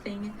nothing.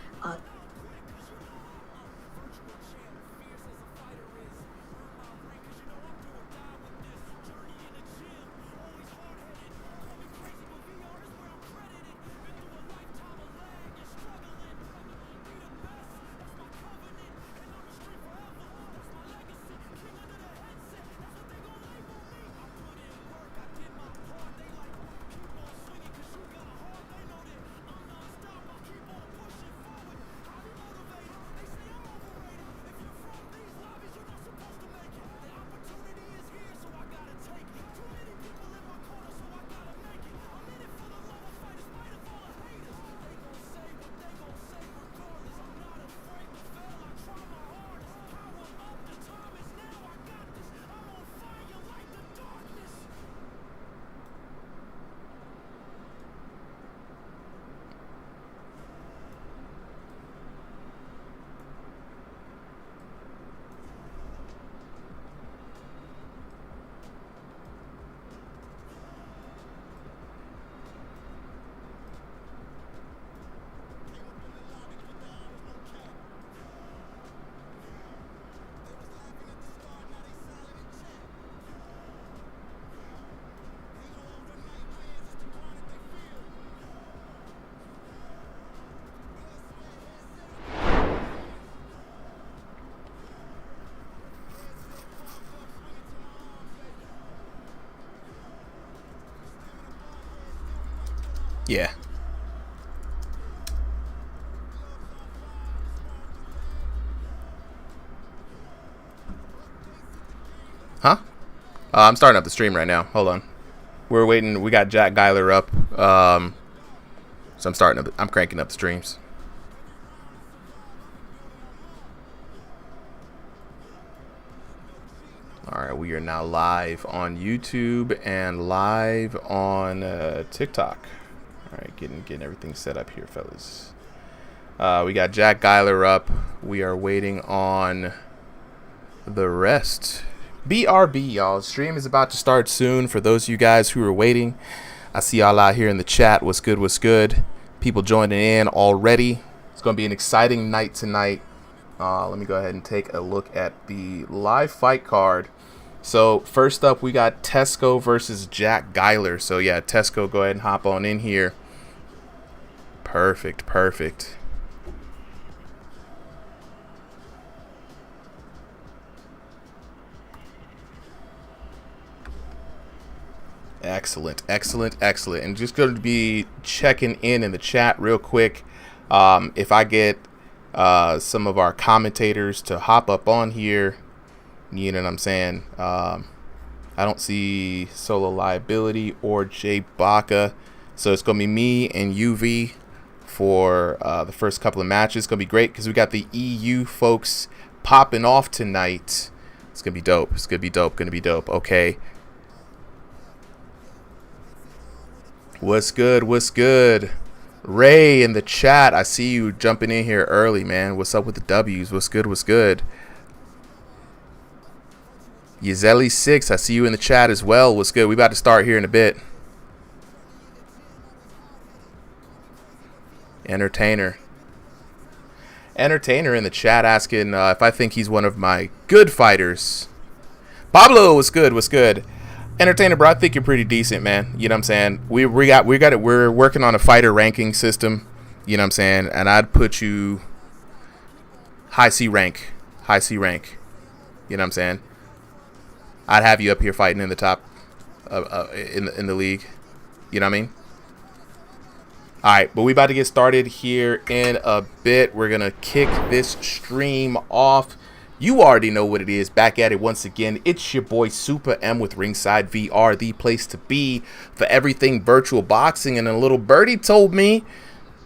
Yeah. Huh? I'm starting up the stream right now. Hold on. We're waiting. We got Jack Geiler up. So I'm starting up. I'm cranking up the streams. All right, we are now live on YouTube and live on TikTok. All right, getting everything set up here, fellas. We got Jack Geiler up. We are waiting on the rest. BRB, y'all. Stream is about to start soon. For those of you guys who are waiting, I see y'all out here in the chat. What's good? What's good? People joining in already. It's going to be an exciting night tonight. Let me go ahead and take a look at the live fight card. So first up, we got Tesco versus Jack Geiler. So yeah, Tesco, go ahead and hop on in here. Perfect, perfect. Excellent, excellent, excellent. And just going to be checking in the chat real quick. If I get some of our commentators to hop up on here, you know what I'm saying? I don't see Solo Liability or Jay Baca. So it's going to be me and UV for the first couple of matches. It's going to be great because we got the EU folks popping off tonight. It's going to be dope. It's going to be dope. Going to be dope. Okay. What's good? What's good? Ray in the chat. I see you jumping in here early, man. What's up with the W's? What's good? What's good? Yzelli6, I see you in the chat as well. What's good? We about to start here in a bit. Entertainer in the chat asking if I think he's one of my good fighters. Pablo, what's good? What's good? Entertainer, bro, I think you're pretty decent, man. You know what I'm saying? We got it. We're working on a fighter ranking system. You know what I'm saying? And I'd put you high C rank. High C rank. You know what I'm saying? I'd have you up here fighting in the top in the league. You know what I mean? All right, but we about to get started here in a bit. We're gonna kick this stream off. You already know what it is. Back at it once again. It's your boy Super M with Ringside VR, the place to be for everything virtual boxing. And a little birdie told me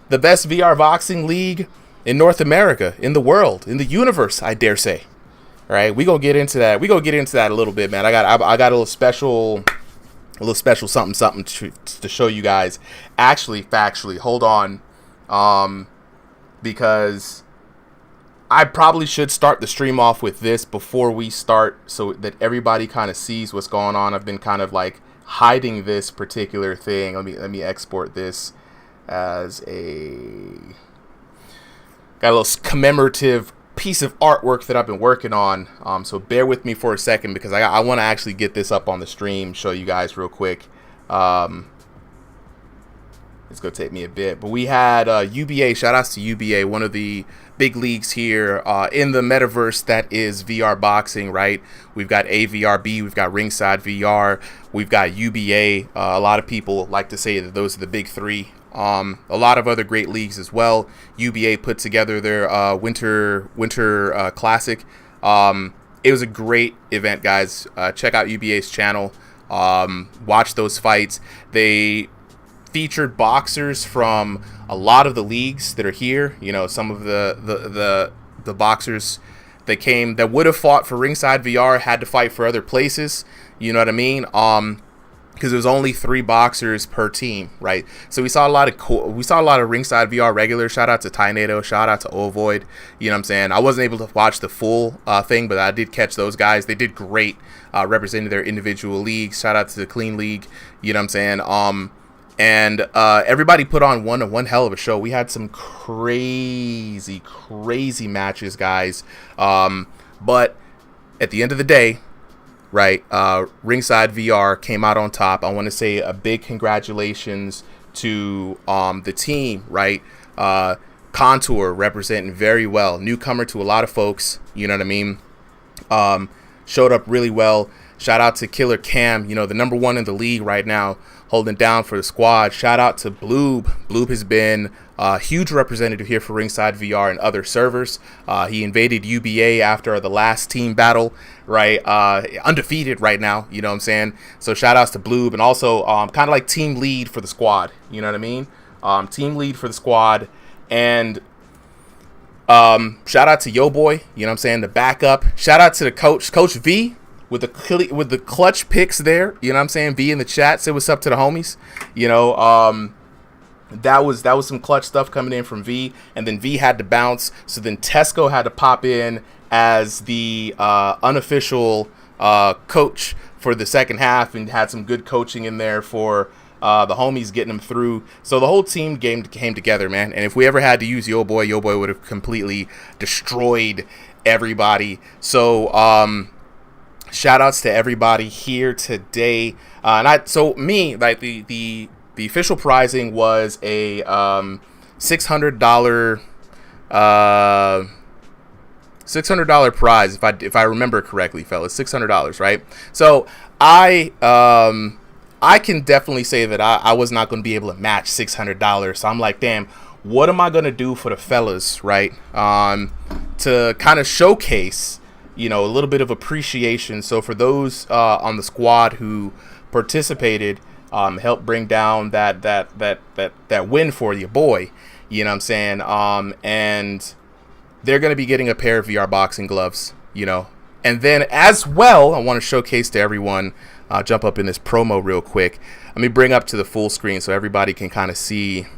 the best VR boxing league in North America, in the world, in the universe, I dare say. All right, we gonna get into that. We gonna get into that a little bit, man. I got a little special something to show you guys. Actually, factually, hold on, because I probably should start the stream off with this before we start so that everybody kind of sees what's going on. I've been kind of like hiding this particular thing. Let me export this as a... Got a little commemorative piece of artwork that I've been working on. So bear with me for a second because I want to actually get this up on the stream, show you guys real quick. It's going to take me a bit. But we had UBA, shout outs to UBA, one of the big leagues here in the metaverse that is VR boxing, right? We've got AVRB, we've got Ringside VR, we've got UBA. A lot of people like to say that those are the big three. A lot of other great leagues as well. UBA put together their winter classic. It was a great event, guys. Check out UBA's channel. Watch those fights. They featured boxers from a lot of the leagues that are here. You know, some of the boxers that came that would have fought for Ringside VR had to fight for other places. You know what I mean? Because there was only 3 boxers per team, right? So we saw a lot of Ringside VR regulars. Shout out to Tynado, shout out to Ovoid. You know what I'm saying? I wasn't able to watch the full thing, but I did catch those guys. They did great representing their individual leagues. Shout out to the Clean League. You know what I'm saying? And everybody put on one hell of a show. We had some crazy matches, guys. But at the end of the day, right, Ringside VR came out on top. I want to say a big congratulations to the team, right? Contour representing very well. Newcomer to a lot of folks, you know what I mean? Showed up really well. Shout out to Killer Cam, you know, the #1 in the league right now, holding down for the squad. Shout out to Bloob. Bloob has been a huge representative here for Ringside VR and other servers. He invaded UBA after the last team battle, right? Undefeated right now, you know what I'm saying? So shout outs to Bloob, and also kind of like team lead for the squad, you know what I mean? Team lead for the squad. And shout out to Yo Boy, you know what I'm saying, the backup. Shout out to the coach V, with the clutch picks there, you know what I'm saying? V in the chat, say what's up to the homies. You know, that was some clutch stuff coming in from V, and then V had to bounce, so then Tesco had to pop in as the unofficial coach for the second half, and had some good coaching in there for the homies, getting them through. So the whole team came together, man. And if we ever had to use Yo Boy would have completely destroyed everybody. So shout outs to everybody here today. The official prizing was a $600 prize, if I remember correctly, fellas. $600, right? So I can definitely say that I was not going to be able to match $600. So I'm like, damn, what am I going to do for the fellas, right? To kind of showcase, you know, a little bit of appreciation. So for those on the squad who participated, help bring down that win for your boy, you know what I'm saying? And they're going to be getting a pair of VR boxing gloves, you know. And then as well, I want to showcase to everyone, jump up in this promo real quick. Let me bring up to the full screen so everybody can kind of see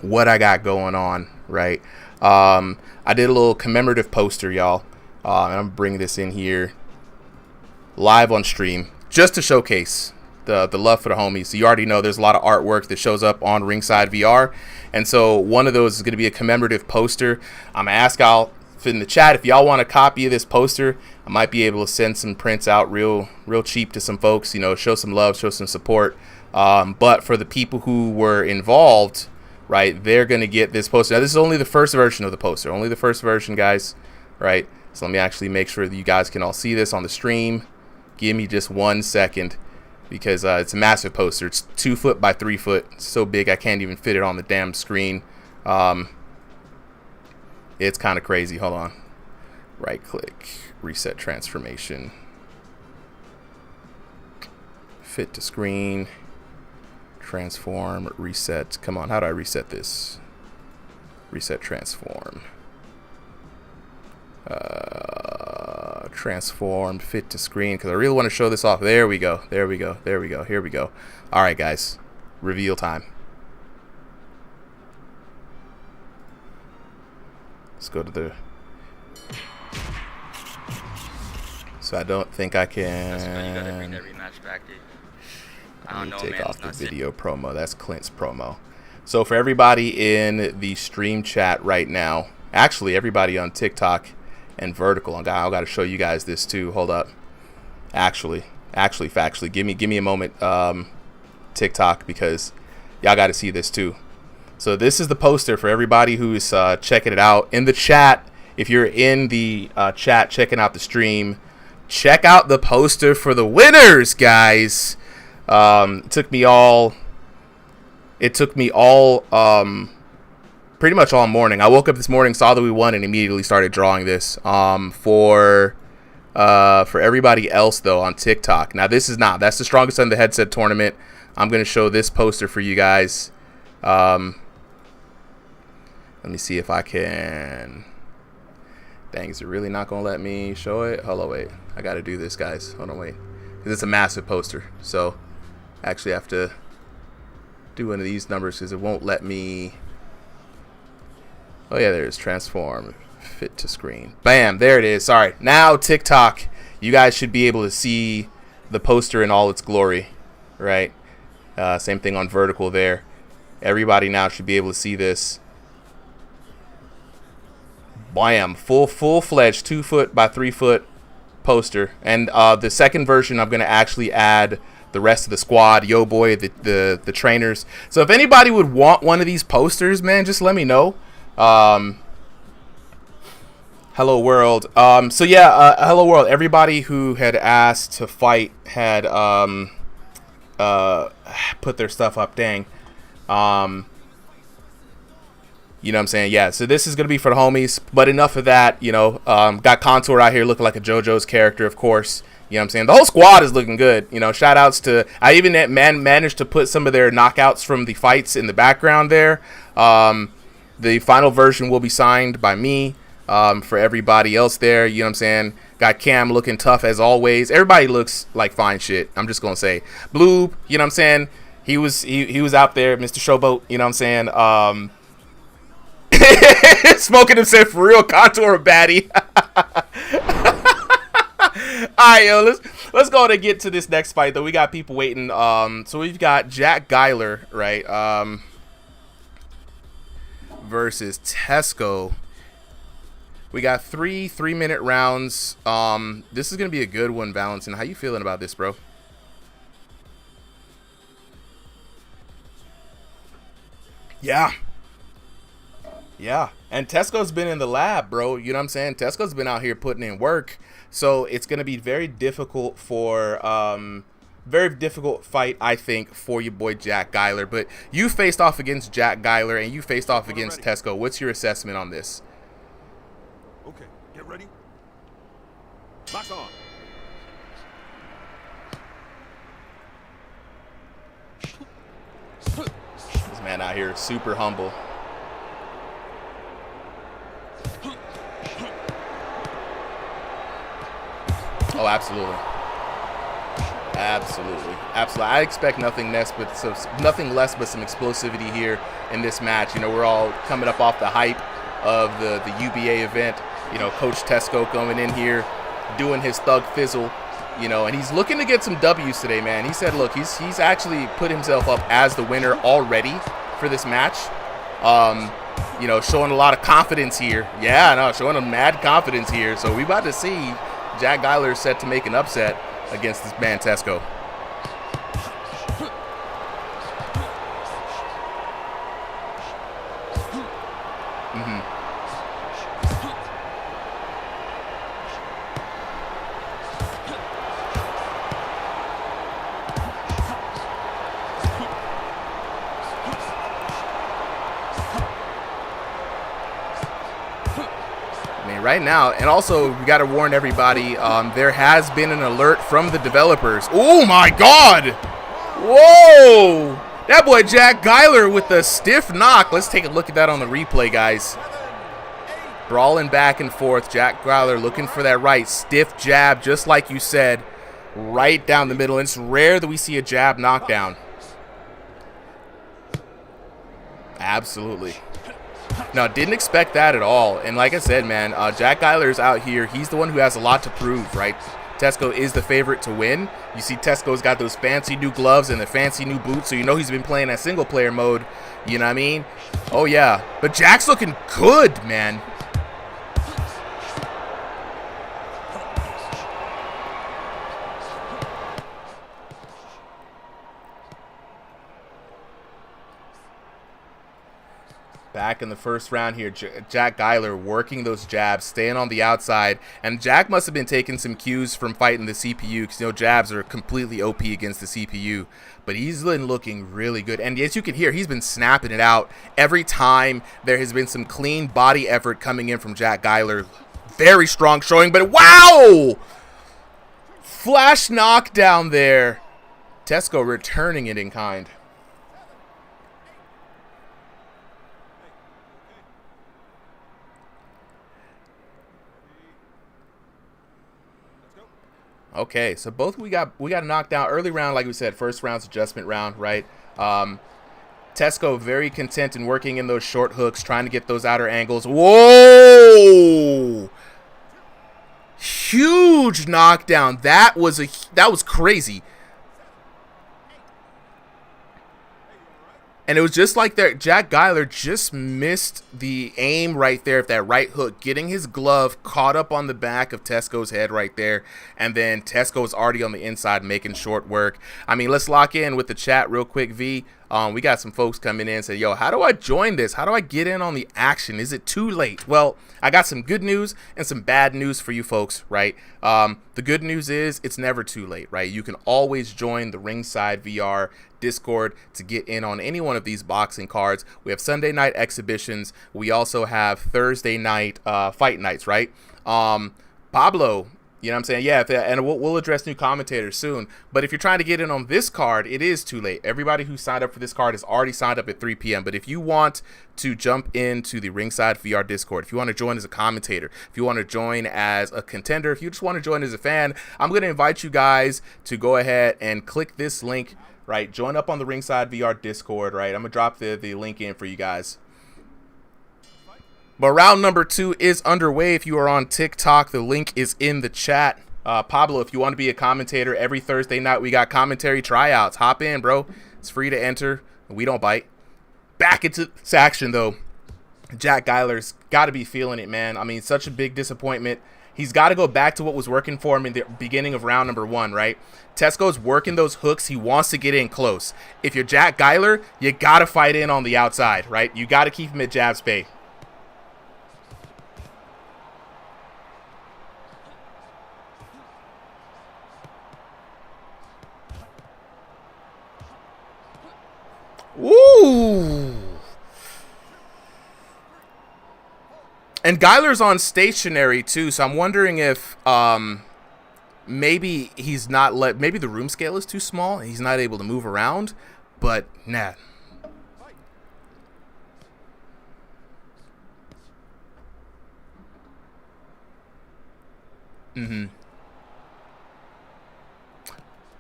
what I got going on, right? I did a little commemorative poster, y'all. And I'm bringing this in here live on stream just to showcase the love for the homies. So you already know there's a lot of artwork that shows up on Ringside VR. And so one of those is going to be a commemorative poster. I'm going to ask y'all in the chat if y'all want a copy of this poster. I might be able to send some prints out real cheap to some folks, you know, show some love, show some support. But for the people who were involved, right, they're going to get this poster. Now, this is only the first version of the poster. Only the first version, guys, right? So let me actually make sure that you guys can all see this on the stream. Give me just 1 second, because it's a massive poster. It's 2 foot by 3 foot. It's so big I can't even fit it on the damn screen. It's kind of crazy. Hold on. Right click, reset transformation. Fit to screen. Transform, reset. Come on, how do I reset this? Reset transform. Transform, fit to screen, because I really want to show this off. There we go. Here we go. All right, guys. Reveal time. Let's go to the... So I don't think I can... Let me take off the video promo. That's Clint's promo. So for everybody in the stream chat right now, actually everybody on TikTok and Vertical, I got to show you guys this too. Hold up. Actually, factually, give me a moment, TikTok, because y'all got to see this too. So this is the poster for everybody who's checking it out in the chat. If you're in the chat checking out the stream, check out the poster for the winners, guys. It took me all pretty much all morning. I woke up this morning, saw that we won, and immediately started drawing this for everybody else though on TikTok. Now that's the strongest on the headset tournament. I'm gonna show this poster for you guys. Let me see if I can. Dang, is it really not gonna let me show it? Hold on, wait. I gotta do this, guys. Hold on, wait. Because it's a massive poster, so I actually have to do one of these numbers because it won't let me. Oh yeah, there's transform, fit to screen. Bam, there it is. Sorry. Now TikTok, you guys should be able to see the poster in all its glory, right? Same thing on Vertical there. Everybody now should be able to see this. Bam, full-fledged 2 foot by 3 foot poster. And the second version, I'm gonna actually add the rest of the squad, Yo Boy, the trainers. So if anybody would want one of these posters, man, just let me know. Hello World. So yeah, Hello World. Everybody who had asked to fight had put their stuff up. Dang. You know what I'm saying? Yeah, so this is going to be for the homies. But enough of that, you know. Got Contour out here looking like a JoJo's character, of course. You know what I'm saying? The whole squad is looking good. You know, shout outs to... I even managed to put some of their knockouts from the fights in the background there. The final version will be signed by me for everybody else there. You know what I'm saying? Got Cam looking tough as always. Everybody looks like fine shit. I'm just going to say. Blue, you know what I'm saying? He was out there, Mr. Showboat. You know what I'm saying? Smoking himself for real. Contour a baddie. Alright, yo, let's go ahead and get to this next fight though. We got people waiting. So we've got Jack Geiler, right? Versus Tesco. We got 3 3-minute rounds. This is gonna be a good one, Valentin. How you feeling about this, bro? Yeah. Yeah, and Tesco's been in the lab, bro. You know what I'm saying? Tesco's been out here putting in work. So it's going to be very difficult for, very difficult fight, I think, for your boy Jack Geiler. But you faced off against Jack Geiler and you faced off against Tesco. What's your assessment on this? Okay, get ready. Lock on. This man out here, super humble. Oh, absolutely. I expect nothing less but some explosivity here in this match. You know, we're all coming up off the hype of the UBA event. You know, Coach Tesco coming in here, doing his thug fizzle. You know, and he's looking to get some W's today, man. He said, look, he's actually put himself up as the winner already for this match. You know, showing a lot of confidence here. Yeah, no, showing a mad confidence here. So we about to see Jack Geiler set to make an upset against this man Tesco. Right now, and also we got to warn everybody, there has been an alert from the developers. Oh my god, whoa, that boy Jack Geiler with the stiff knock. Let's take a look at that on the replay, guys. Brawling back and forth. Jack Geiler looking for that right stiff jab, just like you said, right down the middle. And it's rare that we see a jab knockdown. Absolutely. No, didn't expect that at all. And like I said, man, Jack Geiler's out here. He's the one who has a lot to prove, right? Tesco is the favorite to win. You see Tesco's got those fancy new gloves and the fancy new boots, so you know he's been playing that single player mode. You know what I mean? Oh, yeah. But Jack's looking good, man. Back in the first round here, Jack Geiler working those jabs, staying on the outside. And Jack must have been taking some cues from fighting the CPU because, you know, jabs are completely OP against the CPU. But he's been looking really good. And as you can hear, he's been snapping it out. Every time there has been some clean body effort coming in from Jack Geiler. Very strong showing, but wow! Flash knockdown there. Tesco returning it in kind. Okay, so both we got knocked out early round, like we said, first round's adjustment round, right? Tesco very content in working in those short hooks, trying to get those outer angles. Whoa! Huge knockdown. That was crazy. And it was just like that. Jack Geiler just missed the aim right there of that right hook, getting his glove caught up on the back of Tesco's head right there. And then Tesco's already on the inside making short work. I mean, let's lock in with the chat real quick, V. We got some folks coming in and say, yo, how do I join this? How do I get in on the action? Is it too late? Well, I got some good news and some bad news for you folks, right? The good news is it's never too late, right? You can always join the Ringside VR Discord to get in on any one of these boxing cards. We have Sunday night exhibitions. We also have Thursday night fight nights, right? Pablo, you know what I'm saying? Yeah, and we'll address new commentators soon. But if you're trying to get in on this card, it is too late. Everybody who signed up for this card has already signed up at 3 p.m. But if you want to jump into the Ringside VR Discord, if you want to join as a commentator, if you want to join as a contender, if you just want to join as a fan, I'm going to invite you guys to go ahead and click this link, right? Join up on the Ringside VR Discord, right? I'm going to drop the link in for you guys. But round number 2 is underway. If you are on TikTok, the link is in the chat. Pablo, if you want to be a commentator, every Thursday night we got commentary tryouts. Hop in, bro. It's free to enter. We don't bite. Back into action, though. Jack Geiler's got to be feeling it, man. I mean, such a big disappointment. He's got to go back to what was working for him in the beginning of round number 1, right? Tesco's working those hooks. He wants to get in close. If you're Jack Geiler, you got to fight in on the outside, right? You got to keep him at jab space. Ooh. And Geiler's on stationary too, so I'm wondering if maybe he's not maybe the room scale is too small and he's not able to move around, but nah.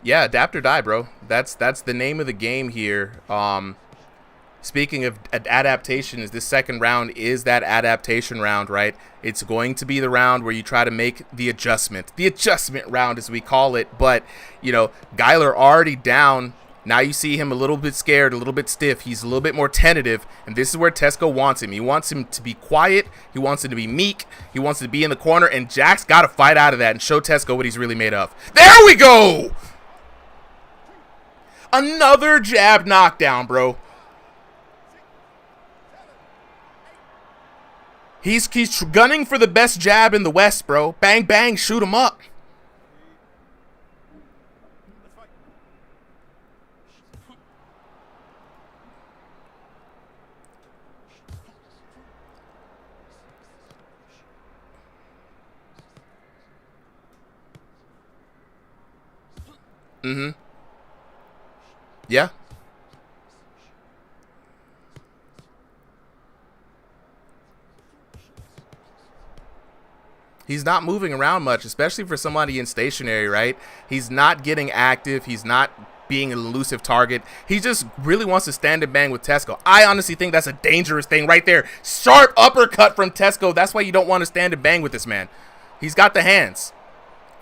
Yeah, adapt or die, bro. That's the name of the game here. Speaking of adaptations, this second round is that adaptation round, right? It's going to be the round where you try to make the adjustment round, as we call it. But, you know, Geiler already down. Now you see him a little bit scared, a little bit stiff. He's a little bit more tentative, and this is where Tesco wants him. He wants him to be quiet. He wants him to be meek. He wants to be in the corner, and Jack's got to fight out of that and show Tesco what he's really made of. There we go! Another jab knockdown, bro. He's gunning for the best jab in the West, bro. Bang, bang, shoot him up. Yeah. He's not moving around much, especially for somebody in stationary, right? He's not getting active. He's not being an elusive target. He just really wants to stand and bang with Tesco. I honestly think that's a dangerous thing right there. Sharp uppercut from Tesco. That's why you don't want to stand and bang with this man. He's got the hands.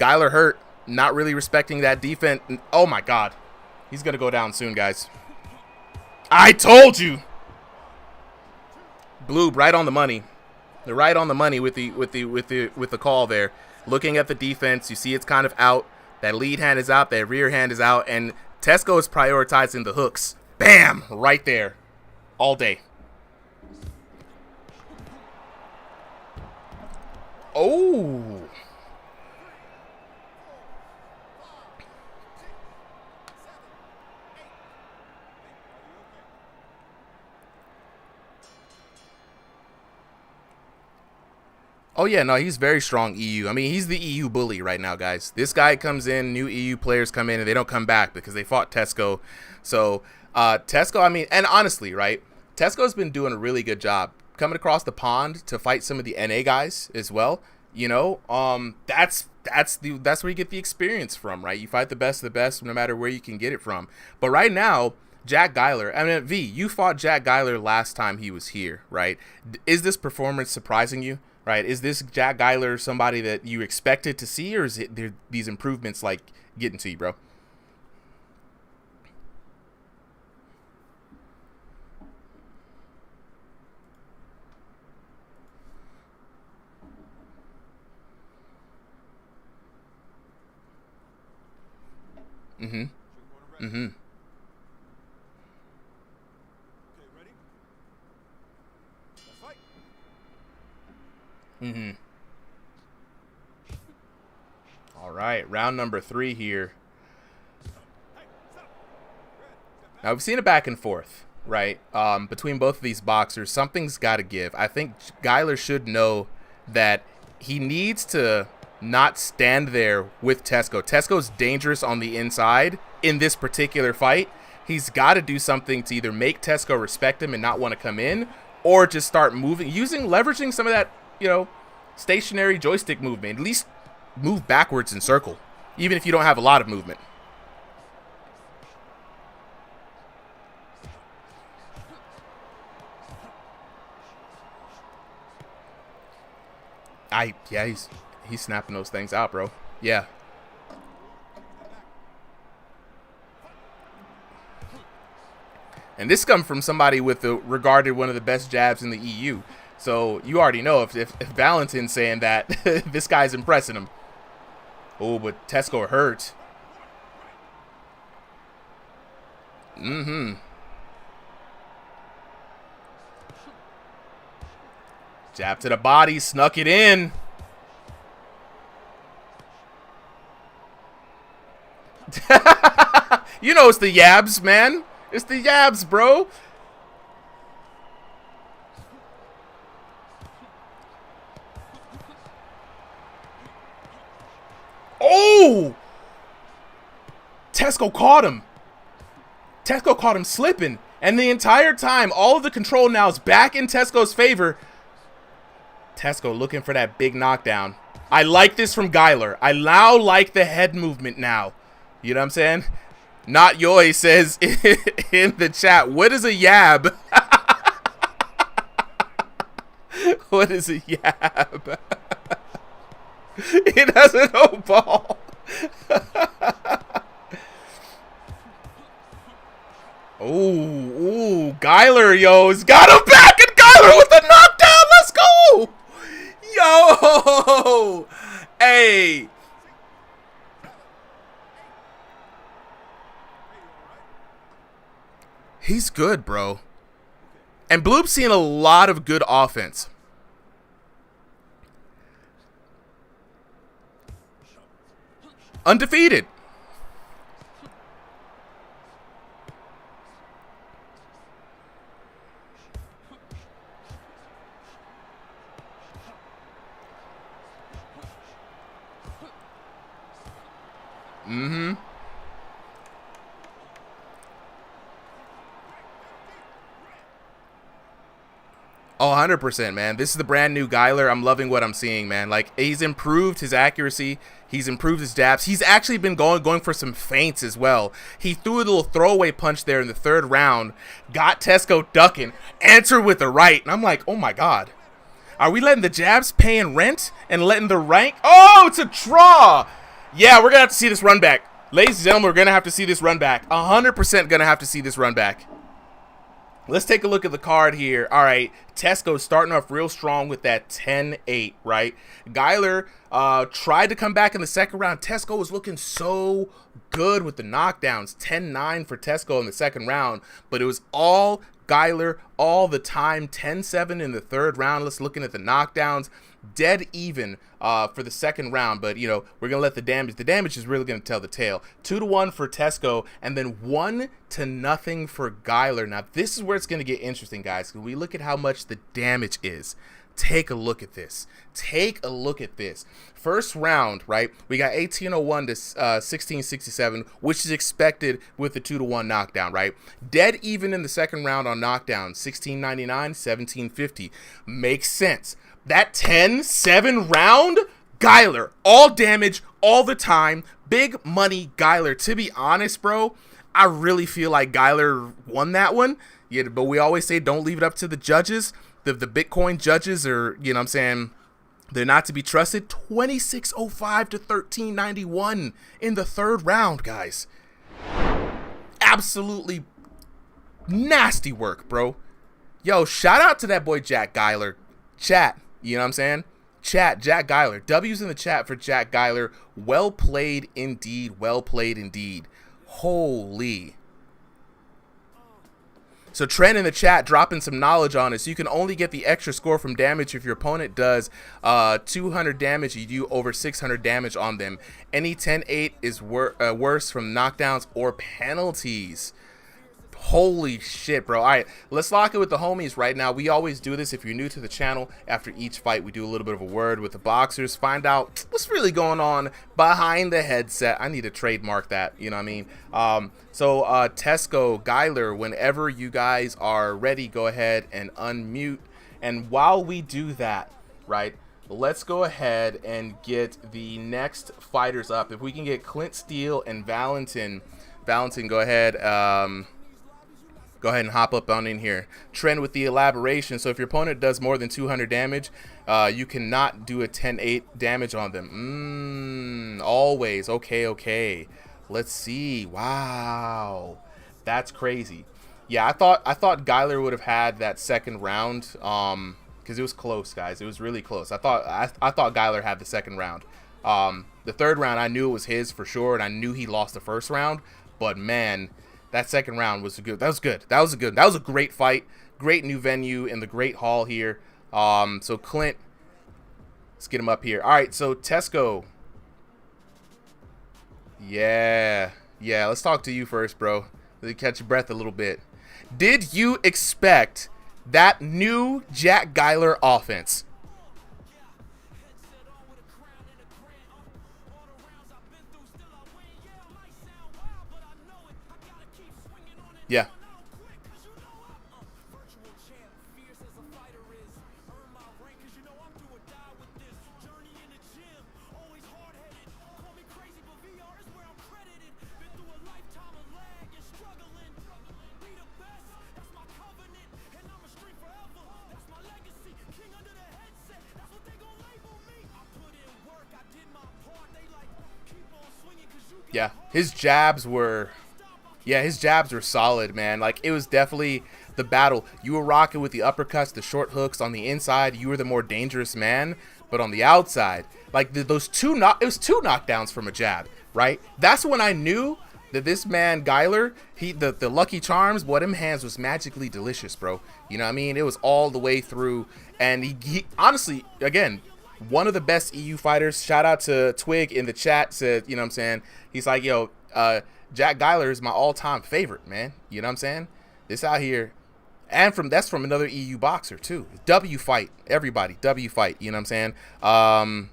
Geiler hurt. Not really respecting that defense. Oh my God. He's going to go down soon, guys. I told you. Blue, right on the money. They're right on the money with the call there. Looking at the defense, you see it's kind of out. That lead hand is out, that rear hand is out, and Tesco is prioritizing the hooks. Bam! Right there. All day. Oh. Oh, yeah, no, he's very strong EU. I mean, he's the EU bully right now, guys. This guy comes in, new EU players come in, and they don't come back because they fought Tesco. So, Tesco, I mean, and honestly, right, Tesco's been doing a really good job coming across the pond to fight some of the NA guys as well. You know, that's where you get the experience from, right? You fight the best of the best no matter where you can get it from. But right now, Jack Geiler, I mean, V, you fought Jack Geiler last time he was here, right? Is this performance surprising you? Right, is this Jack Geiler somebody that you expected to see, or is it these improvements like getting to you, bro? Mm-hmm. Mm-hmm. Okay, ready? Let's fight. Mm-hmm. All right, round number 3 here. Now, we've seen a back and forth, right, between both of these boxers. Something's got to give. I think Geiler should know that he needs to not stand there with Tesco. Tesco's dangerous on the inside in this particular fight. He's got to do something to either make Tesco respect him and not want to come in, or just start moving, leveraging some of that, you know, stationary joystick movement. At least move backwards in circle, even if you don't have a lot of movement. Yeah, he's snapping those things out, bro. Yeah. And this comes from somebody with regarded one of the best jabs in the EU. So you already know if Valentin's saying that, this guy's impressing him. Oh, but Tesco hurt. Mm-hmm. Jab to the body, snuck it in. You know it's the yabs, man. It's the yabs, bro. Oh! Tesco caught him. Tesco caught him slipping. And the entire time, all of the control now is back in Tesco's favor. Tesco looking for that big knockdown. I like this from Geiler. I now like the head movement now. You know what I'm saying? Not Yoy says in the chat, what is a yab? What is a yab? He doesn't know ball. Ooh, Geiler, yo, has got him back, and Geiler with the knockdown. Let's go. Yo, hey. He's good, bro. And Bloop's seeing a lot of good offense. Undefeated. Mm-hmm. Oh, 100%, man. This is the brand new Geiler. I'm loving what I'm seeing, man. Like, he's improved his accuracy. He's improved his jabs. He's actually been going for some feints as well. He threw a little throwaway punch there in the 3rd round. Got Tesco ducking. Answered with the right. And I'm like, oh, my God. Are we letting the jabs paying rent and letting the rank? Oh, it's a draw. Yeah, we're gonna have to see this run back. Ladies and gentlemen, we're gonna have to see this run back. 100% gonna have to see this run back. Let's take a look at the card here. All right, Tesco starting off real strong with that 10-8, right? Geiler tried to come back in the second round. Tesco was looking so good with the knockdowns. 10-9 for Tesco in the second round, but it was all Geiler all the time. 10-7 in the third round. Let's looking at the knockdowns. Dead even for the second round, but you know, we're gonna let the damage is really gonna tell the tale. 2-1 for Tesco, and then 1-0 for Geiler. Now this is where it's gonna get interesting, guys, because we look at how much the damage is. Take a look at this. Take a look at this. First round, right? We got 1801 to 1667, which is expected with the 2-1 knockdown, right? Dead even in the second round on knockdown, 1699, 1750. Makes sense. That 10-7 round, Geiler, all damage, all the time, big money Geiler. To be honest, bro, I really feel like Geiler won that one. Yeah, but we always say don't leave it up to the judges. The Bitcoin judges are, you know what I'm saying, they're not to be trusted. 2605 to 1391 in the third round, guys. Absolutely nasty work, bro. Yo, shout out to that boy Jack Geiler. Chat. You know what I'm saying? Chat, Jack Geiler. W's in the chat for Jack Geiler. Well played indeed. Well played indeed. Holy. So Trent in the chat dropping some knowledge on us. You can only get the extra score from damage if your opponent does 200 damage. You do over 600 damage on them. Any 10-8 is worse from knockdowns or penalties. Holy shit, bro. All right, let's lock it with the homies right now. We always do this if you're new to the channel. After each fight, we do a little bit of a word with the boxers, find out what's really going on behind the headset. I need to trademark that, you know what I mean? Tesco, Geiler, whenever you guys are ready, go ahead and unmute. And while we do that, right, let's go ahead and get the next fighters up. If we can get Clint Steele and Valentin, go ahead. Go ahead and hop up on in here. Trend with the elaboration. So if your opponent does more than 200 damage, you cannot do a 10-8 damage on them. Always. Okay. Let's see. Wow. That's crazy. Yeah, I thought Geiler would have had that second round because it was close, guys. It was really close. I thought Geiler had the second round. The third round, I knew it was his for sure, and I knew he lost the first round. But man, that second round was good. That was a great fight. Great new venue in the great hall here. So Clint, let's get him up here. All right, so Tesco. Yeah. Let's talk to you first, bro. Let me catch your breath a little bit. Did you expect that new Jack Geiler offense? Yeah. Yeah, his jabs were solid, man. Like, it was definitely the battle. You were rocking with the uppercuts, the short hooks on the inside. You were the more dangerous man, but on the outside, like it was two knockdowns from a jab, right? That's when I knew that this man Geiler, the Lucky Charms, boy, them hands was magically delicious, bro. You know what I mean? It was all the way through, and he honestly, again, one of the best EU fighters. Shout out to Twig in the chat, said, you know what I'm saying? He's like, yo, Jack Geiler is my all-time favorite, man. You know what I'm saying? This out here, and that's from another EU boxer too. W fight, everybody. W fight. You know what I'm saying?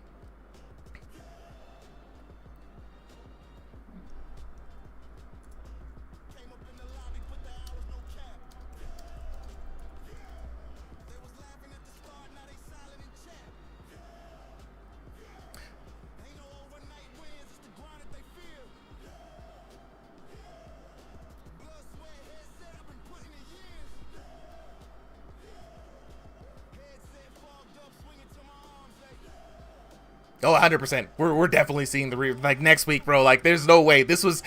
Oh, 100%. We're definitely seeing the like next week, bro. Like, there's no way. This was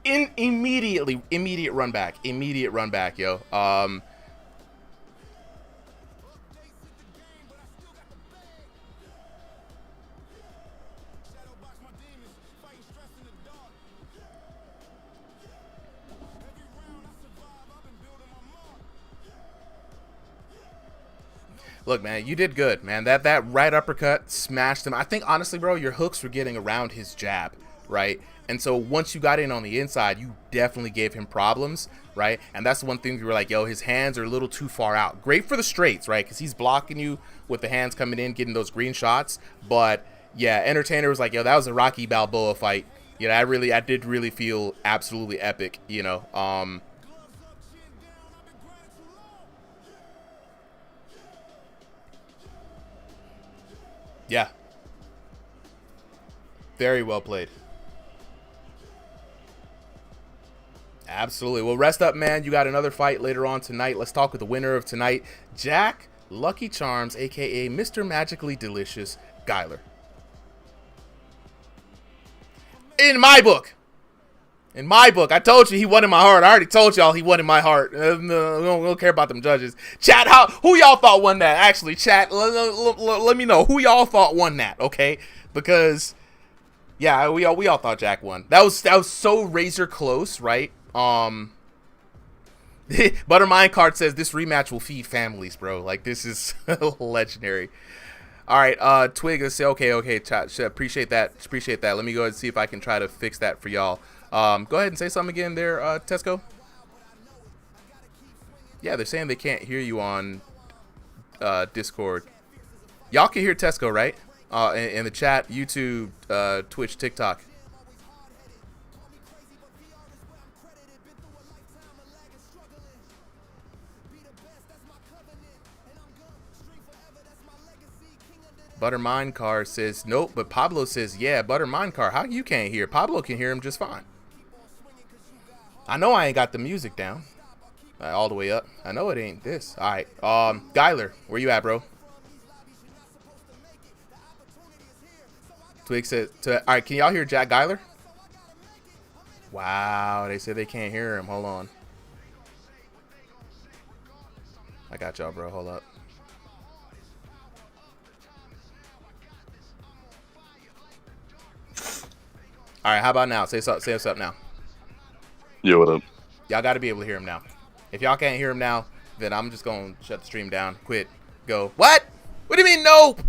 immediate run back, yo. Look, man, you did good, man. That right uppercut smashed him. I think honestly, bro, your hooks were getting around his jab, right? And so once you got in on the inside, you definitely gave him problems, right? And that's the one thing we were like, yo, his hands are a little too far out. Great for the straights, right? Because he's blocking you with the hands coming in, getting those green shots. But yeah, Entertainer was like, yo, that was a Rocky Balboa fight. You know, I did really feel absolutely epic, you know. Yeah, very well played. Absolutely. Well, rest up, man. You got another fight later on tonight. Let's talk with the winner of tonight, Jack Lucky Charms, aka Mr. Magically Delicious Geiler. In my book. In my book, I told you he won in my heart. I already told y'all he won in my heart. No, we don't care about them judges. Chat, who y'all thought won that? Actually, chat, let me know who y'all thought won that, okay? Because, yeah, we all thought Jack won. That was so razor close, right? Buttermind Card says this rematch will feed families, bro. Like, this is legendary. All right, Twig, let's say okay, chat. Appreciate that. Let me go ahead and see if I can try to fix that for y'all. Go ahead and say something again there, Tesco. Yeah, they're saying they can't hear you on Discord. Y'all can hear Tesco, right? In the chat, YouTube, Twitch, TikTok. Buttermind Car says nope, but Pablo says yeah. Buttermind Car, how you can't hear? Pablo can hear him just fine. I know I ain't got the music down all the way up. I know it ain't this. All right, Geiler, where you at, bro? Twig says, all right, can y'all hear Jack Geiler? Wow, they said they can't hear him. Hold on. I got y'all, bro. Hold up. All right, how about now? Say what's up now. Yo, what up? Y'all got to be able to hear him now. If y'all can't hear him now, then I'm just going to shut the stream down. Quit. Go. What? What do you mean, nope?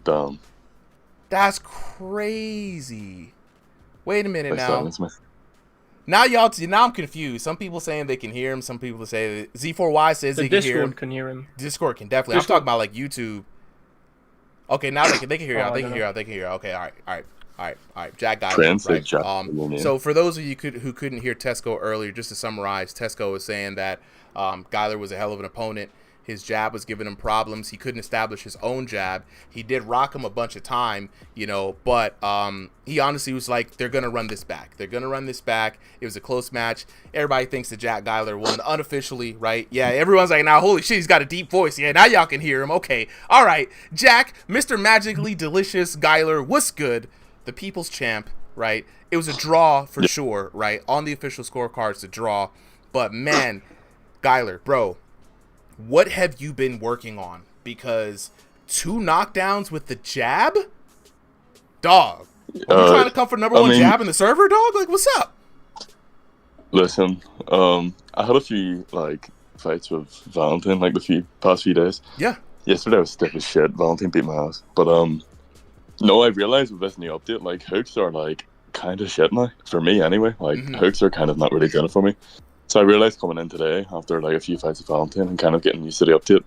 Dumb. That's crazy. Wait a minute now. Now I'm confused. Some people saying they can hear him. Some people say Z4Y says they can hear him. Discord can hear him. Discord can definitely. I'm talking about like YouTube. Okay, now they can hear you. They can hear you. Okay, all right. Jack got it. Right. So for those of you who couldn't hear Tesco earlier, just to summarize, Tesco was saying that Geiler was a hell of an opponent. His jab was giving him problems. He couldn't establish his own jab. He did rock him a bunch of time, you know, but he honestly was like, they're going to run this back. It was a close match. Everybody thinks that Jack Geiler won unofficially, right? Yeah, everyone's like, now, holy shit, he's got a deep voice. Yeah, now y'all can hear him. Okay. All right. Jack, Mr. Magically Delicious Geiler, what's good? The people's champ, right? It was a draw for sure, right? On the official scorecards, a draw. But, man, Geiler, bro, what have you been working on? Because 2 knockdowns with the jab? Dog. Are you trying to come for number one jab in the server, dog? Like, what's up? Listen, I had a few, like, fights with Valentine, like, the past few days. Yeah. Yesterday I was stiff as shit. Valentine beat my ass. But, no, I realized with this new update, like, hooks are, like, kind of shit now. For me, anyway. Like, hooks are kind of not really good for me. So I realized coming in today, after like a few fights with Valentine and kind of getting used to the update,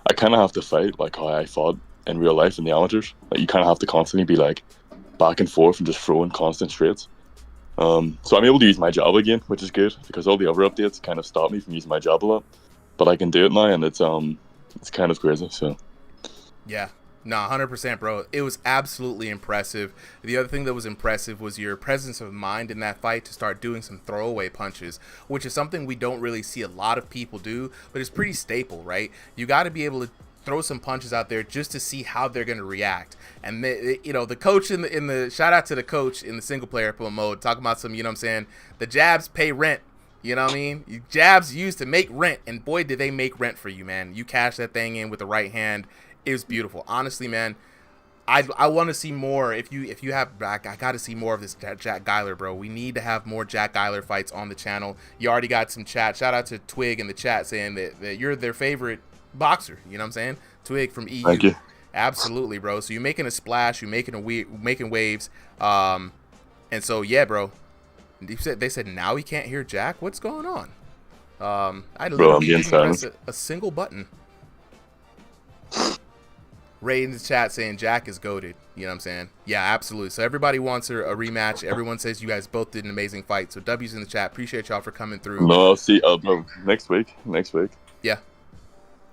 I kind of have to fight like how I fought in real life in the amateurs. Like, you kind of have to constantly be like back and forth and just throwing constant straights. So I'm able to use my jab again, which is good because all the other updates kind of stop me from using my jab a lot. But I can do it now, and it's kind of crazy. So yeah. No, 100%, bro. It was absolutely impressive. The other thing that was impressive was your presence of mind in that fight to start doing some throwaway punches, which is something we don't really see a lot of people do, but it's pretty staple, right? You got to be able to throw some punches out there just to see how they're going to react. And the coach in the shout out to the coach in the single player mode talking about some, the jabs pay rent. You know what I mean? Jabs used to make rent, and boy, did they make rent for you, man. You cash that thing in with the right hand. It was beautiful. Honestly, man, I want to see more. If you have, I got to see more of this Jack Geiler, bro. We need to have more Jack Geiler fights on the channel. You already got some chat. Shout out to Twig in the chat saying that you're their favorite boxer. You know what I'm saying? Twig from EU. Thank you. Absolutely, bro. So you're making a splash. You're making waves. And so, yeah, bro. They said now he can't hear Jack. What's going on? I literally didn't press a single button. Ray in the chat saying Jack is goated. You know what I'm saying? Yeah, absolutely. So everybody wants a rematch. Everyone says you guys both did an amazing fight. So W's in the chat. Appreciate y'all for coming through. No, see, bro, next week. Yeah.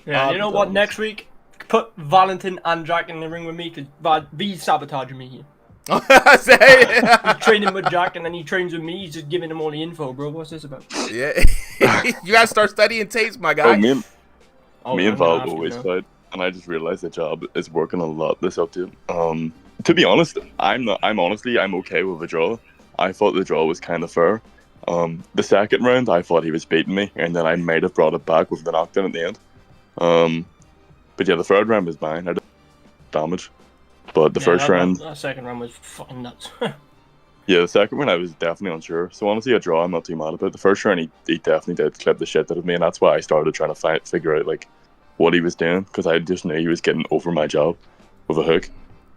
Yeah, you know what? Next week, put Valentin and Jack in the ring with me because he's sabotaging me here. He's training with Jack and then he trains with me. He's just giving him all the info, bro. What's this about? Yeah. You gotta start studying tapes, my guy. Me and Val always fight. And I just realized the job is working a lot this update. To be honest, I'm okay with a draw. I thought the draw was kind of fair. The second round, I thought he was beating me, and then I might have brought it back with the knockdown at the end. But yeah, the third round was mine. I did damage, but the first round, that second round was fucking nuts. Yeah, the second round I was definitely unsure. So honestly, a draw I'm not too mad about. The first round he definitely did clip the shit out of me, and that's why I started trying to figure out like what he was doing, because I just knew he was getting over my job with a hook.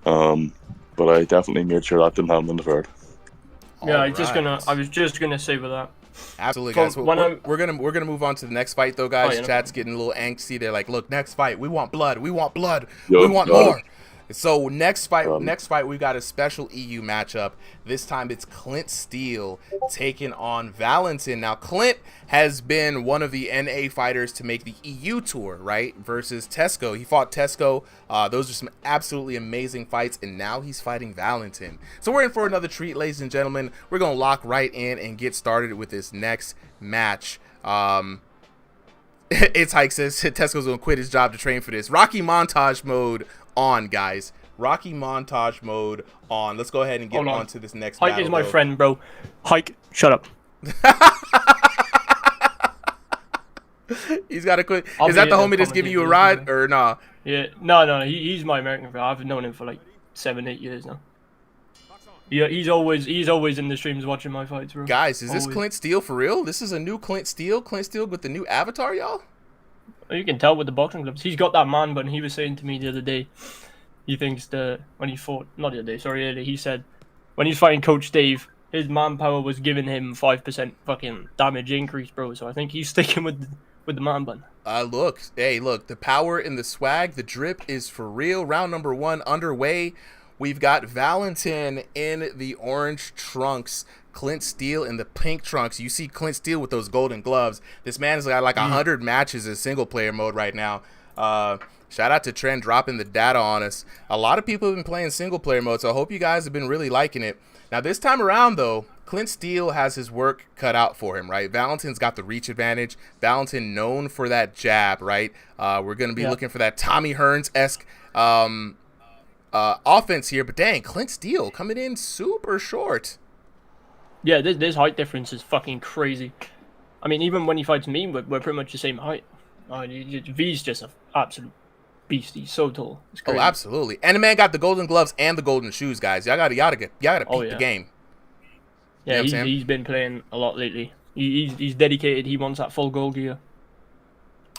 But I definitely made sure that didn't happen in the third. Yeah, I was just gonna say with that. Absolutely, guys. We're gonna move on to the next fight, though, guys. Chat's getting a little angsty. They're like, "Look, next fight, we want blood. We want blood. We want more." So next fight, we got a special EU matchup. This time it's Clint Steele taking on Valentin. Now Clint has been one of the NA fighters to make the EU tour, right? Versus Tesco. He fought Tesco. Those are some absolutely amazing fights, and now he's fighting Valentin. So we're in for another treat, ladies and gentlemen. We're gonna lock right in and get started with this next match. It's Hike says Tesco's gonna quit his job to train for this. Rocky montage mode on, guys. Rocky montage mode on. Let's go ahead and get on to this next Hike battle, is my friend, bro. Hike, shut up. He's got to quit. Is that the homie that's giving you a ride or nah? Yeah, no. He's my American friend. I've known him for like 7-8 years now. Yeah, he's always in the streams watching my fights, bro. Guys, is this Clint Steele for real? This is a new Clint Steele? Clint Steele with the new avatar, y'all? You can tell with the boxing gloves. He's got that man bun. He was saying to me the other day, he thinks when he fought, not the other day, sorry, earlier, he said when he's fighting Coach Dave, his manpower was giving him 5% fucking damage increase, bro. So I think he's sticking with the man bun. Look, the power and the swag, the drip is for real. Round number 1 underway. We've got Valentin in the orange trunks, Clint Steele in the pink trunks. You see Clint Steele with those golden gloves. This man has got like 100 matches in single player mode right now. Shout out to Trent dropping the data on us. A lot of people have been playing single player mode, so I hope you guys have been really liking it. Now this time around though, Clint Steele has his work cut out for him, right? Valentin's got the reach advantage. Valentin known for that jab, right? We're going to be looking for that Tommy Hearns-esque offense here, but dang, Clint Steele coming in super short. Yeah, this height difference is fucking crazy. I mean, even when he fights me, we're pretty much the same height. V's just an absolute beast. He's so tall. It's crazy. Oh, absolutely. And the man got the golden gloves and the golden shoes, guys. Y'all gotta peep the game. Yeah, you know he's been playing a lot lately. He's dedicated. He wants that full gold gear.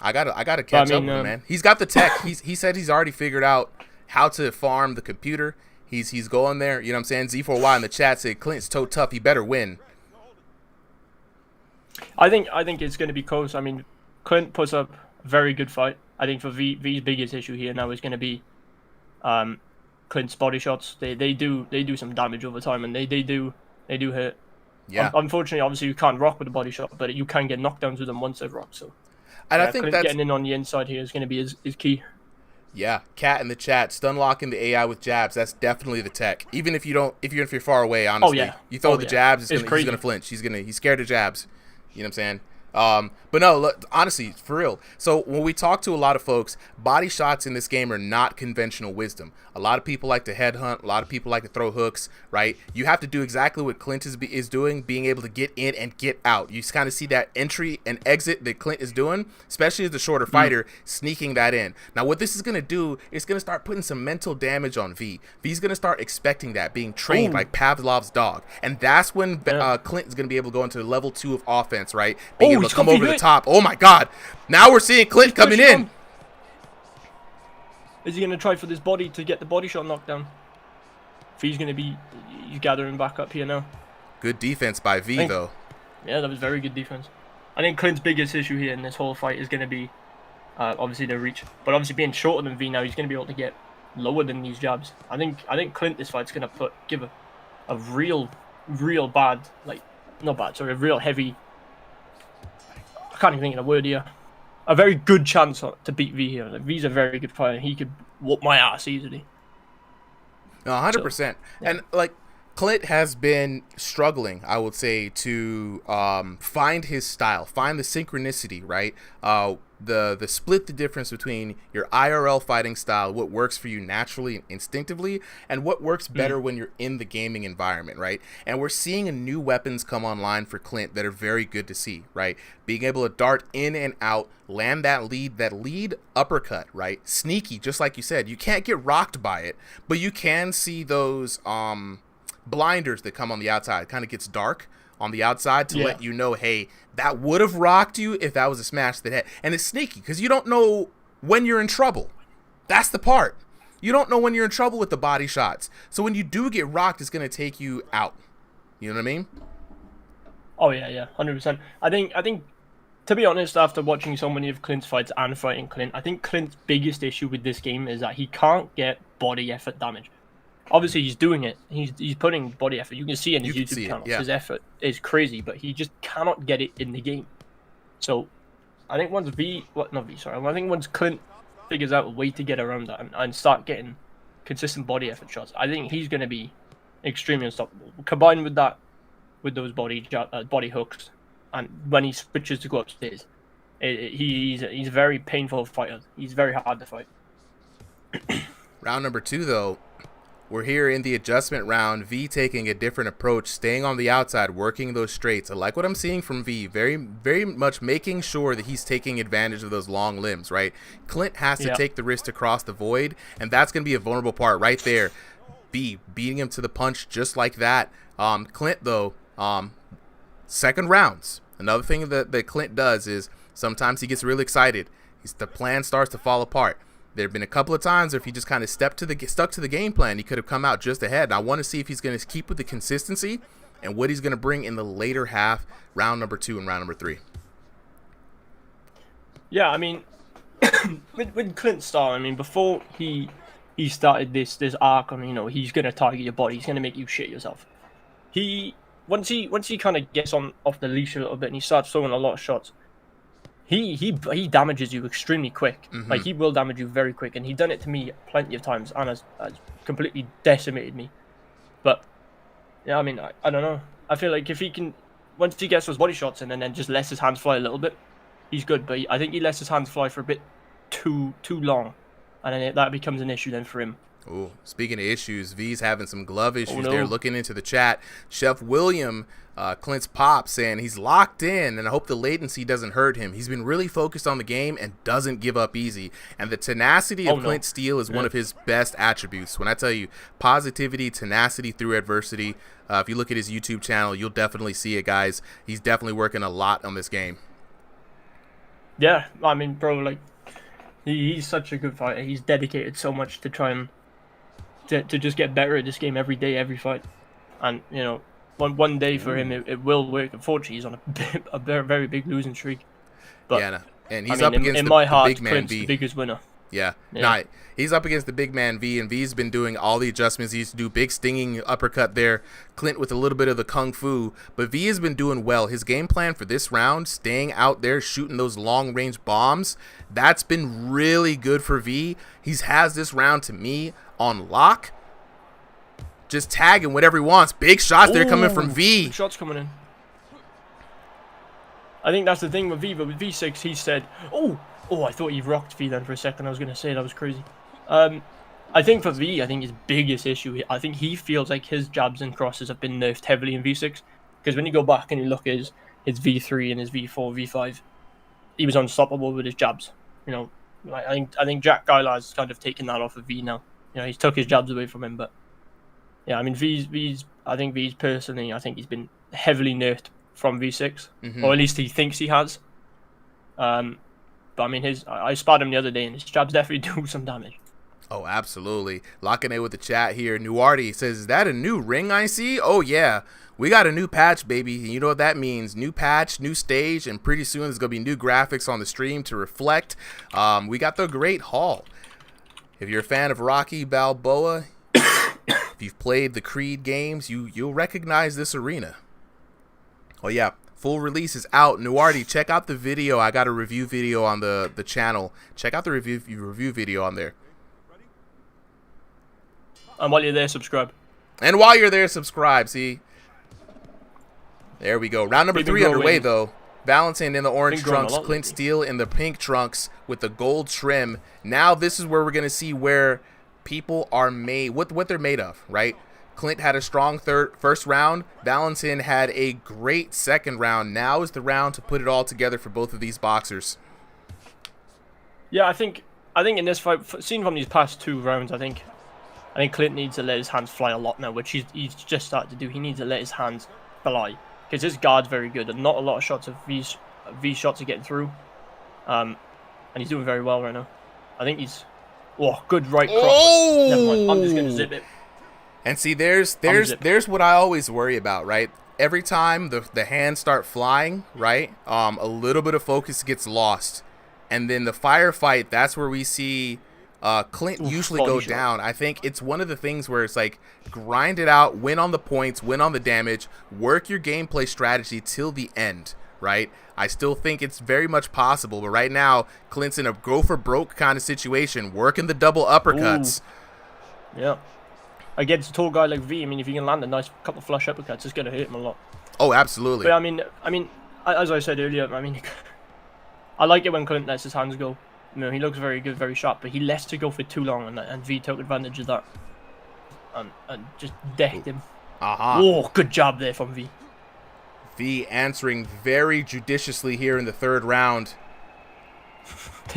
I gotta catch up with him, man. He's got the tech. He said he's already figured out how to farm the computer. He's going there. You know what I'm saying? Z4Y in the chat said Clint's toe tough. He better win. I think it's going to be close. I mean, Clint puts up a very good fight. I think for V's biggest issue here now is going to be Clint's body shots. They do some damage over time, and they do hurt. Yeah. Unfortunately, obviously you can't rock with a body shot, but you can get knockdowns with them once they've rocked. So, and I think Clint getting in on the inside here is going to be his key. Yeah, Cat in the chat, stun locking the AI with jabs. That's definitely the tech. Even if you're far away, honestly, you throw the jabs, he's gonna flinch. He's scared of jabs. You know what I'm saying? But no, look, honestly, for real. So when we talk to a lot of folks, body shots in this game are not conventional wisdom. A lot of people like to headhunt. A lot of people like to throw hooks, right? You have to do exactly what Clint is doing, being able to get in and get out. You kind of see that entry and exit that Clint is doing, especially as the shorter fighter, sneaking that in. Now, what this is going to do is going to start putting some mental damage on V. V's going to start expecting that, being trained like Pavlov's dog. And that's when Clint is going to be able to go into level 2 of offense, right? Being able to come over the top. Oh, my God. Now we're seeing Clint coming in. Is he going to try for this body to get the body shot knocked down? V's going to be... He's gathering back up here now. Good defense by V, though. Yeah, that was very good defense. I think Clint's biggest issue here in this whole fight is going to be obviously the reach. But obviously being shorter than V now, he's going to be able to get lower than these jabs. I think Clint this fight's going to give a real bad, like, not bad, sorry, a real heavy... I can't even think of the word here. A very good chance to beat V here. Like, V's a very good fighter. He could whoop my ass easily. No, 100%. So, yeah. And like Clint has been struggling, I would say, to find his style, find the synchronicity, right? The split the difference between your IRL fighting style, what works for you naturally and instinctively, and what works better when you're in the gaming environment, right? And we're seeing new weapons come online for Clint that are very good to see, right? Being able to dart in and out, land that lead uppercut, right? Sneaky, just like you said. You can't get rocked by it, but you can see those blinders that come on the outside. It kind of gets dark on the outside to let you know, hey, that would have rocked you if that was a smash that hit. And it's sneaky because you don't know when you're in trouble. That's the part. You don't know when you're in trouble with the body shots. So when you do get rocked, it's going to take you out. You know what I mean? Oh, yeah, 100%. I think, to be honest, after watching so many of Clint's fights and fighting Clint, I think Clint's biggest issue with this game is that he can't get body effort damage. Obviously, he's doing it. He's putting body effort. You can see in his YouTube channel. His effort is crazy, but he just cannot get it in the game. So, I think once I think once Clint figures out a way to get around that and start getting consistent body effort shots, I think he's going to be extremely unstoppable. Combined with that, with those body hooks, and when he switches to go upstairs, he's a very painful fighter. He's very hard to fight. Round number 2, though. We're here in the adjustment round. V taking a different approach, staying on the outside, working those straights. I like what I'm seeing from V. Very, very much making sure that he's taking advantage of those long limbs, right? Clint has to take the risk to cross the void, and that's going to be a vulnerable part right there. V beating him to the punch just like that. Clint, though, second rounds. Another thing that Clint does is sometimes he gets really excited. The plan starts to fall apart. There have been a couple of times where if he just kind of stuck to the game plan, he could have come out just ahead. And I want to see if he's going to keep with the consistency and what he's going to bring in the later half, round number 2 and round number 3. Yeah, I mean, with Clint's style, I mean, before he started this arc on, he's going to target your body, he's going to make you shit yourself. Once he kind of gets off the leash a little bit and he starts throwing a lot of shots, he damages you extremely quick. Like, he will damage you very quick, and he's done it to me plenty of times and has completely decimated me. But yeah, I mean, I don't know. I feel like if he can, once he gets those body shots in and then just lets his hands fly a little bit, he's good. But I think he lets his hands fly for a bit too long, and then that becomes an issue then for him. Oh, speaking of issues, V's having some glove issues. They're looking into the chat. Chef William, Clint's pop, saying he's locked in, and I hope the latency doesn't hurt him. He's been really focused on the game and doesn't give up easy. And the tenacity of Clint Steele is one of his best attributes. When I tell you, positivity, tenacity through adversity, if you look at his YouTube channel, you'll definitely see it, guys. He's definitely working a lot on this game. Yeah, I mean, bro, like, he's such a good fighter. He's dedicated so much to try and to just get better at this game every day, every fight. And, one day for him, it will work. Unfortunately, he's on a very, very big losing streak. But, yeah, and he's up against in my heart, big man Clint's V. the biggest winner. Yeah. He's up against the big man V, and V's been doing all the adjustments. He used to do big stinging uppercut there. Clint with a little bit of the kung fu, but V has been doing well. His game plan for this round, staying out there, shooting those long-range bombs, that's been really good for V. He has this round, to me, on lock. Just tagging whatever he wants. Big shots there coming from V. Shots coming in. I think that's the thing with V, but with V6, he said, oh, I thought he rocked V then for a second. I was going to say that was crazy. I think for V, I think his biggest issue, I think he feels like his jabs and crosses have been nerfed heavily in V6. Because when you go back and you look at his V3 and his V4, V5, he was unstoppable with his jabs. You know, I think Jack Guylar's kind of taken that off of V now. You know, he's took his jabs away from him, but yeah, I mean V's personally, I think he's been heavily nerfed from V6, or at least he thinks he has. But I mean, I sparred him the other day, and his jabs definitely do some damage. Oh, absolutely. Locking in with the chat here. Nuardi says, is that a new ring I see? Oh, yeah. We got a new patch, baby. And you know what that means. New patch, new stage, and pretty soon there's going to be new graphics on the stream to reflect. We got the Great Hall. If you're a fan of Rocky Balboa, if you've played the Creed games, you'll recognize this arena. Oh, yeah. Full release is out. Nuardi, check out the video. I got a review video on the channel. Check out the review video on there. And while you're there, subscribe. And while you're there, subscribe. See? There we go. Round number 3 underway, though. Valentin in the orange trunks. Clint Steele in the pink trunks with the gold trim. Now this is where we're going to see where people are made, what they're made of, right? Clint had a strong first round. Valentin had a great second round. Now is the round to put it all together for both of these boxers. Yeah, I think in this fight, seen from these past 2 rounds, I think Clint needs to let his hands fly a lot now, which he's just started to do. He needs to let his hands fly because his guard's very good, and not a lot of shots of V shots are getting through. And he's doing very well right now. I think he's good right cross. Oh! Never mind. I'm just gonna zip it. And see, there's what I always worry about, right? Every time the hands start flying, right? A little bit of focus gets lost, and then the firefight. That's where we see Clint usually go down. I think it's one of the things where it's like grind it out, win on the points, win on the damage, work your gameplay strategy till the end, right? I still think it's very much possible, but right now Clint's in a go for broke kind of situation, working the double uppercuts. Ooh. Yeah. Against a tall guy like V, I mean, if you can land a nice couple of flush uppercuts, it's going to hurt him a lot. Oh, absolutely. But I mean, as I said earlier, I mean, I like it when Clint lets his hands go. You know, he looks very good, very sharp, but he lets it go for too long, and V took advantage of that, and just decked him. Oh, good job there from V. V answering very judiciously here in the 3rd round.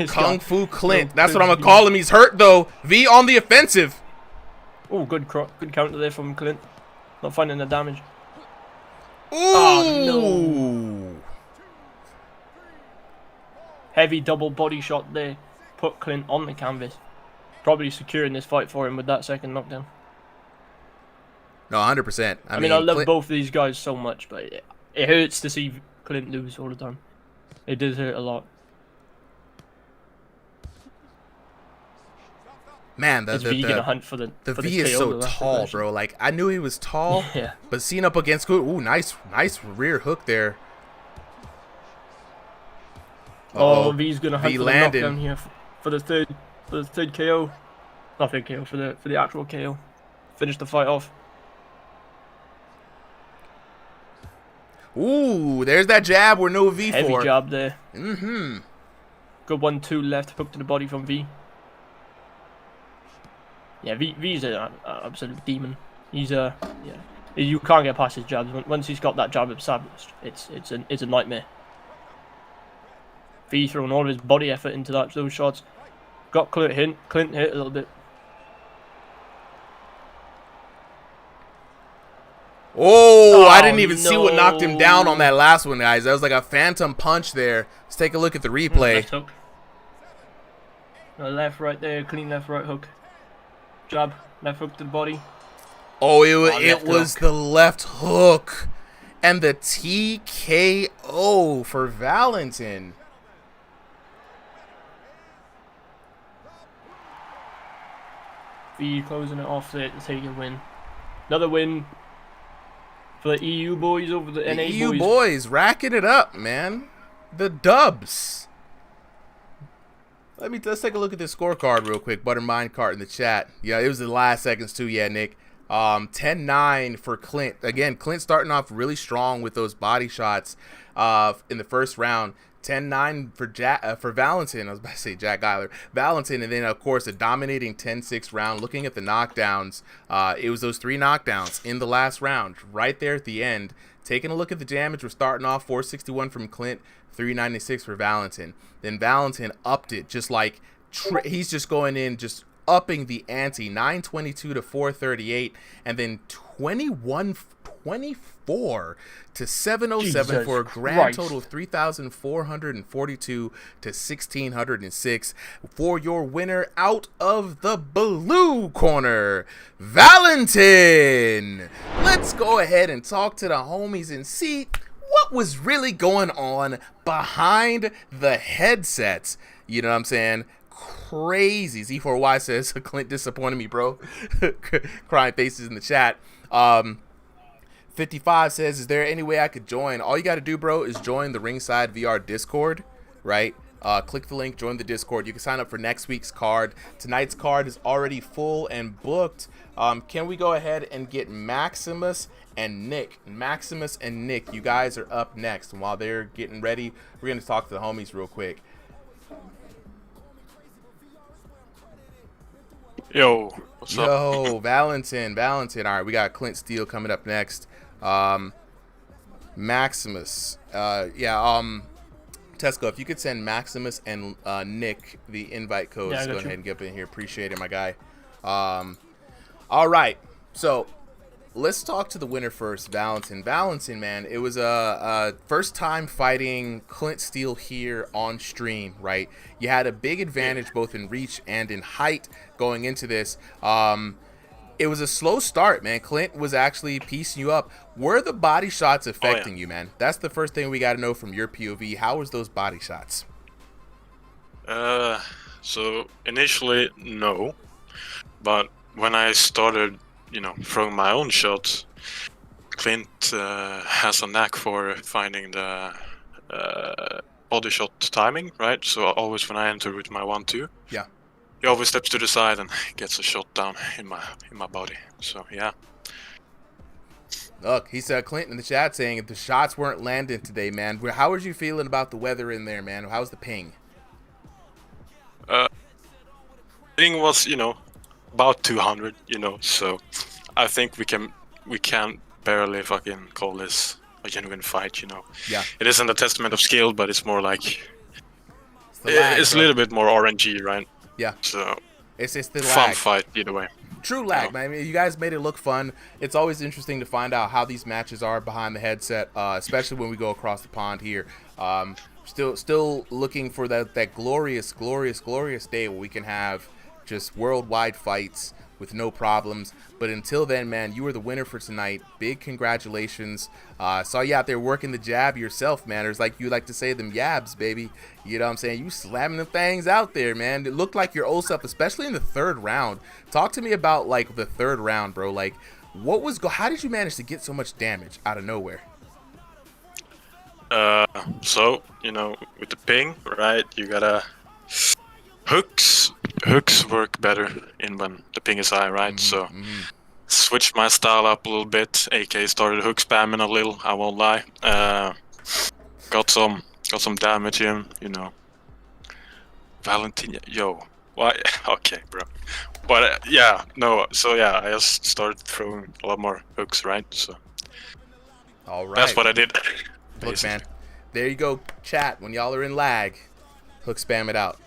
Kung Fu Clint. That's what I'm going to call him. He's hurt, though. V on the offensive. Oh, good counter there from Clint. Not finding the damage. Ooh. Oh, no. Heavy double body shot there. Put Clint on the canvas. Probably securing this fight for him with that second knockdown. No, 100%. I mean, I love both of these guys so much, but it hurts to see Clint lose all the time. It does hurt a lot. Man, the V is so tall, bro. Like, I knew he was tall, yeah. But seeing up against, ooh, nice rear hook there. Oh, V's gonna hunt for the knockdown here for the third KO. Not third KO, for the actual KO. Finish the fight off. Ooh, there's that jab where no V for. Heavy jab there. Mm-hmm. Good 1-2 left hook to the body from V. Yeah, V's an absolute demon. He's yeah. You can't get past his jabs. Once he's got that jab established, it's a nightmare. V throwing all of his body effort into those shots. Got Clint hit a little bit. Oh, I didn't even see what knocked him down on that last one, guys. That was like a phantom punch there. Let's take a look at the replay. Left hook. Left, right there. Clean left, right hook. Jab, left hook to the body. Oh, it was the left hook. And the TKO for Valentin. V closing it off there to take a win. Another win for the EU boys over the NA boys. EU boys racking it up, man. The dubs. Let's take a look at this scorecard real quick. Butter Minecart in the chat. Yeah, it was the last seconds too. Yeah, Nick. 10-9 for Clint. Again, Clint starting off really strong with those body shots in the first round. 10-9 for Valentin. I was about to say Jack Geiler. Valentin, and then, of course, a dominating 10-6 round. Looking at the knockdowns, it was those 3 knockdowns in the last round right there at the end. Taking a look at the damage, we're starting off 461 from Clint, 396 for Valentin. Then Valentin upped it, just like he's just going in, just upping the ante, 922 to 438, and then 2124 to 707 Jesus for a grand Christ. total of 3,442 to 1,606 for your winner out of the blue corner, Valentin. Let's go ahead and talk to the homies and see what was really going on behind the headsets. You know what I'm saying? Crazy. Z4Y says Clint disappointed me, bro. Crying faces in the chat. 55 says, is there any way I could join? All you got to do, bro, is join the Ringside VR Discord, right? Click the link, join the Discord. You can sign up for next week's card. Tonight's card is already full and booked. Can we go ahead and get Maximus and Nick? Maximus and Nick, you guys are up next. And while they're getting ready, we're going to talk to the homies real quick. Yo, what's up? Yo, Valentin. All right, we got Clint Steele coming up next. Maximus. Tesco, if you could send Maximus and Nick the invite codes, Yeah, go you. ahead and get in here. Appreciate it, my guy. All right, so let's talk to the winner first, Valentin. Valentin, man, it was a first time fighting Clint Steele here on stream, right? You had a big advantage both in reach and in height going into this. It was a slow start, man. Clint was actually piecing you up. Were the body shots affecting you, man? That's the first thing we got to know from your POV. How was those body shots? So initially, no. But when I started, throwing my own shots, Clint has a knack for finding the body shot timing, right? So always when I enter with my 1-2, Yeah. he always steps to the side and gets a shot down in my body. So yeah. Look, he said, Clint in the chat saying if the shots weren't landing today, man. How was you feeling about the weather in there, man? How's the ping? Thing was, about 200, so I think we can barely fucking call this a genuine fight, Yeah. It isn't a testament of skill, but it's more like the lag, it's a bro. little bit more RNG, right? Yeah. So It's the fun lag. fight either way. True lag, man. I mean, you guys made it look fun. It's always interesting to find out how these matches are behind the headset, especially when we go across the pond here. Still looking for that glorious day where we can have just worldwide fights with no problems. But until then, man, you were the winner for tonight. Big congratulations. Saw you out there working the jab yourself, man. Or like you like to say, them yabs, baby. You know what I'm saying? You slamming them things out there, man. It looked like your old stuff, especially in the third round. Talk to me about like the third round, bro. Like, how did you manage to get so much damage out of nowhere? So with the ping, right? You gotta hooks work better when the ping is high, right? So switched my style up a little bit. AK started hook spamming a little, I won't lie. Got some damage in, Valentin, yo, why? Okay, bro. But I just started throwing a lot more hooks, right? So All right. that's what I did. Look, basically. man, there you go, chat. When y'all are in lag, hook spam it out.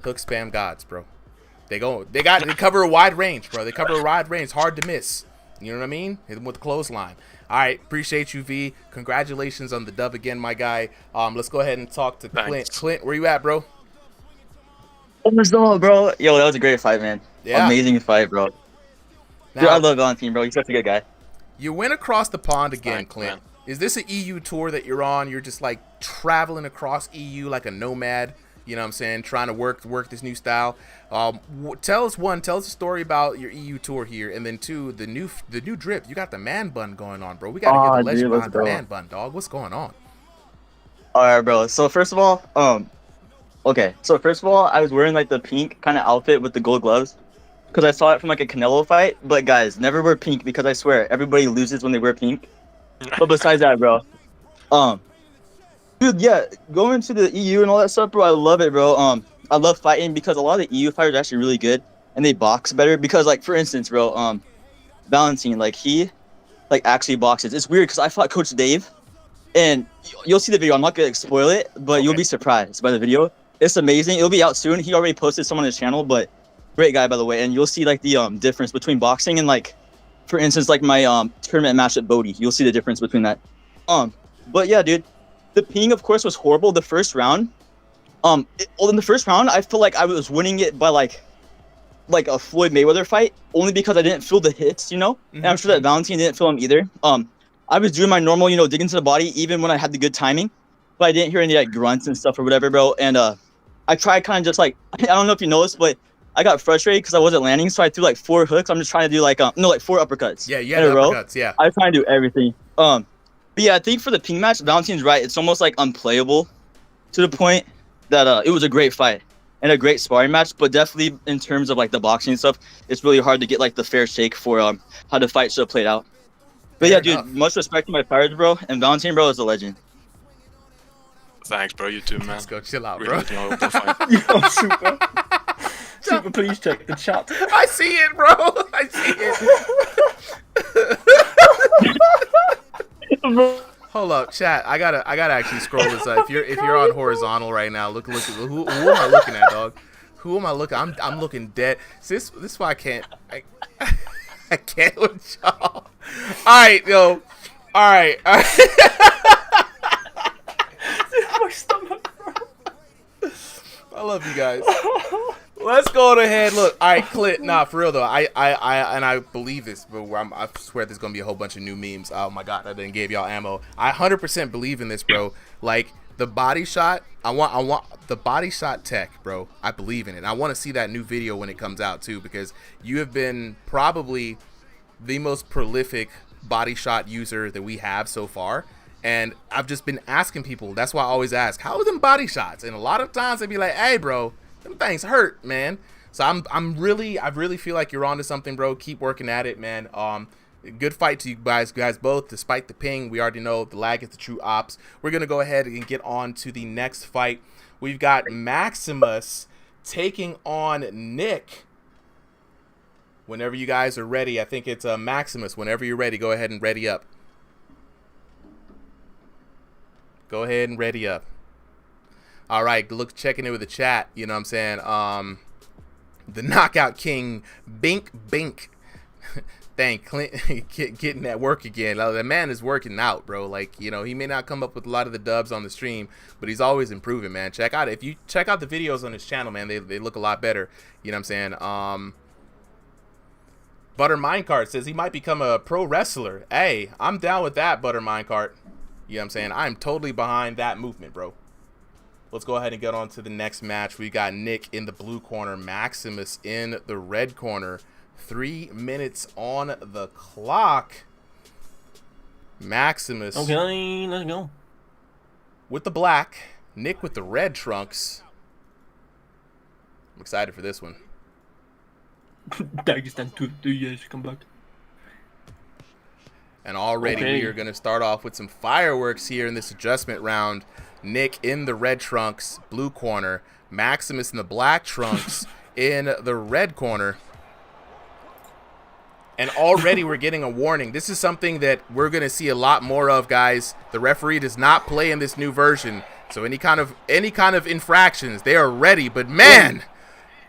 Hook spam gods, bro. They cover a wide range, bro. They cover a wide range, hard to miss. You know what I mean? Hit them with the clothesline. All right, appreciate you, V. Congratulations on the dub again, my guy. Let's go ahead and talk to Clint. Thanks. Clint, where you at, bro? What's up, bro? Yo, that was a great fight, man. Yeah. Amazing fight, bro. Dude, I love Valentin, bro. He's such a good guy. You went across the pond again, Thanks, Clint. man. Is this an EU tour that you're on? You're just like traveling across EU like a nomad, you know what I'm saying, trying to work this new style. Tell us a story about your EU tour here, and then two, the new drip. You got the man bun going on, bro. We gotta get the legend dude, let's behind the go. man bun, dog. What's going on? Alright, bro. So first of all, I was wearing like the pink kind of outfit with the gold gloves. because I saw it from like a Canelo fight. But guys, never wear pink because I swear everybody loses when they wear pink. But besides that, bro, dude, yeah, going to the EU and all that stuff, bro, I love it, bro. I love fighting because a lot of the EU fighters are actually really good and they box better. Because like for instance, bro, Valentine, like he like actually boxes. It's weird because I fought Coach Dave, and you'll see the video. I'm not gonna spoil it, but you'll be surprised by the video. It's amazing. It'll be out soon. He already posted some on his channel, but great guy by the way. And you'll see like the difference between boxing and like, for instance, like my tournament match at Bodie. You'll see the difference between that. But yeah, dude, the ping of course was horrible the first round. In the first round, I feel like I was winning it by like a Floyd Mayweather fight, only because I didn't feel the hits, you know. And I'm sure that Valentine didn't feel them either. I was doing my normal, you know, digging to the body even when I had the good timing, but I didn't hear any like grunts and stuff or whatever, bro. And I tried kind of just like I don't know if you noticed, but I got frustrated because I wasn't landing, so I threw like 4 hooks. I'm just trying to do like like 4 uppercuts. Yeah, yeah, uppercuts. Yeah. I was trying to do everything. But yeah, I think for the ping match, Valentine's right. It's almost like unplayable to the point that it was a great fight and a great sparring match, but definitely in terms of like the boxing and stuff, it's really hard to get like the fair shake for how the fight should have played out. But Fair yeah, enough. dude, much respect to my fighters, bro, and Valentine, bro, is a legend. Thanks, bro. You too, man. Let's go chill out, Really bro. looking forward to the fight. Yo, super. Super, please check the chat. I see it, bro. I see it. Hold up, chat. I gotta actually scroll this up. If you're on horizontal right now, look. Who am I looking at, dog? Who am I looking? I'm looking dead. This is why I can't. I can't with y'all. All right, yo. All right. My stomach, bro. I love you guys. Let's go ahead. Look, all right, Clint. Nah, for real though. I believe this, but I swear there's gonna be a whole bunch of new memes. Oh my god, I didn't give y'all ammo. I 100% believe in this, bro. Like the body shot. I want the body shot tech, bro. I believe in it. I want to see that new video when it comes out too, because you have been probably the most prolific body shot user that we have so far. And I've just been asking people. That's why I always ask, how are them body shots? And a lot of times they'd be like, hey, bro, them things hurt, man. So I really feel like you're onto something, bro. Keep working at it, man. Good fight to you guys both. Despite the ping, we already know the lag is the true ops. We're gonna go ahead and get on to the next fight. We've got Maximus taking on Nick. Whenever you guys are ready, I think it's Maximus. Whenever you're ready, go ahead and ready up. Go ahead and ready up. All right, look, checking in with the chat. You know what I'm saying? The Knockout King, Bink Bink. Dang, Clint getting that work again. That man is working out, bro. Like, you know, he may not come up with a lot of the dubs on the stream, but he's always improving, man. If you check out the videos on his channel, man, they look a lot better. You know what I'm saying? Butter Minecart says he might become a pro wrestler. Hey, I'm down with that, Butter Minecart. You know what I'm saying? I'm totally behind that movement, bro. Let's go ahead and get on to the next match. We got Nick in the blue corner, Maximus in the red corner. 3 minutes on the clock. Maximus. Okay, let's go. With the black, Nick with the red trunks. I'm excited for this one. Dagestan 2 years come back. And already we are going to start off with some fireworks here in this adjustment round. Nick in the red trunks, blue corner. Maximus in the black trunks in the red corner. And already we're getting a warning. This is something that we're going to see a lot more of, guys. The referee does not play in this new version. So any kind of infractions, they are ready. But man,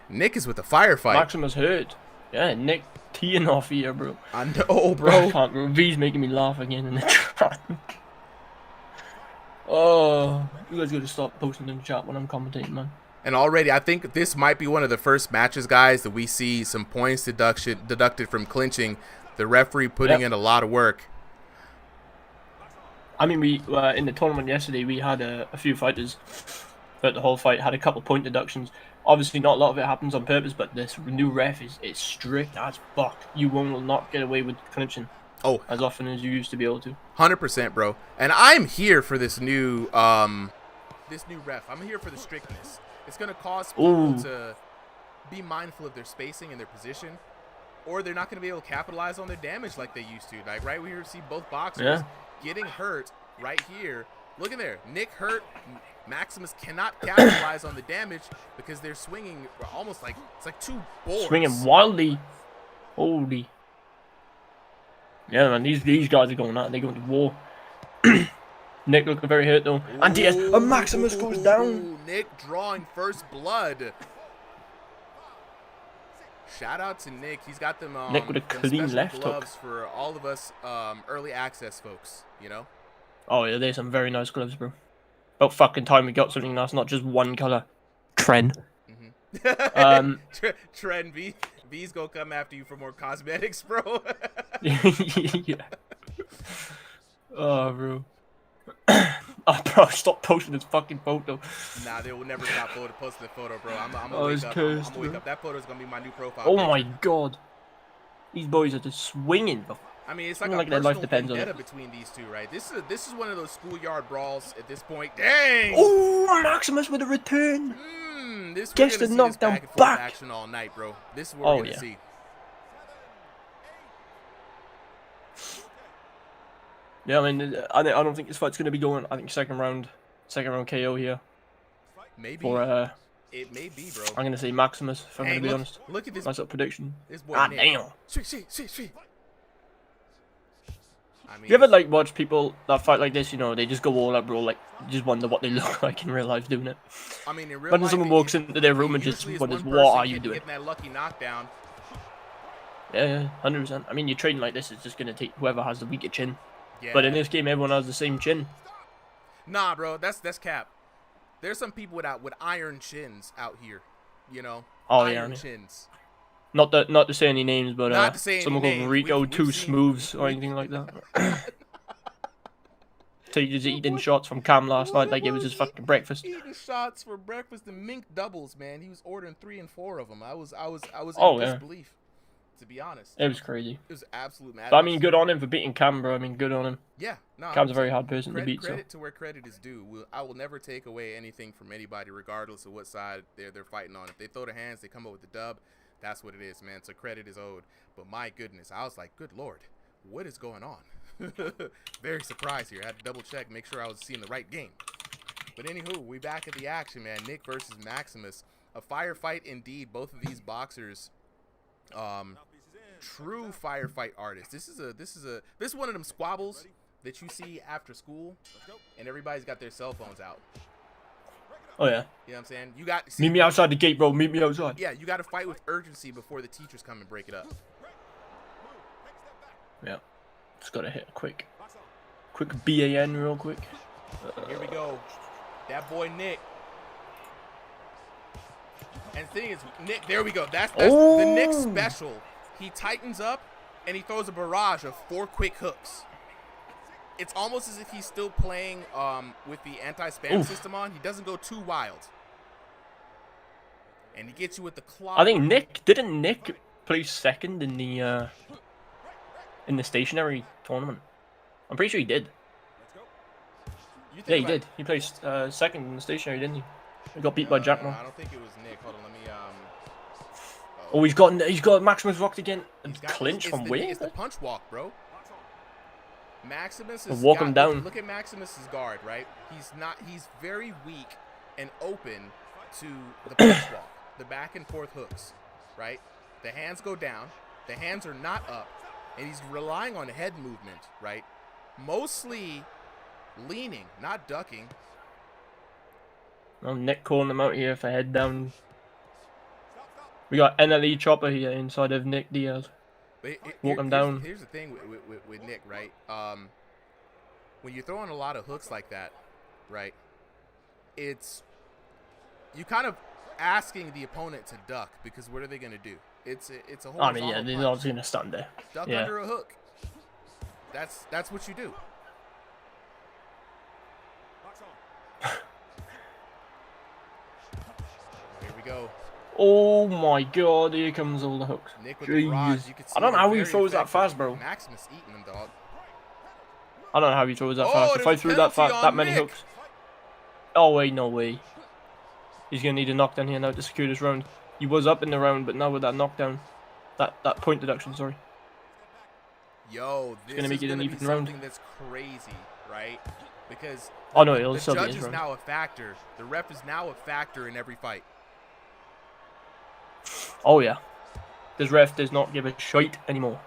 Nick is with the firefight. Maximus hurt. Yeah, Nick teeing off here, bro. I know, bro. I can't, bro. V's making me laugh again in the chat. Oh, you guys gotta stop posting in the chat when I'm commentating, man. And already, I think this might be one of the first matches, guys, that we see some points deducted from clinching. The referee putting in a lot of work. I mean, we in the tournament yesterday, we had a few fighters throughout the whole fight, had a couple point deductions. Obviously, not a lot of it happens on purpose, but this new ref is strict as fuck. You will not get away with clinching as often as you used to be able to. 100%, bro. And I'm here for this new ref. I'm here for the strictness. It's gonna cause people to be mindful of their spacing and their position, or they're not going to be able to capitalize on their damage like they used to. Like, right, we see both boxers getting hurt right here. Look at there. Nick hurt. Maximus cannot capitalize on the damage because they're swinging almost like it's like two boars. Swinging wildly. Holy. Yeah, man, these guys are going out. They're going to war. Nick looking very hurt though. And Diaz, and Maximus goes down. Nick drawing first blood. Shout out to Nick. He's got them. Nick with a clean left gloves hook for all of us early access folks. You know. Oh yeah, there's some very nice gloves, bro. About fucking time we got something that's not just one color. Tren. Tren V's gonna come after you for more cosmetics, bro. Yeah. Oh, bro. Oh, bro, stop posting this fucking photo. Nah, they will never stop posting the photo, bro. I'm gonna Oh, wake it's up. cursed, I'm gonna wake bro. up. That photo is gonna be my new profile. Oh picture. my god. These boys are just swinging, bro. I mean, it's like Like a their life personal depends on vendetta it. between these two, right? This is one of those schoolyard brawls at this point. Dang! Oh, Maximus with a return. This Guess we're the gonna see this knockdown back and forth back. action all night, bro. This is what Oh, we're gonna yeah. see. Yeah, I mean, I don't think this fight's gonna be going. I think second round KO here. Maybe For it may be, bro. I'm gonna say Maximus. If I'm Hey, gonna be look, honest. look at this. Nice little prediction. This boy Ah, Nick. damn. Sweet. I mean, You ever like watch people that fight like this? You know, they just go all out, bro. Like, you just wonder what they look like in real life doing it. I mean, in real When life, someone walks into their room and just usually it's wonders, one what person are you doing? getting that lucky knockdown. Yeah, 100%. I mean, you training like this is just gonna take whoever has the weaker chin. Yeah. But in this game, everyone has the same chin. Nah, bro, that's cap. There's some people with iron chins out here, you know. Oh, iron yeah, I mean. chins. Not to say any names, but Not to say any someone called names. Rico We've Two seen- Smooths or anything like that. Tejas eating shots from Cam last night like it was his fucking breakfast. Eating shots for breakfast and mink doubles, man. He was ordering 3 and 4 of them. I was Oh, in yeah. disbelief, to be honest. It was crazy. It was absolute madness. But I mean, good on him for beating Cam, bro. I mean, good on him. Yeah, no. Cam's a very hard person to beat, so. Credit to where credit is due. I will never take away anything from anybody, regardless of what side they're fighting on. If they throw their hands, they come up with the dub. That's what it is, man. So credit is owed. But my goodness, I was like, good lord, what is going on? Very surprised here. I had to double check, make sure I was seeing the right game. But anywho, we back at the action, man. Nick versus Maximus, a firefight indeed. Both of these boxers, true firefight artists. This is one of them squabbles that you see after school, and everybody's got their cell phones out. Oh, yeah. You know what I'm saying? You got Meet me outside the gate, bro. Meet me outside. Yeah, you got to fight with urgency before the teachers come and break it up. Yeah. Just gotta hit a quick BAN real quick. Here we go. That boy Nick. And the thing is, Nick, there we go. That's the Nick special. He tightens up and he throws a barrage of 4 quick hooks. It's almost as if he's still playing with the anti-spam system on. He doesn't go too wild. And he gets you with the claw. I think didn't Nick place second in the stationary tournament? I'm pretty sure he did. Yeah, he did. He placed second in the stationary, didn't he? He got beat by Jackman. I don't think it was Nick. Hold on, let me Oh, he's got Maximus rocked again. And clinch from where? It's the punch walk, bro. Maximus is Walk him down. Look at Maximus's guard, right? He's very weak and open to the punch walk, the back and forth hooks, right? The hands go down, the hands are not up, and he's relying on head movement, right? Mostly leaning, not ducking. Well, Nick calling him out here for head down. We got NLE Chopper here inside of Nick Diaz. But Walk him down. Here's the thing with Nick, right? When you're throwing a lot of hooks like that, right? It's you kind of asking the opponent to duck because what are they gonna do? It's a whole. I mean, yeah, they're obviously gonna stand there. Duck Yeah. under a hook. That's what you do. Here we go. Oh my god, here comes all the hooks. Nick with the barrage. Jeez. You can see I don't know how he very throws that effective. fast, bro. Maximus eating them, dog. I don't know how he throws that Oh, fast. If I there's a threw that penalty fast, on that many Nick. hooks. Oh wait, no way. He's gonna need a knockdown here now to secure this round. He was up in the round, but now with that knockdown, that point deduction, sorry. Yo, this gonna make is it an going to be even round. something that's crazy, right? Because Oh no, it'll the still be judge his is round. now a factor. The ref is now a factor in every fight. Oh yeah. This ref does not give a shite anymore.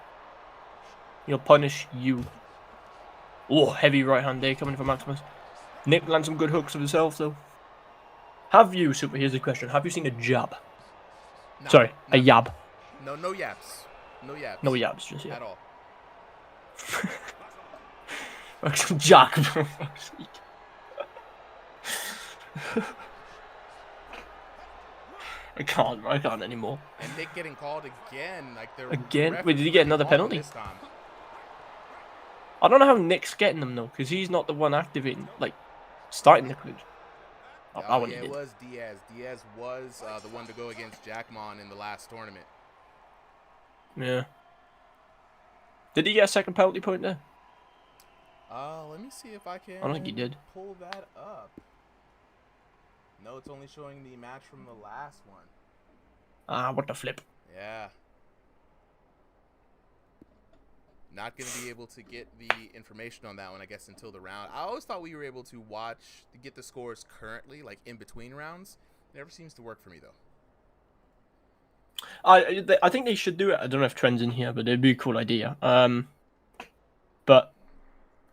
He'll punish you. Oh, heavy right hand there coming from Maximus. Nick lands some good hooks of himself though. Have you, Super, here's the question. Have you seen a jab? No, Sorry, a nothing. yab. No yabs. No yabs. No yabs, just At yet. all. Like some jack, for fuck's sake. I can't anymore. And Nick getting called again. Like the Again? ref Wait, did he is get really another calling penalty? This time. I don't know how Nick's getting them though, because he's not the one activating, like, starting the clinch. Oh, that Oh, one yeah, he it did. was Diaz. Diaz was the one to go against Jackmon in the last tournament. Yeah. Did he get a second penalty point there? Let me see if I can I don't think he did. pull that up. No, it's only showing the match from the last one. Ah, what the flip. Yeah. Not going to be able to get the information on that one, I guess, until the round. I always thought we were able to get the scores currently, like in between rounds. It never seems to work for me, though. I think they should do it. I don't know if Trent's in here, but it'd be a cool idea. But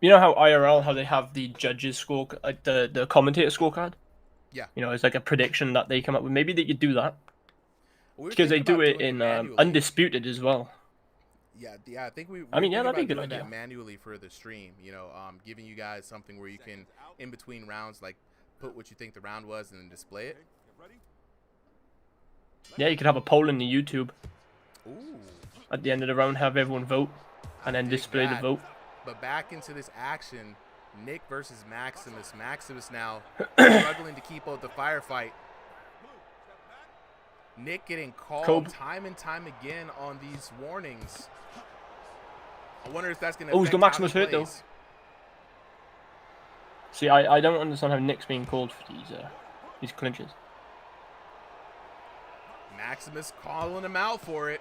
you know how IRL, how they have the judges score, like the commentator scorecard? Yeah. You know, it's like a prediction that they come up with. Maybe they could do that. We were Because they thinking do about it doing in manually. Undisputed as well. Yeah, I think we I mean, yeah, were that'd be a thinking good about doing idea. that manually for the stream. You know, giving you guys something where you can, in between rounds, like put what you think the round was and then display it. Yeah, you could have a poll in the YouTube Ooh. at the end of the round, have everyone vote, and then I dig display the that. vote. But back into this action, Nick versus Maximus. Maximus now struggling to keep up the firefight. Nick getting called time and time again on these warnings. I wonder if that's going to Oh, he's got Maximus hurt though. See, I don't understand how Nick's being called for these clinches. Maximus calling him out for it.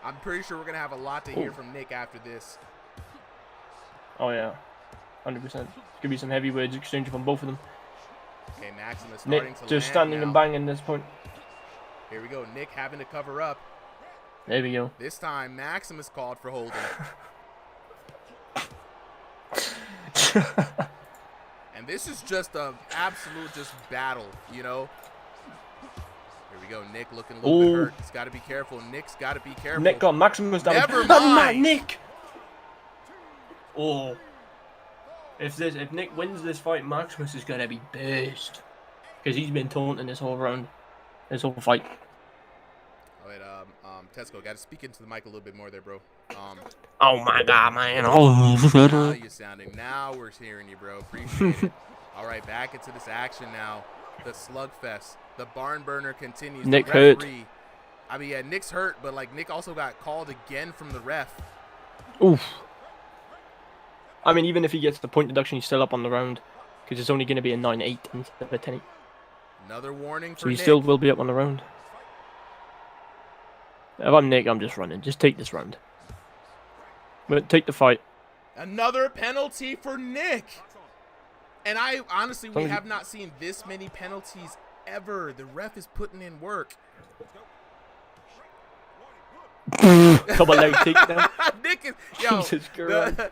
I'm pretty sure we're going to have a lot to hear from Nick after this. Oh yeah, 100%. Could be some heavy words exchanged from both of them. Okay, Maximus starting Nick to just land standing now. and banging this point. Here we go. Nick having to cover up. There we go. This time, Maximus called for holding. And this is just a absolute battle, you know. Here we go. Nick looking a little bit hurt. He's got to be careful. Nick's got to be careful. Nick got Maximus down. Never mind. Nick. Oh. If Nick wins this fight, Maximus is gonna be pissed because he's been taunting this whole round, this whole fight. Oh, wait, Tesco, got to speak into the mic a little bit more there, bro. Oh my god, man! Now you're sounding. Now we're hearing you, bro. Appreciate it. All right, back into this action now. The slugfest, the barn burner continues. Nick the hurt. referee, I mean, yeah, Nick's hurt, but like Nick also got called again from the ref. Oof. I mean, even if he gets the point deduction, he's still up on the round because it's only going to be a 9-8 instead of a 10-8. Another warning for So he Nick. still will be up on the round. If I'm Nick, I'm just running. Just take this round. But take the fight. Another penalty for Nick. And I honestly, we Don't- have not seen this many penalties ever. The ref is putting in work. Double leg takedown. Nick is Jesus Christ.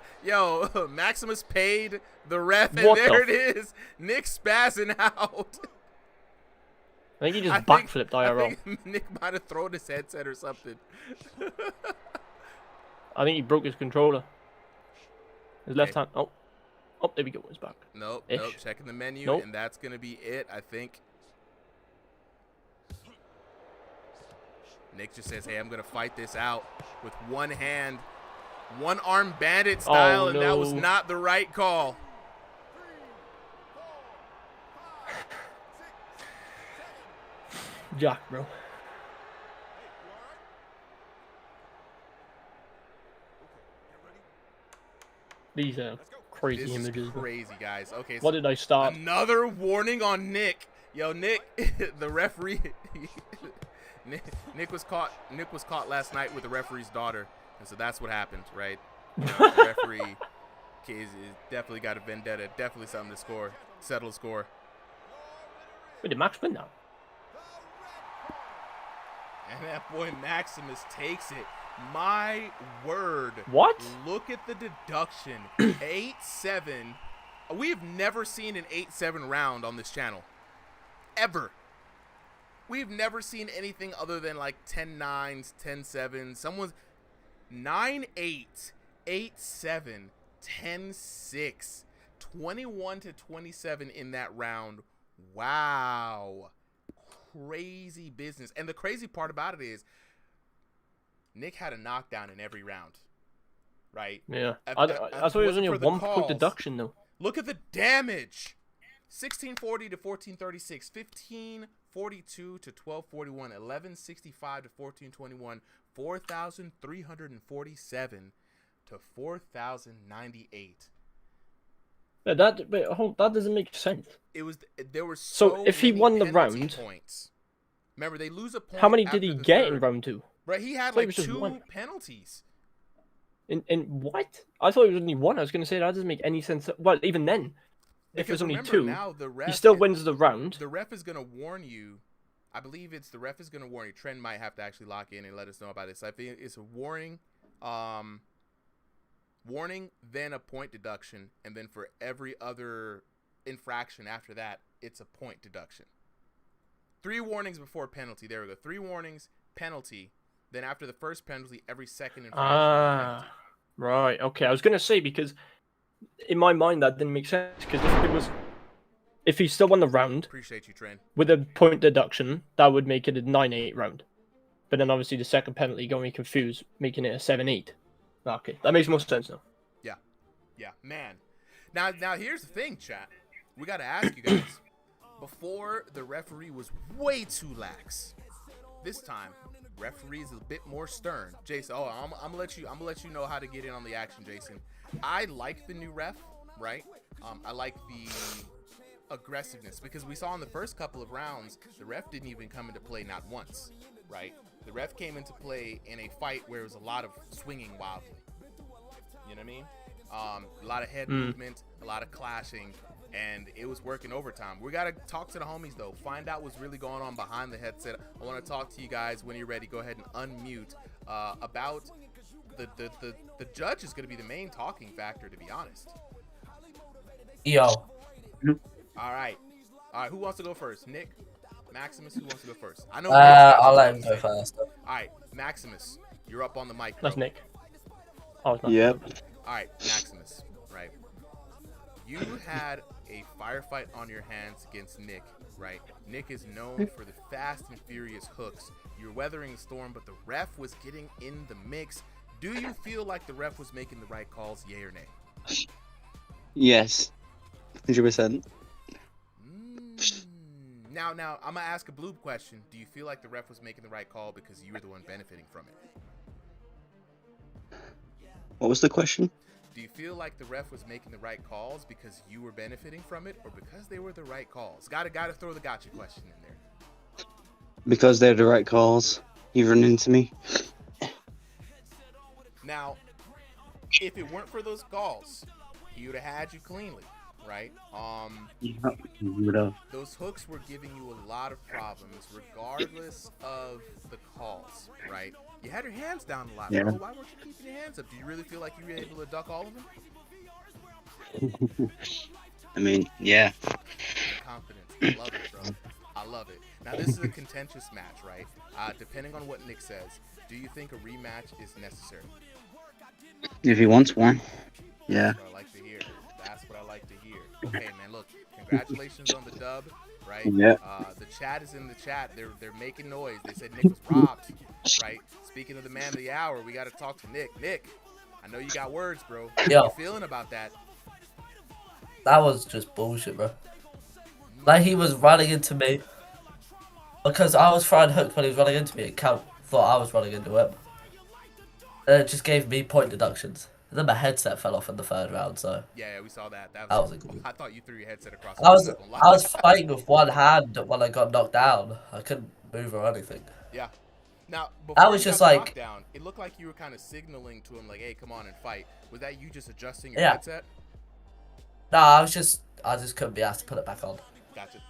Maximus paid the ref, and What there the it is. Nick spazzing out. I think he just I backflipped IRL. think Nick might have thrown his headset or something. I think he broke his controller. His left Okay. hand. Oh. Oh, there we go. It's back. Nope, Ish. nope. Checking the menu, Nope. and that's gonna be it, I think. Nick just says, "Hey, I'm gonna fight this out with one hand, one arm bandit style," and that was no. not the right call. Jack, bro. These are crazy This is images. Bro. crazy, guys. Okay, What so did I start? another warning on Nick. Yo, Nick, the referee. Nick was caught. Nick was caught last night with the referee's daughter, and so that's what happened, right? The referee is definitely got a vendetta. Definitely something to settle the score. Wait, did Max win now? And that boy Maximus takes it. My word. What? Look at the deduction. 8-7. We've never seen an 8-7 round on this channel. Ever. We've never seen anything other than like 10-9s, 10-7s. Someone's 9-8, 8-7, 10-6, 21-27 in that round. Wow. Crazy business. And the crazy part about it is Nick had a knockdown in every round. Right? Yeah. I thought it was only a 1-point deduction though. Look at the damage. 1640 to 1436, 1542 to 1241, 1165 to 1421, 4347 to 4098. Yeah, that doesn't make sense. There were so if he won the round points. Remember, they lose a point. How many did he get in round 2? Right, he had like 2 penalties. In what? I thought it was only 1. I was going to say that doesn't make any sense. Well, even then, if there's only 2, now he still wins the round. The ref is going to warn you. I believe the ref is going to warn you. Trent might have to actually lock in and let us know about this. I think it's a warning, then a point deduction, and then for every other infraction after that, it's a point deduction. 3 warnings before penalty. There we go. 3 warnings, penalty. Then after the first penalty, every second infraction. Right. Okay. I was going to say, because in my mind that didn't make sense, because if he still won the round, appreciate you, Trent, with a point deduction, that would make it a 9-8 round. But then obviously the second penalty got me confused, making it a 7-8. Okay, that makes more sense now. Yeah, man. Now here's the thing, chat. We got to ask you guys. Before, the referee was way too lax. This time, referee is a bit more stern. Jason, I'm gonna let you know how to get in on the action, Jason. I like the new ref, right? I like the aggressiveness, because we saw in the first couple of rounds, the ref didn't even come into play, not once, right? The ref came into play in a fight where it was a lot of swinging wildly. You know what I mean? A lot of head movement, a lot of clashing, and it was working overtime. We got to talk to the homies, though. Find out what's really going on behind the headset. I want to talk to you guys when you're ready. Go ahead and unmute about the judge is going to be the main talking factor, to be honest. Yo. All right. Who wants to go first? Nick? Maximus? Who wants to go first? I know. I'll let him go first. All right, Maximus, you're up on the mic. That's Nick. Oh, it's not. Yep. All right, Maximus, right? You had a firefight on your hands against Nick, right? Nick is known for the fast and furious hooks. You're weathering the storm, but the ref was getting in the mix. Do you feel like the ref was making the right calls, yay or nay? Yes. 100%. Now, I'm going to ask a Blue question. Do you feel like the ref was making the right call because you were the one benefiting from it? What was the question? Do you feel like the ref was making the right calls because you were benefiting from it, or because they were the right calls? Gotta throw the gotcha question in there. Because they're the right calls. You run into me. Now, if it weren't for those calls, he would have had you cleanly, right? Those hooks were giving you a lot of problems, regardless of the calls, right? You had your hands down a lot, bro. Why weren't you keeping your hands up? Do you really feel like you were able to duck all of them? I mean, yeah. Confidence. I love it, bro. I love it. Now, this is a contentious match, right? Depending on what Nick says, do you think a rematch is necessary? If he wants one. Yeah. That's what I like to hear. That's what I like to hear. Okay, man, look. Congratulations on the dub, right? Yeah. The chat is in the chat. They're making noise. They said Nick was robbed, right? Speaking of the man of the hour, we got to talk to Nick. Nick, I know you got words, bro. How you feeling about that? That was just bullshit, bro. Like, he was running into me. Because I was throwing hooks when he was running into me. It thought I was running into him. And it just gave me point deductions. then my headset fell off in the third round. So Yeah, we saw that. that was a good. I thought you threw your headset across. I was fighting with one hand when I got knocked down. I couldn't move or anything. Yeah. Now, That before was you just got the like- knockdown, it looked like you were kind of signaling to him, like, "Hey, come on and fight." Was that you just adjusting your Yeah. headset? No, I just couldn't be asked to put it back on. Gotcha.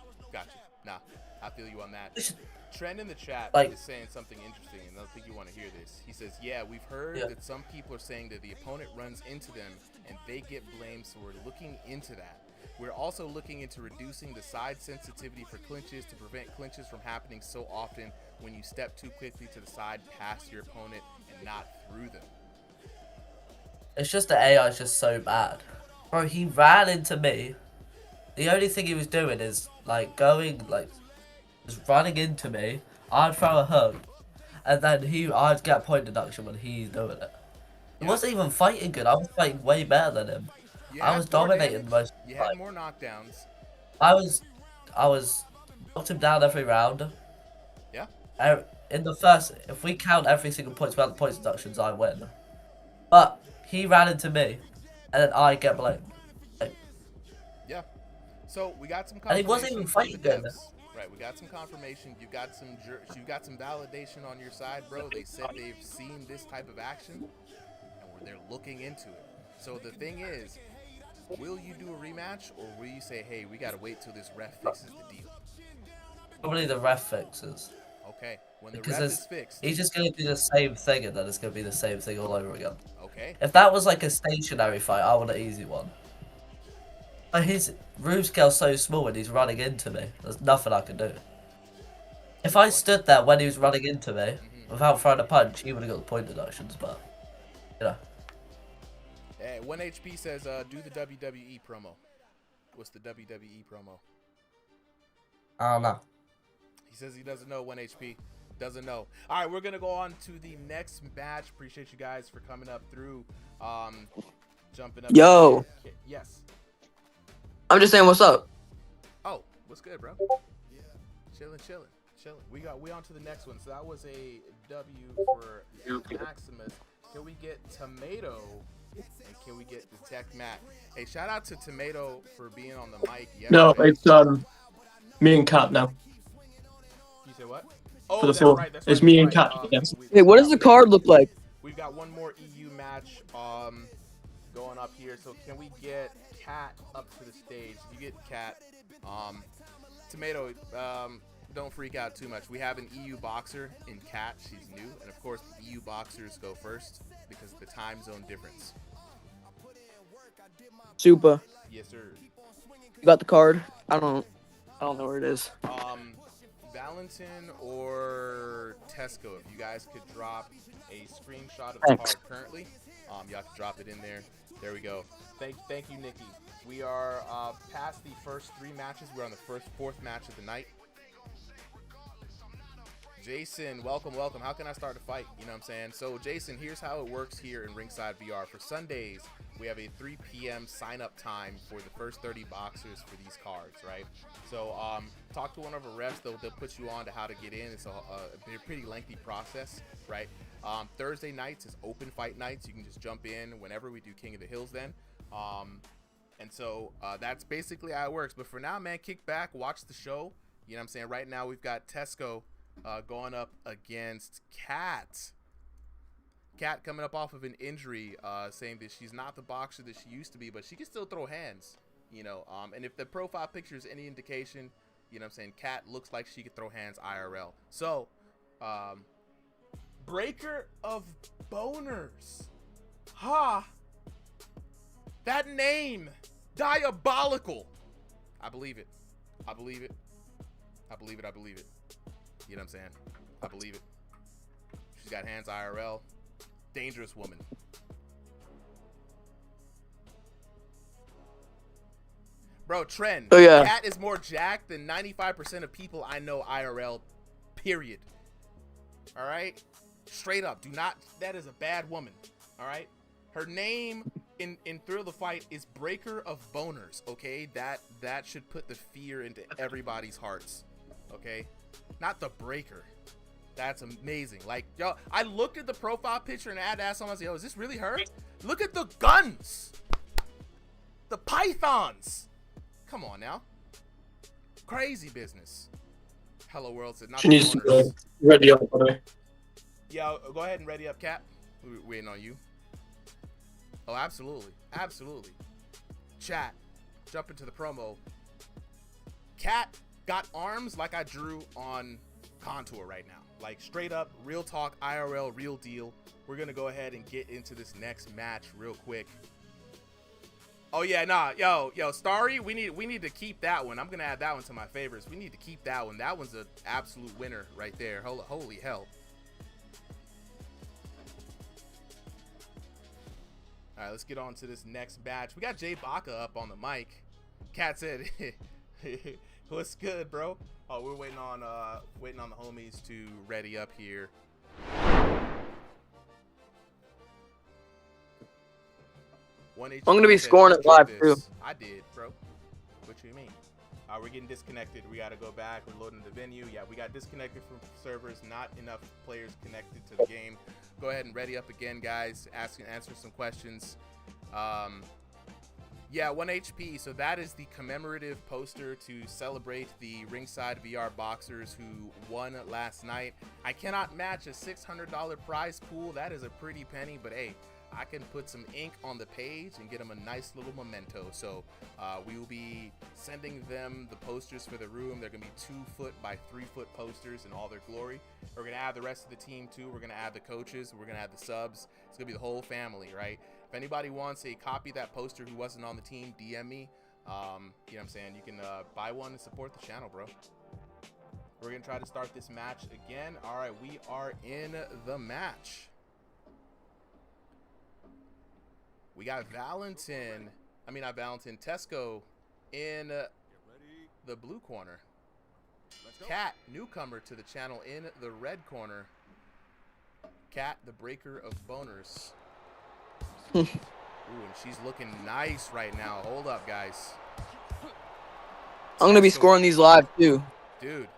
Nah, I feel you on that. It's- Trend in the chat Like- is saying something interesting, and I don't think you want to hear this. He says, "Yeah, we've heard Yeah. that some people are saying that the opponent runs into them and they get blamed, so we're looking into that. We're also looking into reducing the side sensitivity for clinches to prevent clinches from happening so often when you step too quickly to the side past your opponent and not through them." It's just the AI is just so bad. Bro, he ran into me. The only thing he was doing is like going like just running into me. I'd throw a hook, and then I'd get point deduction when he's doing it. He wasn't even fighting good. I was fighting way better than him. You I had was more dominating damage, most. You had more knockdowns. I was knocked him down every round. Yeah. In the first, if we count every single point without the points deductions, I win. But he ran into me, and then I get blamed. Yeah. So we got some And confirmation he wasn't even from the fighting good. devs. Right, we got some confirmation. You got some validation on your side, bro. They said they've seen this type of action, and they're looking into it. So the thing is, will you do a rematch, or will you say, "Hey, we gotta wait till this ref fixes the deal"? Probably the ref fixes. Okay, when the Because ref is fixed. he's just going to do the same thing, and then it's going to be the same thing all over again. Okay. If that was like a stationary fight, I want an easy one. But his room scale's so small and he's running into me. There's nothing I can do. If I stood there when he was running into me, without throwing a punch, he would have got the point deductions, but, you know. Hey, 1HP says, do the WWE promo. What's the WWE promo? I don't know. He says he doesn't know. 1HP doesn't know. All right, we're gonna go on to the next match. Appreciate you guys for coming up through. Jumping up. Yo. Yes. I'm just saying, what's up? Oh, what's good, bro? Chilling. We on to the next one. So that was a W for Maximus. Can we get Tomato? And can we get Detect Matt? Hey, shout out to Tomato for being on the mic. No, yesterday. it's me and Kat now. You said what? Oh, For the that's four. right. That's It's right, me that's and right. Kat, yes. Hey, what does the card look like? We've got one more EU match going up here. So can we get Kat up to the stage? You get Kat. Tomato, don't freak out too much. We have an EU boxer in Kat. She's new. And of course, the EU boxers go first because of the time zone difference. Super. Yes, sir. You got the card? I don't know where it is. Valentin or Tesco, if you guys could drop a screenshot of the Thanks. card currently, you have to drop it in there. There we go. Thank you, Nikki. We are past the first 3 matches. We're on the fourth match of the night. Jason, welcome. How can I start a fight? You know what I'm saying? So, Jason, here's how it works here in Ringside VR. For Sundays, we have a 3 p.m. sign-up time for the first 30 boxers for these cards, right? So, talk to one of our reps. They'll put you on to how to get in. It's a pretty lengthy process, right? Thursday nights is open fight nights. You can just jump in whenever. We do King of the Hills then. And so that's basically how it works. But for now, man, kick back, watch the show. You know what I'm saying? Right now, we've got Tesco going up against Kat. Kat coming up off of an injury, saying that she's not the boxer that she used to be, but she can still throw hands, you know. And if the profile picture is any indication, you know what I'm saying, Kat looks like she could throw hands IRL. So, breaker of boners. Ha! That name! Diabolical! I believe it. I believe it. You know what I'm saying? I believe it. She's got hands IRL. Dangerous woman. Bro, Trend. Oh, yeah. Kat is more jacked than 95% of people I know IRL. Period. Alright? Straight up. That is a bad woman. Alright? Her name in Thrill the Fight is Breaker of Boners. Okay? That should put the fear into everybody's hearts. Okay? Not the Breaker. That's amazing. Like, yo, I looked at the profile picture and I had to ask someone, I was like, yo, is this really her? Look at the guns. The pythons. Come on now. Crazy business. Hello World said not She the needs to owners. ready up, by the way. Yeah, go ahead and ready up, Cap. We're waiting on you. Oh, absolutely. Absolutely. Chat. Jump into the promo. Cat got arms like I drew on Contour right now. Like, straight up, real talk, IRL, real deal. We're going to go ahead and get into this next match real quick. Oh, yeah, nah. Yo, Starry, we need to keep that one. I'm going to add that one to my favorites. We need to keep that one. That one's an absolute winner right there. Holy hell. All right, let's get on to this next match. We got Jay Baca up on the mic. Cat said, "What's good, bro?" Oh, we're waiting on the homies to ready up here. I'm gonna be scoring it live too. I did, bro. What you mean? We're getting disconnected. We gotta go back. We're loading the venue. Yeah, we got disconnected from servers. Not enough players connected to the game. Go ahead and ready up again, guys. Answer some questions. Yeah, 1 HP. So that is the commemorative poster to celebrate the ringside VR boxers who won last night. I cannot match a $600 prize pool. That is a pretty penny, but hey, I can put some ink on the page and get them a nice little memento. So we will be sending them the posters for the room. They're going to be 2-foot by 3-foot posters in all their glory. We're going to add the rest of the team too. We're going to add the coaches. We're going to add the subs. It's going to be the whole family, right? If anybody wants a copy of that poster who wasn't on the team, DM me. You know what I'm saying? You can buy one and support the channel, bro. We're going to try to start this match again. All right, we are in the match. We got Tesco in the blue corner. Cat, newcomer to the channel, in the red corner. Cat, the breaker of boners. Ooh, and she's looking nice right now. Hold up, guys. I'm gonna be scoring these live too. Dude,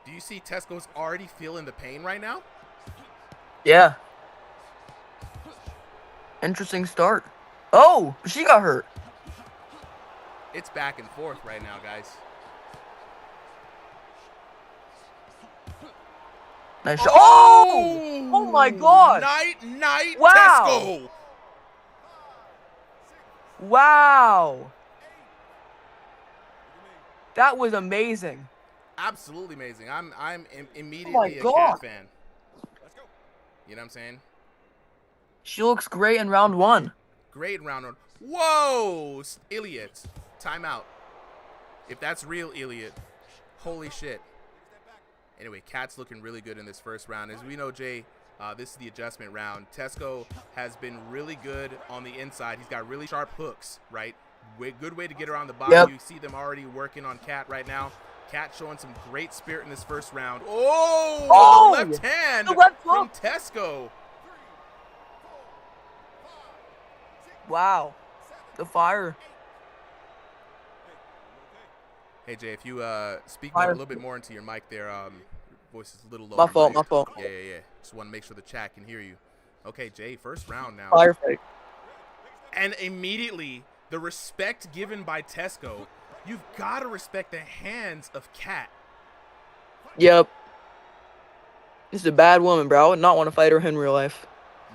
do you see Tesco's already feeling the pain right now? Yeah. Interesting start. Oh, she got hurt. It's back and forth right now, guys. Nice shot. Oh! Oh my god! Night, wow. Tesco! Wow! That was amazing. Absolutely amazing. I'm immediately a Cat fan. You know what I'm saying? She looks great in round one. Great in round one. Whoa! Iliad. Timeout. If that's real, Iliad. Holy shit. Anyway, Cat's looking really good in this first round. As we know, Jay, this is the adjustment round. Tesco has been really good on the inside. He's got really sharp hooks, right? Good way to get around the body. Yep. You see them already working on Cat right now. Cat showing some great spirit in this first round. Oh! The left hand from Tesco. Wow. The fire. Hey, Jay, if you speak a little bit more into your mic there, voice is a little low. My fault. Yeah. Just want to make sure the chat can hear you. Okay, Jay, first round now. Fire fake. And immediately, the respect given by Tesco, you've got to respect the hands of Cat. Yep. This is a bad woman, bro. I would not want to fight her in real life.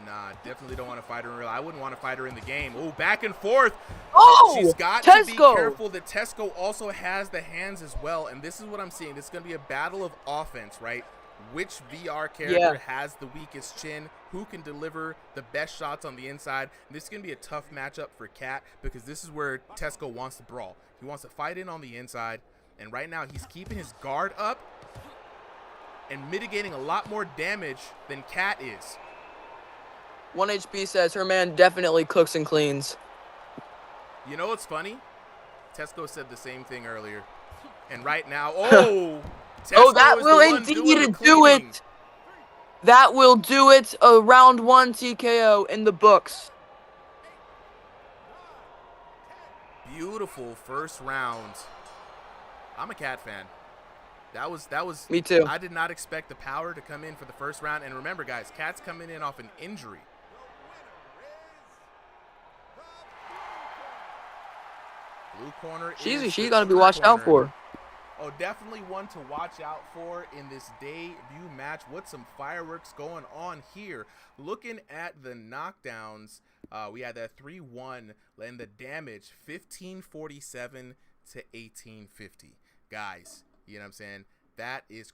Nah, definitely don't want to fight her in real life. I wouldn't want to fight her in the game. Oh, back and forth. Oh, she's got Tesco. To be careful that Tesco also has the hands as well. And this is what I'm seeing. This is going to be a battle of offense, right? Which VR character has the weakest chin? Who can deliver the best shots on the inside? And this is going to be a tough matchup for Cat because this is where Tesco wants to brawl. He wants to fight in on the inside. And right now, he's keeping his guard up and mitigating a lot more damage than Cat is. 1 HP says her man definitely cooks and cleans. You know what's funny? Tesco said the same thing earlier. And right now, Tesco that will indeed do it. That will do it. A round 1 TKO in the books. Beautiful first round. I'm a Cat fan. That was Me too. I did not expect the power to come in for the first round. And remember, guys, Cat's coming in off an injury. Blue corner She's is she's the got to be true watched out corner. for. Oh, definitely one to watch out for in this debut match. What some fireworks going on here. Looking at the knockdowns, we had that 3-1 and the damage 1547 to 1850. Guys, you know what I'm saying? That is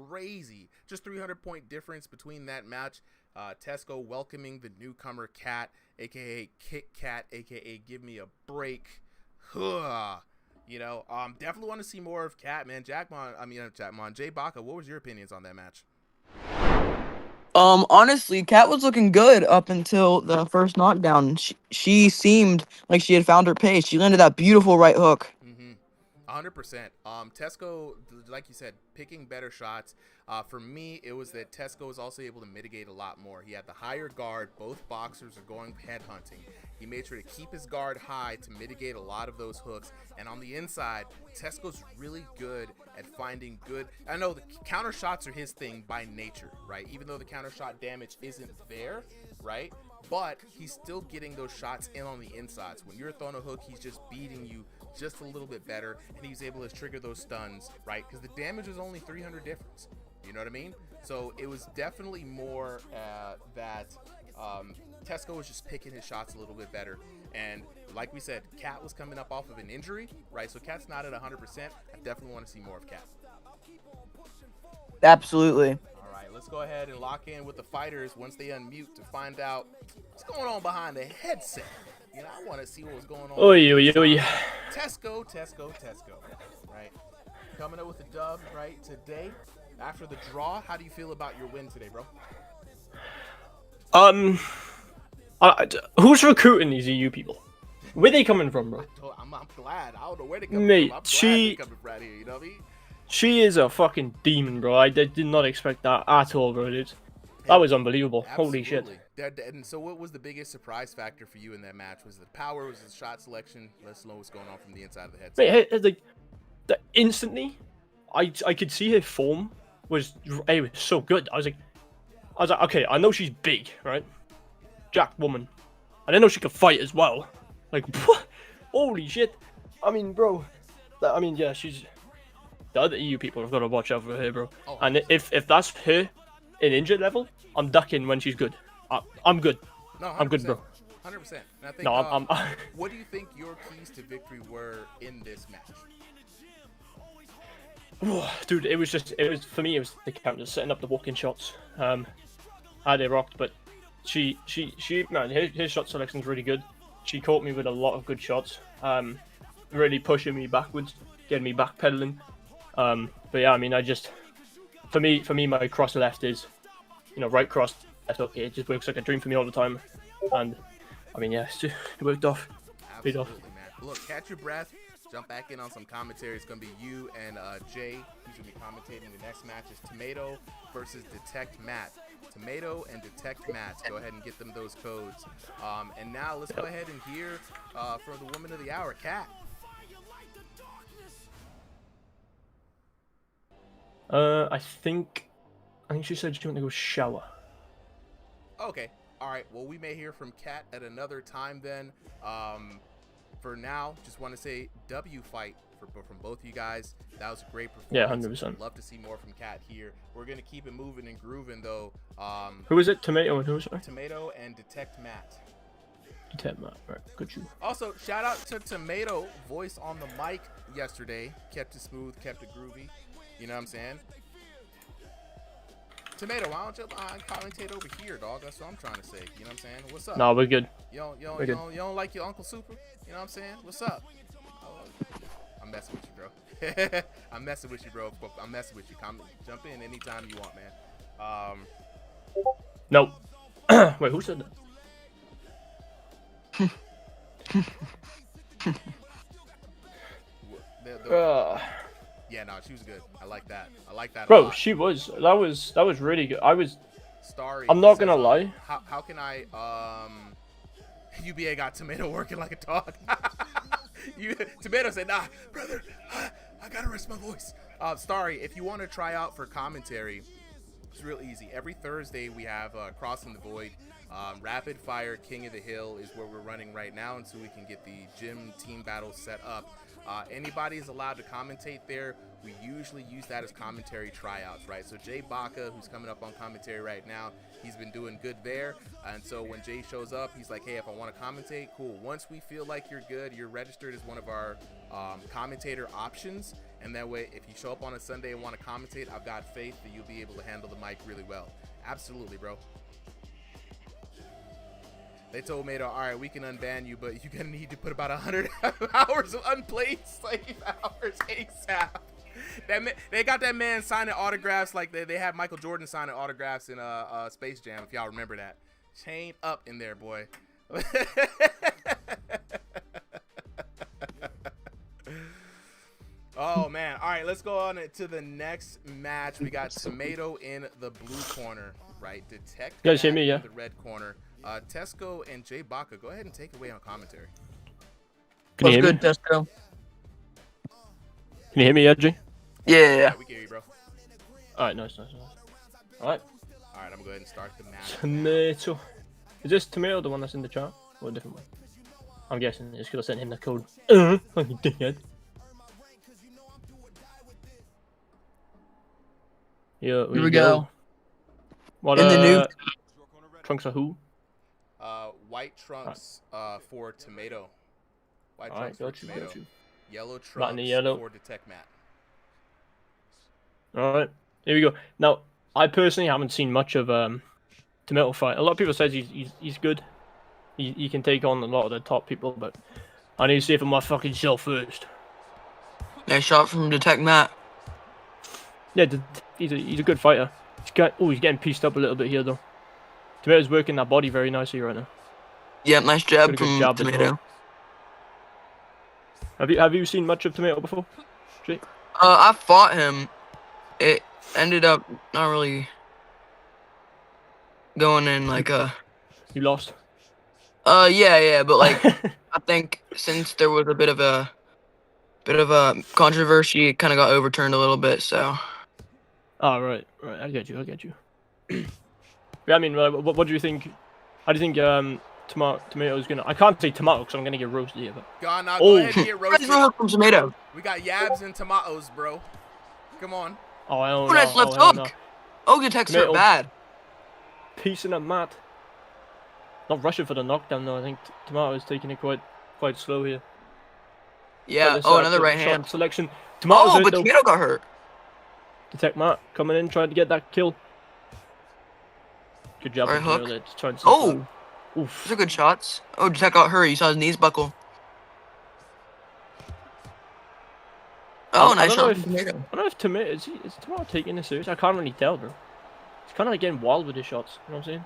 crazy. Just 300-point difference between that match. Tesco welcoming the newcomer Cat, aka Kit Kat, aka Give Me a Break. Huh. You know, definitely want to see more of Cat, man. Jay Baca, what was your opinions on that match? Honestly, Kat was looking good up until the first knockdown. She seemed like she had found her pace. She landed that beautiful right hook. 100%. Tesco, like you said, picking better shots. For me, it was that Tesco was also able to mitigate a lot more. He had the higher guard. Both boxers are going head hunting. He made sure to keep his guard high to mitigate a lot of those hooks. And on the inside, Tesco's really good at finding good. I know the counter shots are his thing by nature, right? Even though the counter shot damage isn't there, right? But he's still getting those shots in on the insides. When you're throwing a hook, he's just beating you just a little bit better, and he's able to trigger those stuns, right? Because the damage is only 300 difference. You know what I mean? So it was definitely more that Tesco was just picking his shots a little bit better. And like we said, Cat was coming up off of an injury, right? So Cat's not at 100%. I definitely want to see more of Cat. Absolutely. All right, let's go ahead and lock in with the fighters once they unmute to find out what's going on behind the headset. You know, I want to see what was going on. Tesco, right? Coming up with a dub, right, today. After the draw, how do you feel about your win today, bro? Who's recruiting these EU people? Where they coming from, bro? I'm glad. I don't know where they coming Mate, from. I'm glad they coming from right here, you know what I mean? She is a fucking demon, bro. I did not expect that at all, bro, dude. That was unbelievable. Absolutely. Holy shit. And so what was the biggest surprise factor for you in that match? Was it the power? Was it the shot selection? Let us know what's going on from the inside of the headset. Mate, like, instantly, I could see her form was so good. I was like, okay, I know she's big, right? Jack woman. And I know she can fight as well. Like, what? Holy shit. I mean, bro. Yeah, she's... The other EU people have got to watch out for her, bro. Oh, and if that's her in injured level, I'm ducking when she's good. I'm good. No, I'm good, bro. 100%. And I think, no, I'm what do you think your keys to victory were in this match? Dude, for me, it was the counters, setting up the walk-in shots. They rocked, but man, his shot selection's really good. She caught me with a lot of good shots. Really pushing me backwards, getting me backpedaling. But yeah, I mean, for me, my cross left is, right cross left hook. It just works like a dream for me all the time. And I mean, yeah, it worked off. Absolutely, man. Look, catch your breath. Jump back in on some commentary. It's going to be you and Jay who's going to be commentating. The next match is Tomato versus Detect Matt. Tomato and Detect Matt. Go ahead and get them those codes. And now let's go ahead and hear from the woman of the hour, Kat. I think she said she went to go shower. Okay. All right. Well, we may hear from Kat at another time then. For now, just want to say W fight from both of you guys. That was a great performance. Yeah, 100%. Love to see more from Kat here. We're going to keep it moving and grooving, though. Who is it? Tomato and who? Sorry? Tomato and Detect Matt. Detect Matt. Right. Good you. Also, shout out to Tomato. Voice on the mic yesterday. Kept it smooth, kept it groovy. You know what I'm saying? Tomato, why don't you commentate over here, dog? That's what I'm trying to say. You know what I'm saying? What's up? No, we're good. You don't like your Uncle Super? You know what I'm saying? What's up? I'm messing with you, bro. I'm messing with you, bro. I'm messing with you. Jump in anytime you want, man. No. Wait, who said that? Yeah, no, she was good. I like that. Bro, she was. That was really good. Starry. I'm not gonna lie. How can I UBA got Tomato working like a dog. Tomato said, nah, brother, I gotta rest my voice. Starry, if you want to try out for commentary, it's real easy. Every Thursday we have Crossing the Void. Rapid Fire King of the Hill is what we're running right now until we can get the gym team battle set up. Anybody is allowed to commentate there. We usually use that as commentary tryouts, right? So Jay Baca, who's coming up on commentary right now, he's been doing good there. And so when Jay shows up, he's like, hey, if I want to commentate, cool. Once we feel like you're good, you're registered as one of our commentator options. And that way, if you show up on a Sunday and want to commentate, I've got faith that you'll be able to handle the mic really well. Absolutely, bro. They told Mato, all right, we can unban you, but you're going to need to put about 100 hours of unplayed slave hours ASAP. They got that man signing autographs like they had Michael Jordan signing autographs in Space Jam, if y'all remember that. Chain up in there, boy. Oh, man. All right, let's go on to the next match. We got Tomato in the blue corner, right? Detect You guys hear me, yeah? in the red corner. Tesco and Jay Baca, go ahead and take away on commentary. Can you hear me? Good, Tesco. Can you hear me, Edgy? Yeah. We can hear you, bro. All right, nice. All right. All right, I'm going to go ahead and start the match. Tomato. Is this Tomato the one that's in the chat? Or a different one? I'm guessing it's because I sent him the code. Fucking dickhead. Here we go. What, In the new trunks are who? White trunks for Tomato. White All trunks right, for got Tomato. you. Yellow Not in trunks the yellow. for Detect Matt. All right, here we go. Now, I personally haven't seen much of Tomato fight. A lot of people says he's good. He can take on a lot of the top people, but I need to see it for my fucking self first. Nice shot from Detect Matt. Yeah, he's a good fighter. He's getting pieced up a little bit here though. Tomato's working that body very nicely right now. Yeah, nice jab Pretty good from jab as Tomato. well. Have you seen much of Tomato before, Jake? I fought him. It ended up not really going in like a. You lost. Yeah, but like I think since there was a bit of a controversy, it kind of got overturned a little bit. So. Oh right, I get you. Yeah, I mean, what do you think? How do you think Tomato's gonna? I can't say tomato because I'm gonna get roasted here. But Go ahead and get roasted. From Tomato. We got yabs and tomatoes, bro. Come on. oh, I don't Oh, know. nice left I don't know. hook. Oh, Detect's Tomato. hurt bad. Piecing up Matt. Not rushing for the knockdown though. I think Tomato is taking it quite slow here. Yeah. This, Oh, another the right shot hand. selection. Tomato's Oh, hurt, but though. Tomato got hurt. Detect Matt coming in, trying to get that kill. Good job Right from hook. Tomato there to try and stop Oh, that. Oof. those are good shots. Oh, Detect got hurt. You saw his knees buckle. Oh, I nice don't know shot if- from Tomato. I don't know if Tomato is Tomato taking this serious. I can't really tell, bro. He's kind of like getting wild with his shots. You know what I'm saying?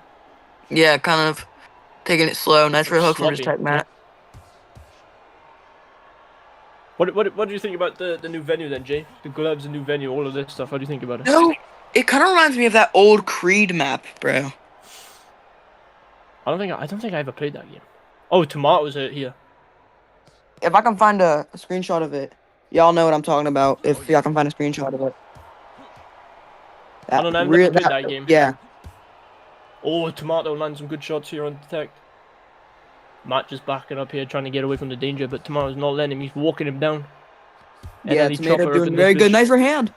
Yeah, kind of taking it slow. Nice for a hook from Sloppy. Detect Matt. What do you think about the new venue then, Jay? The gloves, the new venue, all of this stuff. What do you think about it? No, it kind of reminds me of that old Creed map, bro. I don't think I ever played that game. Oh, Tomato's here. If I can find a screenshot of it, y'all know what I'm talking about. If y'all can find a screenshot of it. I don't know, I've never played that game. Yeah. Oh, Tomato lands some good shots here on Detect. Matt just backing up here, trying to get away from the danger, but Tomato's not letting him. He's walking him down. And Yeah, then he Tomato chopper up doing in very this good. bitch. Nice for hand.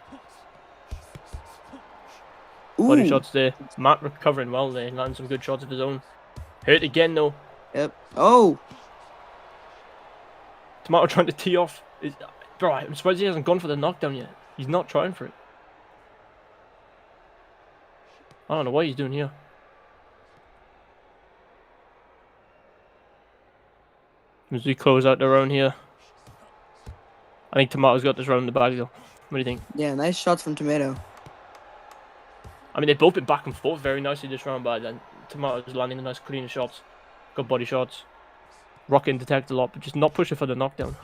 Body Ooh. shots there. Matt recovering well there. Landing some good shots of his own. Hurt again though. Yep. Oh. Tomato trying to tee off. Bro, I'm surprised he hasn't gone for the knockdown yet. He's not trying for it. I don't know what he's doing here. As we close out the round here. I think Tomato's got this round in the bag though. What do you think? Yeah, nice shots from Tomato. I mean, they've both been back and forth very nicely this round, but then Tomato's landing the nice cleaner shots. Good body shots. Rocking Detect a lot, but just not pushing for the knockdown.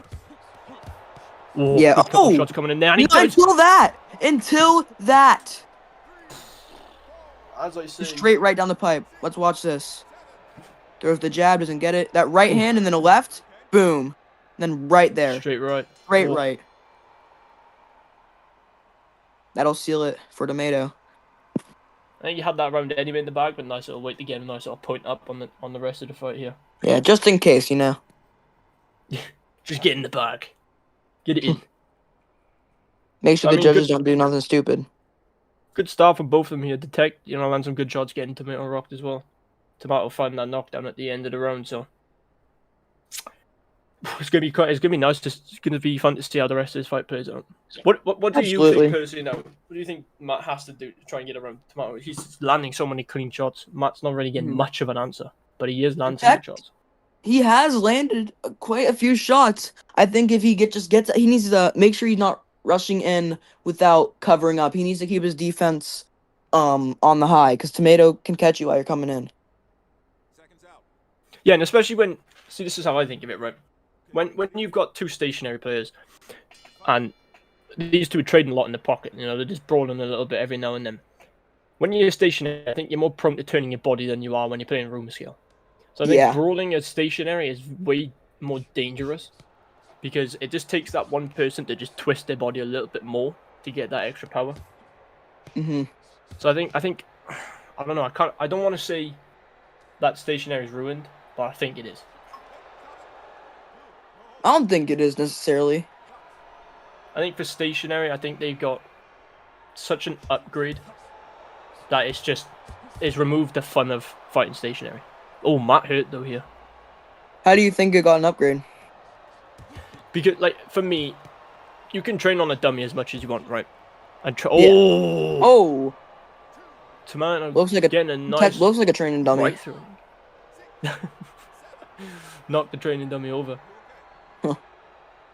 Oh, Yeah. good couple Oh! shots coming in there, and he No, does. Until that. As I say, Straight right down the pipe. Let's watch this. Throws the jab, doesn't get it. That right hand and then a left. Boom. Then right there. straight right. Straight Oh. right. That'll seal it for Tomato. I think you had that round anyway in the bag, but nice little wait to get a nice little point up on the rest of the fight here. Yeah, just in case, you know. Just get in the bag. Get it in. Make sure I the mean, judges good- don't do nothing stupid. Good start from both of them here. Detect, land some good shots getting Tomato rocked as well. Tomato finding that knockdown at the end of the round, so it's gonna be nice. It's gonna be fun to see how the rest of this fight plays out. What do you Absolutely. think personally now? What do you think Matt has to do to try and get around Tomato? He's landing so many clean shots. Matt's not really getting much of an answer, but he is landing some good shots. He has landed quite a few shots. I think if he gets, he needs to make sure he's not rushing in without covering up. He needs to keep his defense on the high, because Tomato can catch you while you're coming in. Seconds out. Yeah, and especially this is how I think of it, right? When you've got two stationary players, and these two are trading a lot in the pocket, they're just brawling a little bit every now and then. When you're stationary, I think you're more prone to turning your body than you are when you're playing room scale. So I think brawling as stationary is way more dangerous, because it just takes that one person to just twist their body a little bit more to get that extra power. So I think I don't know. I don't want to say that stationary is ruined, but I think it is. I don't think it is necessarily. I think for stationary, I think they've got such an upgrade that it's removed the fun of fighting stationary. Oh, Matt hurt though here. How do you think it got an upgrade? Because, for me, you can train on a dummy as much as you want, right? And Oh! Tomato Looks like getting a nice looks like a training dummy. right through. Knock the training dummy over. Huh.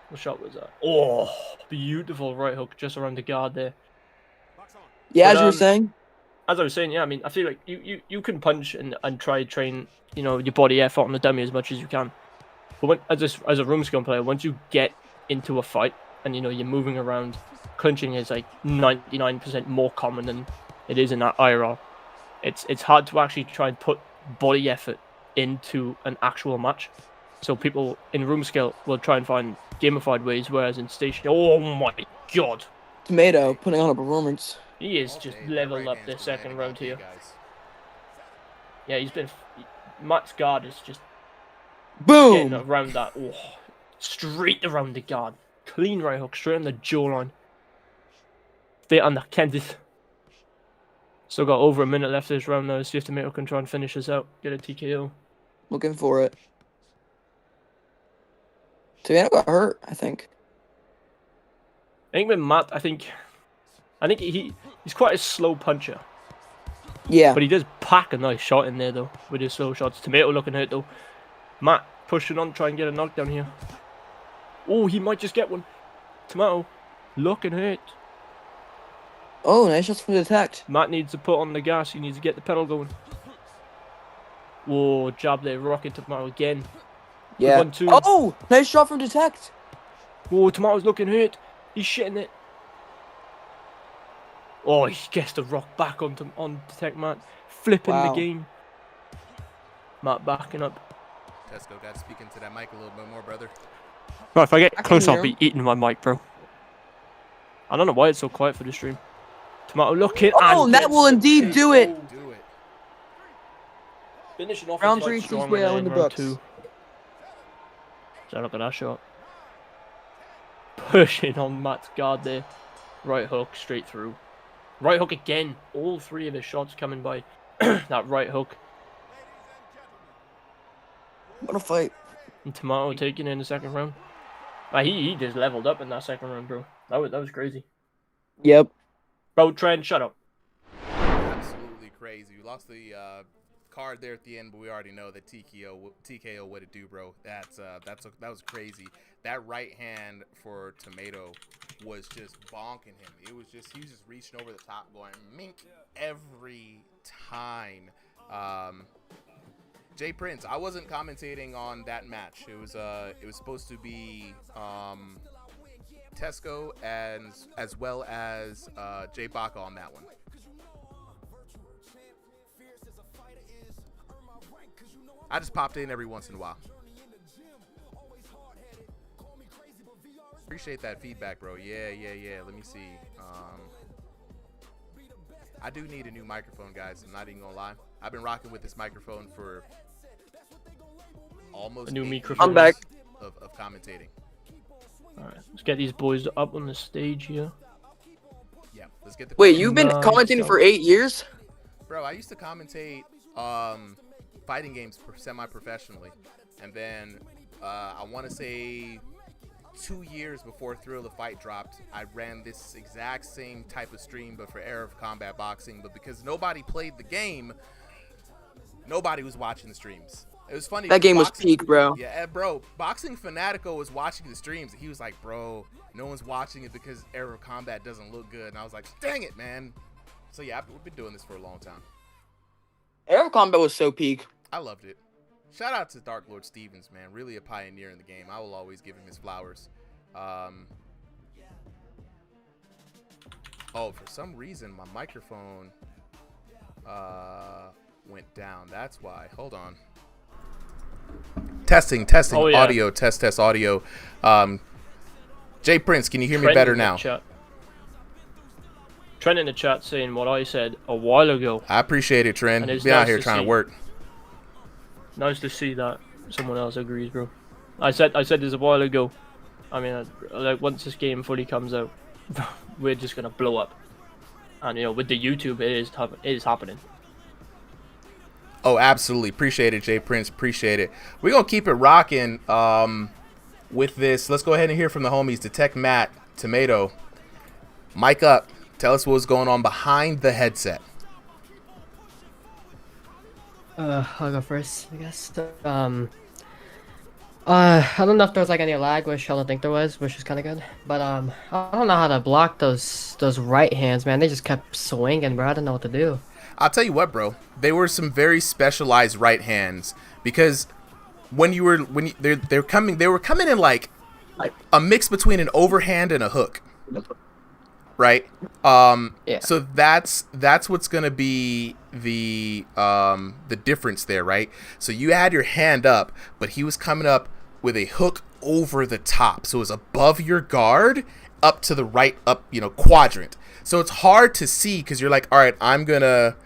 What shot was that? Oh, beautiful right hook just around the guard there. Yeah, But, as you were saying. As I was saying, yeah, I mean, I feel like you can punch and try to train, your body effort on the dummy as much as you can. But as a room scale player, once you get into a fight and you're moving around, clinching is like 99% more common than it is in that IRL. It's hard to actually try and put body effort into an actual match. So people in room scale will try and find gamified ways, whereas in station, oh my god, Tomato putting on a performance. he is just leveled up this second round here. Yeah, Matt's guard is just getting Boom! around that. Oh, straight around the guard. Clean right hook, straight on the jawline. Stay on the Kansas. Still got over a minute left of this round now. See if Tomato can try and finish this out. Get a TKO. Looking for it. Tomato got hurt, I think. I think with Matt, I think he's quite a slow puncher. Yeah. But he does pack a nice shot in there though, with his slow shots. Tomato looking hurt though. Matt pushing on, try and get a knockdown here. Oh, he might just get one. Tomato looking hurt. Oh, nice shots from Detect. Matt needs to put on the gas. He needs to get the pedal going. Whoa, jab there, rocking Tomato again. Yeah. 1-2. Oh, nice shot from Detect. Whoa, Tomato's looking hurt. He's shitting it. Oh, he gets the rock back on Detect Matt. Flipping the game. Matt backing up. Tesco, got to speak into that mic a little bit more, brother. Right, if I get I can close, hear I'll be him. eating my mic, bro. I don't know why it's so quiet for the stream. Tomato looking. Oh, and that gets will the indeed do it. KO. Do it. Finishing off Round the fight 3 strong TKO there in the round books. 2. So look at that shot. Pushing on Matt's guard there. Right hook straight through. Right hook again. All three of his shots coming by that right hook. What a fight. And Tomato taking it in the second round. He just leveled up in that second round, bro. That was crazy. Yep. Bro, Trent, shut up. Absolutely crazy. We lost the card there at the end, but we already know that TKO what it do, bro. That was crazy. That right hand for Tomato was just bonking him. He was just reaching over the top, going mink every time. Jay Prince, I wasn't commentating on that match. It was supposed to be Tesco as well as Jay Baca on that one. I just popped in every once in a while. Appreciate that feedback, bro. Yeah. Let me see. I do need a new microphone, guys. I'm not even gonna lie. I've been rocking with this microphone for almost A new 8 microphone. I'm back. years of commentating. Alright, let's get these boys up on the stage here. Yeah, let's get the. Wait, you've been Nice. commentating for 8 years? Bro, I used to commentate fighting games semi-professionally, and then I want to say 2 years before Thrill the Fight dropped, I ran this exact same type of stream, but for Era of Combat Boxing. But because nobody played the game, nobody was watching the streams. It was funny. That game was Boxing, peak, bro. yeah, bro. Boxing Fanatico was watching the streams, and he was like, "Bro, no one's watching it because Era of Combat doesn't look good." And I was like, "Dang it, man!" So yeah, we've been doing this for a long time. Air Combat was so peak. I loved it. Shout out to Dark Lord Stevens, man. Really a pioneer in the game. I will always give him his flowers. Oh, for some reason, my microphone went down. That's why. Hold on. Testing, Oh, yeah. audio, test, audio. Jay Prince, can you hear me Trent better in the now? chat. Trent in the chat saying what I said a while ago. I appreciate it, Trent. And it's Be out nice here to trying to see. work. Nice to see that someone else agrees, bro. I said this a while ago. I mean, like once this game fully comes out, we're just gonna blow up. And with the YouTube, it is happening. Oh, absolutely. Appreciate it, Jay Prince. Appreciate it. We're going to keep it rocking with this. Let's go ahead and hear from the homies. Detect Matt, Tomato. Mic up. Tell us what's going on behind the headset. I'll go first, I guess. I don't know if there was like any lag, which I don't think there was, which is kind of good. But I don't know how to block those right hands, man. They just kept swinging, bro. I don't know what to do. I'll tell you what, bro. They were some very specialized right hands because they were coming in like a mix between an overhand and a hook, right? Yeah. So that's what's gonna be the difference there, right? So you had your hand up, but he was coming up with a hook over the top, so it was above your guard, up to the right, quadrant. So it's hard to see because you're like, all right, I'm gonna.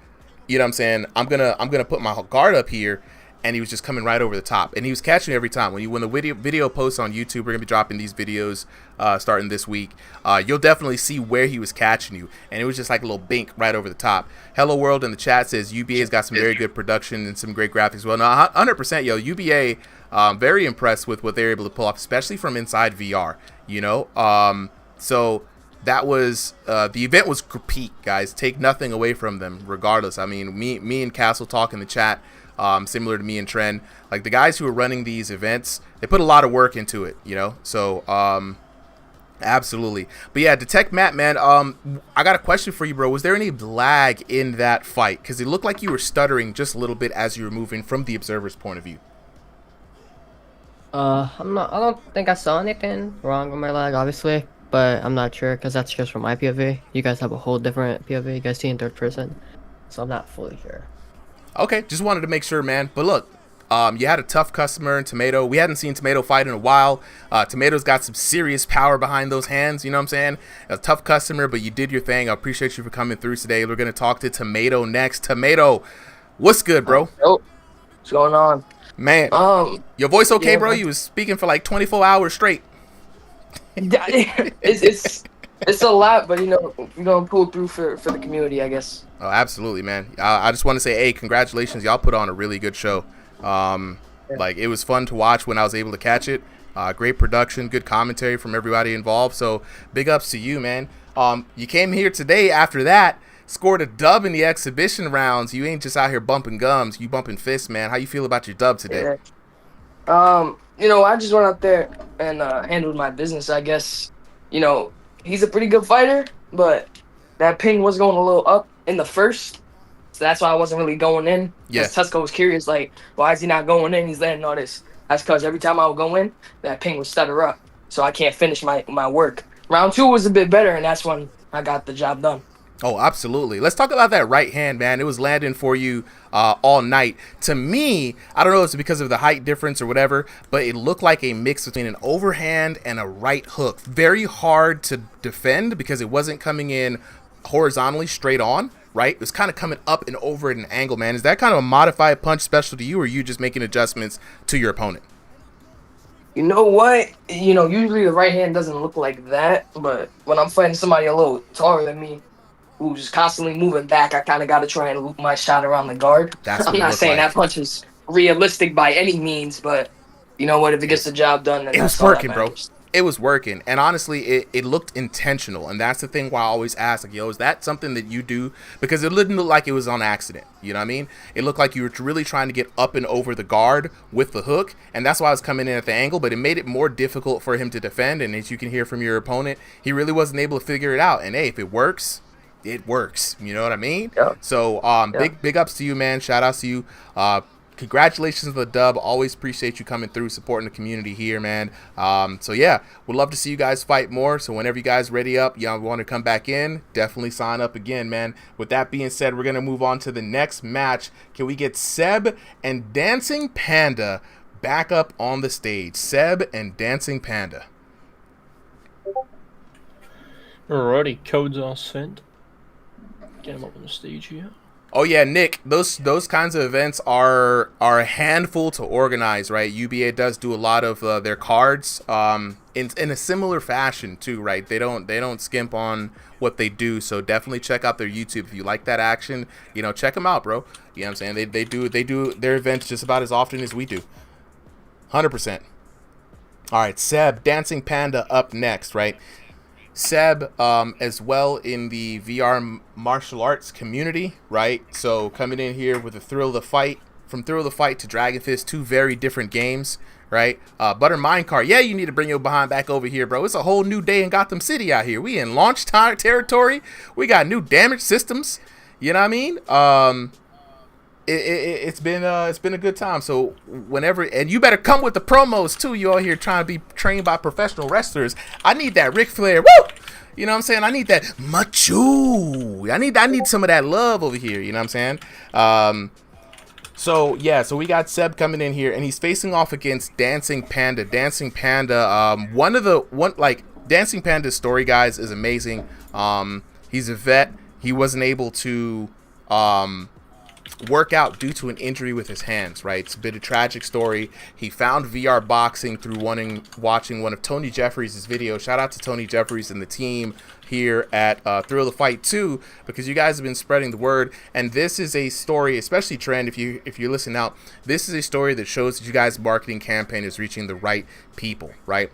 You know what I'm saying? I'm gonna put my guard up here, and he was just coming right over the top, and he was catching every time. When the video posts on YouTube, we're gonna be dropping these videos starting this week. You'll definitely see where he was catching you, and it was just like a little bink right over the top. Hello World in the chat says UBA's got some very good production and some great graphics. Well, no, 100%, yo, UBA, very impressed with what they're able to pull off, especially from inside VR. So. That was the event was peak, guys. Take nothing away from them, regardless. I mean, me and Castle talk in the chat, similar to me and Trend. Like the guys who are running these events, they put a lot of work into it, So, absolutely. But yeah, Detect Matt, man. I got a question for you, bro. Was there any lag in that fight? Because it looked like you were stuttering just a little bit as you were moving from the observer's point of view. I don't think I saw anything wrong with my lag, obviously. But I'm not sure because that's just from my POV. You guys have a whole different POV. You guys see in third person, so I'm not fully sure. Okay, just wanted to make sure, man. But look, you had a tough customer in Tomato. We hadn't seen Tomato fight in a while. Tomato's got some serious power behind those hands. You know what I'm saying? A tough customer, but you did your thing. I appreciate you for coming through today. We're gonna talk to Tomato next. Tomato, what's good, bro? Yo, what's going on? Man, your voice okay, yeah, bro? You was speaking for like 24 hours straight. it's a lot, but we're gonna pull through for the community, I guess. Oh, absolutely, man. I just want to say, hey, congratulations. Y'all put on a really good show. Like, it was fun to watch when I was able to catch it. Great production, good commentary from everybody involved. So, big ups to you, man. You came here today after that, scored a dub in the exhibition rounds. You ain't just out here bumping gums. You bumping fists, man. How you feel about your dub today? Yeah. I just went out there and handled my business, I guess. He's a pretty good fighter, but that ping was going a little up in the first, so that's why I wasn't really going in. Yeah. Tusco was curious, like, why is he not going in? He's letting all this. That's because every time I would go in, that ping would stutter up, so I can't finish my work. Round 2 was a bit better, and that's when I got the job done. Oh, absolutely. Let's talk about that right hand, man. It was landing for you all night. To me, I don't know if it's because of the height difference or whatever, but it looked like a mix between an overhand and a right hook. Very hard to defend because it wasn't coming in horizontally straight on, right? It was kind of coming up and over at an angle, man. Is that kind of a modified punch special to you, or are you just making adjustments to your opponent? You know what? You know, usually the right hand doesn't look like that, but when I'm fighting somebody a little taller than me, who's constantly moving back, I kind of got to try and loop my shot around the guard. That's what I'm it not looked saying like. that punch is realistic by any means, but you know what? If it gets the job done, then It was that's all that working, bro. matters. It was working, and honestly, it looked intentional, and that's the thing why I always ask, like, yo, is that something that you do? Because it didn't look like it was on accident, you know what I mean? It looked like you were really trying to get up and over the guard with the hook, and that's why I was coming in at the angle, but it made it more difficult for him to defend, and as you can hear from your opponent, he really wasn't able to figure it out, and hey, if it works, it works, you know what I mean? Yeah. So, big ups to you, man, shout outs to you, congratulations on the dub. Always appreciate you coming through, supporting the community here, man. So yeah, would love to see you guys fight more. So whenever you guys ready up, y'all want to come back in, definitely sign up again, man. With that being said, we're gonna move on to the next match. Can we get Seb and Dancing Panda back up on the stage? Seb and Dancing Panda. Alrighty, codes are sent. Get him up on the stage here. Oh yeah, Nick, those kinds of events are a handful to organize, right? UBA does do a lot of their cards in a similar fashion too, right? They don't skimp on what they do, so definitely check out their YouTube if you like that action. You know, check them out, bro. You know what I'm saying? They do their events just about as often as we do. 100%. All right, Seb, Dancing Panda up next, right? Seb, as well in the VR martial arts community, right? So coming in here with the Thrill of the Fight, from Thrill of the Fight to Dragon Fist, two very different games, right? Butter Minecart, yeah, you need to bring your behind back over here, bro. It's a whole new day in Gotham City out here. We in launch territory. We got new damage systems. You know what I mean? It's been a good time. So whenever, and you better come with the promos too. You all here trying to be trained by professional wrestlers. I need that Ric Flair. Woo! You know what I'm saying? I need that macho. I need some of that love over here. You know what I'm saying? So yeah, so we got Seb coming in here, and he's facing off against Dancing Panda. Dancing Panda, Dancing Panda's story, guys, is amazing. He's a vet. He wasn't able to work out due to an injury with his hands, right? It's a bit of a tragic story. He found VR boxing through watching one of Tony Jeffries' videos. Shout out to Tony Jeffries and the team here at Thrill of the Fight 2, because you guys have been spreading the word, and this is a story, especially Trend, if you listen out, this is a story that shows that you guys' marketing campaign is reaching the right people, right?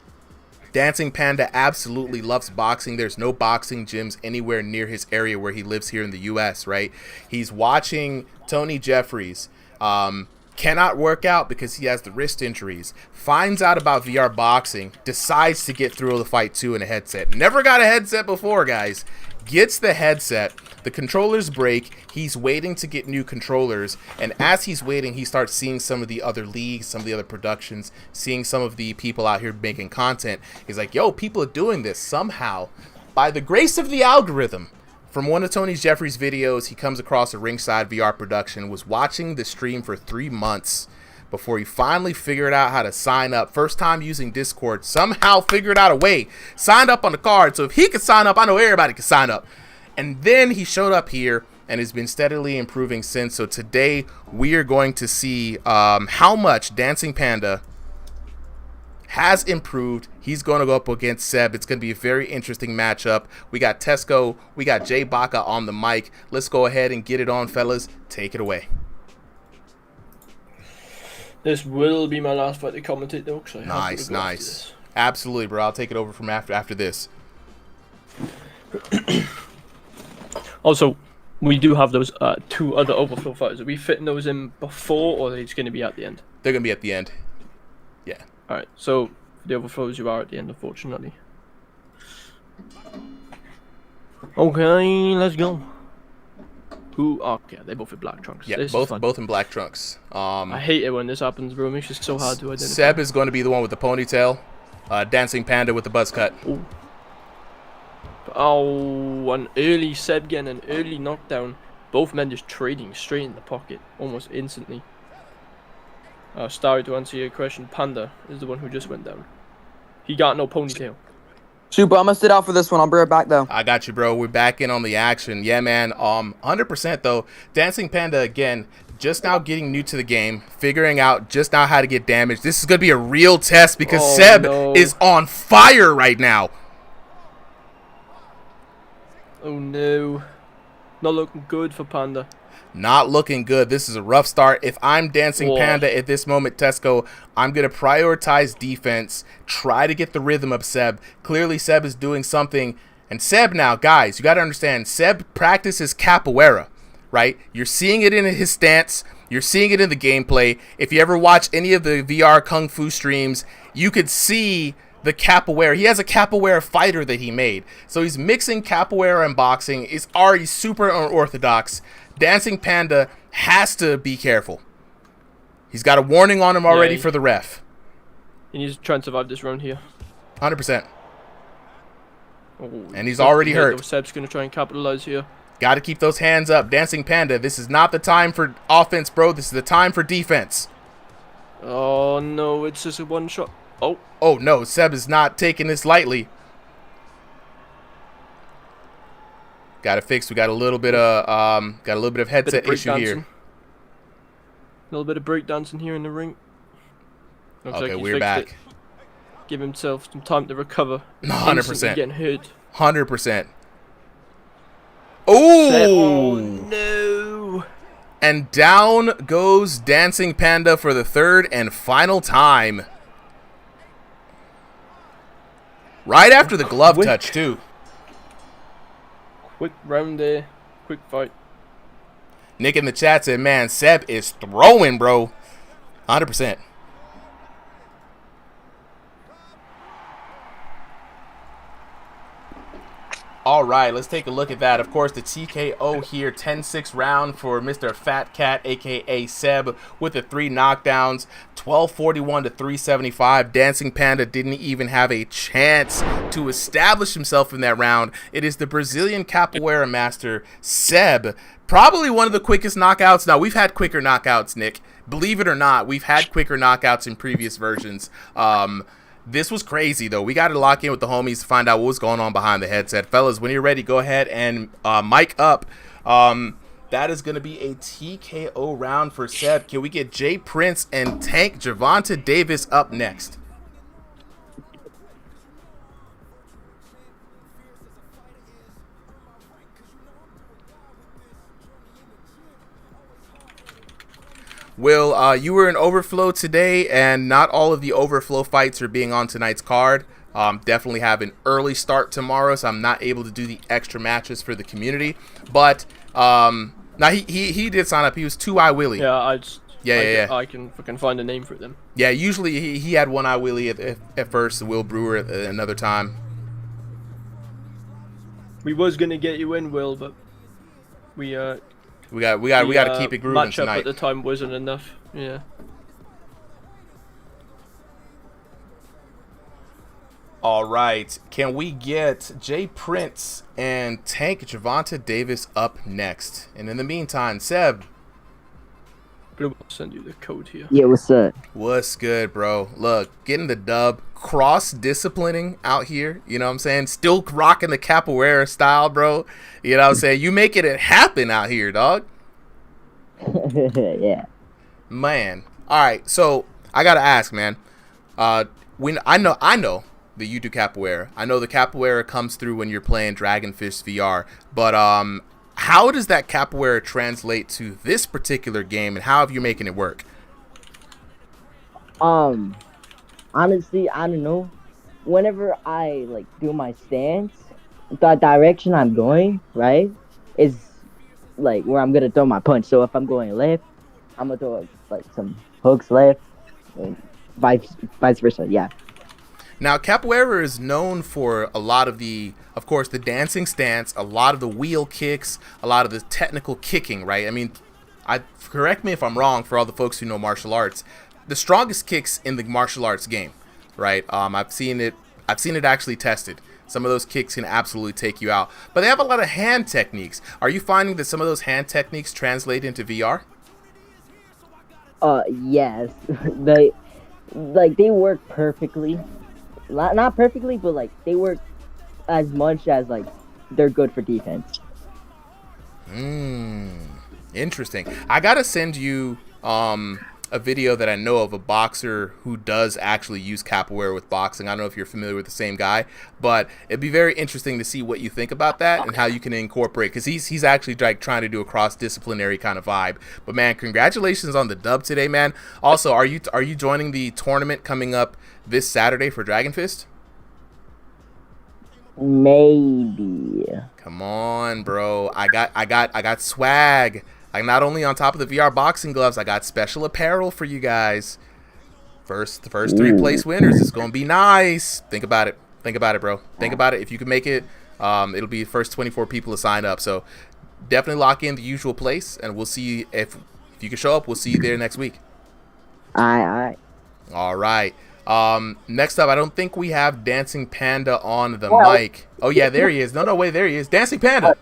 Dancing Panda absolutely loves boxing. There's no boxing gyms anywhere near his area where he lives here in the US, right? He's watching Tony Jeffries, cannot work out because he has the wrist injuries, finds out about VR boxing, decides to get Thrill of the Fight 2 in a headset. Never got a headset before, guys. Gets the headset, the controllers break, he's waiting to get new controllers, and as he's waiting, he starts seeing some of the other leagues, some of the other productions, seeing some of the people out here making content. He's like, yo, people are doing this somehow. By the grace of the algorithm, from one of Tony Jeffries' videos, he comes across a Ringside VR production, was watching the stream for 3 months before he finally figured out how to sign up. First time using Discord, somehow figured out a way, signed up on the card. So if he could sign up, I know everybody can sign up. And then he showed up here and has been steadily improving since. So today we are going to see how much Dancing Panda has improved. He's going to go up against Seb. It's going to be a very interesting matchup. We got Tesco, we got Jay Baca on the mic. Let's go ahead and get it on, fellas. Take it away. This will be my last fight to commentate though, because I have to go after Nice. this. Absolutely, bro. I'll take it over from after this. Also, we do have those 2 other overflow fights. Are we fitting those in before, or are they just going to be at the end? They're going to be at the end. Yeah. Alright, so for the overflows, you are at the end, unfortunately. Okay, let's go. Okay, they're both in black trunks. Yeah, This is fun. both in black trunks. I hate it when this happens, bro. It makes it so hard to identify. Seb is going to be the one with the ponytail. Dancing Panda with the buzz cut. Ooh. Oh, an early Seb getting an early knockdown. Both men just trading straight in the pocket, almost instantly. Starry, to answer your question, Panda is the one who just went down. He got no ponytail. Super, I'm gonna sit out for this one. I'll be right back though. I got you, bro. We're back in on the action. Yeah, man. 100% though. Dancing Panda again, just now getting new to the game, figuring out just now how to get damage. This is gonna be a real test because Seb is on fire right now. Oh no, not looking good for Panda. Not looking good. This is a rough start. If I'm Dancing Panda at this moment, Tesco, I'm going to prioritize defense, try to get the rhythm of Seb. Clearly, Seb is doing something. And Seb now, guys, you got to understand, Seb practices capoeira, right? You're seeing it in his stance. You're seeing it in the gameplay. If you ever watch any of the VR Kung Fu streams, you could see the capoeira. He has a capoeira fighter that he made. So he's mixing capoeira and boxing. It's already super unorthodox. Dancing Panda has to be careful. He's got a warning on him already for the ref. He needs to try and survive this round here. 100%. And he's already hurt. Seb's going to try and capitalize here. Got to keep those hands up. Dancing Panda, this is not the time for offense, bro. This is the time for defense. Oh, no. It's just a one shot. Oh. Oh, no. Seb is not taking this lightly. Got it fixed. We got a little bit of headset issue here. A little bit of breakdancing here in the ring. Looks okay, like we're back. It. Give himself some time to recover. 100%. Getting hurt. 100%. Oh no! And down goes Dancing Panda for the third and final time. Right after the glove touch too. Quick round there. Quick fight. Nick in the chat said, man, Seb is throwing, bro. 100%. All right, let's take a look at that. Of course, the TKO here, 10-6 round for Mr. Fat Cat, a.k.a. Seb, with the 3 knockdowns, 1241 to 375. Dancing Panda didn't even have a chance to establish himself in that round. It is the Brazilian capoeira master, Seb, probably one of the quickest knockouts. Now, we've had quicker knockouts, Nick. Believe it or not, we've had quicker knockouts in previous versions. This was crazy, though. We got to lock in with the homies to find out what was going on behind the headset. Fellas, when you're ready, go ahead and mic up. That is going to be a TKO round for Seb. Can we get Jay Prince and Tank Gervonta Davis up next? Will, you were in Overflow today, and not all of the Overflow fights are being on tonight's card. Definitely have an early start tomorrow, so I'm not able to do the extra matches for the community. But now he did sign up. He was 2 Eye Willie. Yeah, I can find a name for them. Yeah, usually he had 1 Eye Willie at first. Will Brewer at another time. We was gonna get you in, Will, but we got to keep it grooving matchup tonight. At the time wasn't enough. Yeah. All right, can we get Jay Prince and Tank Gervonta Davis up next? And in the meantime, Seb. I'll send you the code here. Yeah, what's up? What's good, bro? Look, getting the dub, cross-disciplining out here, you know what I'm saying? Still rocking the capoeira style, bro. You know what I'm saying? You making it happen out here, dog. Yeah. Man. All right, so I got to ask, man. When I know that you do capoeira. I know the capoeira comes through when you're playing Dragonfish VR, but how does that capoeira translate to this particular game, and how have you making it work? Honestly, I don't know. Whenever I like do my stance, the direction I'm going, right, is like where I'm gonna throw my punch. So if I'm going left, I'm gonna throw like some hooks left, and vice versa. Yeah. Now, capoeira is known for a lot of of course, the dancing stance, a lot of the wheel kicks, a lot of the technical kicking, right? I mean, correct me if I'm wrong for all the folks who know martial arts. The strongest kicks in the martial arts game, right? I've seen it actually tested. Some of those kicks can absolutely take you out. But they have a lot of hand techniques. Are you finding that some of those hand techniques translate into VR? Yes. They work perfectly. Not perfectly, but like they work as much as like they're good for defense. Interesting. I gotta send you a video that I know of a boxer who does actually use capoeira with boxing. I don't know if you're familiar with the same guy, but it'd be very interesting to see what you think about that and how you can incorporate, because he's actually like trying to do a cross-disciplinary kind of vibe. But man, congratulations on the dub today, man. Also, are you joining the tournament coming up this Saturday for Dragon Fist? Maybe. Come on, bro. I got swag. Like, not only on top of the VR boxing gloves, I got special apparel for you guys. The first 3 place winners. It's gonna be nice. Think about it. Think about it, bro. Think about it. If you can make it, it'll be the first 24 people to sign up. So definitely lock in the usual place, and we'll see if you can show up. We'll see you there next week. All right. Next up, I don't think we have Dancing Panda on the mic. Oh yeah, there he is. No, wait, there he is. Dancing Panda.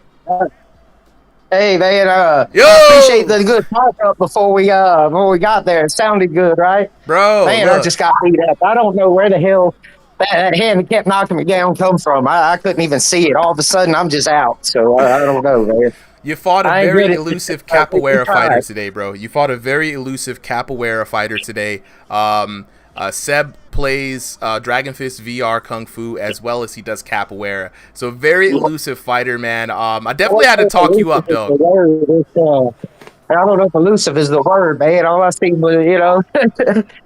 Hey man, Yo! I appreciate the good talk up before we got there. It sounded good, right? Bro, man, look. I just got beat up. I don't know where the hell that hand that kept knocking me down come from. I couldn't even see it. All of a sudden, I'm just out. So I don't know, man. You fought a very elusive capoeira fighter today, bro. You fought a very elusive capoeira fighter today. Seb plays Dragon Fist VR Kung Fu as well as he does capoeira. So very elusive fighter, man. I definitely had to talk you up, though. I don't know if elusive is the word, man. All I see was,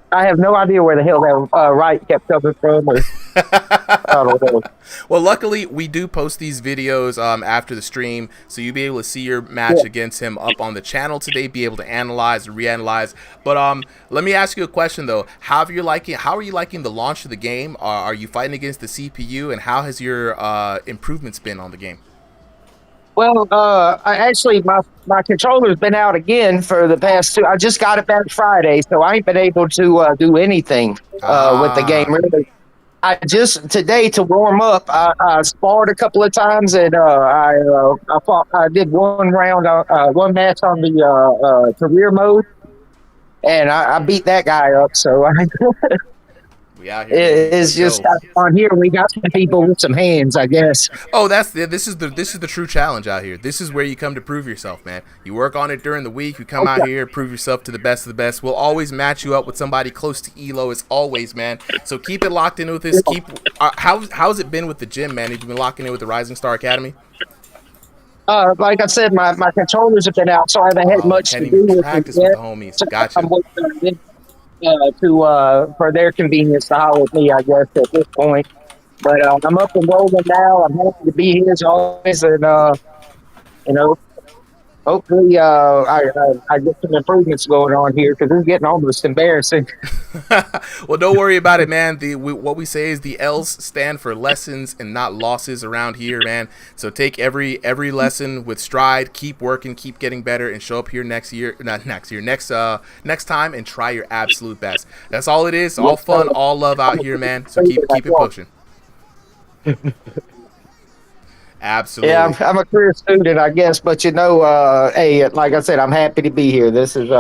I have no idea where the hell that right kept coming from. I don't know. Well, luckily, we do post these videos after the stream, so you'll be able to see your match against him up on the channel today, be able to analyze and reanalyze. But let me ask you a question, though. How are you liking the launch of the game? Are you fighting against the CPU, and how has your improvements been on the game? Well, my controller's been out again for the past 2. I just got it back Friday, so I ain't been able to do anything with the game. Really, I just today to warm up, I sparred a couple of times, and I did one match on the career mode, and I beat that guy up. So we out here. It's just on here. We got some people with some hands, I guess. Oh, this is the true challenge out here. This is where you come to prove yourself, man. You work on it during the week. You come out here, prove yourself to the best of the best. We'll always match you up with somebody close to Elo, as always, man. So keep it locked in with this. How's it been with the gym, man? Have you been locking in with the Rising Star Academy? Like I said, my controllers have been out, so I haven't had much to do with practice with the homies. Gotcha. I'm waiting for their convenience to holler at me, I guess, at this point. But I'm up and rolling now. I'm happy to be here as always, and hopefully I get some improvements going on here, because it's getting almost embarrassing. Well, don't worry about it, man. What we say is the L's stand for lessons and not losses around here, man. So take every lesson with stride. Keep working, keep getting better, and show up here next time and try your absolute best. That's all it is. All fun, all love out here, man. So keep it pushing. Absolutely. Yeah, I'm a career student, I guess, but hey, like I said, I'm happy to be here. This is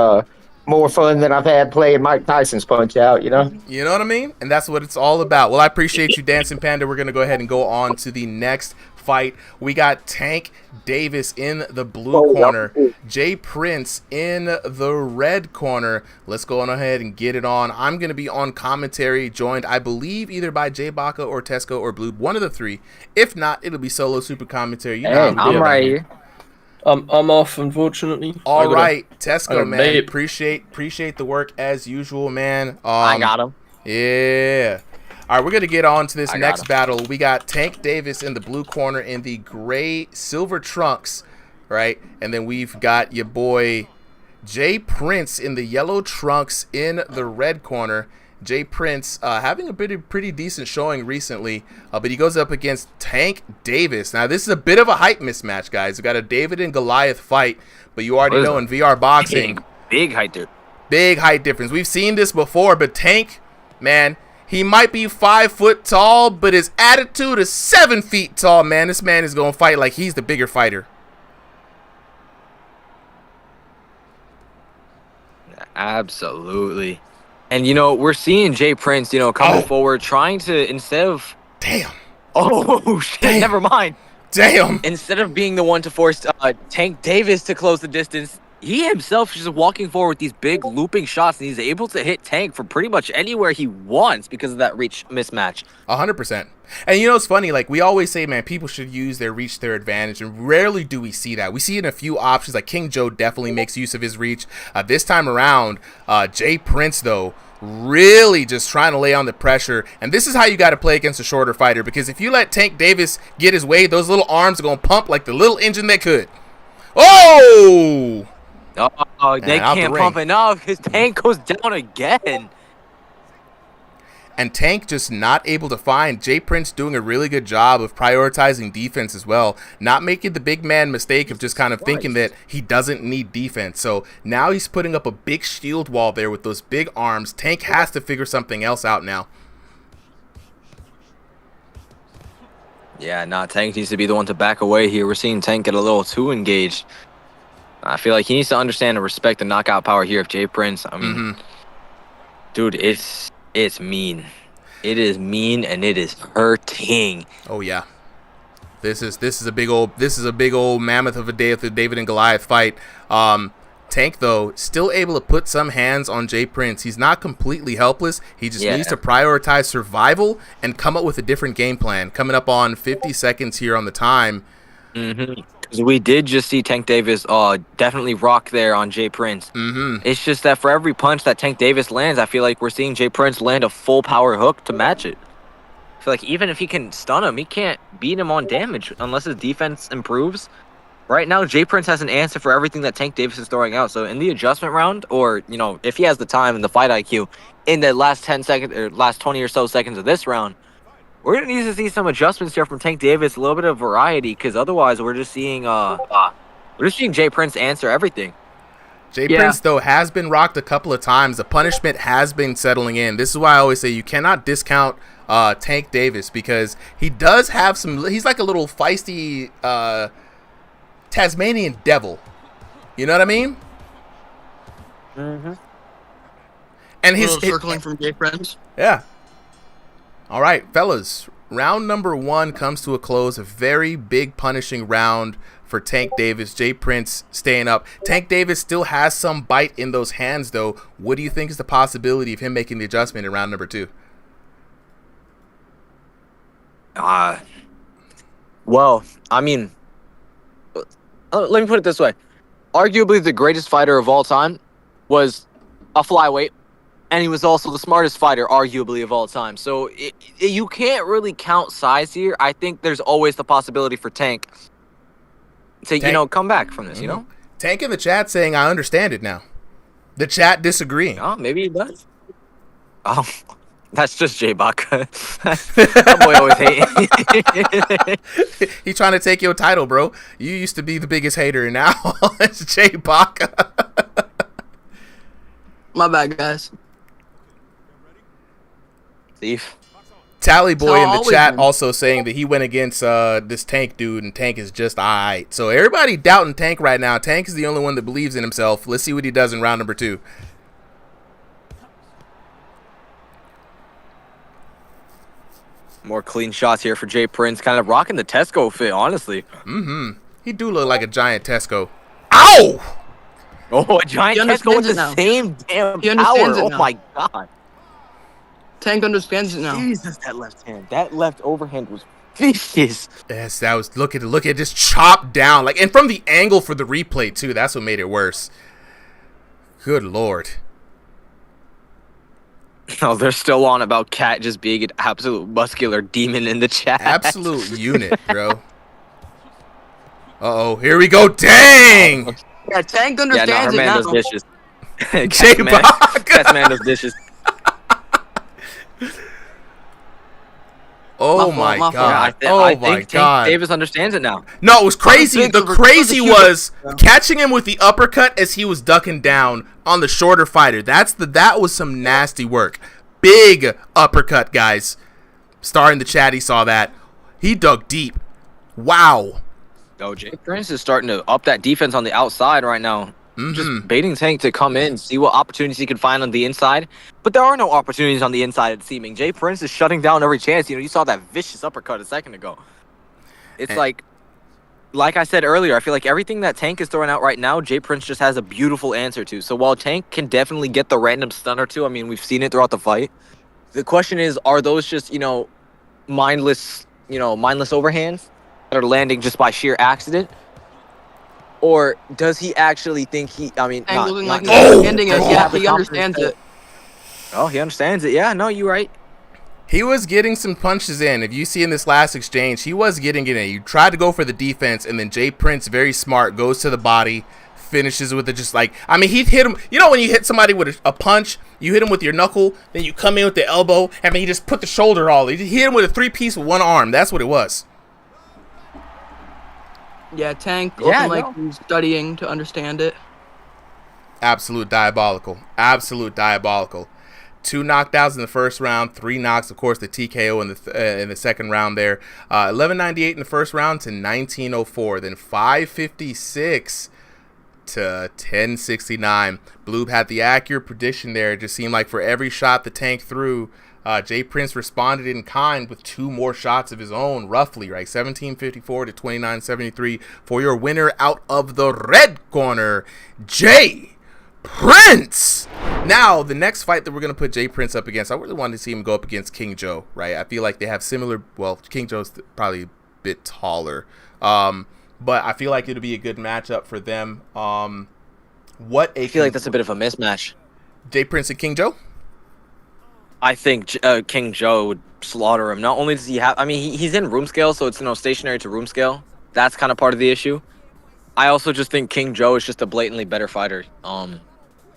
more fun than I've had playing Mike Tyson's Punch-Out, You know what I mean? And that's what it's all about. Well, I appreciate you, Dancing Panda. We're going to go ahead and go on to the next fight. We got Tank Davis in the blue corner, Jay Prince in the red corner. Let's go on ahead and get it on. I'm going to be on commentary, joined, I believe, either by Jay Baca or Tesco or Blue, one of the three. If not, it'll be solo super commentary. I'm right here. I'm off, unfortunately. All right, Tesco, man. Appreciate the work as usual, man. I got him. Yeah. All right, we're going to get on to this next battle. We got Tank Davis in the blue corner in the gray silver trunks, right? And then we've got your boy Jay Prince in the yellow trunks in the red corner. Jay Prince having a pretty decent showing recently, but he goes up against Tank Davis. Now, this is a bit of a height mismatch, guys. We got a David and Goliath fight, but you already know in VR boxing, big height difference. Big height difference. We've seen this before, but Tank, man, he might be 5 foot tall, but his attitude is 7 feet tall, man. This man is going to fight like he's the bigger fighter. Absolutely. And, we're seeing Jay Prince, coming forward, trying to, instead of Oh shit! Damn. Never mind. Damn. Instead of being the one to force Tank Davis to close the distance, he himself is just walking forward with these big looping shots, and he's able to hit Tank from pretty much anywhere he wants because of that reach mismatch. 100%. And you know, it's funny, like we always say, man, people should use their reach to their advantage, and rarely do we see that. We see it in a few options, like King Joe definitely makes use of his reach. This time around, Jay Prince, though, really just trying to lay on the pressure. And this is how you got to play against a shorter fighter, because if you let Tank Davis get his way, those little arms are going to pump like the little engine that could. Oh! Oh, they can't pump enough. His Tank goes down again. And Tank just not able to find. Jay Prince doing a really good job of prioritizing defense as well. Not making the big man mistake of just kind of thinking that he doesn't need defense. So now he's putting up a big shield wall there with those big arms. Tank has to figure something else out now. Yeah, Tank needs to be the one to back away here. We're seeing Tank get a little too engaged. I feel like he needs to understand and respect the knockout power here of Jay Prince. I mean, dude, it's mean. It is mean and it is hurting. Oh yeah. This is a big old mammoth of a day of the David and Goliath fight. Tank, though, still able to put some hands on Jay Prince. He's not completely helpless. He just needs to prioritize survival and come up with a different game plan. Coming up on 50 seconds here on the time. Because we did just see Tank Davis definitely rock there on Jay Prince. It's just that for every punch that Tank Davis lands, I feel like we're seeing Jay Prince land a full power hook to match it. I feel like even if he can stun him, he can't beat him on damage unless his defense improves. Right now, Jay Prince has an answer for everything that Tank Davis is throwing out. So in the adjustment round, or, you know, if he has the time and the fight IQ in the last 10 seconds or last 20 or so seconds of this round, we're going to need to see some adjustments here from Tank Davis, a little bit of variety, because otherwise we're just seeing Jay Prince answer everything. Jay Prince, though, has been rocked a couple of times. The punishment has been settling in. This is why I always say you cannot discount Tank Davis, because he does have some. He's like a little feisty Tasmanian devil. You know what I mean? And his circling from Jay Prince. Yeah. All right, fellas. Round number 1 comes to a close. A very big punishing round for Tank Davis. Jay Prince staying up. Tank Davis still has some bite in those hands, though. What do you think is the possibility of him making the adjustment in round number 2? Well, I mean, let me put it this way. Arguably the greatest fighter of all time was a flyweight, and he was also the smartest fighter, arguably, of all time. So you can't really count size here. I think there's always the possibility for Tank to, you know, come back from this, you know? Tank in the chat saying, I understand it now. The chat disagreeing. Oh, maybe he does. Oh, that's just J-Bach. That boy always hating. He's trying to take your title, bro. You used to be the biggest hater, and now it's J-Bach. My bad, guys. Steve. Tally Boy in the chat also saying that he went against this Tank dude, and Tank is just alright. So everybody doubting Tank right now. Tank is the only one that believes in himself. Let's see what he does in round number 2. More clean shots here for Jay Prince, kind of rocking the Tesco fit, honestly. He do look like a giant Tesco. Ow! Oh, a giant Tesco with the same damn power. Oh my god. Tank understands it now. Jesus, that left hand. That left overhand was vicious. Yes, that was look at just chopped down. Like, and from the angle for the replay too, that's what made it worse. Good lord. Oh, they're still on about Cat just being an absolute muscular demon in the chat. Absolute unit, bro. Uh-oh, here we go. Dang! Yeah, Tank understands her man it now. does dishes. Cat's man does dishes. Oh my god. I think Tank Davis understands it now. No, it was crazy. The crazy was catching him with the uppercut as he was ducking down on the shorter fighter. That was some nasty work. Big uppercut, guys. Star in the chat, he saw that. He dug deep. Wow. Oh, Jay Prince is starting to up that defense on the outside right now. just baiting Tank to come in, see what opportunities he can find on the inside. But there are no opportunities on the inside, it's seeming. Jay Prince is shutting down every chance. You saw that vicious uppercut a second ago. It's like I said earlier, I feel like everything that Tank is throwing out right now, Jay Prince just has a beautiful answer to. So while Tank can definitely get the random stun or two, I mean, we've seen it throughout the fight. The question is, are those just, mindless overhands that are landing just by sheer accident? Or does he actually think Tank looking like he's understanding it. Yeah, he understands it. Oh, he understands it. Yeah, no, you're right. He was getting some punches in. If you see in this last exchange, he was getting it in. You tried to go for the defense, and then Jay Prince, very smart, goes to the body, finishes with it he hit him. You know when you hit somebody with a punch, you hit him with your knuckle, then you come in with the elbow, and then he just put the shoulder all. He hit him with a 3-piece with one arm. That's what it was. Yeah, Tank looking like he's studying to understand it. Absolute diabolical. Absolute diabolical. 2 knockdowns in the first round, 3 knocks, of course, the TKO in the second round there. 1198 in the first round to 1904. Then 556 to 1069. Bloob had the accurate prediction there. It just seemed like for every shot the Tank threw, Jay Prince responded in kind with 2 more shots of his own, roughly, right? 1754 to 2973 for your winner out of the red corner, Jay Prince. Now, the next fight that we're going to put Jay Prince up against, I really wanted to see him go up against King Joe, right? I feel like they have similar, well, King Joe's probably a bit taller, but I feel like it'll be a good matchup for them. I feel like that's a bit of a mismatch. Jay Prince and King Joe? I think King Joe would slaughter him. Not only does he have, he's in room scale, so it's stationary to room scale. That's kind of part of the issue. I also just think King Joe is just a blatantly better fighter.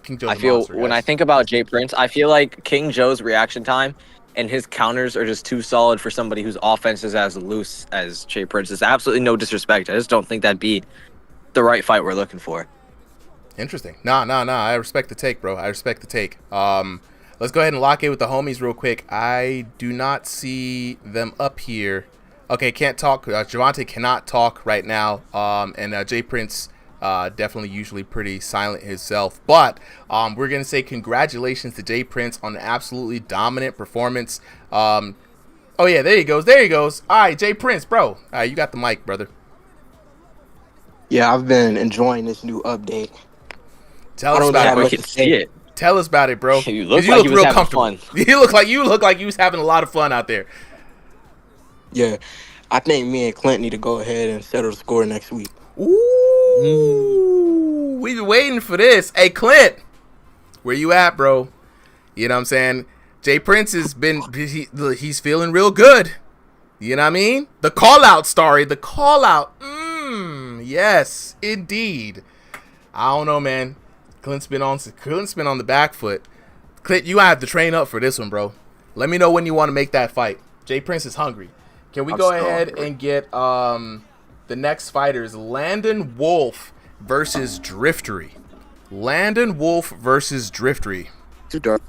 King Joe's I feel monster, when I think about Jay Prince, I feel like King Joe's reaction time and his counters are just too solid for somebody whose offense is as loose as Jay Prince. It's absolutely no disrespect. I just don't think that'd be the right fight we're looking for. Interesting. Nah. I respect the take, bro. I respect the take. Let's go ahead and lock in with the homies real quick. I do not see them up here. Okay, can't talk. Javante cannot talk right now. And Jay Prince definitely usually pretty silent himself. But we're going to say congratulations to Jay Prince on an absolutely dominant performance. Oh, yeah, there he goes. There he goes. All right, Jay Prince, bro. You got the mic, brother. Yeah, I've been enjoying this new update. Tell us about it. Tell us about it, bro. You look like you was having fun. You look like you was having a lot of fun out there. Yeah, I think me and Clint need to go ahead and settle the score next week. Ooh, we've been waiting for this. Hey, Clint, where you at, bro? You know what I'm saying? Jay Prince has been, he's feeling real good. You know what I mean? The call out story, the call out. Yes, indeed. I don't know, man. Clint's been on the back foot. Clint, you have to train up for this one, bro. Let me know when you want to make that fight. Jay Prince is hungry. Can we go ahead and get the next fighters? Landon Wolf versus Driftery. Landon Wolf versus Driftery. Too dark.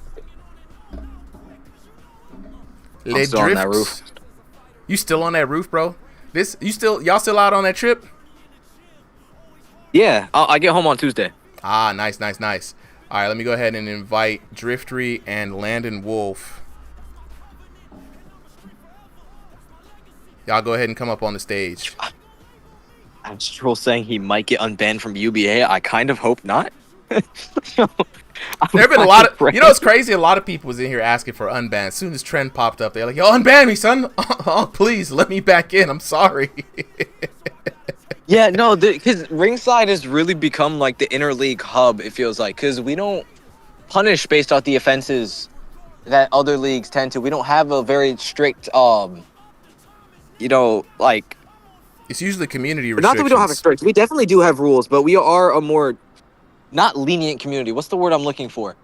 I'm still on that roof. You still on that roof, bro? Y'all still out on that trip? Yeah, I get home on Tuesday. Ah, nice. All right, let me go ahead and invite Driftery and Landon Wolf. Y'all go ahead and come up on the stage. I'm still saying he might get unbanned from UBA. I kind of hope not. There have been a lot of, it's crazy. A lot of people was in here asking for unban. As soon as Trend popped up, they're like, "Yo, unban me, son. Oh, please let me back in. I'm sorry." Yeah, no, because Ringside has really become like the interleague hub, it feels like, because we don't punish based off the offenses that other leagues tend to. We don't have a very strict, it's usually community restrictions. Not that we don't have a strict. We definitely do have rules, but we are a more not lenient community. What's the word I'm looking for?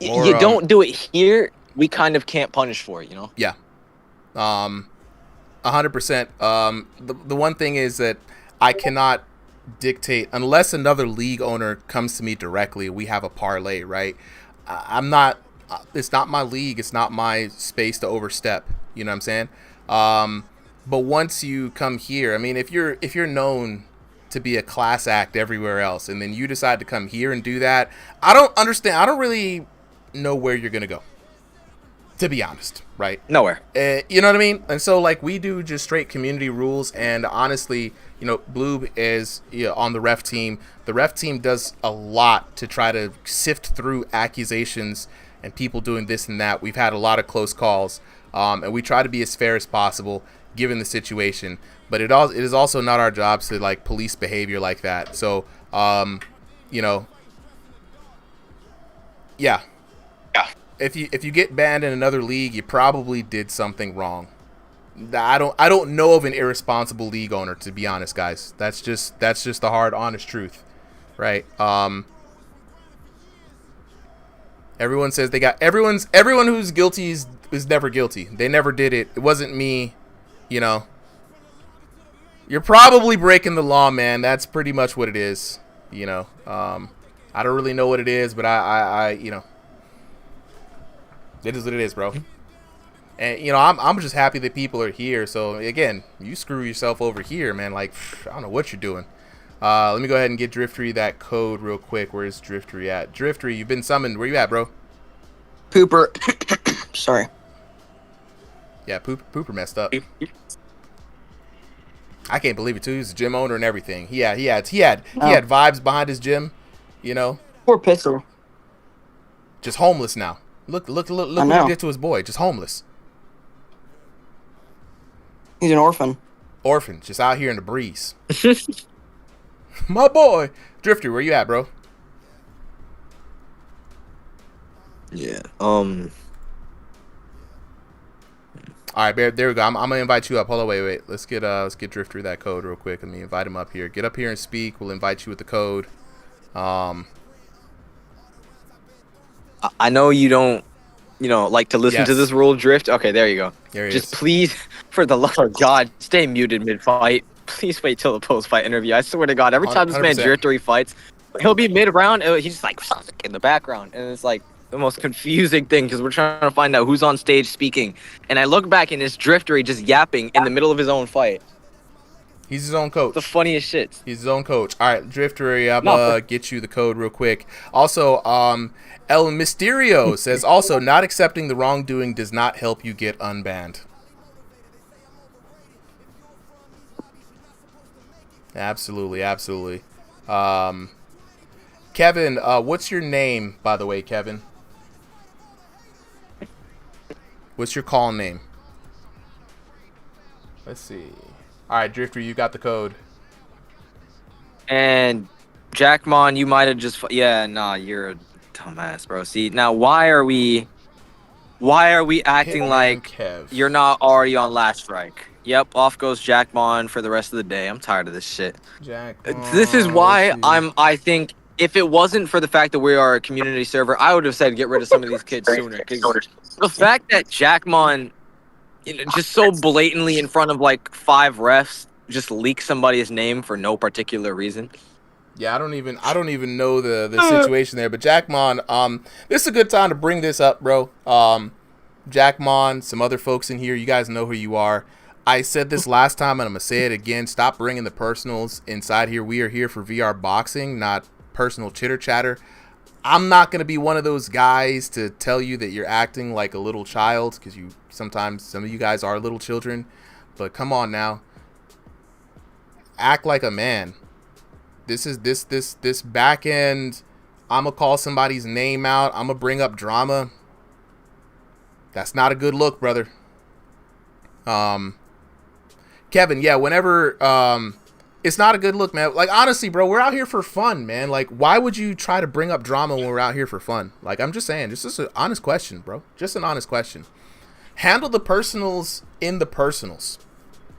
You don't do it here, we kind of can't punish for it, you know? Yeah. 100%. The one thing is that I cannot dictate unless another league owner comes to me directly. We have a parlay, right? I'm not. It's not my league. It's not my space to overstep. You know what I'm saying? But once you come here, I mean, if you're known to be a class act everywhere else, and then you decide to come here and do that. I don't understand. I don't really know where you're gonna go, to be honest, right? Nowhere. You know what I mean? And so, like, we do just straight community rules, and honestly, you know, Blue is on the ref team. The ref team does a lot to try to sift through accusations and people doing this and that. We've had a lot of close calls, and we try to be as fair as possible given the situation. But it is also not our job to, like, police behavior like that. So, you know, yeah. If you get banned in another league, you probably did something wrong. I don't know of an irresponsible league owner, to be honest, guys. That's just the hard, honest truth, right? Everyone says they got everyone who's guilty is never guilty. They never did it. It wasn't me, you know. You're probably breaking the law, man. That's pretty much what it is, you know. I don't really know what it is, but I you know, it is what it is, bro. And you know, I'm just happy that people are here. So again, you screw yourself over here, man. Like, I don't know what you're doing. Let me go ahead and get Driftery that code real quick. Where's Driftery at? Driftery, you've been summoned. Where you at, bro? Pooper. Sorry. Yeah, Pooper messed up. I can't believe it too. He's a gym owner and everything. He had vibes behind his gym, you know. Poor Pitcher. Just homeless now. Look what he did to his boy. Just homeless. He's an orphan. Orphan, just out here in the breeze. My boy. Drifter, where you at, bro? Yeah. All right, Bear, there we go. I'm gonna invite you up. Hold on, wait. Let's get Drifter that code real quick. Let me invite him up here. Get up here and speak. We'll invite you with the code. I know you don't, like to listen to this rule, Drift. Okay, there you go. There he Just is. please, for the love of God, stay muted mid-fight. Please wait till the post-fight interview. I swear to God, every time this man 100%. Drifter fights, he'll be mid-round, and he's just like in the background, and it's like the most confusing thing because we're trying to find out who's on stage speaking. And I look back and it's Driftery just yapping in the middle of his own fight. He's his own coach. The funniest shit. He's his own coach. All right, Driftery, I'm gonna get you the code real quick. Also, El Mysterio says also not accepting the wrongdoing does not help you get unbanned. Absolutely. Kevin, what's your name, by the way, Kevin? What's your call name? Let's see. All right, Drifter, you got the code. And Jackmon, you might have just you're a dumbass, bro. See, now why are we acting like you're not already on last strike? Yep, off goes Jackmon for the rest of the day. I'm tired of this shit. This is why I think if it wasn't for the fact that we are a community server, I would have said get rid of some of these kids sooner. Because the fact that Jackmon, just so blatantly in front of like 5 refs, just leak somebody's name for no particular reason. Yeah, I don't even know the situation there. But Jackmon, this is a good time to bring this up, bro. Jackmon, some other folks in here, you guys know who you are. I said this last time, and I'm going to say it again. Stop bringing the personals inside here. We are here for VR boxing, not personal chitter-chatter. I'm not going to be one of those guys to tell you that you're acting like a little child, because sometimes some of you guys are little children. But come on now. Act like a man. This back end, I'm going to call somebody's name out. I'm going to bring up drama. That's not a good look, brother. Kevin, yeah, whenever, it's not a good look, man. Like, honestly, bro, we're out here for fun, man. Like, why would you try to bring up drama when we're out here for fun? Like, I'm just saying, this is an honest question, bro. Just an honest question. Handle the personals in the personals.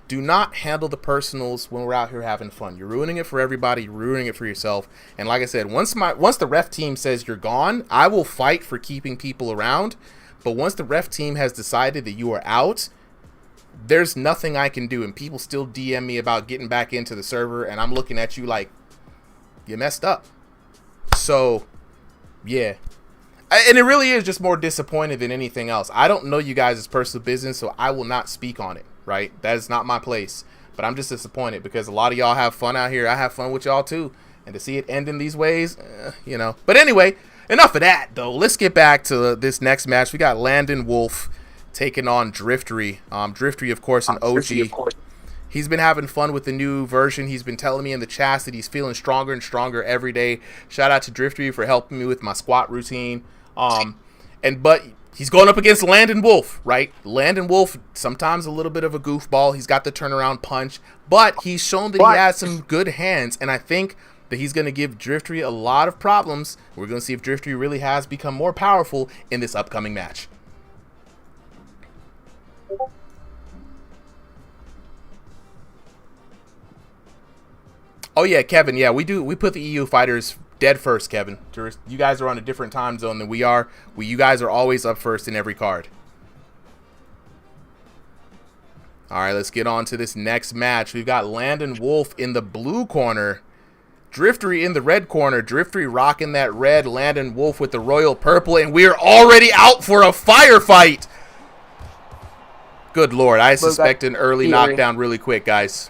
Do not handle the personals when we're out here having fun. You're ruining it for everybody. You're ruining it for yourself. And like I said, once the ref team says you're gone, I will fight for keeping people around. But once the ref team has decided that you are out, there's nothing I can do. And people still DM me about getting back into the server, and I'm looking at you like, you messed up. So, yeah. And it really is just more disappointed than anything else. I don't know you guys' personal business, so I will not speak on it, right? That is not my place. But I'm just disappointed because a lot of y'all have fun out here. I have fun with y'all too. And to see it end in these ways, you know. But anyway, enough of that, though. Let's get back to this next match. We got Landon Wolf taking on Driftery. Driftery, of course, an OG. He's been having fun with the new version. He's been telling me in the chat that he's feeling stronger and stronger every day. Shout out to Driftery for helping me with my squat routine. But he's going up against Landon Wolf, right? Landon Wolf, sometimes a little bit of a goofball. He's got the turnaround punch, but he's shown that he has some good hands, and I think that he's going to give Driftery a lot of problems. We're going to see if Driftery really has become more powerful in this upcoming match. Oh yeah, Kevin. Yeah, we put the EU fighters dead first, Kevin. You guys are on a different time zone than we are. You guys are always up first in every card. All right, let's get on to this next match. We've got Landon Wolf in the blue corner, Driftery in the red corner. Driftery rocking that red, Landon Wolf with the royal purple, and we are already out for a firefight. Good Lord, I suspect an early knockdown really quick, guys.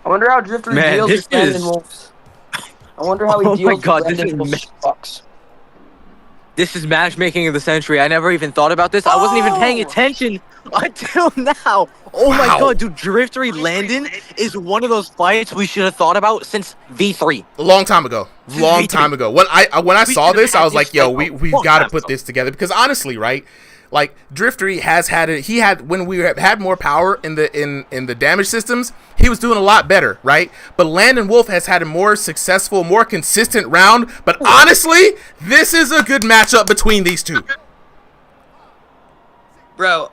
I wonder how Driftery deals with Landon Wolf. I wonder how he deals with Landon Wolf's. This is matchmaking of the century. I never even thought about this. I wasn't even paying attention until now. Oh my god, dude, Driftery Landon is one of those fights we should have thought about since V3. A long time ago. Long time ago. When I saw this, I was like, yo, we've got to put this together. Because honestly, right? Like, Driftery has had it. He had, when we had more power in the damage systems, he was doing a lot better, right? But Landon Wolf has had a more successful, more consistent round. But honestly, this is a good matchup between these two. Bro,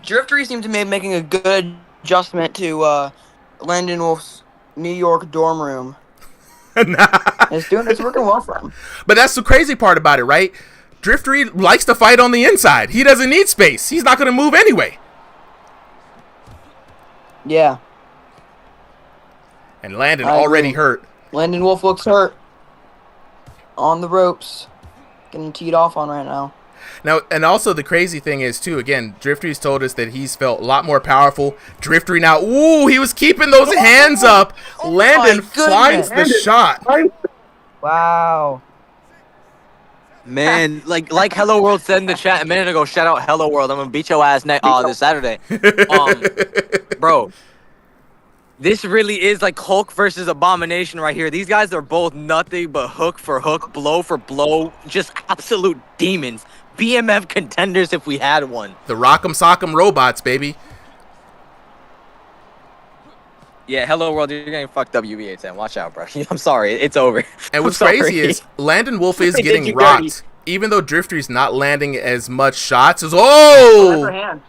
Driftery seems to be making a good adjustment to Landon Wolf's New York dorm room. It's working well for him. But that's the crazy part about it, right? Driftery likes to fight on the inside. He doesn't need space. He's not going to move anyway. Yeah. And Landon already hurt. Landon Wolf looks hurt. On the ropes. Getting teed off on right now. Now, and also the crazy thing is, too, again, Driftery's told us that he's felt a lot more powerful. Driftery now, ooh, he was keeping those hands up. Landon finds the shot. Wow. Man, like Hello World said in the chat a minute ago, shout out Hello World. I'm gonna beat your ass this Saturday. Bro, this really is like Hulk versus Abomination right here. These guys are both nothing but hook for hook, blow for blow, just absolute demons. BMF contenders if we had one. The Rock'em Sock'em robots, baby. Yeah, Hello World, you're getting fucked up, UV810. Watch out, bro. I'm sorry, it's over. And what's crazy is Landon Wolf is getting rocked. Even though Driftery's not landing as much shots as the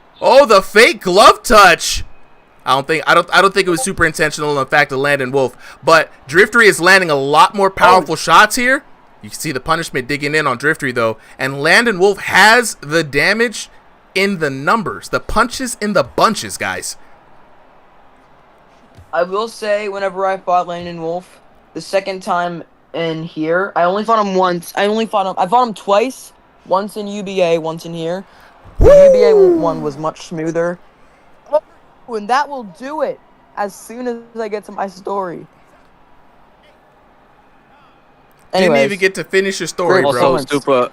fake glove touch. I don't think it was super intentional in the fact of Landon Wolf, but Driftery is landing a lot more powerful shots here. You can see the punishment digging in on Driftery though, and Landon Wolf has the damage in the numbers, the punches in the bunches, guys. I will say, whenever I fought Landon Wolf, the second time in here, I only fought him once. I fought him twice. Once in UBA, once in here. The UBA one was much smoother. Oh, and that will do it as soon as I get to my story. Didn't even get to finish your story, bro. Also,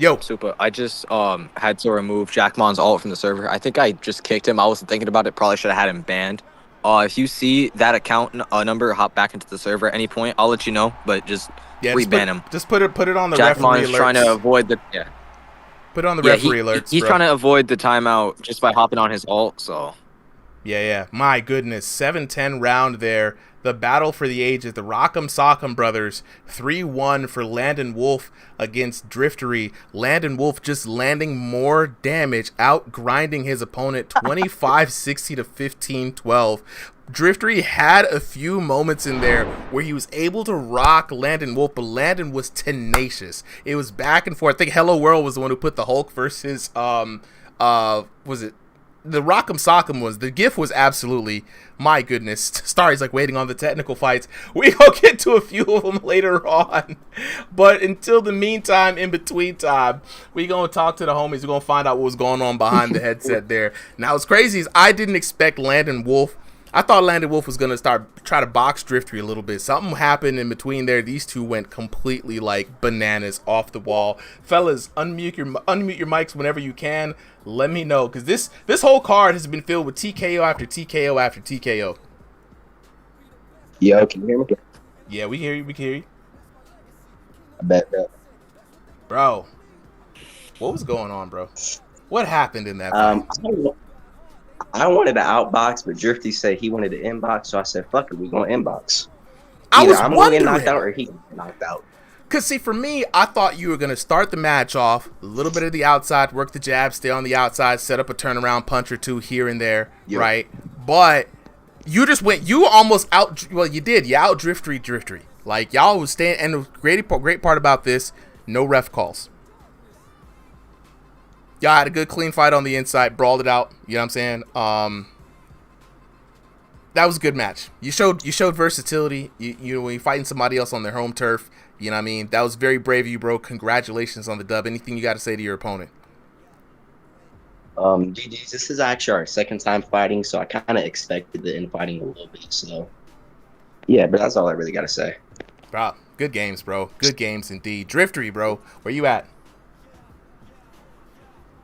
Super. I just had to remove Jackmon's ult from the server. I think I just kicked him. I wasn't thinking about it. Probably should have had him banned. If you see that account number hop back into the server at any point, I'll let you know. But just reban him. Just put it on the Jackmon referee is alerts. Trying to avoid the Put it on the referee alerts. He's trying to avoid the timeout just by hopping on his ult. So yeah. My goodness, 7-10 round there. The battle for the ages, the Rock'em Sock'em brothers, 3-1 for Landon Wolf against Driftery. Landon Wolf just landing more damage, out grinding his opponent 25-60 to 15-12. Driftery had a few moments in there where he was able to rock Landon Wolf, but Landon was tenacious. It was back and forth. I think Hello World was the one who put the Hulk versus was it the Rock'em Sock'em was, the GIF was absolutely, my goodness. Starry's like waiting on the technical fights. We gonna get to a few of them later on. But until the meantime, in between time, we gonna talk to the homies. We're gonna find out what was going on behind the headset there. Now, what's crazy is I didn't expect Landon Wolf. I thought Landon Wolf was going to try to box Driftery a little bit. Something happened in between there. These two went completely like bananas off the wall. Fellas, unmute your mics whenever you can. Let me know, because this whole card has been filled with TKO after TKO after TKO. Yo, can you hear me? Yeah, we hear you. We can hear you. I bet. Bro, what was going on, bro? What happened in that fight? I wanted to outbox, but Drifty said he wanted to inbox, so I said, fuck it, we going to inbox. I'm gonna get knocked out or he gonna get knocked out. Because, see, for me, I thought you were going to start the match off, a little bit of the outside, work the jab, stay on the outside, set up a turnaround punch or two here and there, right? But you just went, you almost out, well, you did. You out Driftery. Like, y'all was staying, and the great part about this, no ref calls. Y'all had a good, clean fight on the inside, brawled it out, you know what I'm saying? That was a good match. You showed versatility. You when you're fighting somebody else on their home turf, you know what I mean? That was very brave of you, bro. Congratulations on the dub. Anything you got to say to your opponent? GG's, this is actually our second time fighting, so I kind of expected the infighting a little bit, so yeah, but that's all I really got to say. Bro, good games, bro. Good games indeed. Driftery, bro. Where you at?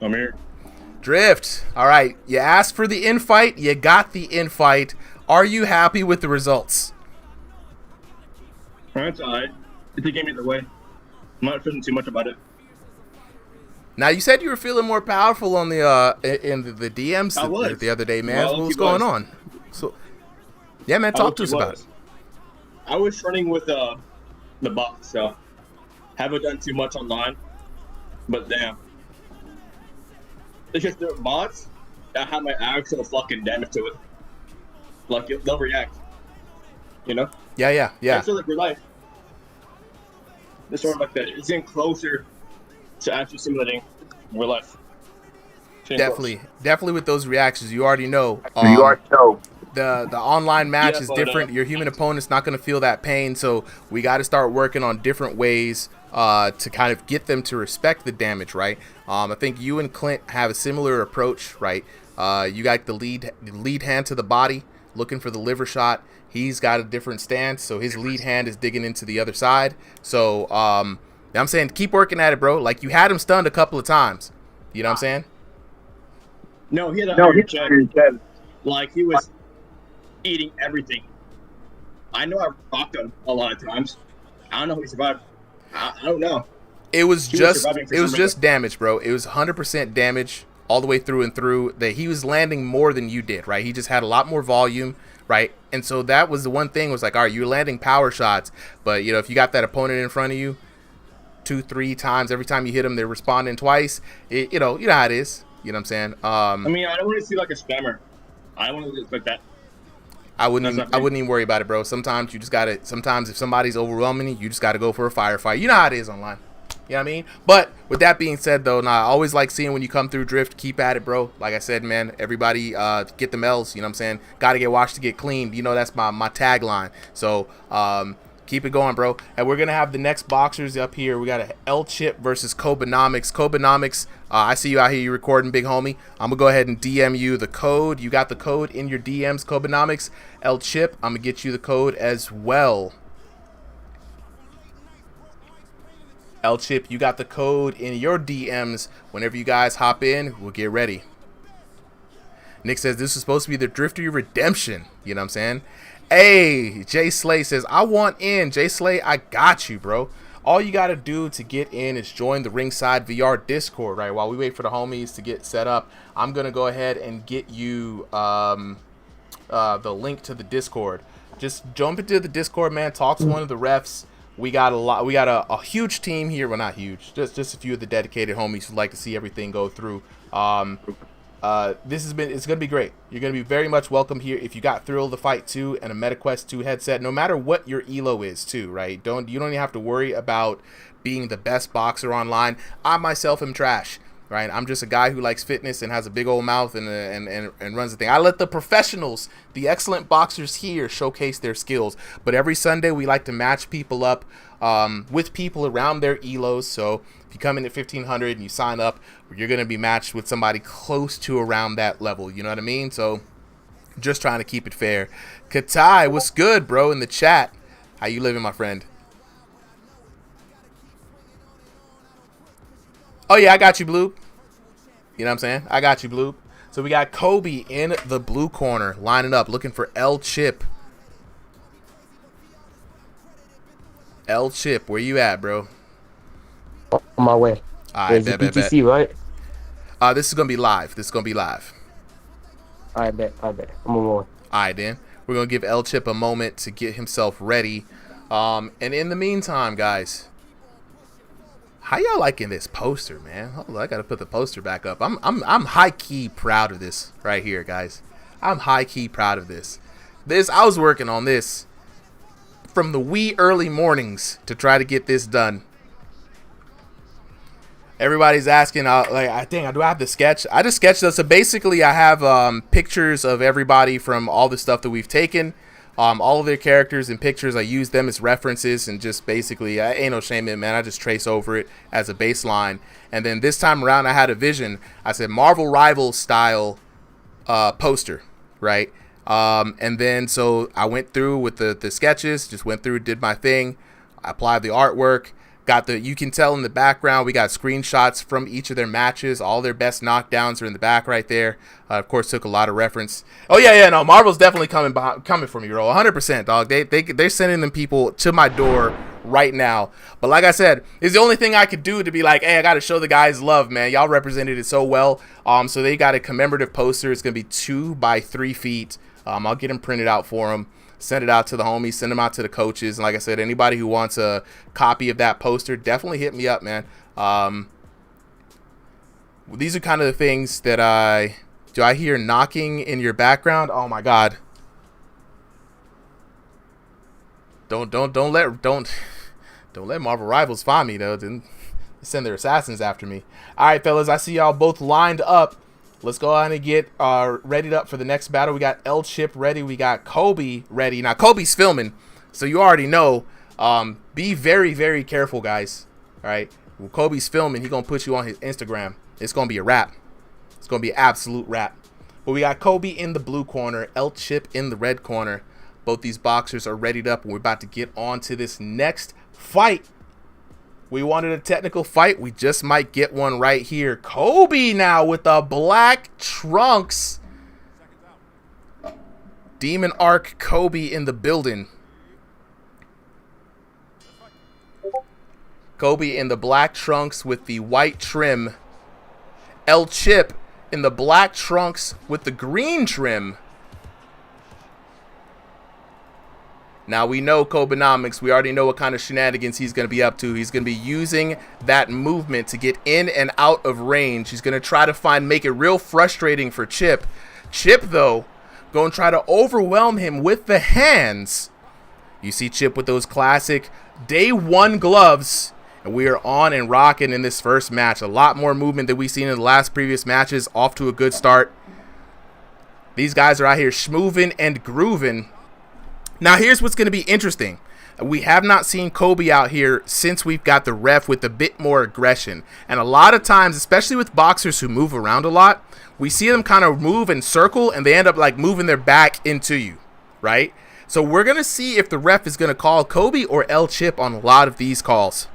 I'm here. Drift. All right. You asked for the infight. You got the infight. Are you happy with the results? That's alright. It's a game either way. I'm not feeling too much about it. Now, you said you were feeling more powerful on the in the DMs the other day, man. Well, what was going on? So, yeah, man, talk to us about it. I was running with the bots, so haven't done too much online. But damn, it's just the bots that have my actual fucking damage to it. Like they'll react, you know? Yeah. It's sort of like real life. It's sort of like that. It's getting closer to actually simulating real life. Definitely with those reactions, you already know. The online match is different. Your human opponent's not going to feel that pain, so we got to start working on different ways to kind of get them to respect the damage, right? I think you and Clint have a similar approach, right? You got the lead hand to the body, looking for the liver shot. He's got a different stance, so his lead hand is digging into the other side. So I'm saying keep working at it, bro. Like, you had him stunned a couple of times. You know what I'm saying? No, he had a iron chest. Like, he was eating everything. I know I rocked him a lot of times. I don't know how he survived. I don't know. It was just damage, bro. It was 100% damage all the way through and through. That he was landing more than you did, right? He just had a lot more volume, right? And so that was the one thing, was like, all right, you're landing power shots, but, you know, if you got that opponent in front of you 2-3 times, every time you hit them, they're responding twice. You know how it is. You know what I'm saying? I mean, I don't want to see like a spammer. I don't want to look like that. I wouldn't even worry about it, bro. Sometimes you just gotta. Sometimes if somebody's overwhelming you, you just gotta go for a firefight. You know how it is online. You know what I mean? But with that being said, though, I always like seeing when you come through Drift. Keep at it, bro. Like I said, man, everybody get the L's. You know what I'm saying? Gotta get washed to get cleaned. You know that's my tagline. So keep it going, bro. And we're gonna have the next boxers up here. We got a L Chip versus Kobenomics. Kobenomics, I see you out here. You recording, big homie. I'm gonna go ahead and DM you the code. You got the code in your DMs, Kobenomics. L Chip, I'm gonna get you the code as well. L Chip, you got the code in your DMs. Whenever you guys hop in, we'll get ready. Nick says this is supposed to be the Driftery redemption. You know what I'm saying? Hey, Jay Slay says, I want in. Jay Slay, I got you, bro. All you got to do to get in is join the Ringside VR Discord, right? While we wait for the homies to get set up, I'm going to go ahead and get you the link to the Discord. Just jump into the Discord, man. Talk to one of the refs. We got a huge team here. Well, not huge. Just a few of the dedicated homies who like to see everything go through. It's gonna be great. You're gonna be very much welcome here. If you got Thrill of the Fight 2 and a MetaQuest 2 headset, no matter what your elo is too, right? You don't even have to worry about being the best boxer online. I myself am trash, right? I'm just a guy who likes fitness and has a big old mouth and runs the thing. I let the professionals, the excellent boxers here, showcase their skills. But every Sunday we like to match people up with people around their elos. So if you come in at 1,500 and you sign up, you're going to be matched with somebody close to around that level. You know what I mean? So just trying to keep it fair. Katai, what's good, bro, in the chat? How you living, my friend? Oh, yeah, I got you, Blue. You know what I'm saying? I got you, Blue. So we got Kobe in the blue corner, lining up, looking for El Chip. El Chip, where you at, bro? On my way. All right, bet. BTC, right? This is going to be live. I bet. I'm on my way. All right, then. We're going to give El Chip a moment to get himself ready. And in the meantime, guys, how y'all liking this poster, man? Hold on, I got to put the poster back up. I'm high-key proud of this right here, guys. I'm high-key proud of this. I was working on this from the wee early mornings to try to get this done. Everybody's asking, do I have the sketch? I just sketched this. So basically, I have pictures of everybody from all the stuff that we've taken. All of their characters and pictures, I use them as references, and just basically, I ain't no shame in it, man. I just trace over it as a baseline. And then this time around, I had a vision. I said Marvel Rivals style poster, right? And then so I went through with the sketches, just went through, did my thing. I applied the artwork. You can tell in the background, we got screenshots from each of their matches. All their best knockdowns are in the back right there. Of course, took a lot of reference. Oh, yeah, no, Marvel's definitely coming for me, bro. 100%, dog. They're sending them people to my door right now. But like I said, it's the only thing I could do to be like, hey, I got to show the guys love, man. Y'all represented it so well. So they got a commemorative poster. It's going to be 2 by 3 feet. I'll get them printed out for them. Send it out to the homies, send them out to the coaches. And like I said, anybody who wants a copy of that poster, definitely hit me up, man. These are kind of the things that do I hear knocking in your background? Oh my God. Don't let Marvel Rivals find me though. Then send their assassins after me. All right, fellas, I see y'all both lined up. Let's go ahead and get readied up for the next battle. We got El Chip ready. We got Kobe ready. Now, Kobe's filming, so you already know. Be very, very careful, guys. All right? When Kobe's filming, he's going to put you on his Instagram. It's going to be a wrap. It's going to be an absolute wrap. But we got Kobe in the blue corner, El Chip in the red corner. Both these boxers are readied up, and we're about to get on to this next fight. We wanted a technical fight. We just might get one right here. Kobe now with the black trunks. Demon Arc Kobe in the building. Kobe in the black trunks with the white trim. El Chip in the black trunks with the green trim. Now, we know Kobenomics. We already know what kind of shenanigans he's going to be up to. He's going to be using that movement to get in and out of range. He's going to try to make it real frustrating for Chip. Chip, though, going to try to overwhelm him with the hands. You see Chip with those classic day one gloves. And we are on and rocking in this first match. A lot more movement than we've seen in the last previous matches. Off to a good start. These guys are out here schmooving and grooving. Now, here's what's going to be interesting. We have not seen Kobe out here since we've got the ref with a bit more aggression. And a lot of times, especially with boxers who move around a lot, we see them kind of move and circle, and they end up like moving their back into you, right? So we're going to see if the ref is going to call Kobe or El Chip on a lot of these calls.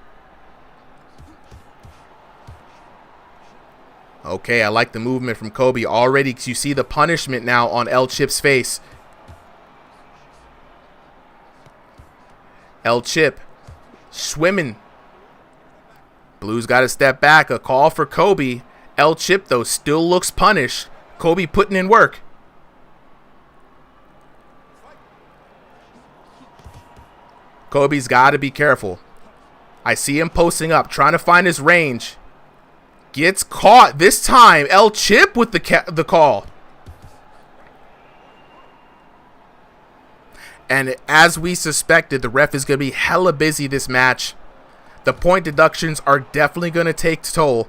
Okay, I like the movement from Kobe already, because you see the punishment now on El Chip's face. El Chip swimming. Blue's got to step back. A call for Kobe. El Chip, though, still looks punished. Kobe putting in work. Kobe's got to be careful. I see him posting up, trying to find his range. Gets caught. This time, El Chip with the call. And as we suspected, the ref is going to be hella busy this match. The point deductions are definitely going to take toll.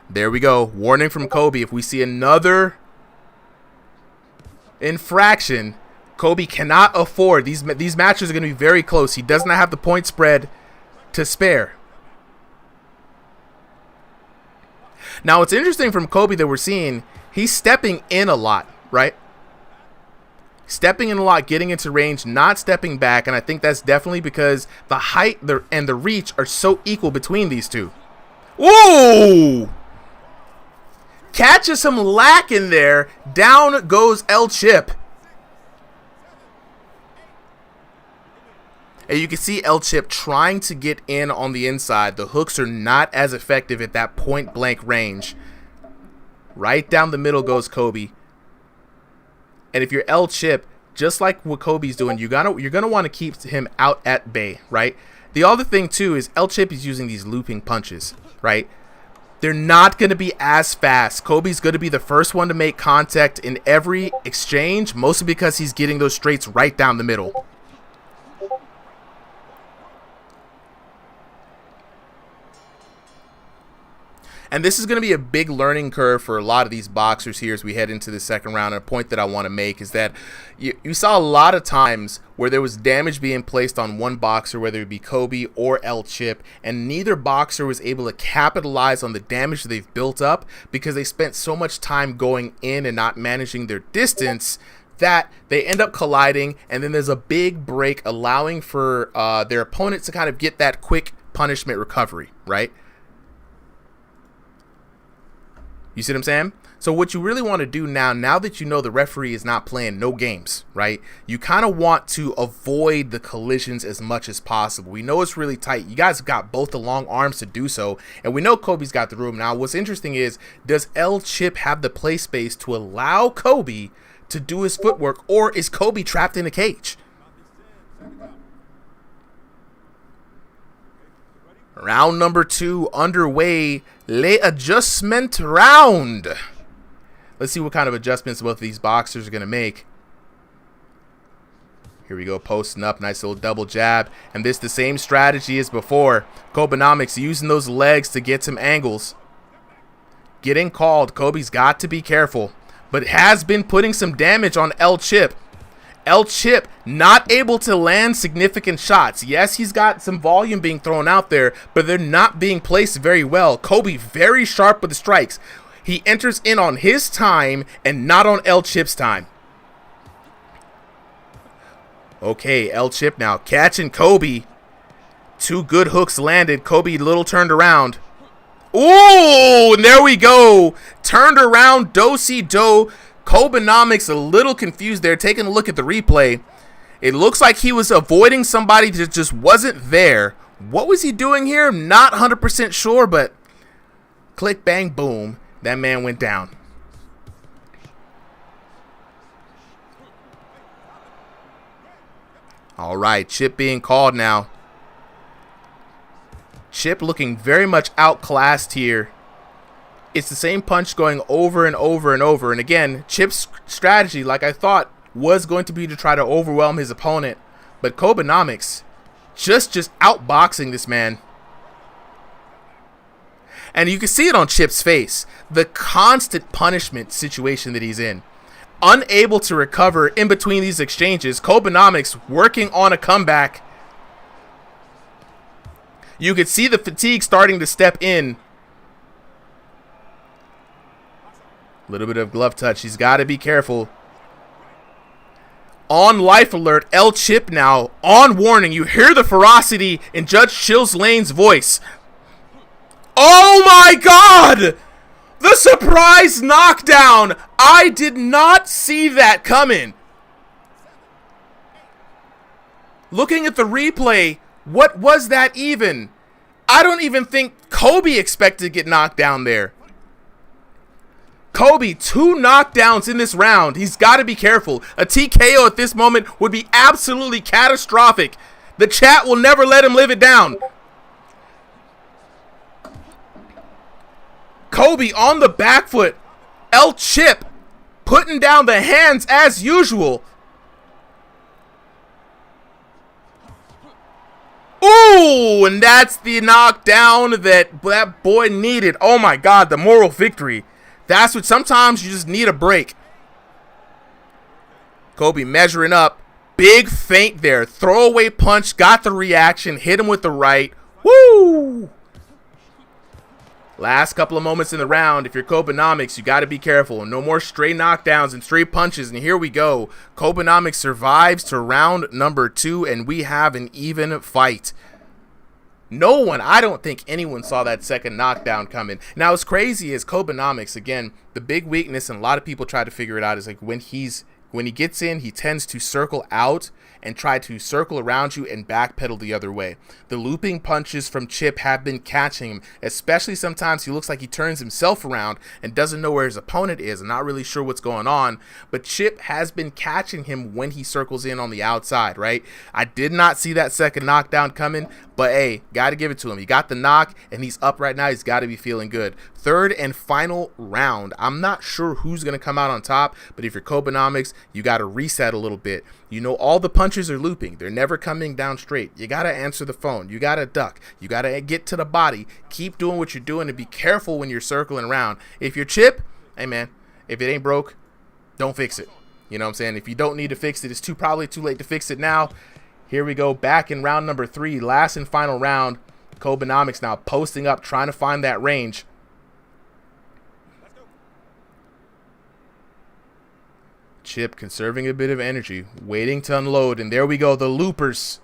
There we go. Warning from Kobe. If we see another infraction, Kobe cannot afford. These matches are going to be very close. He does not have the point spread to spare. Now, what's interesting from Kobe that we're seeing, he's stepping in a lot, right? Stepping in a lot, getting into range, not stepping back, and I think that's definitely because the height and the reach are so equal between these two. Ooh! Catches some lack in there. Down goes El Chip. And you can see El Chip trying to get in on the inside. The hooks are not as effective at that point blank range. Right down the middle goes Kobe. And if you're El Chip, just like what Kobe's doing, you're gonna want to keep him out at bay, right? The other thing too is El Chip is using these looping punches, right? They're not going to be as fast. Kobe's going to be the first one to make contact in every exchange, mostly because he's getting those straights right down the middle. And this is going to be a big learning curve for a lot of these boxers here as we head into the second round. And a point that I want to make is that you saw a lot of times where there was damage being placed on one boxer, whether it be Kobe or El Chip, and neither boxer was able to capitalize on the damage that they've built up because they spent so much time going in and not managing their distance that they end up colliding, and then there's a big break allowing for their opponents to kind of get that quick punishment recovery, right? You see what I'm saying? So what you really want to do now that you know the referee is not playing no games, right? You kind of want to avoid the collisions as much as possible. We know it's really tight. You guys got both the long arms to do so, and we know Kobe's got the room. Now, what's interesting is, does El Chip have the play space to allow Kobe to do his footwork, or is Kobe trapped in a cage? Round number 2 underway. Le adjustment round. Let's see what kind of adjustments both of these boxers are going to make. Here we go, posting up, nice little double jab. And this the same strategy as before. Kobenomics using those legs to get some angles. Getting called. Kobe's got to be careful, but has been putting some damage on El Chip. El Chip not able to land significant shots. Yes, he's got some volume being thrown out there, but they're not being placed very well. Kobe very sharp with the strikes. He enters in on his time and not on El Chip's time. Okay, El Chip now catching Kobe. 2 good hooks landed. Kobe little turned around. Ooh, and there we go. Turned around, do-si-do. Kobenomics a little confused there, taking a look at the replay. It looks like he was avoiding somebody that just wasn't there. What was he doing here? Not 100% sure, but click, bang, boom. That man went down. All right, Chip being called now. Chip looking very much outclassed here. It's the same punch going over and over and over. And again, Chip's strategy, like I thought, was going to be to try to overwhelm his opponent. But Kobenomics just outboxing this man. And you can see it on Chip's face. The constant punishment situation that he's in. Unable to recover in between these exchanges. Kobenomics working on a comeback. You could see the fatigue starting to step in. A little bit of glove touch. He's got to be careful. On life alert, El Chip now on warning. You hear the ferocity in Judge Chills Lane's voice. Oh my God! The surprise knockdown! I did not see that coming. Looking at the replay, what was that even? I don't even think Kobe expected to get knocked down there. Kobe, 2 knockdowns in this round. He's got to be careful. A TKO at this moment would be absolutely catastrophic. The chat will never let him live it down. Kobe on the back foot. El Chip putting down the hands as usual. Ooh, and that's the knockdown that boy needed. Oh my God, the moral victory. That's what sometimes you just need a break. Kobe measuring up. Big feint there. Throwaway punch. Got the reaction. Hit him with the right. Woo! Last couple of moments in the round. If you're Kobenomics, you got to be careful. No more stray knockdowns and straight punches. And here we go. Kobenomics survives to round number 2, and we have an even fight. No one, I don't think anyone saw that second knockdown coming. Now, as crazy as Kobenomics, again, the big weakness, and a lot of people try to figure it out, is like when he gets in, he tends to circle out and try to circle around you and backpedal the other way. The looping punches from Chip have been catching him, especially sometimes he looks like he turns himself around and doesn't know where his opponent is. I'm not really sure what's going on, but Chip has been catching him when he circles in on the outside, right? I did not see that second knockdown coming, but hey, got to give it to him. He got the knock, and he's up right now. He's got to be feeling good. Third and final round. I'm not sure who's going to come out on top, but if you're Kobenomics, you got to reset a little bit. You know, all the punches are looping. They're never coming down straight. You got to answer the phone. You got to duck. You got to get to the body. Keep doing what you're doing, and be careful when you're circling around. If you're Chip, hey, man, if it ain't broke, don't fix it. You know what I'm saying? If you don't need to fix it, it's probably too late to fix it now. Here we go, back in round number 3, last and final round. Kobenomics now posting up, trying to find that range. Chip conserving a bit of energy, waiting to unload, and there we go, the loopers.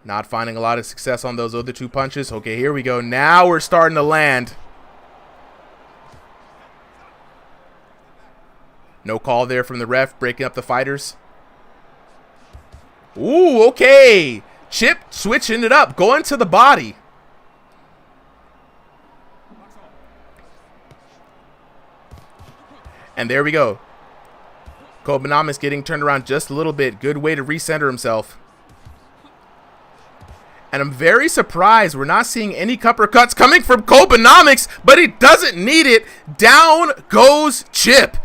Not finding a lot of success on those other 2 punches. Okay, here we go. Now we're starting to land. No call there from the ref, breaking up the fighters. Ooh, okay. Chip switching it up, going to the body. And there we go. Kobenomics getting turned around just a little bit. Good way to recenter himself. And I'm very surprised we're not seeing any uppercuts coming from Kobenomics, but he doesn't need it. Down goes Chip.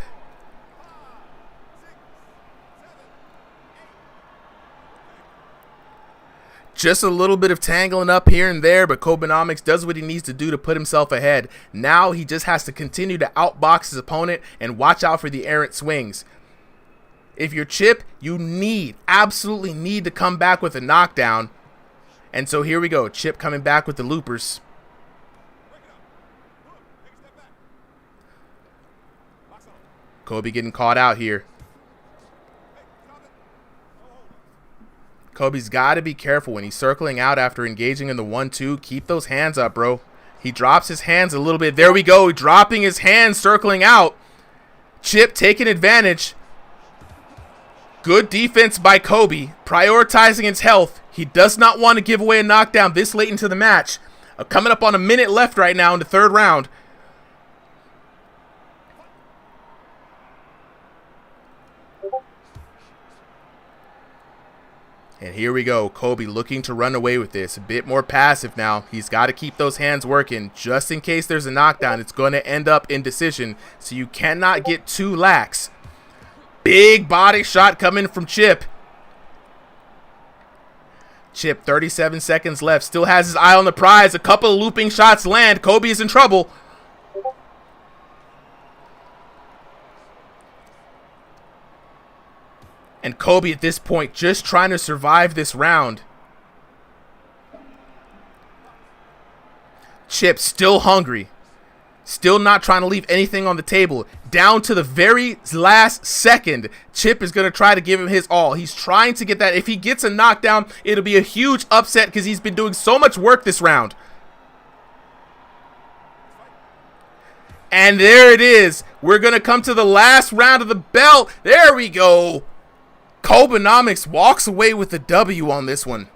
Just a little bit of tangling up here and there, but Kobenomics does what he needs to do to put himself ahead. Now he just has to continue to outbox his opponent and watch out for the errant swings. If you're Chip, you absolutely need to come back with a knockdown. And so here we go. Chip coming back with the loopers. Kobe getting caught out here. Kobe's got to be careful when he's circling out after engaging in the 1-2. Keep those hands up, bro. He drops his hands a little bit. There we go. Dropping his hands, circling out. Chip taking advantage. Good defense by Kobe. Prioritizing his health. He does not want to give away a knockdown this late into the match. Coming up on a minute left right now in the 3rd round. And here we go. Kobe looking to run away with this. A bit more passive now. He's got to keep those hands working. Just in case there's a knockdown, it's going to end up in decision. So you cannot get too lax. Big body shot coming from Chip. Chip, 37 seconds left. Still has his eye on the prize. A couple of looping shots land. Kobe is in trouble. And Kobe at this point just trying to survive this round. Chip still hungry. Still not trying to leave anything on the table. Down to the very last second, Chip is going to try to give him his all. He's trying to get that. If he gets a knockdown, it'll be a huge upset because he's been doing so much work this round. And there it is. We're going to come to the last round of the belt. There we go. Kobenomics walks away with the W on this one.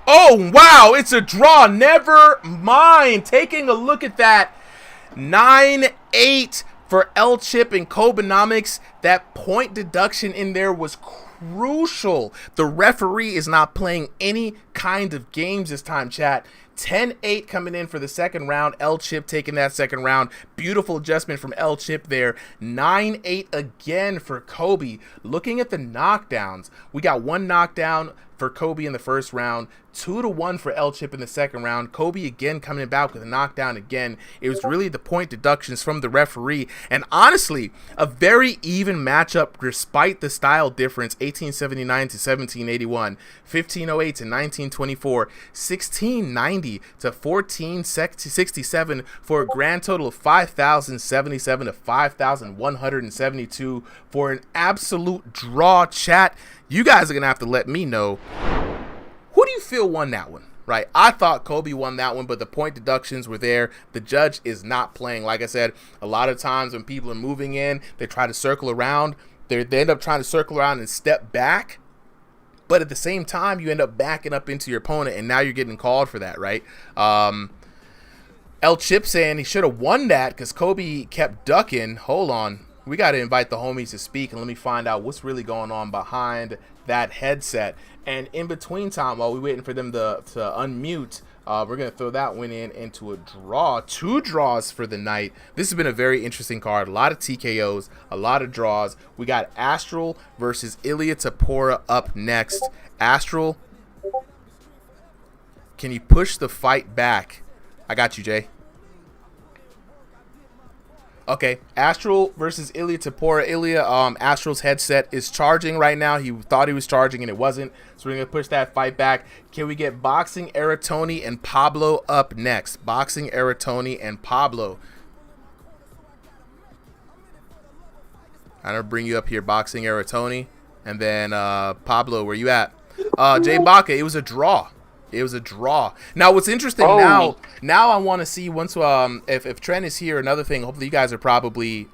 Oh, wow, it's a draw. Never mind. Taking a look at that. 9-8 for L Chip and Kobenomics. That point deduction in there was crucial. The referee is not playing any kind of games this time, chat. 10-8 coming in for the second round. L Chip taking that second round. Beautiful adjustment from L Chip there. 9-8 again for Kobe. Looking at the knockdowns, we got 1 knockdown for Kobe in the first round, 2-1 for L Chip in the second round. Kobe again coming back with a knockdown again. It was really the point deductions from the referee, and honestly, a very even matchup despite the style difference. 1879 to 1781, 1508 to 1924, 1690 to 1467 for a grand total of 5,077 to 5,172 for an absolute draw. Chat, you guys are gonna have to let me know, who do you feel won that one, right? I thought Kobe won that one, but the point deductions were there. The judge is not playing. Like I said, a lot of times when people are moving in, they try to circle around. They end up trying to circle around and step back. But at the same time, you end up backing up into your opponent, and now you're getting called for that, right? L Chip saying he should have won that because Kobe kept ducking. Hold on. We got to invite the homies to speak, and let me find out what's really going on behind that headset. And in between time, while we're waiting for them to unmute, we're going to throw that one into a draw. 2 draws for the night. This has been a very interesting card. A lot of TKOs, a lot of draws. We got Astral versus Ilia Tapora up next. Astral, can you push the fight back? I got you, Jay. Okay, Astral versus Ilia Tapora. Ilia, Astral's headset is charging right now. He thought he was charging and it wasn't. So we're going to push that fight back. Can we get Boxing Eratoni and Pablo up next? Boxing Eratoni and Pablo. I'm going to bring you up here, Boxing Eratoni. And then Pablo, where you at? Jay Baca, it was a draw. It was a draw. Now, what's interesting now I want to see once if Trent is here, another thing, hopefully you guys are probably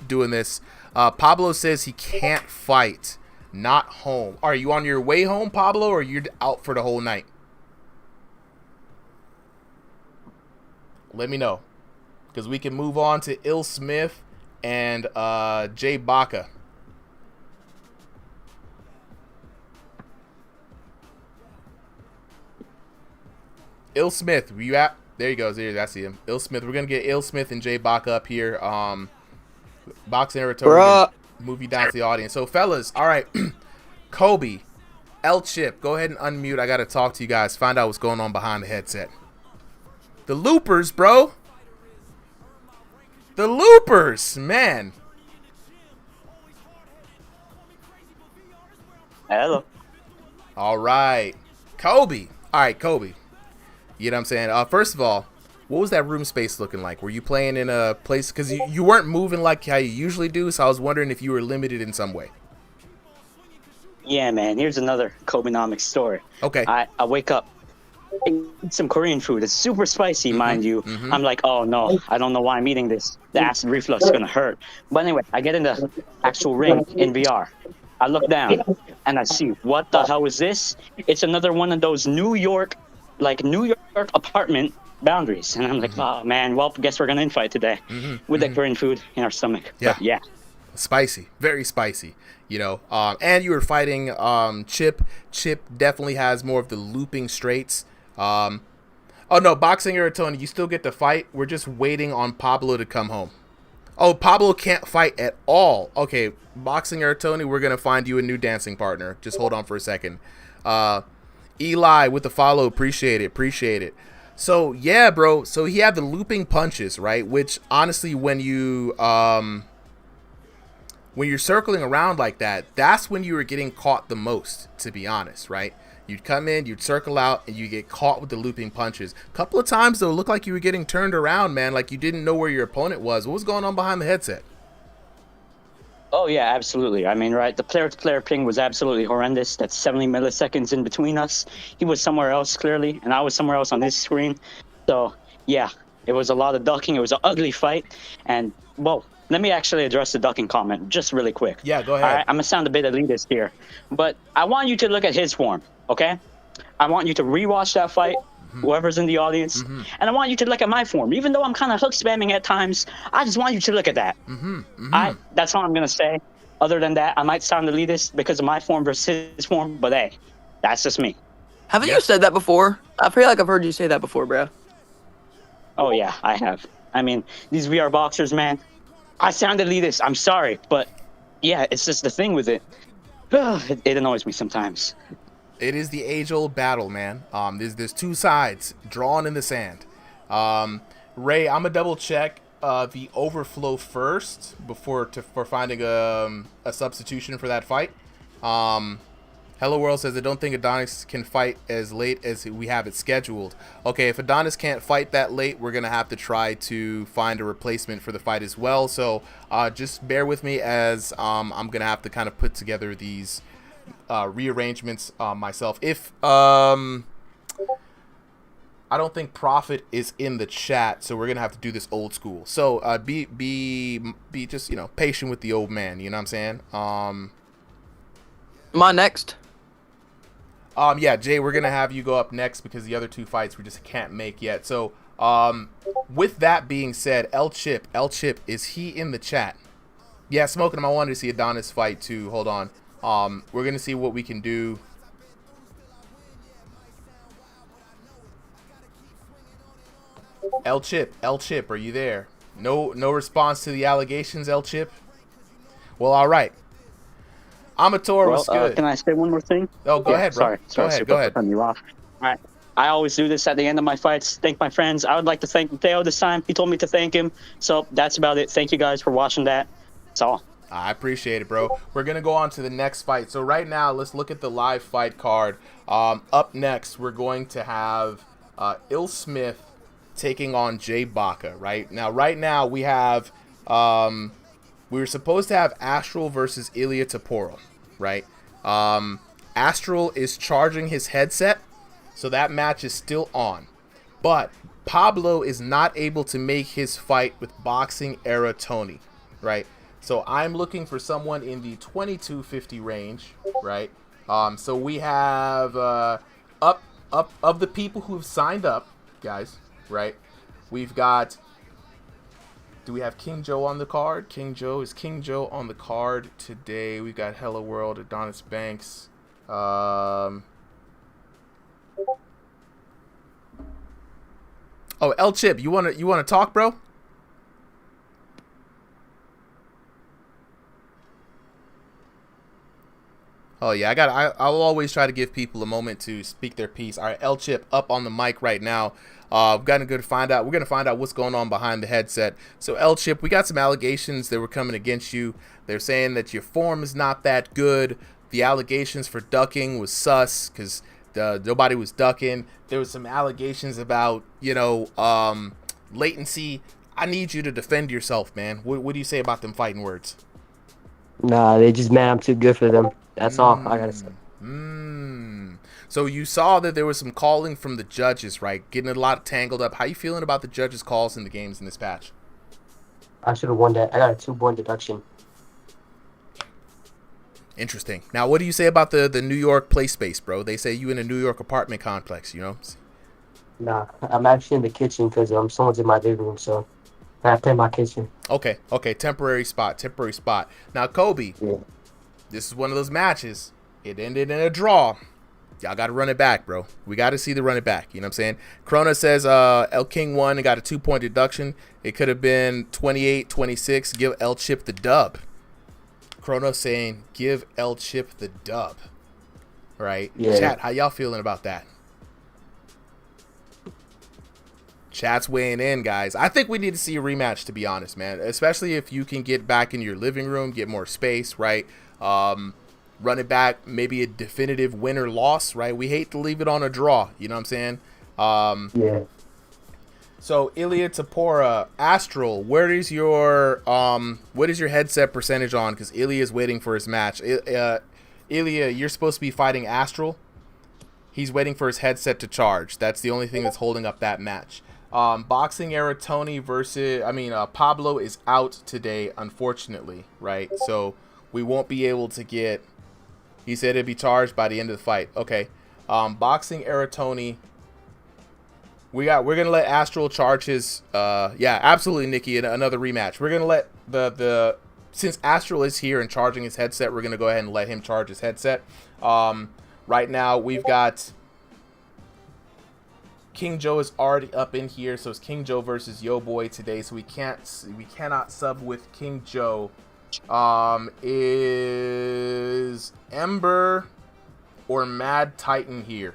doing this. Pablo says he can't fight, not home. Are you on your way home, Pablo, or you're out for the whole night? Let me know, because we can move on to Il Smith and Jay Baca. Il Smith, where you at? There he goes. There, I see him. Il Smith. We're gonna get Il Smith and Jay Baca up here. Boxing Eratoni, move you down to the audience. So, fellas, all right. Kobe, L Chip, go ahead and unmute. I gotta talk to you guys. Find out what's going on behind the headset. The loopers, bro. The loopers, man. Hello. All right, Kobe. All right, Kobe. You know what I'm saying? First of all, what was that room space looking like? Were you playing in a place? Because you weren't moving like how you usually do, so I was wondering if you were limited in some way. Yeah, man. Here's another Kobenomics story. Okay. I wake up, eat some Korean food. It's super spicy, mind you. I'm like, oh, no, I don't know why I'm eating this. The acid reflux is going to hurt. But anyway, I get in the actual ring in VR. I look down, and I see, what the hell is this? It's another one of those New York apartment boundaries, and I'm like, oh man, well, guess we're gonna infight today with that Korean food in our stomach. Yeah, but yeah, spicy, very spicy. You know, and you were fighting Chip. Chip definitely has more of the looping straights. Oh no, Boxing Eratoni, you still get to fight. We're just waiting on Pablo to come home. Oh, Pablo can't fight at all. Okay, Boxing Eratoni, we're gonna find you a new dancing partner. Just hold on for a second. Eli with the follow, appreciate it. So yeah, bro. So he had the looping punches, right? Which honestly, when you're circling around like that, that's when you were getting caught the most, to be honest, right? You'd come in, you'd circle out, and you get caught with the looping punches. A couple of times though, it looked like you were getting turned around, man. Like you didn't know where your opponent was. What was going on behind the headset? Oh yeah, absolutely. I mean, right, the player-to-player ping was absolutely horrendous. That's 70 milliseconds in between us. He was somewhere else, clearly, and I was somewhere else on his screen. So, yeah, it was a lot of ducking. It was an ugly fight. And, well, let me actually address the ducking comment just really quick. Yeah, go ahead. All right, I'm going to sound a bit elitist here. But I want you to look at his form, okay? I want you to rewatch that fight, whoever's in the audience. And I want you to look at my form. Even though I'm kind of hook spamming at times, I just want you to look at that. That's all I'm going to say. Other than that, I might sound elitist because of my form versus his form, but hey, that's just me. Haven't you said that before? I feel like I've heard you say that before, bro. Oh yeah, I have. I mean, these VR boxers, man. I sound elitist. I'm sorry, but yeah, it's just the thing with it. It annoys me sometimes. It is the age-old battle, man. There's two sides drawn in the sand. Ray, I'm gonna double check the overflow first for finding a substitution for that fight. Hello World says, I don't think Adonis can fight as late as we have it scheduled. Okay, if Adonis can't fight that late, we're going to have to try to find a replacement for the fight as well. So just bear with me as I'm going to have to kind of put together these rearrangements myself. If I don't think Prophet is in the chat, so we're going to have to do this old school. So be just, patient with the old man, you know what I'm saying? Am I next? Yeah, Jay, we're gonna have you go up next because the other two fights we just can't make yet. So, with that being said, L Chip, is he in the chat? Yeah, Smoking him. I wanted to see Adonis fight too. Hold on. We're gonna see what we can do. L Chip, are you there? No response to the allegations, L Chip. Well, all right. Amateur was good. Can I say one more thing? Oh, go ahead, bro. Sorry, Go ahead. cutting you off. All right. I always do this at the end of my fights. Thank my friends. I would like to thank Mateo this time. He told me to thank him. So that's about it. Thank you guys for watching that. That's all. I appreciate it, bro. We're going to go on to the next fight. So right now, let's look at the live fight card. Up next, we're going to have Il Smith taking on Jay Baca, right? Right now, we have... we were supposed to have Astral versus Ilya Taporo, right? Astral is charging his headset, so that match is still on. But Pablo is not able to make his fight with Boxing Era Tony, right? So I'm looking for someone in the 2250 range, right? So we have up of the people who've signed up, guys, right? We've got... Do we have King Joe on the card? Is King Joe on the card today? We've got Hello World, Adonis Banks. Oh, L Chip, you wanna talk, bro? Oh yeah, I'll always try to give people a moment to speak their piece. All right, L Chip up on the mic right now. We're gonna find out what's going on behind the headset. So L Chip, we got some allegations that were coming against you. They're saying that your form is not that good. The allegations for ducking was sus because nobody was ducking. There was some allegations about latency. I need you to defend yourself, man. What do you say about them fighting words? Nah, they just mad I'm too good for them. That's all I gotta say. So you saw that there was some calling from the judges, right? Getting a lot tangled up. How you feeling about the judges' calls in the games in this patch? I should have won that. I got a 2-point deduction. Interesting. Now, what do you say about the New York play space, bro? They say you in a New York apartment complex, Nah, I'm actually in the kitchen because someone's in my living room, so I have to in my kitchen. Okay. Temporary spot. Now, Kobe, This is one of those matches. It ended in a draw. Y'all got to run it back, bro. We got to see the run it back. You know what I'm saying? Krona says El King won and got a 2-point deduction. It could have been 28-26. Give El Chip the dub. Krona saying give El Chip the dub. Right? Yeah. Chat, how y'all feeling about that? Chat's weighing in, guys. I think we need to see a rematch, to be honest, man. Especially if you can get back in your living room, get more space, right? Run it back, maybe a definitive win or loss, right? We hate to leave it on a draw, you know what I'm saying? Yeah. So Ilya Tapora, Astral, what is your headset percentage on? Because Ilya is waiting for his match. Ilya, you're supposed to be fighting Astral. He's waiting for his headset to charge. That's the only thing that's holding up that match. Boxing Era Tony Pablo is out today, unfortunately, right? So we won't be able to get... He said it'd be charged by the end of the fight. Okay. Boxing Era Tony. We're gonna let Astral charge his. Yeah, absolutely, Nikki. Another rematch. We're gonna let the since Astral is here and charging his headset, we're going to go ahead and let him charge his headset. Right now, we've got King Joe is already up in here, so it's King Joe versus Yo Boy today. So we cannot sub with King Joe. Is Ember or Mad Titan here?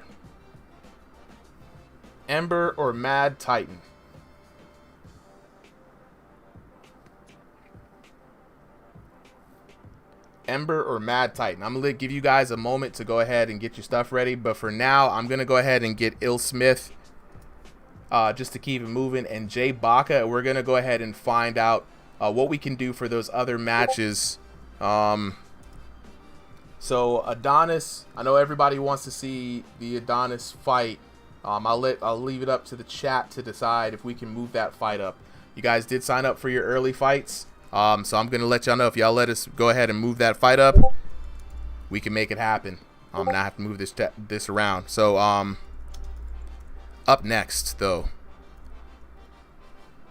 Ember or Mad Titan? Ember or Mad Titan? I'm gonna give you guys a moment to go ahead and get your stuff ready, but for now, I'm gonna go ahead and get Ill Smith just to keep it moving, and Jay Baca. We're gonna go ahead and find out what we can do for those other matches. So Adonis, I know everybody wants to see the Adonis fight. I'll leave it up to the chat to decide if we can move that fight up. You guys did sign up for your early fights, so I'm gonna let y'all know if y'all let us go ahead and move that fight up, we can make it happen. Not have to move this around. So up next though,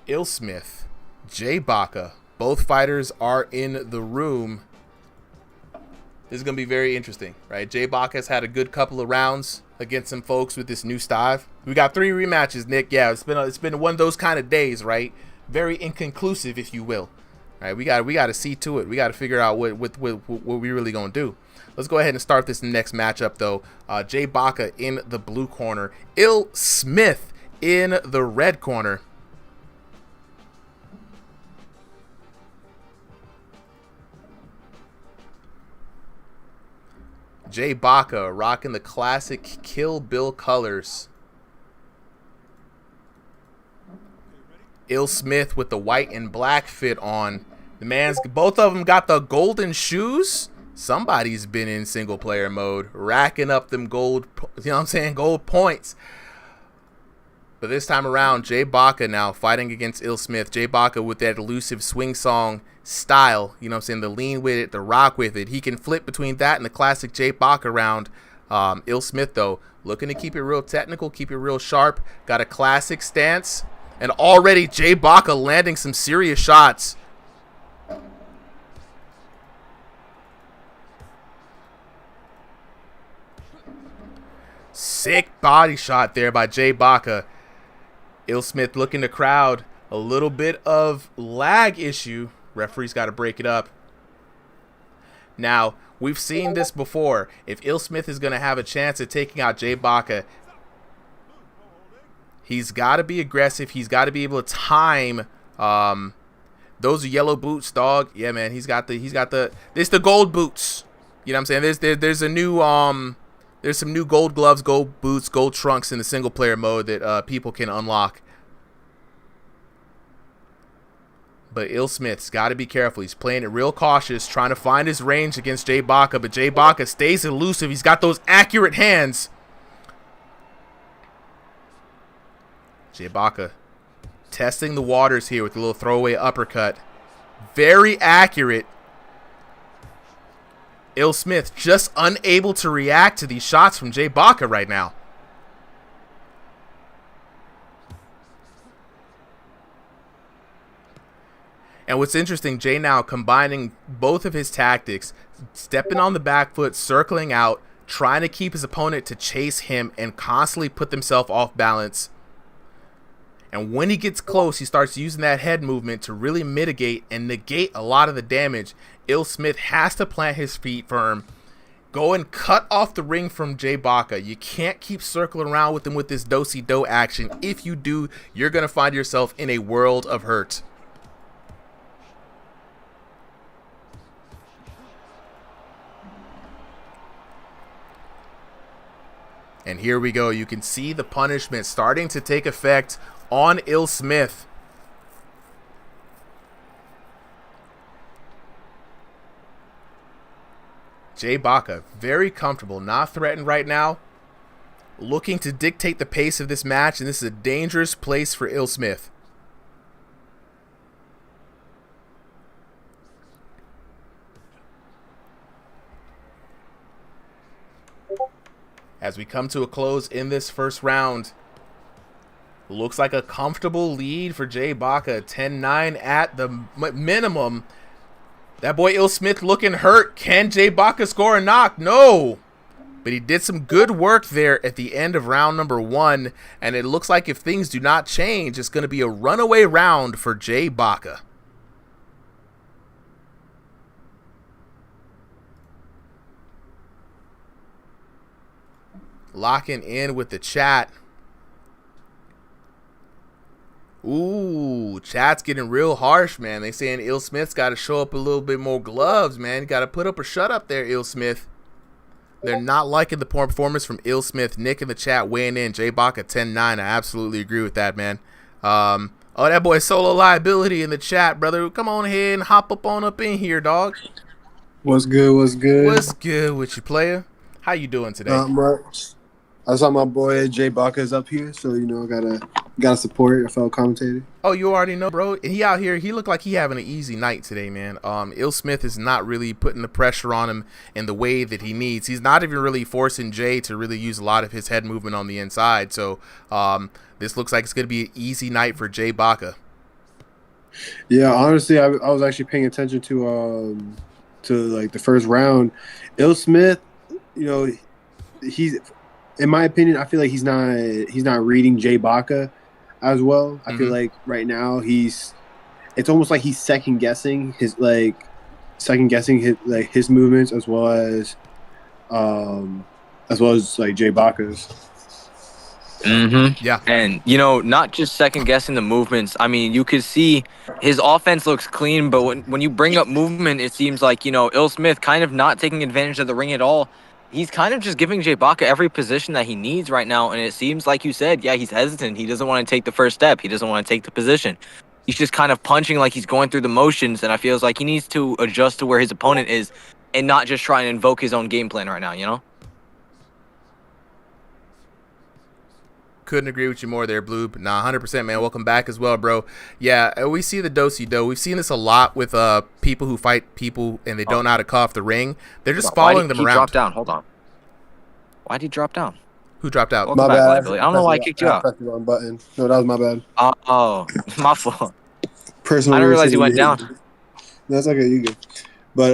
Ill Smith, Jay Baca, both fighters are in the room. This is going to be very interesting, right? Jay Baca has had a good couple of rounds against some folks with this new style. We got 3 rematches, Nick. Yeah, it's been one of those kind of days, right? Very inconclusive, if you will. All right, we got to see to it. We got to figure out what we really going to do. Let's go ahead and start this next matchup, though. Jay Baca in the blue corner. Ill Smith in the red corner. Jay Baca rocking the classic Kill Bill colors. Ill Smith with the white and black fit on. Both of them got the golden shoes. Somebody's been in single player mode, racking up them gold, you know what I'm saying, gold points. But this time around, Jay Baca now fighting against Ill Smith. Jay Baca with that elusive swing song style, you know what I'm saying, the lean with it, the rock with it. He can flip between that and the classic Jay Baca round. Ill Smith, though, looking to keep it real technical, keep it real sharp. Got a classic stance. And already Jay Baca landing some serious shots. Sick body shot there by Jay Baca. Ill Smith looking to crowd. A little bit of lag issue. Referee's got to break it up. Now, we've seen this before. If Ill Smith is going to have a chance at taking out Jay Baca, he's got to be aggressive. He's got to be able to time those yellow boots, dog. Yeah, man, it's the gold boots. You know what I'm saying? There's a new there's some new gold gloves, gold boots, gold trunks in the single player mode that people can unlock. But Ill Smith's got to be careful. He's playing it real cautious, trying to find his range against Jay Baca. But Jay Baca stays elusive. He's got those accurate hands. Jay Baca testing the waters here with a little throwaway uppercut. Very accurate. Ill Smith just unable to react to these shots from Jay Baca right now. And what's interesting, Jay now combining both of his tactics, stepping on the back foot, circling out, trying to keep his opponent to chase him and constantly put themselves off balance. And when he gets close, he starts using that head movement to really mitigate and negate a lot of the damage. Ill Smith has to plant his feet firm, go and cut off the ring from Jay Baca. You can't keep circling around with him with this do-si-do action. If you do, you're going to find yourself in a world of hurt. And here we go. You can see the punishment starting to take effect on Ill Smith. Jay Baca, very comfortable, not threatened right now. Looking to dictate the pace of this match, and this is a dangerous place for Ill Smith. As we come to a close in this first round, looks like a comfortable lead for Jay Baca, 10-9 at the minimum. That boy Il Smith looking hurt. Can Jay Baca score a knock? No. But he did some good work there at the end of round number 1. And it looks like if things do not change, it's going to be a runaway round for Jay Baca. Locking in with the chat. Ooh, chat's getting real harsh, man. They saying Il Smith's got to show up a little bit more gloves, man. Got to put up or shut up there, Il Smith. They're not liking the poor performance from Il Smith. Nick in the chat weighing in. Jay Baca 10-9. I absolutely agree with that, man. Oh, that boy Solo Liability in the chat, brother. Come on ahead and hop up in here, dog. What's good? What's good? What's good with you, player? How you doing today? Not much. I saw my boy Jay Baca is up here, so gotta support a fellow commentator. Oh, you already know, bro. He out here. He looked like he having an easy night today, man. Il Smith is not really putting the pressure on him in the way that he needs. He's not even really forcing Jay to really use a lot of his head movement on the inside. So this looks like it's going to be an easy night for Jay Baca. Yeah, honestly, I was actually paying attention to like the first round. Il Smith, he's, in my opinion, I feel like he's not reading Jay Baca as well. I feel like right now it's almost like he's second guessing his movements as well as like Jay Baca's. Yeah. And, not just second guessing the movements. I mean, you could see his offense looks clean, but when you bring up movement, it seems like, Il Smith kind of not taking advantage of the ring at all. He's kind of just giving Jay Baca every position that he needs right now, and it seems like you said, yeah, he's hesitant. He doesn't want to take the first step. He doesn't want to take the position. He's just kind of punching like he's going through the motions, and I feel like he needs to adjust to where his opponent is and not just try and invoke his own game plan right now, Couldn't agree with you more there, Blue. But 100%, man. Welcome back as well, bro. Yeah, we see the do-si-do. We've seen this a lot with people who fight people and they don't know how to cough the ring. They're just following them around. Why did he drop down? Hold on. Why'd he drop down? Who dropped out? Welcome back, Liability. I don't know why I kicked you I out. pressed the wrong button. No, that was my bad. Oh, my fault. Personal. I didn't realize he went down. That's okay. You good? But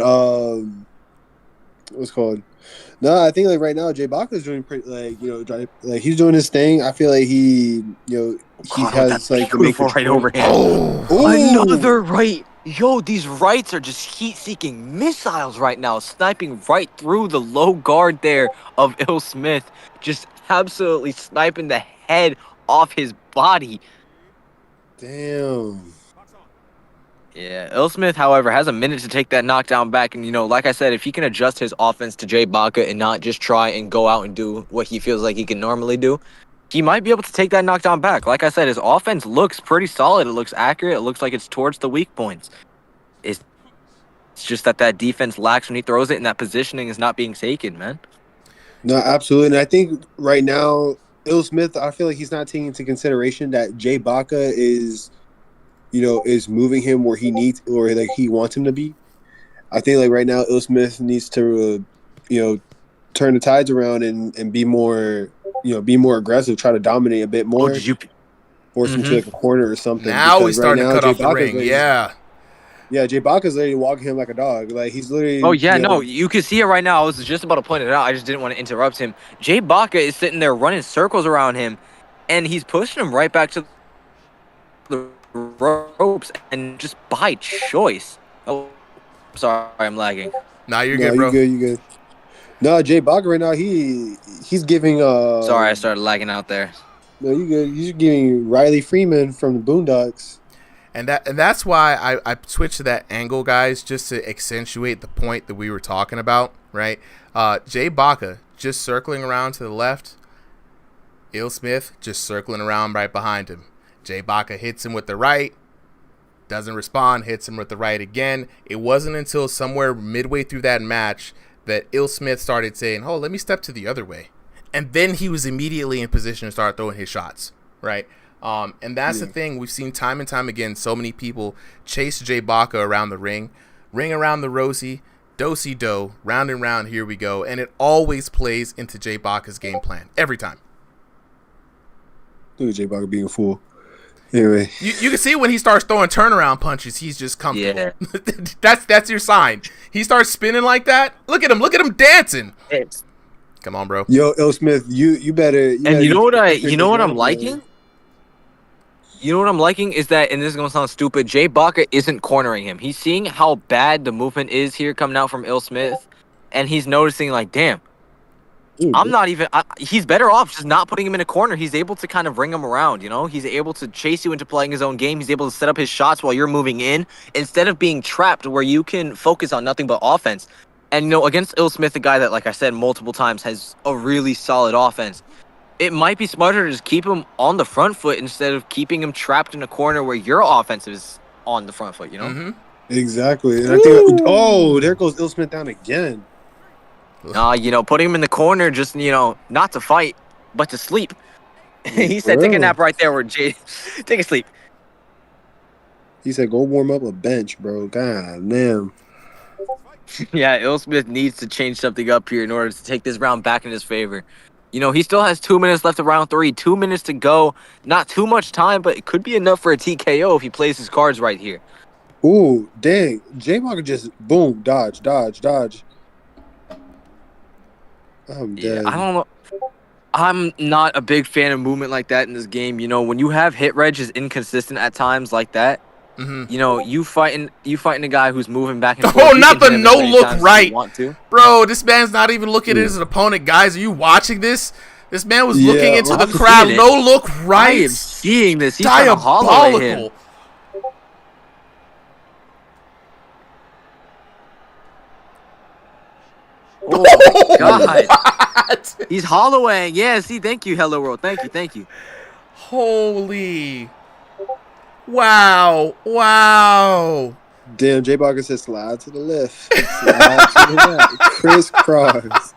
what's it called? No, I think like right now Jay Baca is doing pretty he's doing his thing. I feel like he has like beautiful right overhand. Oh, Another right. Yo, these rights are just heat-seeking missiles right now, sniping right through the low guard there of Il Smith, just absolutely sniping the head off his body. Damn. Yeah, Il Smith, however, has a minute to take that knockdown back. And, like I said, if he can adjust his offense to Jay Baca and not just try and go out and do what he feels like he can normally do, he might be able to take that knockdown back. Like I said, his offense looks pretty solid. It looks accurate. It looks like it's towards the weak points. It's just that defense lacks when he throws it, and that positioning is not being taken, man. No, absolutely. And I think right now, Il Smith, I feel like he's not taking into consideration that Jay Baca is moving him where he needs or like he wants him to be. I think like right now, Il Smith needs to, turn the tides around and be more, be more aggressive, try to dominate a bit more. Force him to like a corner or something. Now he's starting to cut off the ring. Yeah. Yeah, Jay Baca's literally walking him like a dog. Like he's literally. Oh yeah, no, you can see it right now. I was just about to point it out. I just didn't want to interrupt him. Jay Baca is sitting there running circles around him, and he's pushing him right back to the ropes, and just by choice. Oh, sorry, I'm lagging. Nah, you're good, bro. You good. No, Jay Baca right now, he's giving. Sorry, I started lagging out there. No, you good. He's giving Riley Freeman from the Boondocks. And that's why I switched to that angle, guys, just to accentuate the point that we were talking about, right? Jay Baca just circling around to the left. Il Smith just circling around right behind him. Jay Baca hits him with the right, doesn't respond, hits him with the right again. It wasn't until somewhere midway through that match that Il Smith started saying, oh, let me step to the other way. And then he was immediately in position to start throwing his shots, right? And that's the thing. We've seen time and time again, so many people chase Jay Baca around the ring around the rosy, do-si-do, round and round, here we go. And it always plays into Jay Baca's game plan, every time. Look at Jay Baca being a fool. Anyway, you can see when he starts throwing turnaround punches, he's just comfortable. Yeah. That's your sign. He starts spinning like that. Look at him dancing. Come on, bro. Yo, L. Smith, you better. And you know what I'm round, liking? You know what I'm liking is that, and this is gonna sound stupid, Jay Baca isn't cornering him. He's seeing how bad the movement is here coming out from Il Smith, and he's noticing like, damn, I'm not even. He's better off just not putting him in a corner. He's able to kind of ring him around. You know, he's able to chase you into playing his own game. He's able to set up his shots while you're moving in instead of being trapped where you can focus on nothing but offense. And you know, against Il Smith, a guy that, like I said multiple times, has a really solid offense. It might be smarter to just keep him on the front foot instead of keeping him trapped in a corner where your offense is on the front foot, you know? Mm-hmm. Exactly. And I think, there goes Il Smith down again. You know, putting him in the corner just, you know, not to fight, but to sleep. He said, take a nap right there where Jay, take a sleep. He said, go warm up a bench, bro. God damn. Yeah, Il Smith needs to change something up here in order to take this round back in his favor. You know, he still has 2 minutes left of round 3, 2 minutes to go. Not too much time, but it could be enough for a TKO if he plays his cards right here. Ooh, dang. J-Walker just, boom, dodge. I'm dead. I don't know. I'm not a big fan of movement like that in this game. You know, when you have hit reg is inconsistent at times like that, you know, you fighting a guy who's moving back and forth. Oh, not the no look right. Want to. Bro, this man's not even looking at his opponent. Guys, are you watching this? This man was looking into the crowd. No look right. I am seeing this. He's trying to hollow him. Oh my God. He's hollowing. Yeah, see, thank you, Hello World. Thank you. Holy. Wow. Damn, J Barker said slide to the left. Slide to the right. Crisscross.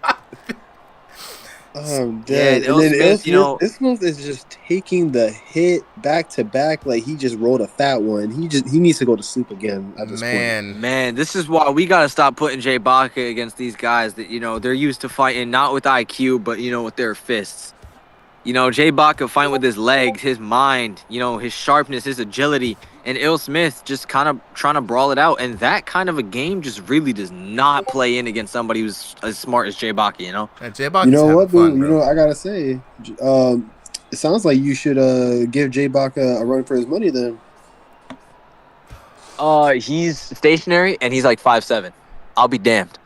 I'm dead. Yeah, and then Il Smith is just taking the hit back to back like he just rolled a fat one. He needs to go to sleep again at this point. Man, this is why we gotta stop putting Jay Baca against these guys that, you know, they're used to fighting not with IQ, but, you know, with their fists. You know, Jay Baca fighting with his legs, his mind, you know, his sharpness, his agility, and Il Smith just kind of trying to brawl it out. And that kind of a game just really does not play in against somebody who's as smart as Jay Baca, you know? Yeah, Jay Baca's you know what, fun, dude? You know, I gotta say, it sounds like you should give Jay Baca a run for his money then. He's stationary and he's like 5'7". I'll be damned.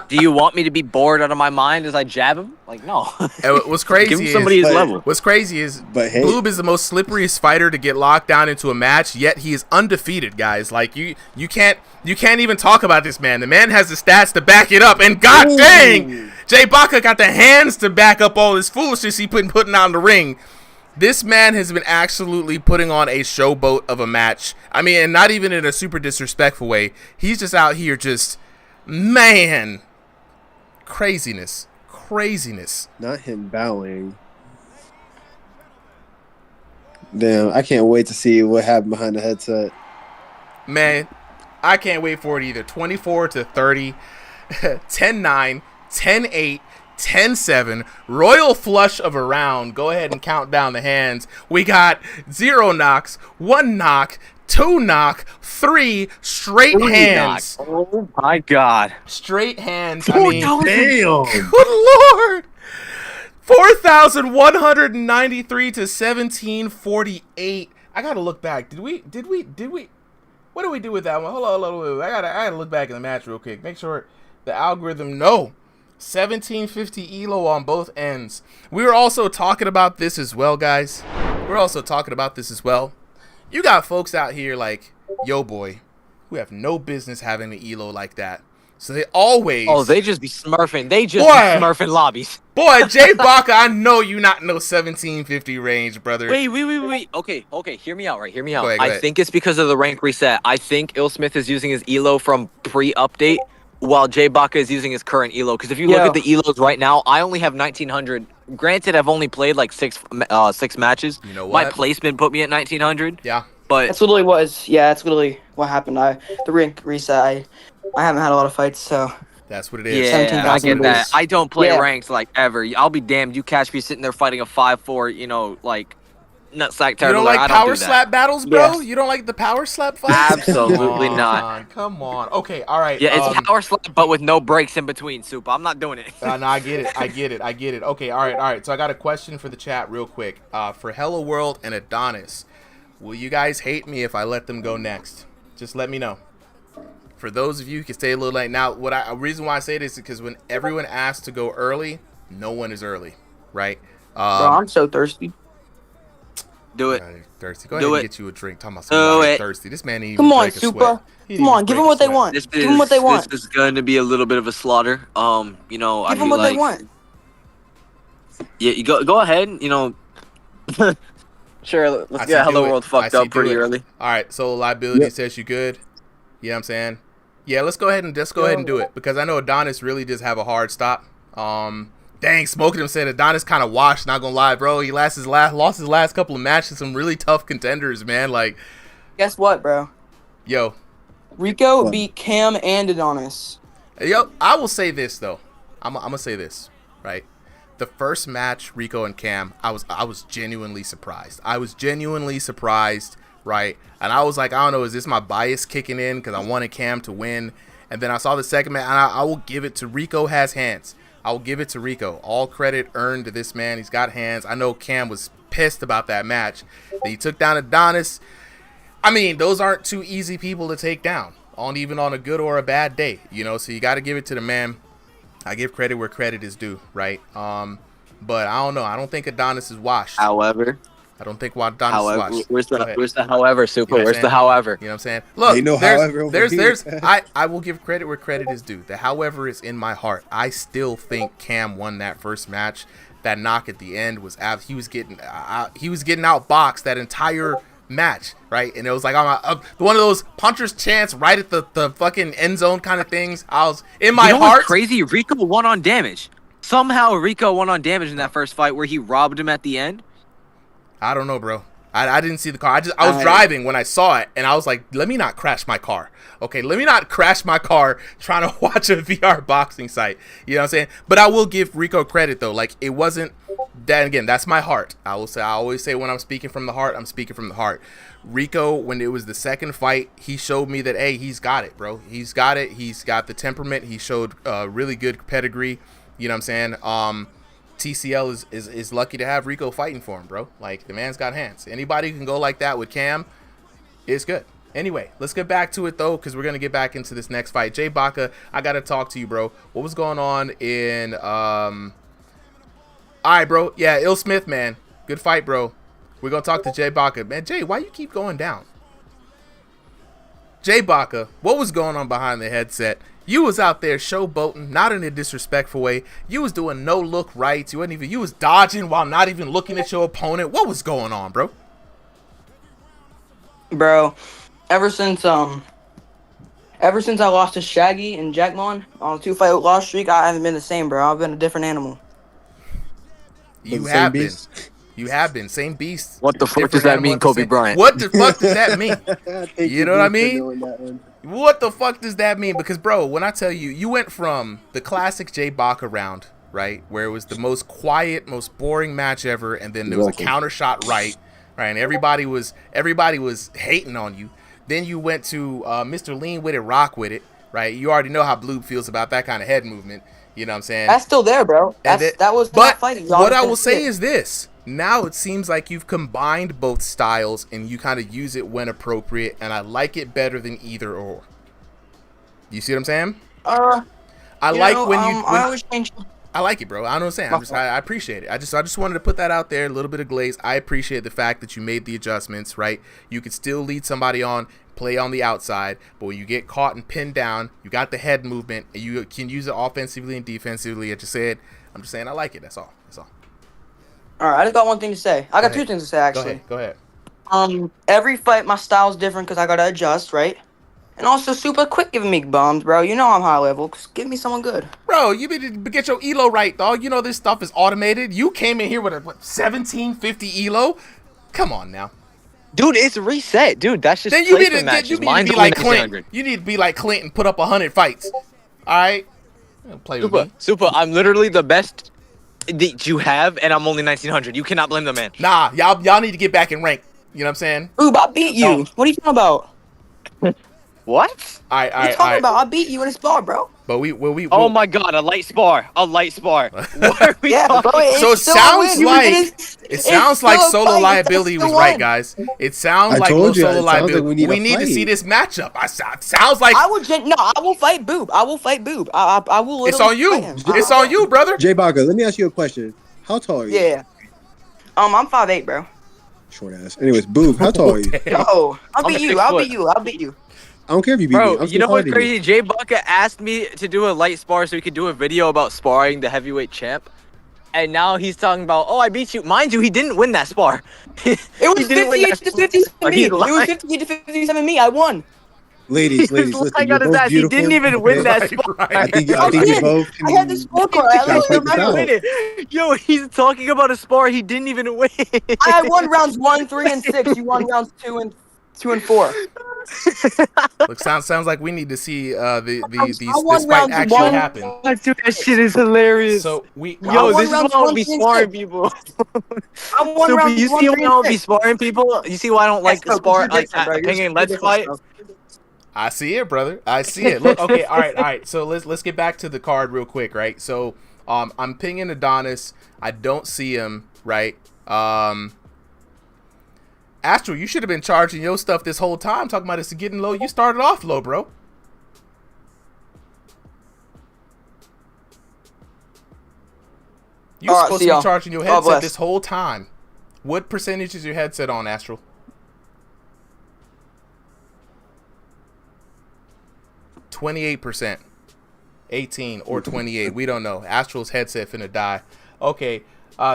Do you want me to be bored out of my mind as I jab him? Like, no. What's crazy Give him somebody his level. What's crazy is Bloob is the most slipperiest fighter to get locked down into a match, yet he is undefeated, guys. Like, you can't even talk about this man. The man has the stats to back it up, and god dang, Jay Baca got the hands to back up all his foolishness he putting out in the ring. This man has been absolutely putting on a showboat of a match. I mean, and not even in a super disrespectful way. He's just out here just, man, craziness. Not him bowing. Damn, I can't wait to see what happened behind the headset. Man, I can't wait for it either. 24-30, 10-9, 10-8. 10-7, royal flush of a round. Go ahead and count down the hands. We got 0 knocks, 1 knock, 2 knock, 3 straight hands. Oh my god. Straight hands. I mean, damn. Good lord. 4,193 to 1,748. I gotta look back. Did we? What did we do with that one? Hold on. I gotta look back in the match real quick. Make sure the algorithm. No. 1750 elo on both ends. We were also talking about this as well, guys. You got folks out here like Yo Boy who have no business having an elo like that. So they always... Oh, they just be smurfing. Be smurfing lobbies. Boy, Jay Baca, I know you not know 1750 range, brother. Wait. Okay. Hear me out. Go ahead. I think it's because of the rank reset. I think Il Smith is using his elo from pre-update, while Jay Baca is using his current elo. Because if you look at the elos right now, I only have 1900. Granted, I've only played like six matches. You know what? My placement put me at 1900. Yeah. But that's literally what happened. The rank reset. I haven't had a lot of fights, so That's what it is. Yeah, I 17,000 get that. base. I don't play Yeah. ranked like ever. I'll be damned. You catch me sitting there fighting a 5-4, you know, like nutsack You turtle. don't like I don't power do that. slap battles, bro? You don't like the power slap fights? Absolutely not. Come on. Okay, all right. Yeah, it's power slap, but with no breaks in between, Soup. I'm not doing it. No, I get it. Okay, all right. So I got a question for the chat real quick. For Hello World and Adonis, will you guys hate me if I let them go next? Just let me know. For those of you who can stay a little late. Now, a reason why I say this is because when everyone asks to go early, no one is early, right? Bro, I'm so thirsty. Do it. Thirsty. Go Do ahead it. and get you a drink. Talking about somebody thirsty. This man ain't even Come on, break a sweat. Super. He Come didn't on, even give break them a what they sweat. want. This Give them what they want. This is going to be a little bit of a slaughter. You know, Give I them feel what they like want. yeah, you go ahead. You know, sure. Let's get Hello World fucked up pretty early. All right. So liability says you good. You know what I'm saying? Yeah, let's go ahead and do it because I know Adonis really does have a hard stop. Dang, Smoking him said Adonis kind of washed. Not gonna lie, bro. He lost his last couple of matches. Some really tough contenders, man. Like, guess what, bro? Yo, Rico beat Cam and Adonis. Yo, I will say this though. I'm gonna say this, right? The first match, Rico and Cam, I was genuinely surprised. Right? And I was like, I don't know, is this my bias kicking in because I wanted Cam to win? And then I saw the second match, and I will give it to Rico. Has hands. I will give it to Rico. All credit earned to this man. He's got hands. I know Cam was pissed about that match. He took down Adonis. I mean, those aren't two easy people to take down, even on a good or a bad day, you know. So you got to give it to the man. I give credit where credit is due, right? But I don't know. I don't think Adonis is washed. However, I don't think Adonis is washed. Where's the however, Super? You know Where's the however? You know what I'm saying? Look, Ain't no however over here. I will give credit where credit is due. The however is in my heart. I still think Cam won that first match. That knock at the end was he was getting outboxed that entire match, right? And it was like one of those puncher's chance right at the fucking end zone kind of things. I was in my heart. What's crazy? Rico won on damage. Somehow Rico won on damage in that first fight where he robbed him at the end. I don't know, bro. I didn't see the car. I was driving when I saw it, and I was like, let me not crash my car. Okay, let me not crash my car trying to watch a VR boxing site. You know what I'm saying? But I will give Rico credit, though. Like, it wasn't that, again, that's my heart. I always say when I'm speaking from the heart, I'm speaking from the heart. Rico, when it was the second fight, he showed me that, hey, he's got it, bro. He's got it. He's got the temperament. He showed really good pedigree. You know what I'm saying? TCL is lucky to have Rico fighting for him, bro. Like, the man's got hands. Anybody who can go like that with Cam is good. Anyway, let's get back to it, though, because we're going to get back into this next fight. Jay Baca, I got to talk to you, bro. What was going on in... All right, bro. Yeah, Ill Smith, man. Good fight, bro. We're going to talk to Jay Baca. Man, Jay, why you keep going down? Jay Baca, what was going on behind the headset? You was out there showboating, not in a disrespectful way. You was doing no look rights. You was dodging while not even looking at your opponent. What was going on, bro? Bro, ever since I lost to Shaggy and Jackmon on a 2-fight loss streak, I haven't been the same, bro. I've been a different animal. You have been. You have been. Same beast. What the fuck does that mean, Kobe Bryant? What the fuck does that mean? You know what I mean? What the fuck does that mean? Because, bro, when I tell you, you went from the classic Jay Baca round, right, where it was the most quiet, most boring match ever, and then there was a counter shot right, and everybody was hating on you. Then you went to Mr. Lean with it, rock with it, right? You already know how Blue feels about that kind of head movement. You know what I'm saying? That's still there, bro. That was not fighting. What I will say is this. Now it seems like you've combined both styles and you kind of use it when appropriate, and I like it better than either or. You see what I'm saying? I always change. I like it, bro. I don't know what I'm saying. I appreciate it. I just wanted to put that out there, a little bit of glaze. I appreciate the fact that you made the adjustments, right? You could still lead somebody on, play on the outside, but when you get caught and pinned down, you got the head movement, and you can use it offensively and defensively. I'm just saying I like it. That's all. All right, I just got one thing to say. I got two things to say, actually. Go ahead. Every fight, my style's different because I gotta adjust, right? And also, super quick giving me bombs, bro. You know I'm high level. Just give me someone good. Bro, you need to get your elo right, dog. You know this stuff is automated. You came in here with a 1750 elo. Come on now. Dude, it's reset. Dude, that's just then you need to be like Clint. You need to be like Clint and put up 100 fights. All right? Play with me. Super, I'm literally the best that you have, and I'm only 1900. You cannot blame the man. Nah, y'all need to get back in rank. You know what I'm saying? Ooh, I beat you. No. What are you talking about? What? All right. What are you talking about? I beat you in a spar, bro. But we Oh my god, a light spar. What are we Yeah, bro, talking it's So it still a sounds win. like It's solo still a fight. liability It's was still right, one. guys. It sounds I like told you, solo it sounds like liability. we need a to see fight. this matchup. Sounds like I will fight Boob. I will fight Boob. I will it's literally on you. fight him. It's on you, brother. J Baca, let me ask you a question. How tall are you? Yeah. I'm 5'8", bro. Short ass. Anyways, Boob, how tall are you? Yo, I'll beat you. 6 I'll foot. beat you. I'll beat you. I don't care if you beat me. Bro, I'm you still know what's fighting you. crazy? Jay Bucka asked me to do a light spar so he could do a video about sparring the heavyweight champ. And now he's talking about, oh, I beat you. Mind you, he didn't win that spar. It was 58 to 57 me. It was 58 to 57 me. I won. Ladies, He's listen, lying you're on his both ass. He beautiful. didn't even win okay? that spar. I think I you did. both I had the scorecard. I gotta literally fight this out. remember. Yo, he's talking about a spar he didn't even win. I won rounds 1, 3, and 6. You won rounds 2 and 4. Look, sounds like we need to see this won fight rounds actually 1. happen. Dude, that shit is hilarious. So we Yo, this is why I don't be 1, sparring people. I won So, rounds you 1, see why 3, I don't and be 6. sparring people? You see why I don't like Yes, bro, 'cause spar you're like different, bro. You're opinion let's different, fight? bro. I see it, brother. I see it. Look, okay, all right. So let's get back to the card real quick, right? So I'm pinging Adonis. I don't see him, right? Astro, you should have been charging your stuff this whole time, talking about this getting low. You started off low, bro. You're supposed to be charging your headset this whole time. What percentage is your headset on, Astral? 28%, 18 or 28. We don't know. Astral's headset finna die. Okay,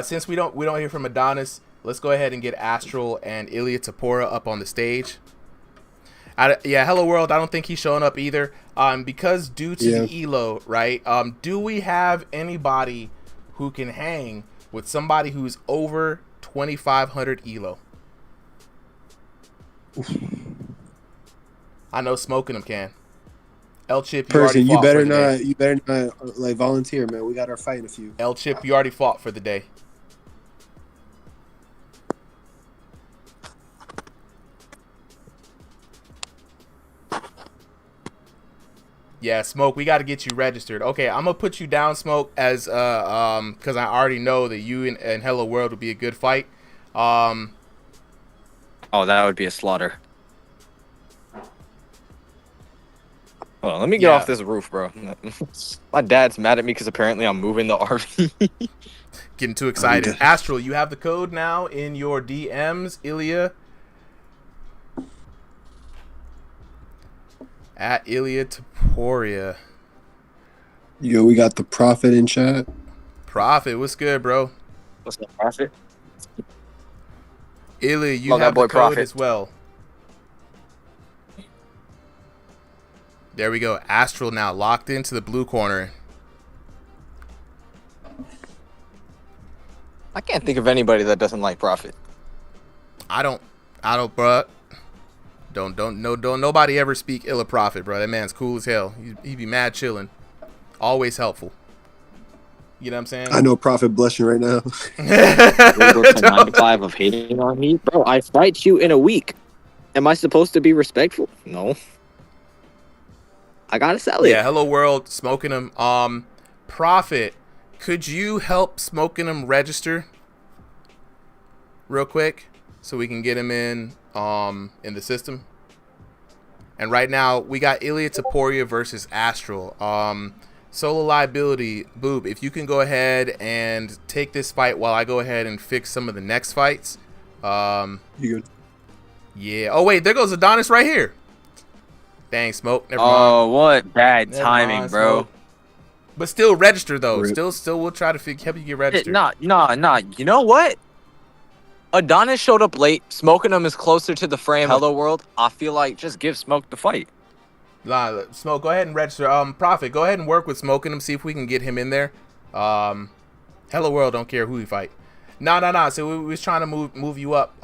since we don't hear from Adonis, let's go ahead and get Astral and Ilya Tapora up on the stage. Yeah, Hello World. I don't think he's showing up either. Because due to the elo, right? Do we have anybody who can hang with somebody who's over 2,500 elo? I know Smoking them can. L Chip, you better not like volunteer, man. We got our fight in a few. L Chip, you already fought for the day. Yeah, Smoke, we got to get you registered. Okay, I'm gonna put you down, Smoke, as because I already know that you and Hello World would be a good fight. Oh, that would be a slaughter. Well, let me get off this roof, bro. My dad's mad at me because apparently I'm moving the RV. Getting too excited. Astral, you have the code now in your DMs, Ilya. At Ilya Taporia. Yo, we got the Prophet in chat. Prophet, what's good, bro? What's up, Prophet? Ilya, you have the code Prophet as well. There we go. Astral now locked into the blue corner. I can't think of anybody that doesn't like Prophet. I don't, bro. Don't nobody ever speak ill of Prophet, bro. That man's cool as hell. He be mad chilling. Always helpful. You know what I'm saying? I know Prophet blushing right now. Go to 95 of hating on me, bro. I fight you in a week. Am I supposed to be respectful? No. I gotta sell it. Yeah, Hello World, Smoking them. Prophet, could you help Smoking them register real quick so we can get him in the system? And right now we got Ilya Taporia versus Astral. Solo liability, Boob, if you can go ahead and take this fight while I go ahead and fix some of the next fights. You good? Yeah. Oh wait, there goes Adonis right here. Dang, Smoke. Never mind. Oh, what bad timing, bro. Smoke. But still register though. Still we'll try to help you get registered. Nah. You know what? Adonis showed up late. Smoking him is closer to the frame. Hello World. I feel like just give Smoke the fight. Nah, Smoke, go ahead and register. Prophet, go ahead and work with Smoking him. See if we can get him in there. Hello World, don't care who we fight. Nah. So we was trying to move you up.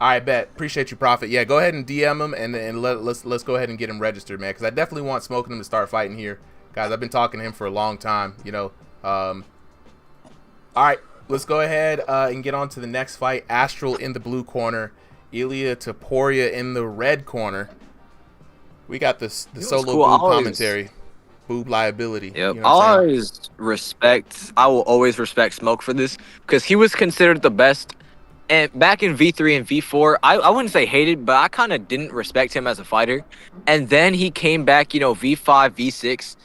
I bet. Appreciate you, Prophet. Yeah, go ahead and DM him and let's go ahead and get him registered, man. Because I definitely want Smoking him to start fighting here. Guys, I've been talking to him for a long time, you know. All right, let's go ahead and get on to the next fight. Astral in the blue corner, Ilya Taporia in the red corner. We got the solo cool. boob commentary. Boob liability. Yep. You know I will always respect Smoke for this because he was considered the best. And back in V3 and V4, I wouldn't say hated, but I kind of didn't respect him as a fighter. And then he came back, you know, V5, V6,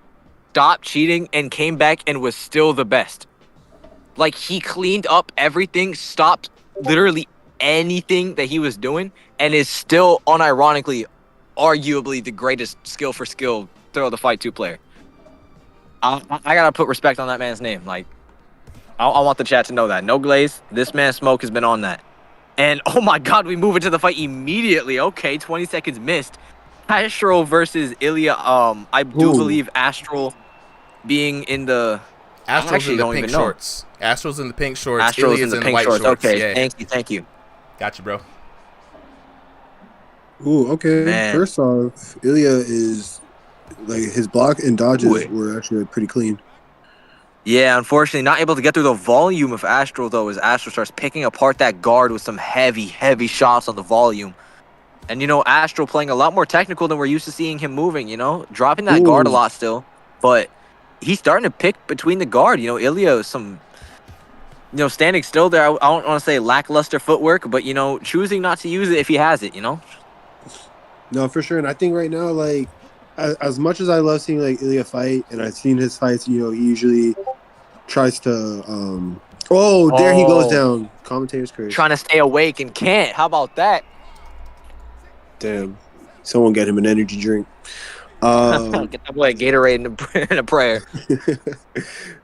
stopped cheating, and came back and was still the best. Like, he cleaned up everything, stopped literally anything that he was doing, and is still, unironically, arguably the greatest skill for skill throw the fight 2 player. I gotta put respect on that man's name. Like, I want the chat to know that. No glaze. This man Smoke has been on that. And oh my God, we move into the fight immediately. Okay, 20 seconds missed. Astral versus Ilya. I do believe Astral being in the. Astral's in the pink shorts. Astral's in the pink shorts. Astral's in the pink white shorts. Okay, yeah. Thank you. Gotcha, bro. Ooh, okay. Man. First off, Ilya is like his block and dodges were actually pretty clean. Yeah, unfortunately, not able to get through the volume of Astral, though, as Astral starts picking apart that guard with some heavy, heavy shots on the volume. And, you know, Astral playing a lot more technical than we're used to seeing him moving, you know? Dropping that guard a lot still. But he's starting to pick between the guard. You know, Ilya is standing still there. I don't want to say lackluster footwork, but, you know, choosing not to use it if he has it, you know? No, for sure. And I think right now, like, as much as I love seeing, like, Ilya fight, and I've seen his fights, you know, he usually tries to there he goes down. Commentator's crazy. Trying to stay awake and can't. How about that? Damn. Someone get him an energy drink. Get that boy a Gatorade and a prayer.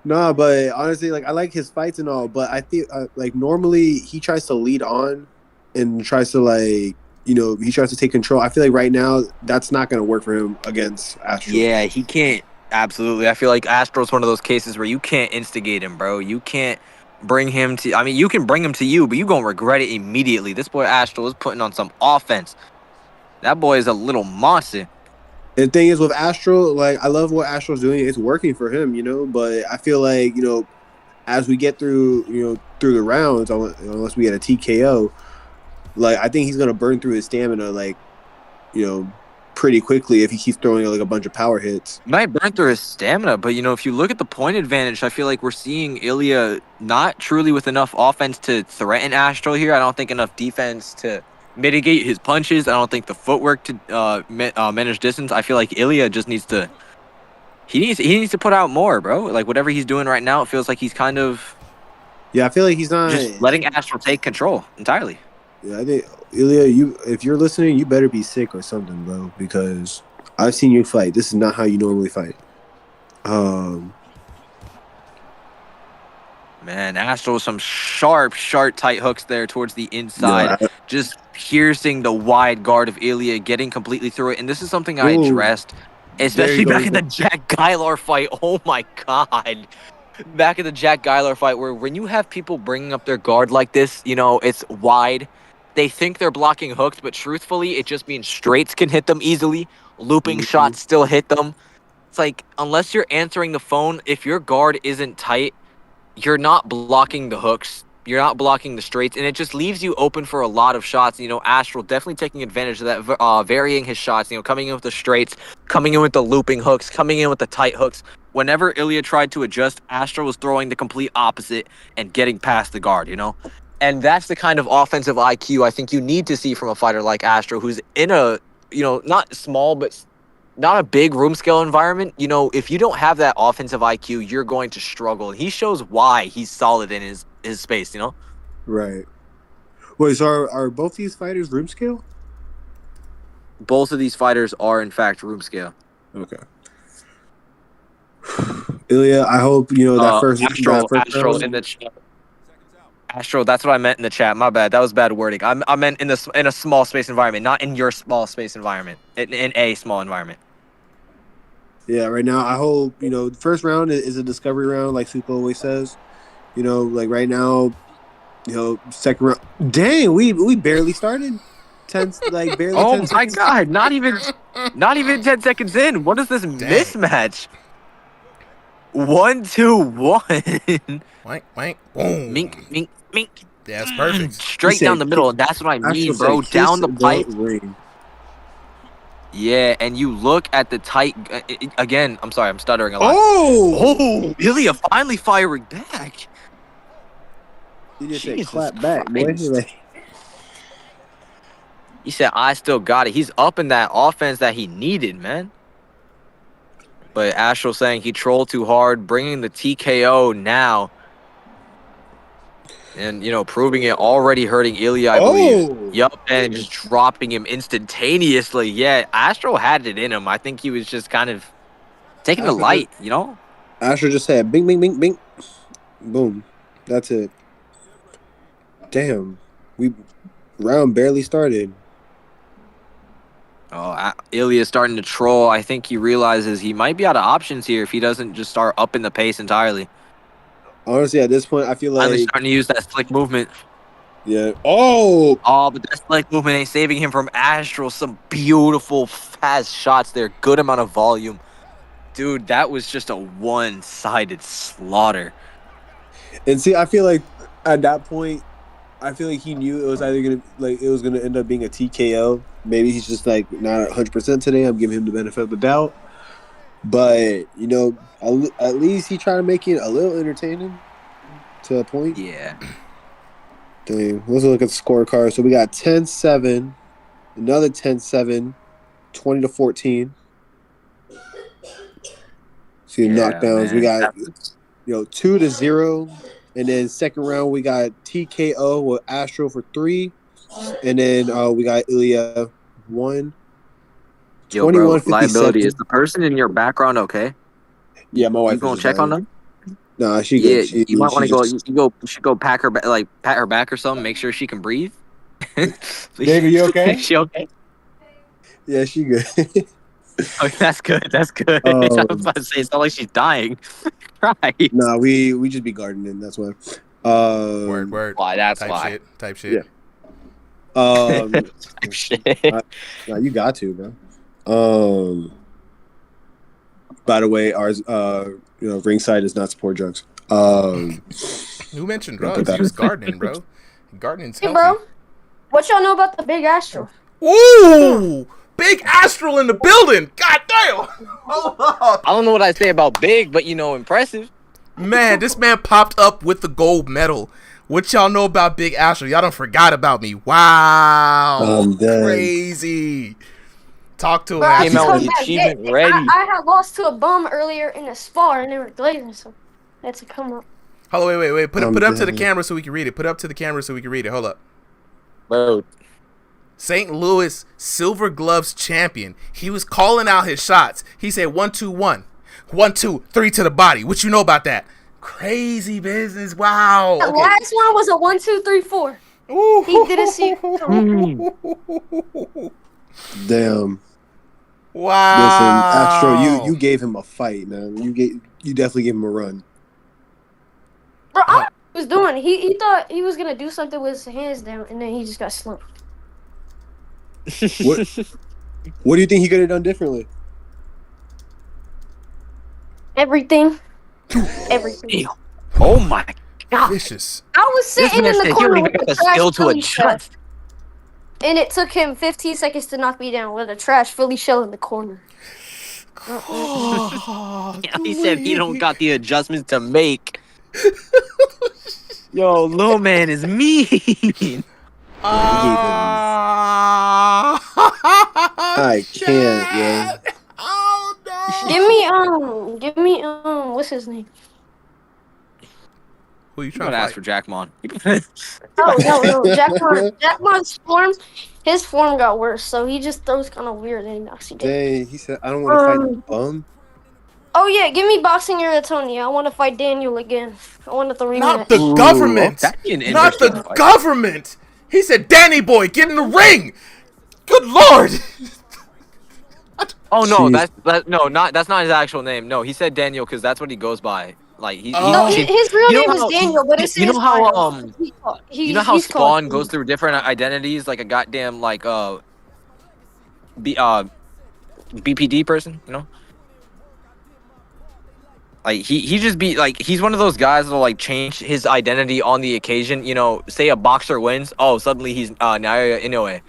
Nah, but honestly, like, I like his fights and all, but I feel like normally he tries to lead on and tries to, like, you know, he tries to take control. I feel like right now that's not going to work for him against Astral. Yeah, he can't. Absolutely. I feel like Astral's one of those cases where you can't instigate him, bro. You can't bring him to... I mean, you can bring him to you, but you're going to regret it immediately. This boy Astral is putting on some offense. That boy is a little monster. And the thing is with Astral, like, I love what Astral's doing. It's working for him, you know, but I feel like, you know, as we get through the rounds, unless we get a TKO, like, I think he's going to burn through his stamina, like, you know, pretty quickly if he keeps throwing like a bunch of power hits. Might burn through his stamina, but, you know, if you look at the point advantage, I feel like we're seeing Ilya not truly with enough offense to threaten Astral here. I don't think enough defense to mitigate his punches. I don't think the footwork to manage distance. I feel like Ilya just needs to... He needs to put out more, bro. Like, whatever he's doing right now, it feels like he's kind of... Yeah, I feel like he's not... just letting Astral take control entirely. Yeah, I think, Ilya, if you're listening, you better be sick or something, bro, because I've seen you fight. This is not how you normally fight. Man, Astral with some sharp, tight hooks there towards the inside. Yeah, just piercing the wide guard of Ilya, getting completely through it. And this is something I addressed, especially back in the Jack Gylar fight. Oh, my God. Back in the Jack Gylar fight, where when you have people bringing up their guard like this, you know, it's wide. They think they're blocking hooks, but truthfully, it just means straights can hit them easily. Looping shots still hit them. It's like, unless you're answering the phone, if your guard isn't tight, you're not blocking the hooks. You're not blocking the straights, and it just leaves you open for a lot of shots. You know, Astral definitely taking advantage of that, varying his shots, you know, coming in with the straights, coming in with the looping hooks, coming in with the tight hooks. Whenever Ilya tried to adjust, Astral was throwing the complete opposite and getting past the guard, you know? And that's the kind of offensive IQ I think you need to see from a fighter like Astral, who's in a, you know, not small, but not a big room scale environment. You know, if you don't have that offensive IQ, you're going to struggle. And he shows why he's solid in his space, you know? Right. Wait, so are both these fighters room scale? Both of these fighters are, in fact, room scale. Okay. Ilya, I hope, you know, that first Astral in the chat. Astral, that's what I meant in the chat. My bad. That was bad wording. I meant in a small space environment, not in your small space environment. In a small environment. Yeah, right now, I hope, you know, the first round is a discovery round, like Suko always says. You know, like right now, you know, second round. Dang, we barely started. Barely. Oh my God! Not even 10 seconds in. What is this mismatch? 1, 2, 1. Wank, wank, boom. Mink, mink, mink. That's perfect. Straight down the middle, and that's what I mean, bro. Down the pipe. Ring. Yeah, and you look at the tight. Again, I'm sorry, I'm stuttering a lot. Oh! Ilya finally firing back. You just said Jesus clap back, boy. Christ. He said, I still got it. He's up in that offense that he needed, man. But Astral saying he trolled too hard, bringing the TKO now. And, you know, proving it, already hurting Ilya, I believe. Yup, and just dropping him instantaneously. Yeah, Astral had it in him. I think he was just kind of taking the light, you know? Astral just said, bing, bing, bing, bing. Boom. That's it. Damn. Round barely started. Oh, Ilya's starting to troll. I think he realizes he might be out of options here if he doesn't just start upping the pace entirely. Honestly, at this point, I feel like... Finally starting to use that slick movement. Yeah. Oh! Oh, but that slick movement ain't saving him from Astral. Some beautiful, fast shots there. Good amount of volume. Dude, that was just a one-sided slaughter. And see, I feel like at that point, I feel like he knew it was either gonna end up being a TKO. Maybe he's just like not 100% today. I'm giving him the benefit of the doubt, but you know, at least he tried to make it a little entertaining to a point. Yeah. Dang. Let's look at the scorecard. So we got 10-7, another 10-7, 20-14. See the knockdowns. Man. We got 2-0. And then second round, we got TKO with Astro for 3. And then we got Ilya 1. Yo, bro, liability. Is the person in your background okay? Yeah, my wife. You gonna check on them? Nah, she good. She, you might want to go. just- You should go pat her back or something. Make sure she can breathe. David, you okay? She okay? Yeah, she good. Oh, that's good. That's good. I was about to say, it's not like she's dying. Right. Nah, we just be gardening. That's why. Word. Why? That's type why. Shit, type shit. Yeah. Shit. Nah, you got to, bro. By the way, ours, ringside does not support drugs. Who mentioned drugs? He was gardening, bro. Gardening's Hey, healthy. bro. What y'all know about the Big Astro? Ooh! Big Astral in the building! God damn! I don't know what I say about big, but impressive. Man, this man popped up with the gold medal. What y'all know about Big Astral? Y'all done forgot about me. Wow. I'm dead. Crazy. Talk to him, Bro, I Astral. told that I had lost to a bum earlier in the spar and they were glazing, so that's a come up. Hold on, wait. Put up to the camera so we can read it. Put up to the camera so we can read it. Hold up. Bro. St. Louis Silver Gloves champion. He was calling out his shots. He said 1-2-1. 1-2-3 to the body. What you know about that? Crazy business. Wow. The last one was a 1-2-3-4. Ooh. He didn't see it coming. Damn. Wow. Listen, Astro, you gave him a fight, man. You definitely gave him a run. Bro, I don't know what he was doing. He thought he was gonna do something with his hands down, and then he just got slumped. What do you think he could have done differently? Everything. Everything. Oh my god. Vicious. I was sitting in the corner with got the the skill trash to Philly adjust. shell, and it took him 15 seconds to knock me down with a trash Philly shell in the corner. He said he don't got the adjustments to make. Yo, little man is mean. I can't, man. Give me what's his name? Who you You trying gotta to ask fight? for Jackmon. No. Jackmon's form, his form got worse, so he just throws kind of weird and he knocks you down. Dang, he said, I don't want to fight the bum. Oh yeah, give me boxing or Tony. I want to fight Daniel again. I want the rematch. Not the government. that'd be an Not the interesting fight. government. He said, Danny boy, get in the ring. Good Lord. Oh no, Jeez. that's not his actual name. No, he said Daniel because that's what he goes by. Like No, his real name is Daniel, but it's you know his how bio. you know how he's called Spawn goes through different identities, like a goddamn BPD person, you know? Like he just be like he's one of those guys that'll like change his identity on the occasion. You know, say a boxer wins, oh suddenly he's Naoya Inoue.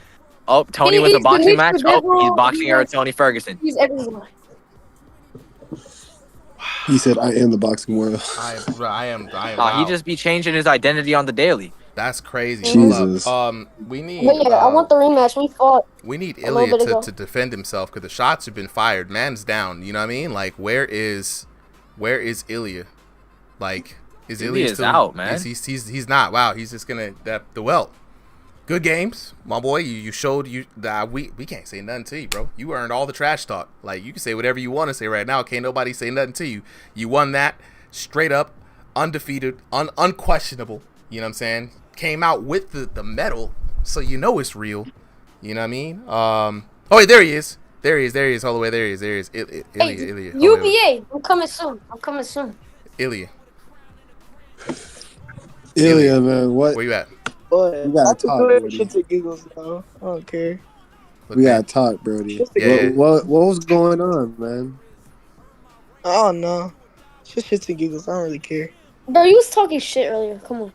Oh, Tony wins a He's the boxing match. Mr. Oh, he's Devil. boxing era Tony Ferguson. He's everyone. He said, "I am the boxing world." I am. He Wow. just be changing his identity on the daily. That's crazy. Jesus. Hold up. We But need. yeah, I want the rematch. We fought We need a little Ilya bit ago. to defend himself because the shots have been fired. Man's down. You know what I mean? Like, where is Ilya? Like, is Ilya Ilya is still out, man. He's not. Wow. He's just gonna the welt. Good games, my boy. You showed that we can't say nothing to you, bro. You earned all the trash talk. Like, you can say whatever you want to say right now. Can't nobody say nothing to you. You won that straight up, undefeated, unquestionable. You know what I'm saying? Came out with the medal, so you know it's real. You know what I mean? Oh wait, there he is. There he is. All the way. There he is. Ilya. UVA. I'm coming soon. Ilya. Ilya, man, what? Where you at? But We gotta I can talk, do it Brody. shits and giggles though. I don't care. We gotta talk, Brody. Yeah. What was going on, man? I don't know. Just shits and giggles. I don't really care. Bro, you was talking shit earlier. Come on.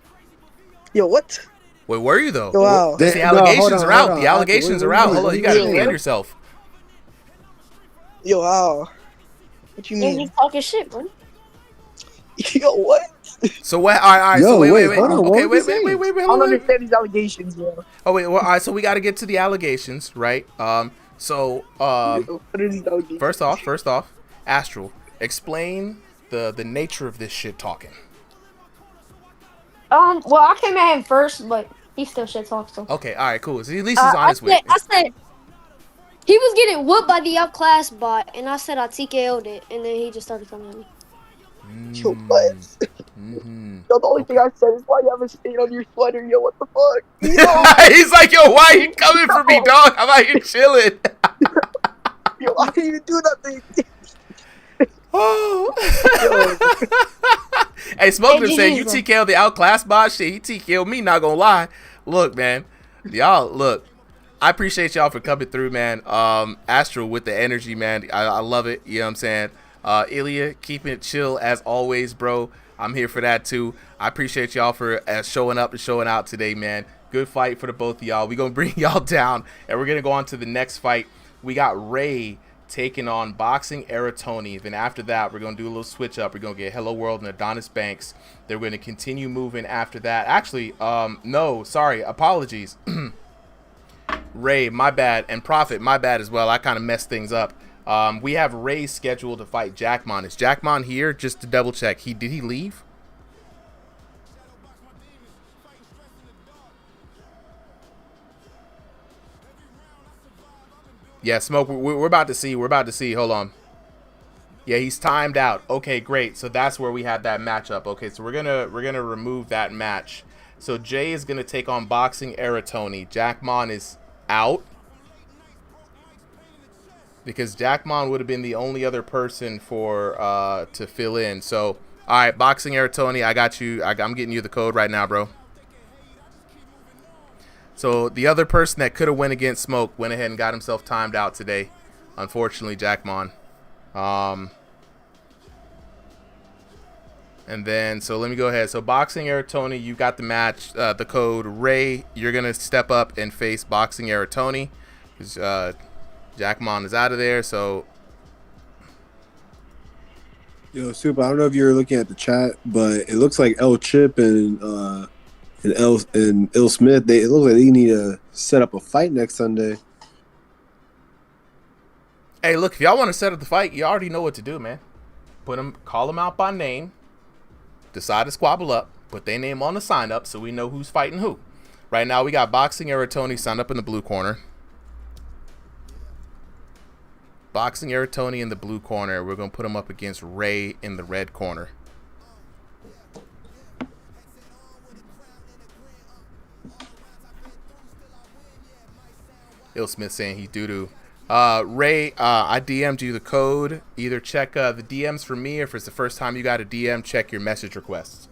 Yo, what? Wait, were you though? Wow. The No, hold allegations on, are out. hold on. The allegations are out. Hold on, you gotta defend yourself. Yo, how? What you Yeah, mean? he's talking shit, bro. Yo, what? So what? All right. Yo, So wait. hold on, Okay, what was wait. he I don't Hold on. understand these allegations, bro. Oh wait. Well, all right. So we got to get to the allegations, right? So What are these allegations? first off, Astral, explain the nature of this shit talking. Well, I came at him first, but he still shit talks. So. Okay. All right. Cool. So at least he's on his way. I said he was getting whooped by the outclassed bot, and I said I TKO'd it, and then he just started coming at me. Yo, what? Yo, the only thing I said is why you have a stain on your sweater. Yo, what the fuck? He's like, yo, why are you coming for me, dog? I'm out here chilling. Yo, I didn't even do nothing. Oh. Hey, Smoke just said you TKO the outclassed bot. Shit, he TKO me. Not gonna lie. Look, man, y'all. Look, I appreciate y'all for coming through, man. Astral with the energy, man. I love it. You know what I'm saying? Ilya, keeping it chill as always, bro. I'm here for that too. I appreciate y'all for showing up and showing out today, man. Good fight for the both of y'all. We're gonna bring y'all down, and we're gonna go on to the next fight. We got Ray taking on Boxing Era Tony. Then after that, we're gonna do a little switch up. We're gonna get Hello World and Adonis Banks. They're gonna continue moving after that. Actually, no, sorry, apologies. Ray, my bad, and Prophet, my bad as well. I kind of messed things up. We have Ray scheduled to fight Jackmon. Is Jackmon here? Just to double check. Did he leave? Yeah, Smoke. We're about to see. We're about to see. Hold on. Yeah, he's timed out. Okay, great. So that's where we had that matchup. Okay, so we're gonna remove that match. So Jay is gonna take on Boxing Era Tony. Jackmon is out because Jackmon would have been the only other person for to fill in. So all right, Boxing Era Tony, I got you. I'm getting you the code right now, bro. So the other person that could have went against Smoke went ahead and got himself timed out today. Unfortunately, Jackmon. And then, so let me go ahead. So Boxing Era Tony, you got the match, the code. Ray, you're going to step up and face Boxing Era Tony. Jackmon is out of there, so. Yo, Super, I don't know if you're looking at the chat, but it looks like L Chip and Il Smith, it looks like they need to set up a fight next Sunday. Hey, look, if y'all want to set up the fight, you already know what to do, man. Call them out by name, decide to squabble up, put their name on the sign up so we know who's fighting who. Right now, we got Boxing Era Tony signed up in the blue corner. Boxing Era Tony in the blue corner. We're going to put him up against Ray in the red corner. Il Smith saying he's doo-doo. Ray, I DM'd you the code. Either check the DMs for me, or if it's the first time you got a DM, check your message requests.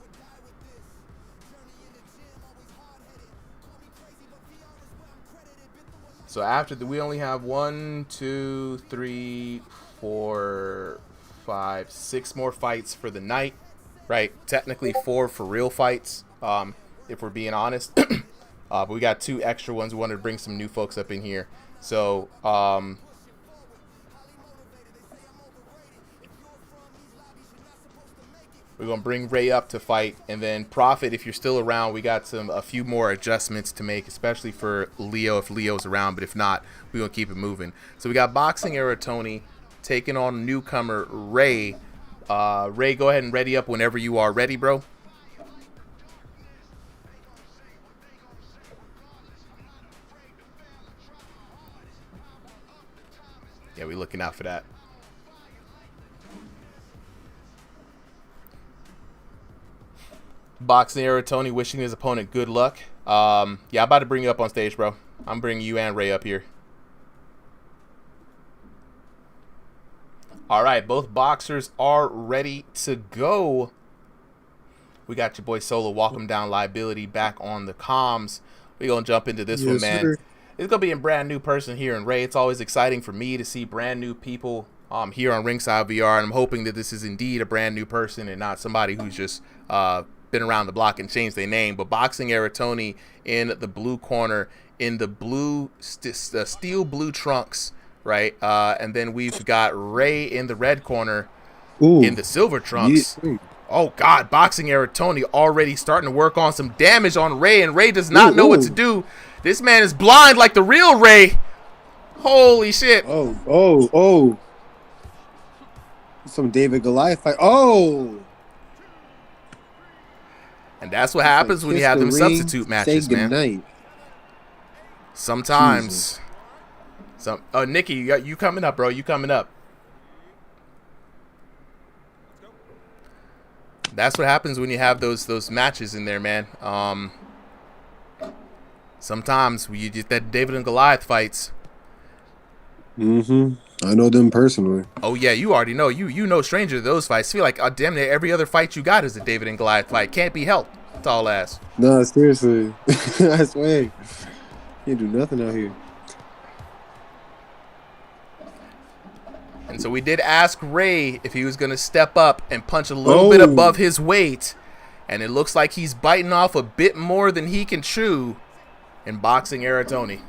So after we only have 1, 2, 3, 4, 5, 6 more fights for the night, right? Technically 4 for real fights, if we're being honest. But we got 2 extra ones. We wanted to bring some new folks up in here. So, we're going to bring Ray up to fight. And then Prophet, if you're still around, we got a few more adjustments to make, especially for Leo if Leo's around. But if not, we're going to keep it moving. So we got Boxing Era Tony taking on newcomer Ray. Ray, go ahead and ready up whenever you are ready, bro. Yeah, we're looking out for that. Boxing Era Tony wishing his opponent good luck. Yeah, I'm about to bring you up on stage, bro. I'm bringing you and Ray up here. All right, both boxers are ready to go. We got your boy Solo, Welcome Down Liability, back on the comms. We're going to jump into this one, man. Sir. It's going to be a brand new person here in Ray. It's always exciting for me to see brand new people here on Ringside VR, and I'm hoping that this is indeed a brand new person and not somebody who's just been around the block and changed their name. But Boxing Era Tony in the blue corner, in the blue steel blue trunks, right? And then we've got Ray in the red corner, in the silver trunks. Yeah. Oh, God, Boxing Era Tony already starting to work on some damage on Ray, and Ray does not know what to do. This man is blind like the real Ray. Holy shit. Oh. Some David Goliath fight. Oh. And that's what happens when you have them substitute matches, man. Night. Sometimes. Nikki, you coming up, bro. You coming up. That's what happens when you have those matches in there, man. Sometimes you get that David and Goliath fights. I know them personally. Oh yeah, you already know. You know stranger to those fights. I feel like damn near every other fight you got is a David and Goliath fight. Can't be helped. Tall ass. No, seriously. I swear. Can't do nothing out here. And so we did ask Ray if he was going to step up and punch a little bit above his weight. And it looks like he's biting off a bit more than he can chew in Boxing Era Tony.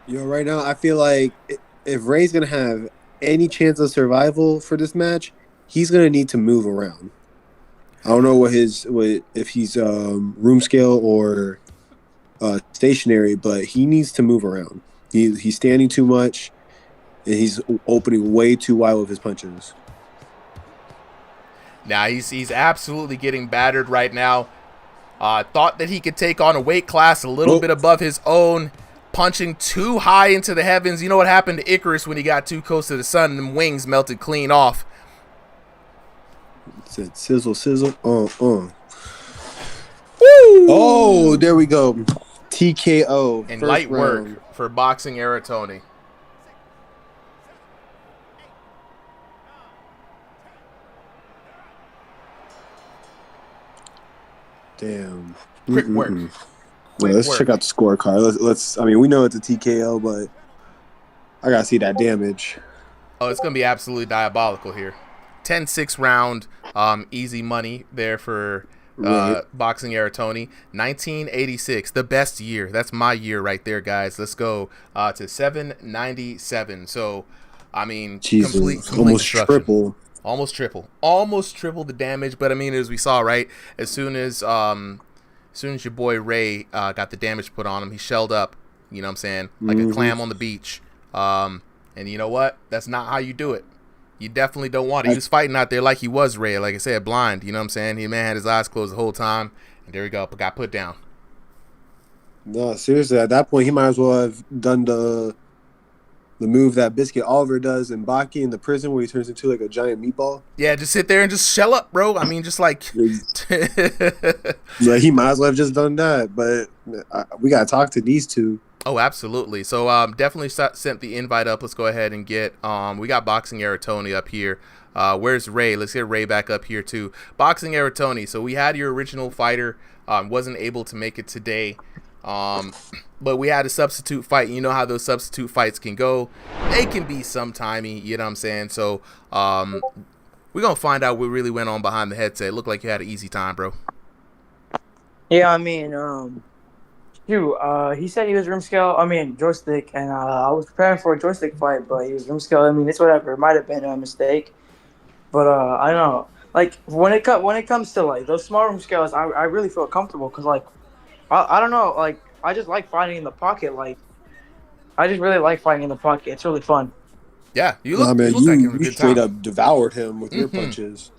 Yo, right now, I feel like if Ray's going to have any chance of survival for this match, he's going to need to move around. I don't know if he's room scale or stationary, but he needs to move around. He's standing too much, and he's opening way too wide with his punches. Now he's absolutely getting battered right now. Thought that he could take on a weight class a little bit above his own, punching too high into the heavens. You know what happened to Icarus when he got too close to the sun and them wings melted clean off. It said sizzle, sizzle. Woo! Oh, there we go. TKO. And light work for Boxing Era Tony. Damn. Quick work. Well, let's check out the scorecard. Let's. I mean, we know it's a TKO, but I gotta see that damage. Oh, it's gonna be absolutely diabolical here. 10-6 round, easy money there for Boxing Era Tony. 1986, the best year. That's my year right there, guys. Let's go to 797. So, I mean, complete almost triple. Almost triple the damage. But I mean, as we saw, right, as soon as your boy Ray got the damage put on him, he shelled up. You know what I'm saying, like a clam on the beach. And you know what? That's not how you do it. You definitely don't want it. He was fighting out there like he was Ray, like I said, blind. You know what I'm saying? He man had his eyes closed the whole time, and there we go. Got put down. No, seriously, at that point, he might as well have done the move that Biscuit Oliver does in Baki in the prison, where he turns into like a giant meatball. Yeah, just sit there and just shell up, bro. I mean, just like yeah, he might as well have just done that. But we gotta talk to these two. Oh, absolutely. So definitely sent the invite up. Let's go ahead and get we got Boxing Era Tony up here. Where's Ray? Let's get Ray back up here too. Boxing Era Tony. So we had your original fighter, wasn't able to make it today. But we had a substitute fight. You know how those substitute fights can go. They can be sometimey, you know what I'm saying? So we're going to find out what really went on behind the headset. It looked like you had an easy time, bro. Yeah, I mean, he said he was room scale. I mean, joystick, and I was preparing for a joystick fight, but he was room scale. I mean, it's whatever. It might have been a mistake, but I don't know. Like when it comes to like those small room scales, I really feel comfortable because like I don't know, like I just like fighting in the pocket. Like I just really like fighting in the pocket. It's really fun. Yeah, you Nah, look, man, you look like you have a you good straight time. up devoured him with your Mhm. punches.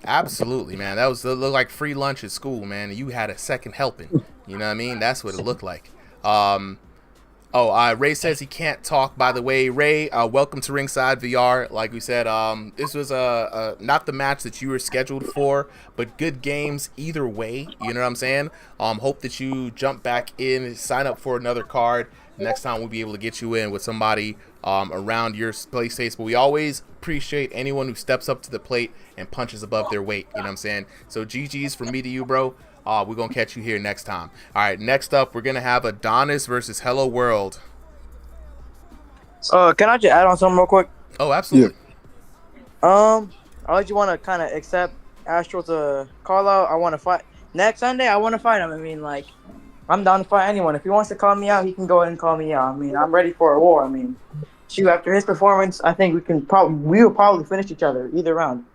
Absolutely, man. That looked like free lunch at school, man. You had a second helping. You know what I mean? That's what it looked like. Ray says he can't talk. By the way, Ray, welcome to Ringside VR. Like we said, this was not the match that you were scheduled for, but good games either way. You know what I'm saying? Hope that you jump back in, sign up for another card. Next time we'll be able to get you in with somebody around your play space. But we always appreciate anyone who steps up to the plate and punches above their weight. You know what I'm saying? So GG's from me to you, bro. We're going to catch you here next time. All right, next up, we're going to have Adonis versus Hello World. Can I just add on something real quick? Oh, absolutely. I let you want to kind of accept Astro to call out. I want to fight next Sunday. I want to fight him. I mean, like, I'm down to fight anyone. If he wants to call me out, he can go ahead and call me out. I mean, I'm ready for a war. I mean, shoot, after his performance, I think we will probably finish each other either round.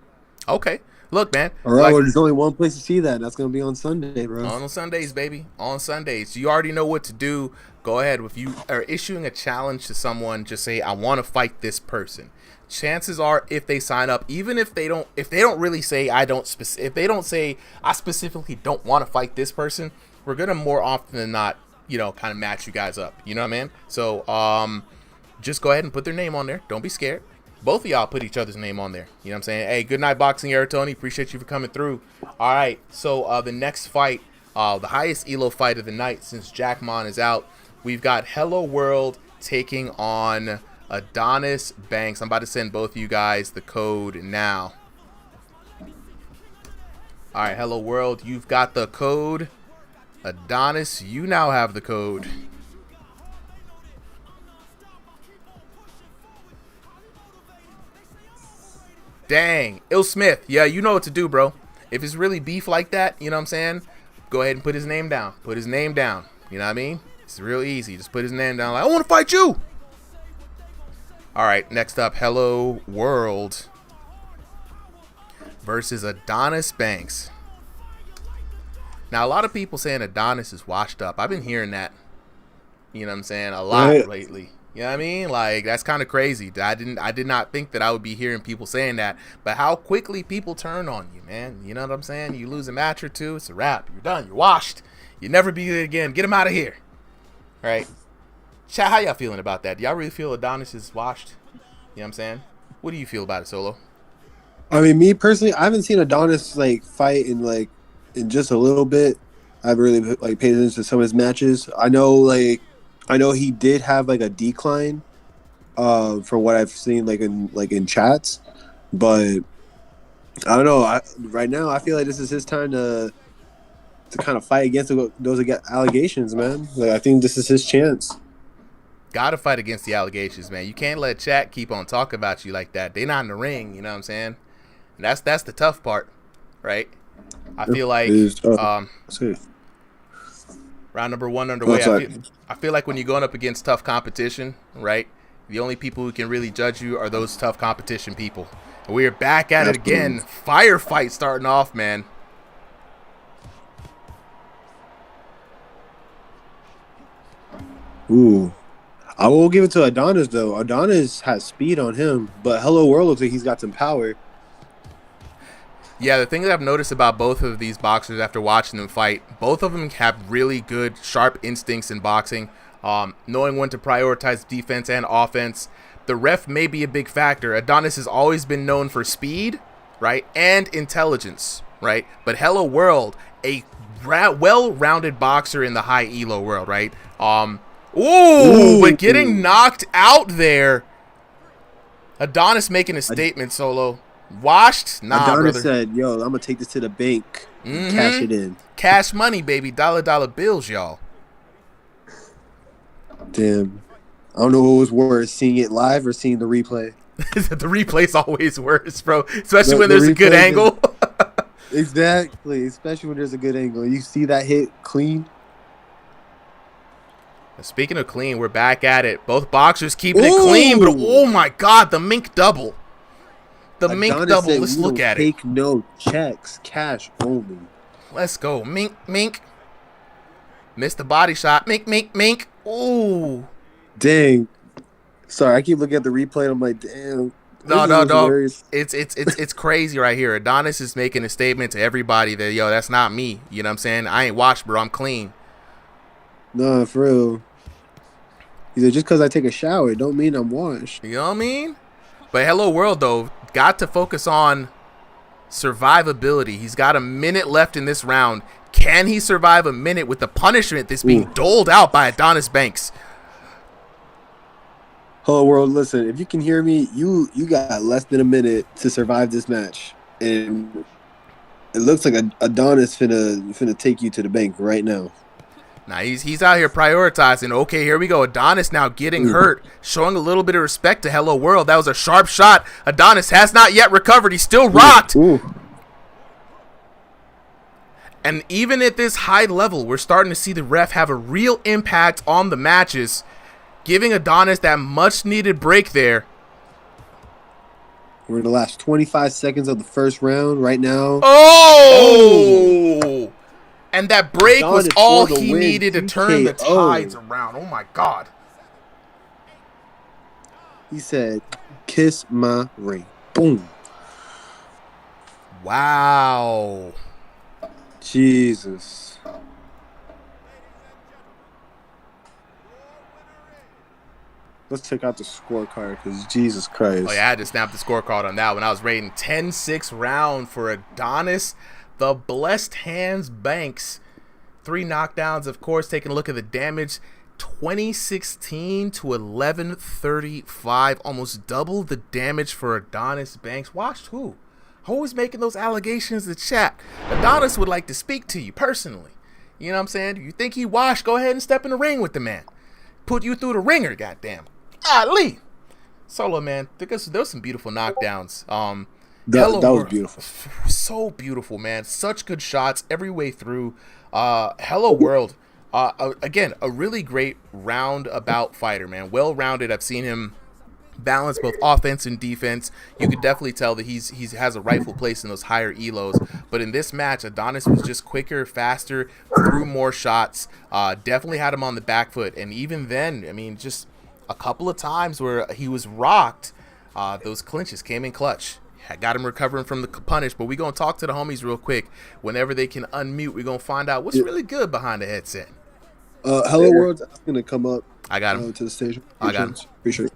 Okay. Look, man. All right, well, there's only one place to see that, and that's going to be on Sunday, bro. On Sundays, baby. On Sundays. You already know what to do. Go ahead. If you are issuing a challenge to someone, just say, I want to fight this person. Chances are, if they sign up, even if they don't really say, if they don't say, I specifically don't want to fight this person, we're going to more often than not, kind of match you guys up. You know what I mean? So, just go ahead and put their name on there. Don't be scared. Both of y'all put each other's name on there. You know what I'm saying? Hey, good night, Boxing Era Tony. Appreciate you for coming through. All right, so the next fight, the highest ELO fight of the night since Jack Mon is out, we've got Hello World taking on Adonis Banks. I'm about to send both of you guys the code now. All right, Hello World, you've got the code. Adonis, you now have the code. Dang. Il Smith. Yeah, you know what to do, bro. If it's really beef like that, you know what I'm saying? Go ahead and put his name down. Put his name down. You know what I mean? It's real easy. Just put his name down like, I want to fight you. All right, next up, Hello World versus Adonis Banks. Now, a lot of people saying Adonis is washed up. I've been hearing that, you know what I'm saying, a lot lately. You know what I mean? Like, that's kind of crazy. I did not think that I would be hearing people saying that. But how quickly people turn on you, man. You know what I'm saying? You lose a match or two, it's a wrap. You're done. You're washed. You never be it again. Get him out of here. All right? Chat, how y'all feeling about that? Do y'all really feel Adonis is washed? You know what I'm saying? What do you feel about it, Solo? I mean, me personally, I haven't seen Adonis fight in just a little bit. I've really paid attention to some of his matches. I know he did have a decline, from what I've seen in chats, but I don't know. Right now, I feel like this is his time to kind of fight against those allegations, man. I think this is his chance. Gotta fight against the allegations, man. You can't let chat keep on talking about you like that. They not in the ring, you know what I'm saying? And that's the tough part, right? I feel like round number 1 underway. I feel like when you're going up against tough competition, right? The only people who can really judge you are those tough competition people. And we are back at it again. Firefight starting off, man. Ooh. I will give it to Adonis, though. Adonis has speed on him, but Hello World looks like he's got some power. Yeah, the thing that I've noticed about both of these boxers after watching them fight, both of them have really good, sharp instincts in boxing, knowing when to prioritize defense and offense. The ref may be a big factor. Adonis has always been known for speed, right, and intelligence, right? But Hello World, a well-rounded boxer in the high elo world, right? Ooh, but getting knocked out there. Adonis making a statement, Solo. Washed? Nah, Adonis brother. said, "Yo, I'm gonna take this to the bank, and cash it in." Cash money, baby. Dollar bills, y'all. Damn. I don't know what was worse, seeing it live or seeing the replay. The replay's always worse, bro. Especially when there's a good angle. Exactly. Especially when there's a good angle. You see that hit clean. Speaking of clean, we're back at it. Both boxers keeping it clean, but oh my god, the mink double. The mink double. Said, let's look at it. Take no checks, cash only. Let's go. Mink. Missed the body shot. Mink. Ooh. Dang. Sorry, I keep looking at the replay and I'm like, damn. No. It's crazy right here. Adonis is making a statement to everybody that, yo, that's not me. You know what I'm saying? I ain't washed, bro. I'm clean. No, for real. He said, just because I take a shower, don't mean I'm washed. You know what I mean? But Hello World, though, got to focus on survivability. He's got a minute left in this round. Can he survive a minute with the punishment that's being doled out by Adonis Banks? Hello World, listen, if you can hear me, you got less than a minute to survive this match. And it looks like Adonis finna take you to the bank right now. Now he's out here prioritizing. Okay, here we go. Adonis now getting hurt, showing a little bit of respect to Hello World. That was a sharp shot. Adonis has not yet recovered. He's still rocked. And even at this high level, we're starting to see the ref have a real impact on the matches, giving Adonis that much-needed break there. We're in the last 25 seconds of the first round right now. Oh! And that break was all he needed to turn the tides around. Oh, my God. He said, kiss my ring. Boom. Wow. Jesus. Let's check out the scorecard because Jesus Christ. Oh, yeah, I had to snap the scorecard on that one. I was rating 10-6 round for Adonis, the Blessed Hands Banks. 3 knockdowns, of course. Taking a look at the damage, 2016 to 1135. Almost double the damage for Adonis Banks. Watched who? Always making those allegations in the chat. Adonis would like to speak to you personally. You know what I'm saying? You think he washed? Go ahead and step in the ring with the man. Put you through the ringer, goddamn. Golly. Solo, man. There's some beautiful knockdowns. That was beautiful. So beautiful, man. Such good shots every way through. Hello World. Again, a really great roundabout fighter, man. Well-rounded. I've seen him balance both offense and defense. You could definitely tell that he has a rightful place in those higher elos. But in this match, Adonis was just quicker, faster, threw more shots. Definitely had him on the back foot. And even then, I mean, just a couple of times where he was rocked, those clinches came in clutch. I got him recovering from the punish, but we're going to talk to the homies real quick. Whenever they can unmute, we're going to find out what's really good behind the headset. Hello World's going to come up. I got him. To the stage. I got him. Appreciate it.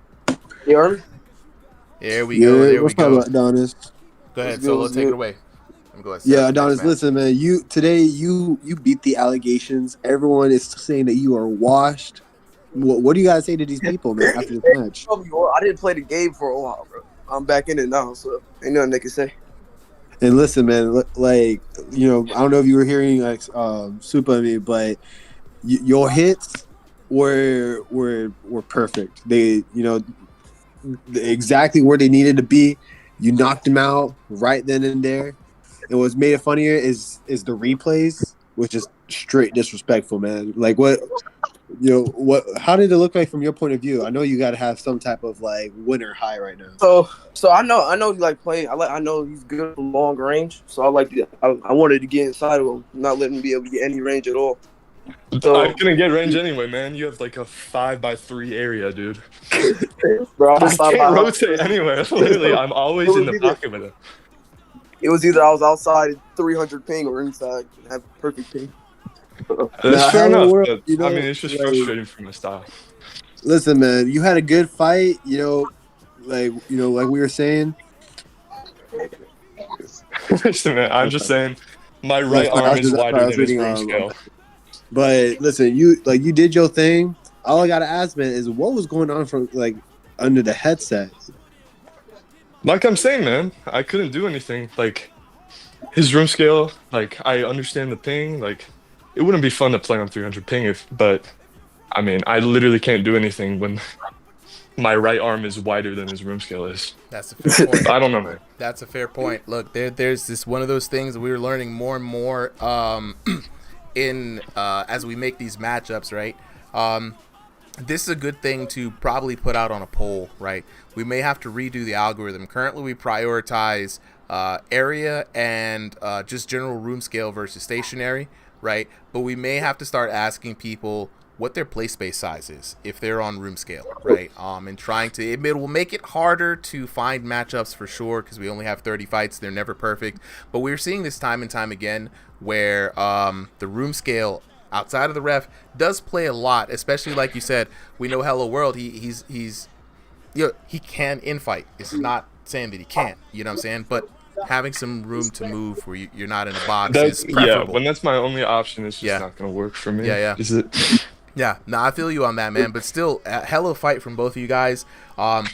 Here we go. There we go. Adonis. Go ahead, Solo. Take it away. Yeah, Adonis, listen, man. You beat the allegations. Everyone is saying that you are washed. What do you guys say to these people, man, after this match? I didn't play the game for a while, bro. I'm back in it now, so ain't nothing they can say. And listen, man, like, you know, I don't know if you were hearing like Super on me, but your hits were perfect. They, you know, exactly where they needed to be. You knocked them out right then and there. And what's made it funnier is the replays, which is straight disrespectful, man. Like how did it look like from your point of view? I know you got to have some type of like winner high right now. So I know you like playing. I know he's good for long range. So I wanted to get inside of him, not let him be able to get any range at all. So I couldn't get range anyway, man. You have like a 5x3 area, dude. Bro, I can't rotate anywhere. Literally, I'm always in the pocket with it. It was either I was outside at 300 ping or inside and have perfect ping. That's fair enough. But, you know, I mean, it's just frustrating for my style. Listen, man, you had a good fight. Like we were saying. Listen, man, I'm just saying, my right arm is wider than his range scale. But listen, you did your thing. All I gotta ask, man, is what was going on from like under the headset? Like I'm saying, man, I couldn't do anything. Like his room scale, like I understand the ping. Like it wouldn't be fun to play on 300 ping but I mean, I literally can't do anything when my right arm is wider than his room scale is. That's a fair point. I don't know, man. That's a fair point. Look, there's this one of those things that we're learning more and more in as we make these matchups, right? This is a good thing to probably put out on a poll, right? We may have to redo the algorithm. Currently, we prioritize area and just general room scale versus stationary, right? But we may have to start asking people what their play space size is if they're on room scale, right? And trying to, it will make it harder to find matchups for sure because we only have 30 fights. They're never perfect. But we're seeing this time and time again where the room scale outside of the ref does play a lot, especially like you said. We know Hello World. He's you know, he can infight. It's not saying that he can't. You know what I'm saying? But having some room to move where you're not in a box is preferable. Yeah, when that's my only option, it's just not gonna work for me. Yeah. Is it? Yeah, no, I feel you on that, man. But still, hello fight from both of you guys. Yeah,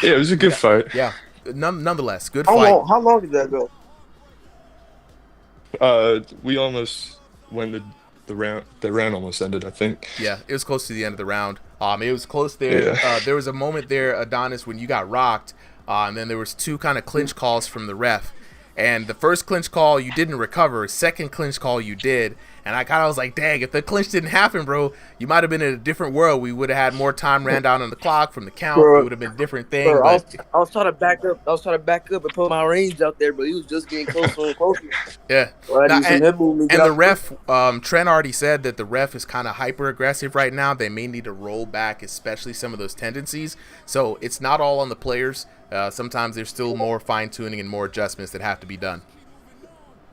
it was a good fight. Yeah, nonetheless, good fight. How long did that go? We almost when the round almost ended, I think. Yeah, it was close to the end of the round. It was close there. Yeah. There was a moment there, Adonis, when you got rocked, and then there was two kind of clinch calls from the ref. And the first clinch call you didn't recover. Second clinch call you did. And I kind of was like, dang, if the clinch didn't happen, bro, you might have been in a different world. We would have had more time ran down on the clock from the count. It would have been a different thing. Bro, but I was trying to back up. I was trying to back up and put my range out there, but he was just getting closer and closer. Yeah. Well, Now, and and the ref, Trent already said that the ref is kind of hyper aggressive right now. They may need to roll back, especially some of those tendencies. So it's not all on the players. Sometimes there's still more fine tuning and more adjustments that have to be done.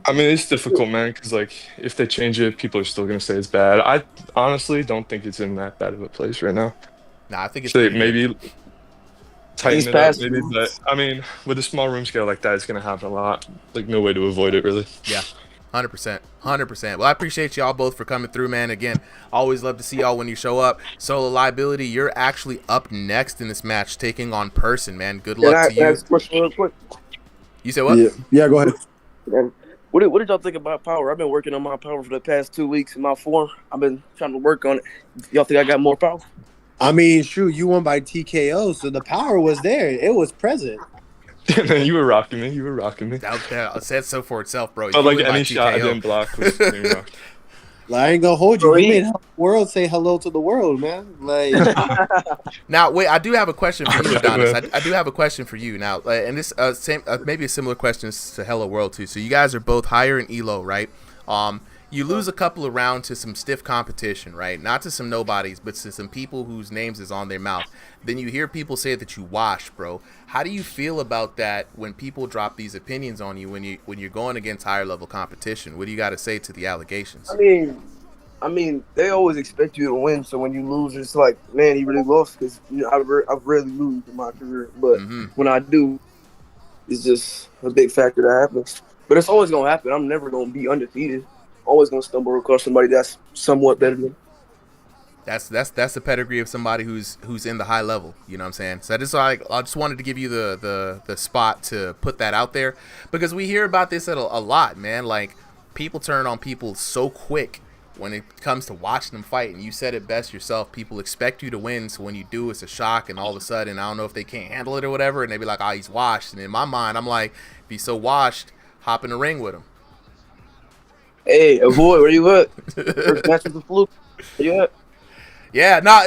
I mean, it's difficult, man, because, like, if they change it, people are still going to say it's bad. I honestly don't think it's in that bad of a place right now. Nah, I think it's maybe tighten it up, maybe. But, I mean, with a small room scale like that, it's going to happen a lot. Like, no way to avoid it, really. Yeah, 100%. 100%. Well, I appreciate y'all both for coming through, man. Again, always love to see y'all when you show up. Solo Liability, you're actually up next in this match, taking on Person, man. Good luck to you. Real quick. You said what? Yeah, go ahead. And what did y'all think about power? I've been working on my power for the past 2 weeks in my form. I've been trying to work on it. Y'all think I got more power? I mean, shoot, you won by TKO, so the power was there. It was present. Man, you were rocking me. That said so for itself, bro. But like any shot I didn't block was being rocked. Like, I ain't gonna hold you. You made the world say hello to the world, man. Like, now, wait, I do have a question for you, Adonis. I do have a question for you now, and this maybe a similar question to Hello World too. So you guys are both higher in elo, right? You lose a couple of rounds to some stiff competition, right? Not to some nobodies, but to some people whose names is on their mouth. Then you hear people say that you washed, bro. How do you feel about that when people drop these opinions on you when you're going against higher level competition? What do you got to say to the allegations? I mean, they always expect you to win. So when you lose, it's like, man, he really lost because I rarely lose in my career. But when I do, it's just a big factor that happens. But it's always gonna happen. I'm never gonna be undefeated. Always gonna stumble across somebody that's somewhat better than me. That's the pedigree of somebody who's in the high level. You know what I'm saying? So I just wanted to give you the spot to put that out there because we hear about this a lot, man. Like people turn on people so quick when it comes to watching them fight, and you said it best yourself. People expect you to win, so when you do, it's a shock, and all of a sudden, I don't know if they can't handle it or whatever, and they be like, "Oh, he's washed." And in my mind, I'm like, if he's so washed, hop in the ring with him. Hey, avoid, where you at? First match with the fluke. Where you at? Yeah, no,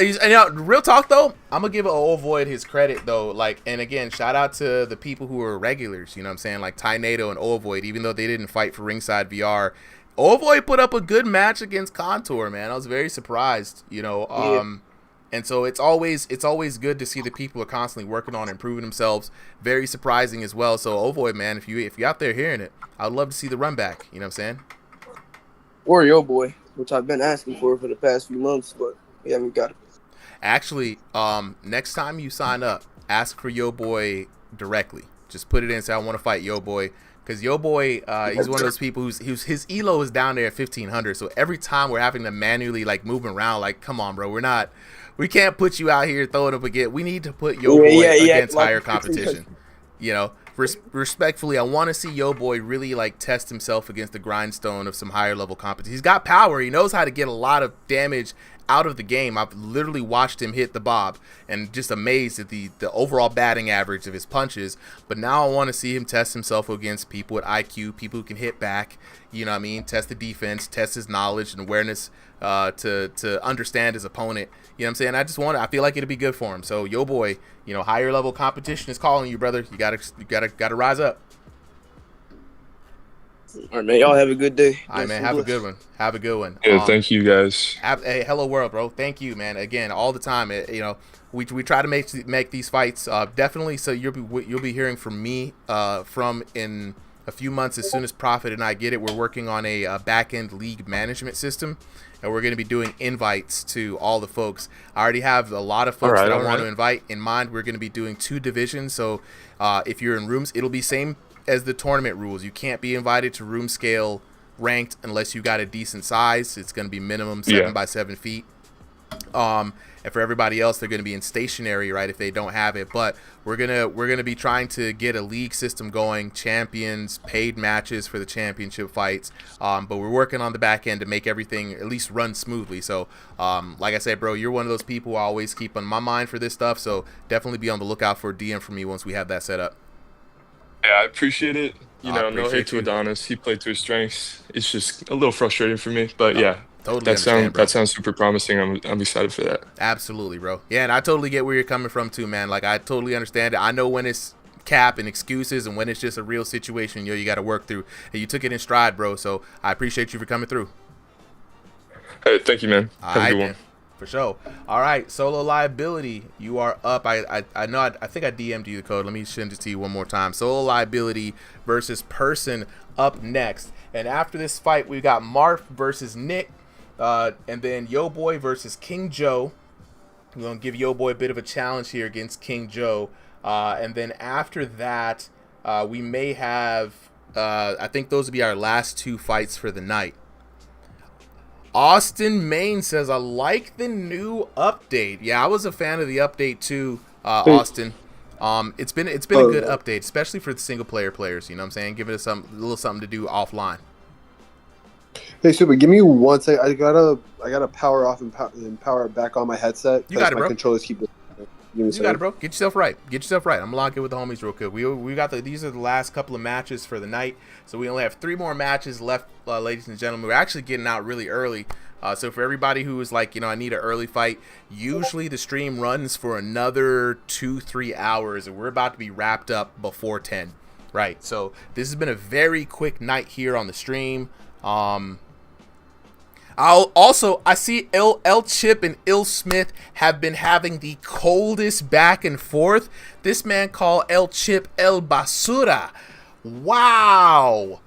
real talk though, I'm gonna give Ovoid his credit though. Like, and again, shout out to the people who are regulars. You know what I'm saying? Like Ty Nato and Ovoid, even though they didn't fight for Ringside VR. Ovoid put up a good match against Contour, man. I was very surprised, you know. And so it's always good to see that people are constantly working on improving themselves. Very surprising as well. So Ovoid, man, if you out there hearing it, I'd love to see the run back. You know what I'm saying? Or Yo Boy, which I've been asking for the past few months, but we haven't got it. Actually, next time you sign up, ask for Yo Boy directly. Just put it in and say I want to fight Yo Boy. Because Yo Boy, he's one of those people who's his elo is down there at 1500. So every time we're having to manually like move around, like, come on, bro, we can't put you out here throwing up again. We need to put Yo Boy against higher competition. You know, respectfully, I want to see Yo Boy really like test himself against the grindstone of some higher level competition. He's got power. He knows how to get a lot of damage out of the game. I've literally watched him hit the bob and just amazed at the overall batting average of his punches. But now I want to see him test himself against people with IQ, people who can hit back. You know what I mean? Test the defense, test his knowledge and awareness to understand his opponent. You know what I'm saying? I feel like it'll be good for him. So Yo Boy, you know, higher level competition is calling you, brother. You gotta rise up. All right, man. Y'all have a good day. All right, man. Have a good one. Have a good one. Yeah, thank you guys. Hey, hello world, bro. Thank you, man. Again, all the time. You know, we try to make these fights definitely. So you'll be hearing from me from in a few months as soon as Prophet and I get it. We're working on a back end league management system, and we're going to be doing invites to all the folks. I already have a lot of folks that I want to invite in mind. We're going to be doing 2 divisions. So if you're in rooms, it'll be same as the tournament rules. You can't be invited to room scale ranked unless you got a decent size. It's going to be minimum 7 by 7 feet. And for everybody else, they're going to be in stationary, right, if they don't have it. But we're gonna be trying to get a league system going, champions, paid matches for the championship fights. But we're working on the back end to make everything at least run smoothly. So like I said, bro, you're one of those people who I always keep on my mind for this stuff. So definitely be on the lookout for a DM from me once we have that set up. Yeah, I appreciate it. You know, no hate to Adonis. He played to his strengths. It's just a little frustrating for me, but yeah, totally that sounds super promising. I'm excited for that. Absolutely, bro. Yeah, and I totally get where you're coming from too, man. Like I totally understand it. I know when it's cap and excuses and when it's just a real situation, you got to work through. And you took it in stride, bro. So I appreciate you for coming through. Hey, thank you, man. Have a good one. For sure. All right, Solo Liability, you are up. I know. I think I DM'd you the code. Let me send it to you one more time. Solo Liability versus Person up next. And after this fight, we got Marth versus Nick, and then Yo Boy versus King Joe. I'm gonna give Yo Boy a bit of a challenge here against King Joe. And then after that, we may have. I think those will be our last 2 fights for the night. Austin Main says, I like the new update. Yeah, I was a fan of the update too, Austin. It's been a good update, especially for the single player players. You know what I'm saying? Give it a little something to do offline. Hey, Super, give me 1 second. I gotta power off and power back on my headset. You got it, bro. My controllers keep. You got it, bro. Get yourself right. I'm gonna log in with the homies real quick. We got these are the last couple of matches for the night, so we only have 3 more matches left, ladies and gentlemen. We're actually getting out really early, so for everybody who is like, I need an early fight. Usually the stream runs for another 2-3 hours, and we're about to be wrapped up before 10. Right. So this has been a very quick night here on the stream. I see L Chip and Ill Smith have been having the coldest back and forth. This man called L Chip El Basura. Wow.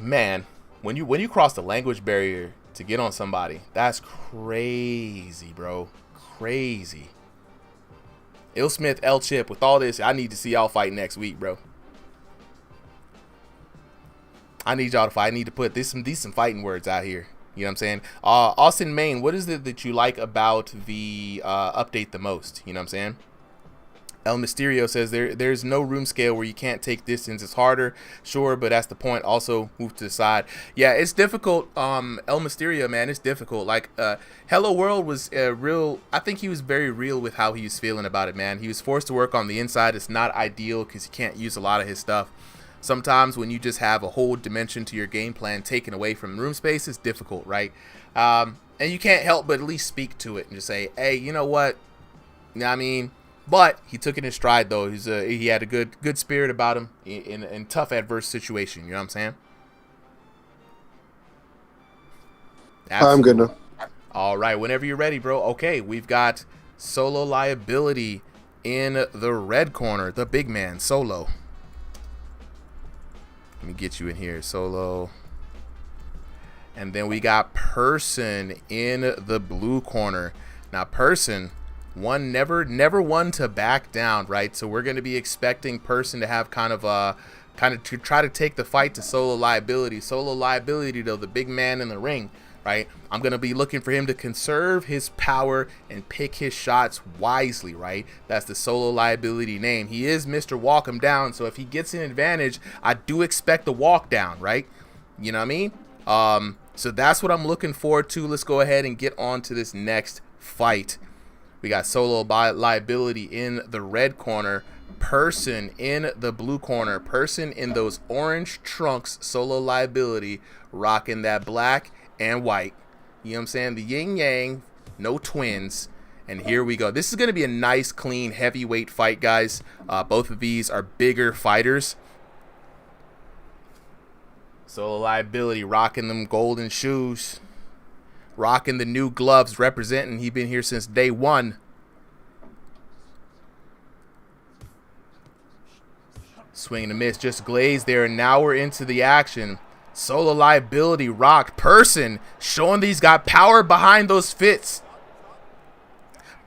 Man, when you cross the language barrier to get on somebody, that's crazy, bro. Crazy. Ill Smith, L Chip, with all this, I need to see y'all fight next week, bro. I need y'all to fight. I need to put some decent fighting words out here. You know what I'm saying? Austin Main, what is it that you like about the update the most? You know what I'm saying? El Mysterio says there's no room scale where you can't take distance. It's harder, sure, but that's the point. Also, move to the side. Yeah, it's difficult. El Mysterio, man, it's difficult. Like, Hello World was real. I think he was very real with how he was feeling about it, man. He was forced to work on the inside. It's not ideal because you can't use a lot of his stuff. Sometimes when you just have a whole dimension to your game plan taken away from room space, it's difficult, right? And you can't help but at least speak to it and just say, hey, you know what? You know what I mean? But he took it in stride, though. He had a good spirit about him in tough, adverse situation. You know what I'm saying? Absolutely. I'm good now. All right, whenever you're ready, bro. Okay, we've got Solo Liability in the red corner. The big man, Solo. Let me get you in here, Solo. And then we got Person in the blue corner. Now, Person, never one to back down, right? So we're going to be expecting Person to have kind of to try to take the fight to Solo Liability. Solo Liability, though, the big man in the ring, right? I'm going to be looking for him to conserve his power and pick his shots wisely, right? That's the Solo Liability name. He is Mr. Walk Him Down, so if he gets an advantage, I do expect a walk down, right? You know what I mean? So that's what I'm looking forward to. Let's go ahead and get on to this next fight. We got Solo Liability in the red corner, Person in the blue corner, Person in those orange trunks, Solo Liability, rocking that black and white. You know what I'm saying? The yin yang, no twins. And here we go. This is going to be a nice, clean, heavyweight fight, guys. Both of these are bigger fighters. Solo Liability rocking them golden shoes. Rocking the new gloves, representing. He's been here since day one. Swing and a miss, just glazed there, and now we're into the action. Solo Liability rocked. Person showing that he's got power behind those fits.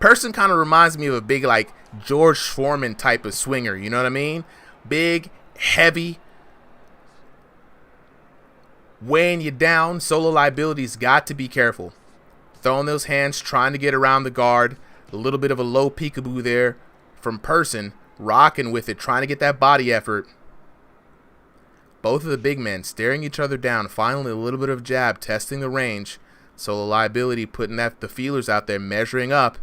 Person kind of reminds me of a big, like, George Foreman type of swinger, you know what I mean? Big, heavy, weighing you down. Solo Liability's got to be careful. Throwing those hands, trying to get around the guard. A little bit of a low peekaboo there from Person. Rocking with it, trying to get that body effort. Both of the big men staring each other down. Finally, a little bit of jab, testing the range. Solo Liability putting the feelers out there, measuring up.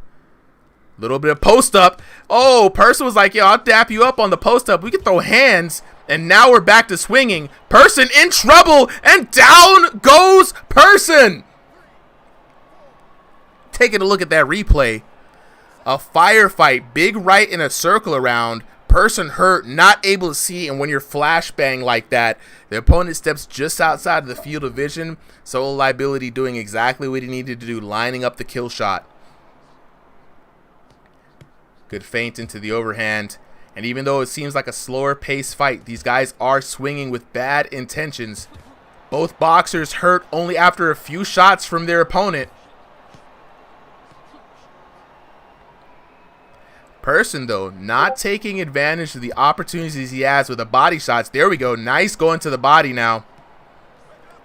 Little bit of post up. Oh, Person was like, yo, I'll dap you up on the post up. We can throw hands. And now we're back to swinging. Person in trouble. And down goes Person. Taking a look at that replay. A firefight, big right in a circle around, Person hurt, not able to see, and when you're flashbang like that, the opponent steps just outside of the field of vision. Solo Liability doing exactly what he needed to do, lining up the kill shot. Good feint into the overhand, and even though it seems like a slower pace fight, these guys are swinging with bad intentions. Both boxers hurt only after a few shots from their opponent. Person, though, not taking advantage of the opportunities he has with the body shots. There we go. Nice going to the body now.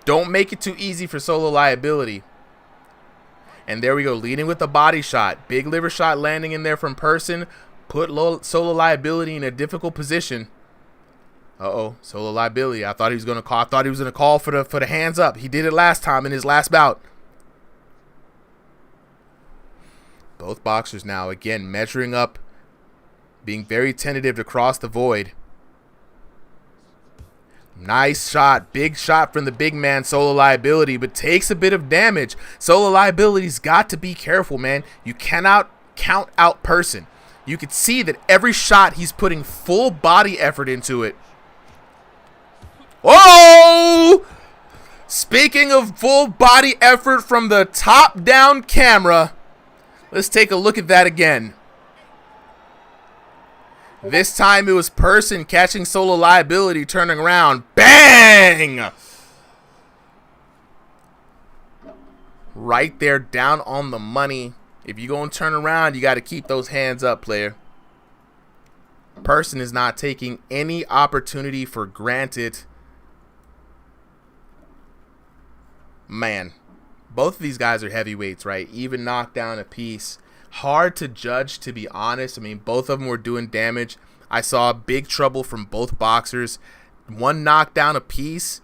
Don't make it too easy for Solo Liability. And there we go. Leading with the body shot. Big liver shot landing in there from Person. Put Solo Liability in a difficult position. Uh-oh. Solo Liability. I thought he was going to call. I thought he was going to call for the hands up. He did it last time in his last bout. Both boxers now, again, measuring up. Being very tentative to cross the void. Nice shot. Big shot from the big man, Solo Liability, but takes a bit of damage. Solo Liability's got to be careful, man. You cannot count out Person. You can see that every shot he's putting full body effort into it. Oh! Speaking of full body effort from the top-down camera, let's take a look at that again. This time it was Person catching Solo Liability, turning around. Bang! Right there, down on the money. If you're going to turn around, you got to keep those hands up, player. Person is not taking any opportunity for granted. Man, both of these guys are heavyweights, right? Even knockdown apiece. Hard to judge, to be honest. I mean, both of them were doing damage. I saw big trouble from both boxers. One knockdown apiece.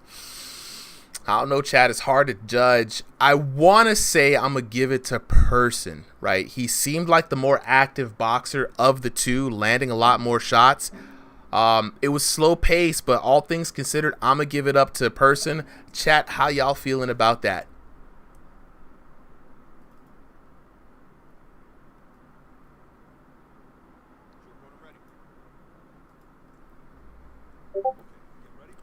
I don't know, Chad. It's hard to judge. I want to say I'm going to give it to Person, right? He seemed like the more active boxer of the two, landing a lot more shots. It was slow pace, but all things considered, I'm going to give it up to Person. Chat, how y'all feeling about that?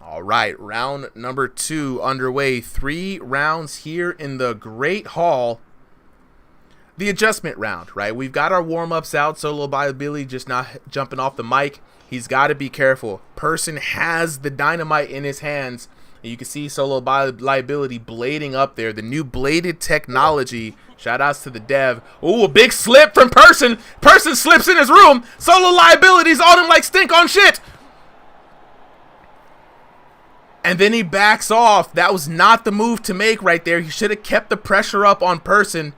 All right, round number 2 underway. 3 rounds here in the Great Hall. The adjustment round, right? We've got our warm-ups out. Solo Liability just not jumping off the mic. He's got to be careful. Person has the dynamite in his hands. And you can see Solo Liability blading up there. The new bladed technology. Shout outs to the dev. Ooh, a big slip from Person. Person slips in his room. Solo Liability's on him like stink on shit. And then he backs off. That was not the move to make right there. He should have kept the pressure up on Person.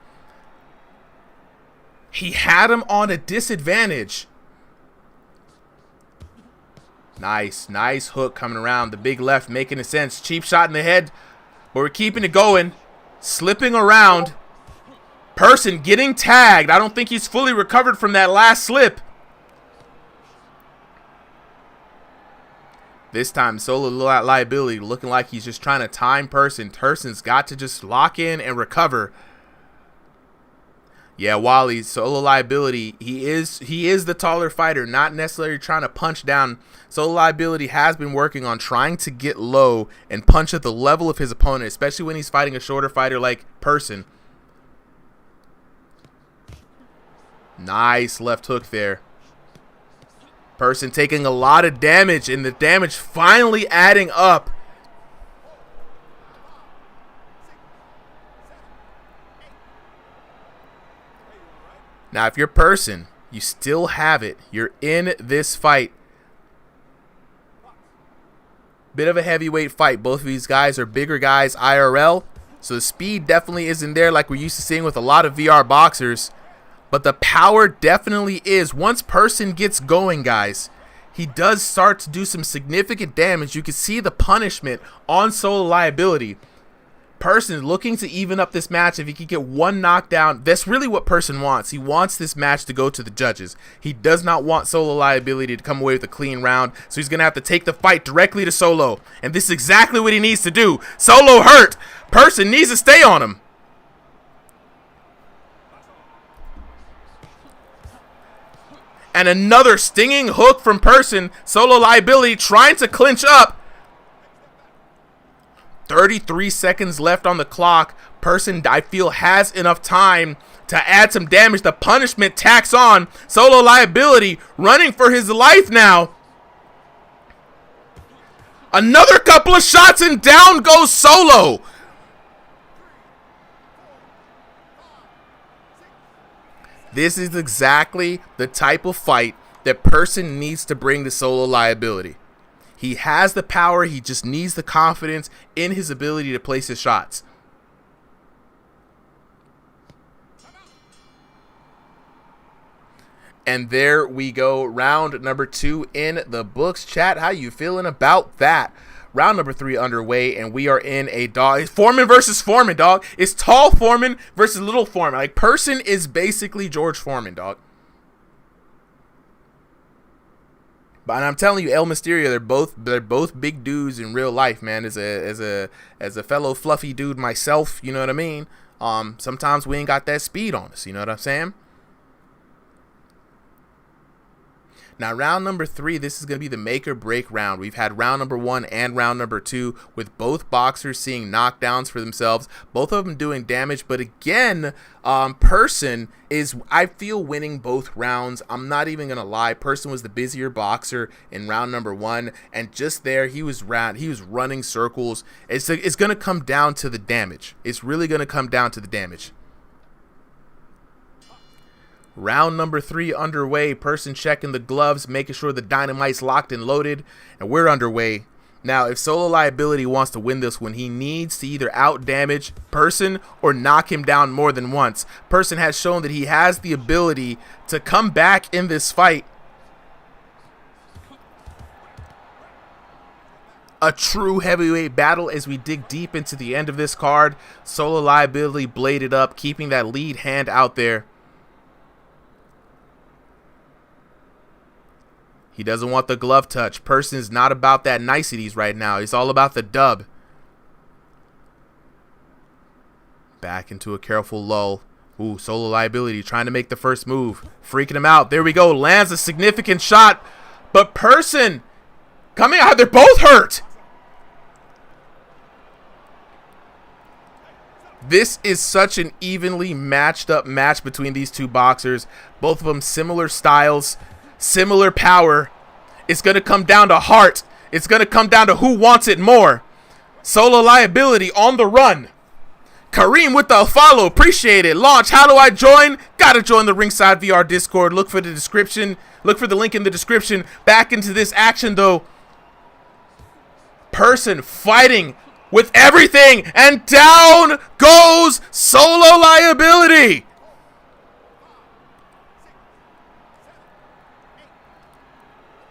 He had him on a disadvantage. Nice hook coming around. The big left making a sense. Cheap shot in the head, but we're keeping it going. Slipping around. Person getting tagged. I don't think he's fully recovered from that last slip. This time, Solo Liability looking like he's just trying to time Person. Person's got to just lock in and recover. Yeah, Wally, Solo Liability, he is the taller fighter, not necessarily trying to punch down. Solo Liability has been working on trying to get low and punch at the level of his opponent, especially when he's fighting a shorter fighter like Person. Nice left hook there. Person taking a lot of damage, and the damage finally adding up. Now, if you're Person, you still have it. You're in this fight. Bit of a heavyweight fight. Both of these guys are bigger guys IRL, so the speed definitely isn't there like we're used to seeing with a lot of VR boxers. But the power definitely is. Once Person gets going, guys, he does start to do some significant damage. You can see the punishment on Solo Liability. Person looking to even up this match. If he can get one knockdown, that's really what Person wants. He wants this match to go to the judges. He does not want Solo Liability to come away with a clean round, so he's going to have to take the fight directly to Solo. And this is exactly what he needs to do. Solo hurt. Person needs to stay on him. And another stinging hook from Person. Solo Liability trying to clinch up. 33 seconds left on the clock. Person, I feel, has enough time to add some damage. The punishment tacks on. Solo Liability running for his life now. Another couple of shots and down goes Solo. This is exactly the type of fight that Person needs to bring to Solo Liability. He has the power, he just needs the confidence in his ability to place his shots. And there we go, round number 2 in the books. Chat, how you feeling about that? Round number 3 underway, and we are in a dog. Foreman versus Foreman, dog. It's tall Foreman versus little Foreman. Like, Person is basically George Foreman, dog. But I'm telling you, El Mysterio, they're both big dudes in real life, man. As a fellow fluffy dude myself, you know what I mean? Sometimes we ain't got that speed on us, you know what I'm saying? Now, round number 3, this is going to be the make or break round. We've had round number 1 and round number 2 with both boxers seeing knockdowns for themselves, both of them doing damage. But again, Person is, I feel, winning both rounds. I'm not even going to lie. Person was the busier boxer in round number 1, and just there, he was running circles. It's going to come down to the damage. It's really going to come down to the damage. Round number 3 underway. Person checking the gloves, making sure the dynamite's locked and loaded, and we're underway. Now, if Solo Liability wants to win this one, he needs to either out damage Person or knock him down more than once. Person has shown that he has the ability to come back in this fight. A true heavyweight battle as we dig deep into the end of this card. Solo Liability bladed up, keeping that lead hand out there. He doesn't want the glove touch. Person's not about that niceties right now. He's all about the dub. Back into a careful lull. Ooh, Solo Liability trying to make the first move. Freaking him out. There we go. Lands a significant shot. But Person coming out. They're both hurt. This is such an evenly matched up match between these two boxers. Both of them similar styles. Similar power. It's going to come down to heart. It's going to come down to who wants it more. Solo Liability on the run. Kareem with the follow. Appreciate it. Launch. How do I join? Gotta join the Ringside VR Discord. Look for the description. Look for the link in the description. Back into this action, though. Person fighting with everything, and down goes Solo Liability.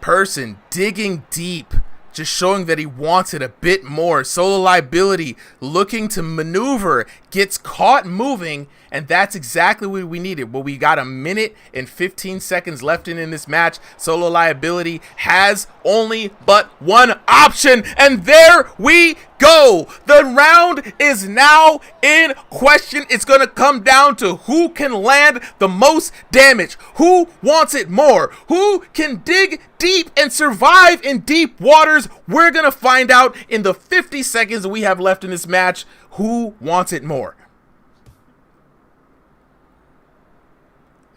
Person digging deep, just showing that he wanted a bit more. Solo Liability looking to maneuver, gets caught moving, and that's exactly what we needed. Well, we got a minute and 15 seconds left in this match. Solo Liability has only but one option, and there we go. The round is now in question. It's going to come down to who can land the most damage, who wants it more, who can dig deep and survive in deep waters. We're going to find out in the 50 seconds that we have left in this match who wants it more.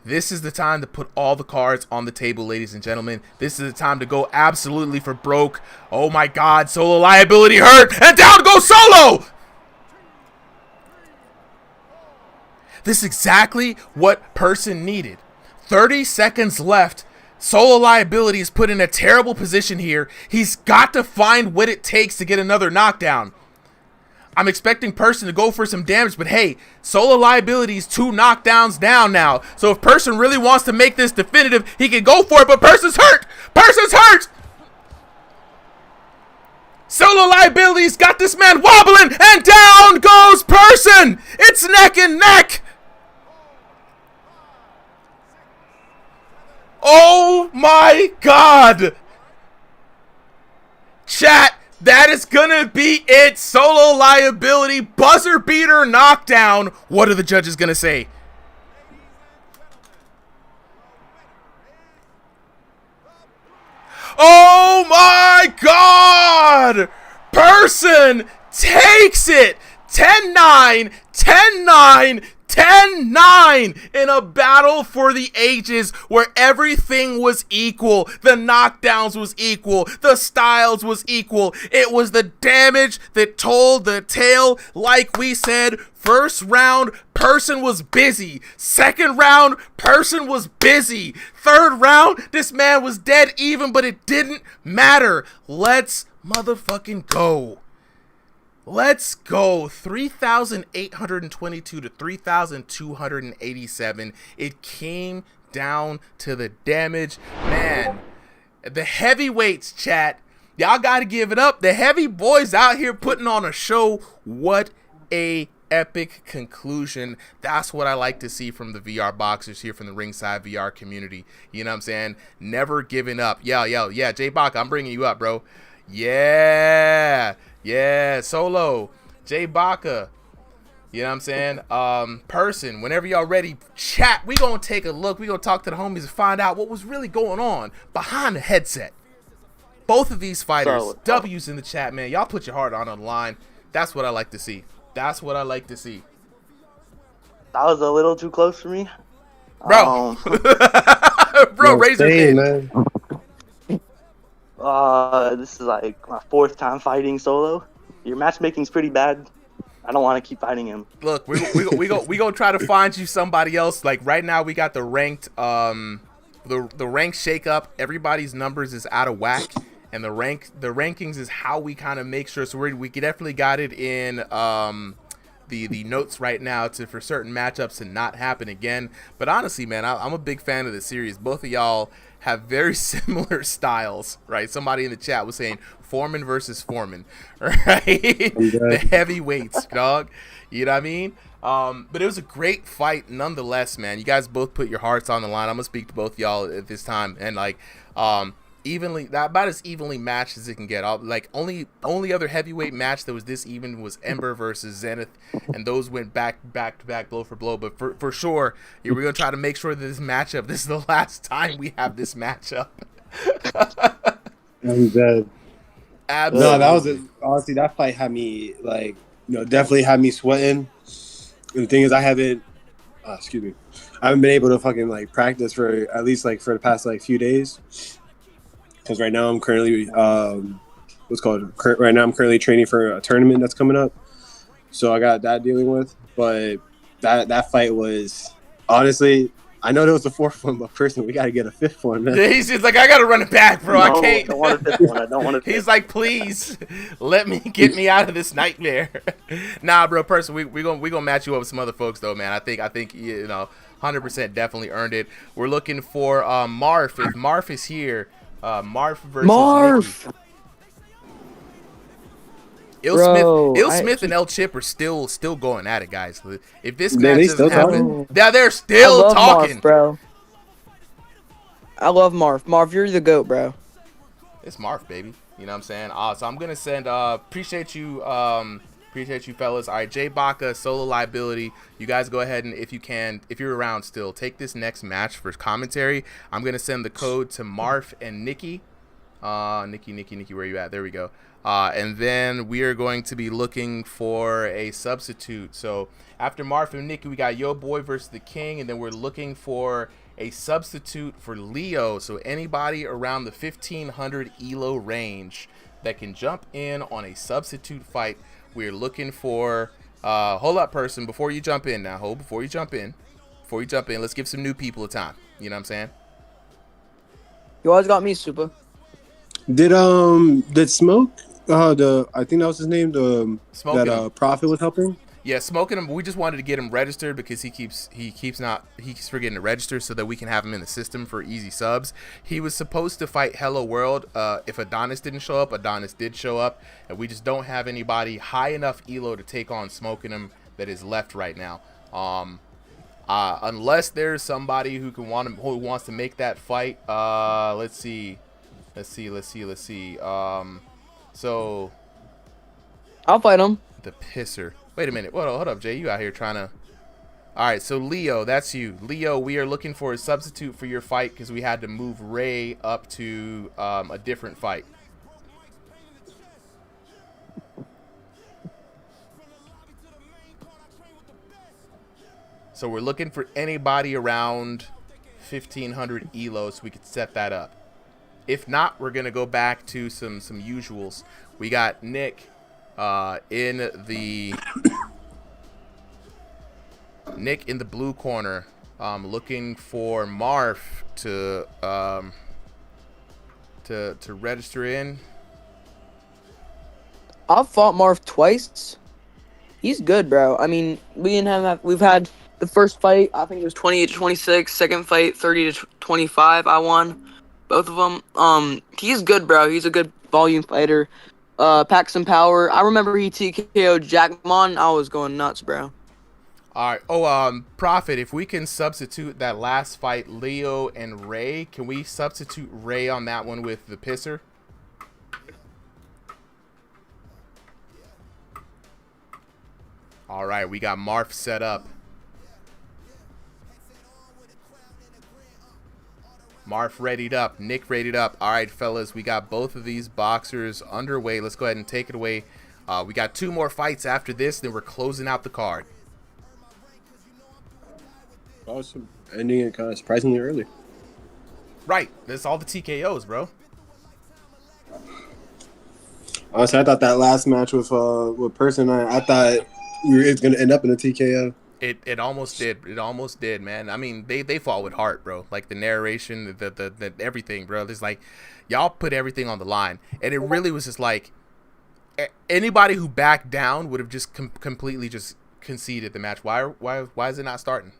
This is the time to put all the cards on the table, ladies and gentlemen. This is the time to go absolutely for broke. Oh my God, Solo Liability hurt, and down goes Solo! This is exactly what Person needed. 30 seconds left. Solo Liability is put in a terrible position here. He's got to find what it takes to get another knockdown. I'm expecting Person to go for some damage, but hey, Solo Liability's 2 knockdowns down now. So if Person really wants to make this definitive, he can go for it, but Person's hurt! Person's hurt! Solo Liability's got this man wobbling, and down goes Person! It's neck and neck! Oh my God! Chat, that is gonna be it. Solo Liability, buzzer beater knockdown. What are the judges gonna say? Oh my God! Person takes it. 10-9, 10-9, 10-9 in a battle for the ages where everything was equal. The knockdowns was equal. The styles was equal. It was the damage that told the tale. Like we said, first round, Person was busy. Second round, Person was busy. Third round, this man was dead even, but it didn't matter. Let's motherfucking go. Let's go. 3,822 to 3,287. It came down to the damage. Man, the heavyweights, chat. Y'all got to give it up. The heavy boys out here putting on a show. What a epic conclusion. That's what I like to see from the VR boxers here from the Ringside VR community. You know what I'm saying? Never giving up. Yeah, J Baka, I'm bringing you up, bro. Yeah, Solo, J Baka, you know what I'm saying? Person, whenever y'all ready, chat, we gonna take a look, we gonna talk to the homies and find out what was really going on behind the headset. Both of these fighters, W's in the chat, man. Y'all put your heart on the line. That's what I like to see. That's what I like to see. That was a little too close for me. Bro. Bro, Razor Finn. Man. This is like my 4th time fighting Solo. Your matchmaking's pretty bad. I don't want to keep fighting him. Look, we gonna try to find you somebody else. Like right now, we got the ranked the rank shake up. Everybody's numbers is out of whack, and the rankings is how we kind of make sure. So we definitely got it in the notes right now for certain matchups to not happen again. But honestly, man, I'm a big fan of the series. Both of y'all have very similar styles, right? Somebody in the chat was saying Foreman versus Foreman, right? The heavyweights, dog. You know what I mean? But it was a great fight nonetheless, man. You guys both put your hearts on the line. I'm gonna speak to both y'all at this time, and like evenly, about as evenly matched as it can get. Like only other heavyweight match that was this even was Ember versus Zenith, and those went back to back, blow for blow. But for sure, we're gonna try to make sure that this is the last time we have this matchup. I'm dead. Absolutely. No, that was honestly, that fight had me definitely had me sweating. And the thing is, I haven't been able to fucking like practice for at least like for the past like few days. Because right now I'm currently I'm currently training for a tournament that's coming up, so I got that dealing with. But that fight was honestly, I know there was a fourth one, but person, we got to get a fifth one, man. Yeah, he's just like, I gotta run it back, bro. I No, can't. I don't want a fifth one. I don't want a fifth. He's like, please, get me out of this nightmare. Nah, bro, person, we gonna match you up with some other folks though, man. I think 100% definitely earned it. We're looking for Marf. If Marf is here, Marf versus Marf. Nikki. Il Smith and El Chip are still going at it, guys. If this match doesn't happen, they're still talking, Marf, bro. I love Marf. Marf, you're the GOAT, bro. It's Marf, baby. You know what I'm saying? So I'm gonna send. Appreciate you, fellas. All right, Jay Baca, solo liability. You guys go ahead and if you're around still, take this next match for commentary. I'm gonna send the code to Marf and Nikki. Nikki, where you at? There we go. And then we are going to be looking for a substitute. So after Marf and Nikki, we got Yo Boy versus the King, and then we're looking for a substitute for Leo. So anybody around the 1500 ELO range that can jump in on a substitute fight. We're looking for hold up, person, before you jump in now. Before you jump in, let's give some new people a time. You know what I'm saying? You always got me, Super. Did Smoke? I think that was his name. That Prophet was helping. Yeah, smoking him. We just wanted to get him registered because he keeps forgetting to register so that we can have him in the system for easy subs. He was supposed to fight Hello World. If Adonis didn't show up, Adonis did show up, and we just don't have anybody high enough elo to take on smoking him that is left right now. Unless there's somebody who wants to make that fight. Let's see. So I'll fight him. The pisser. Wait a minute. Hold up, Jay. You out here trying to... All right, so Leo, that's you. Leo, we are looking for a substitute for your fight because we had to move Ray up to a different fight. So we're looking for anybody around 1500 elo so we could set that up. If not, we're going to go back to some usuals. We got Nick in the blue corner, looking for Marf to register in. I've fought Marf twice. He's good, bro. I mean, we've had the first fight, I think it was 28-26. Second fight, 30-25. I won both of them. He's good, bro. He's a good volume fighter. Pack some power. I remember he TKO'd Jackmon. I was going nuts, bro. All right. Prophet, if we can substitute that last fight, Leo and Ray, can we substitute Ray on that one with the pisser? All right, we got Marf set up. Marf readied up. Nick readied up. All right, fellas, we got both of these boxers underway. Let's go ahead and take it away. We got 2 more fights after this, then we're closing out the card. Awesome. Ending it kind of surprisingly early. Right. That's all the TKOs, bro. Honestly, I thought that last match with Person, I thought it was going to end up in a TKO. It almost did. It almost did, man. I mean, they fought with heart, bro. Like the narration, the everything, bro. There's like, y'all put everything on the line, and it really was just like anybody who backed down would have just completely just conceded the match. Why is it not starting?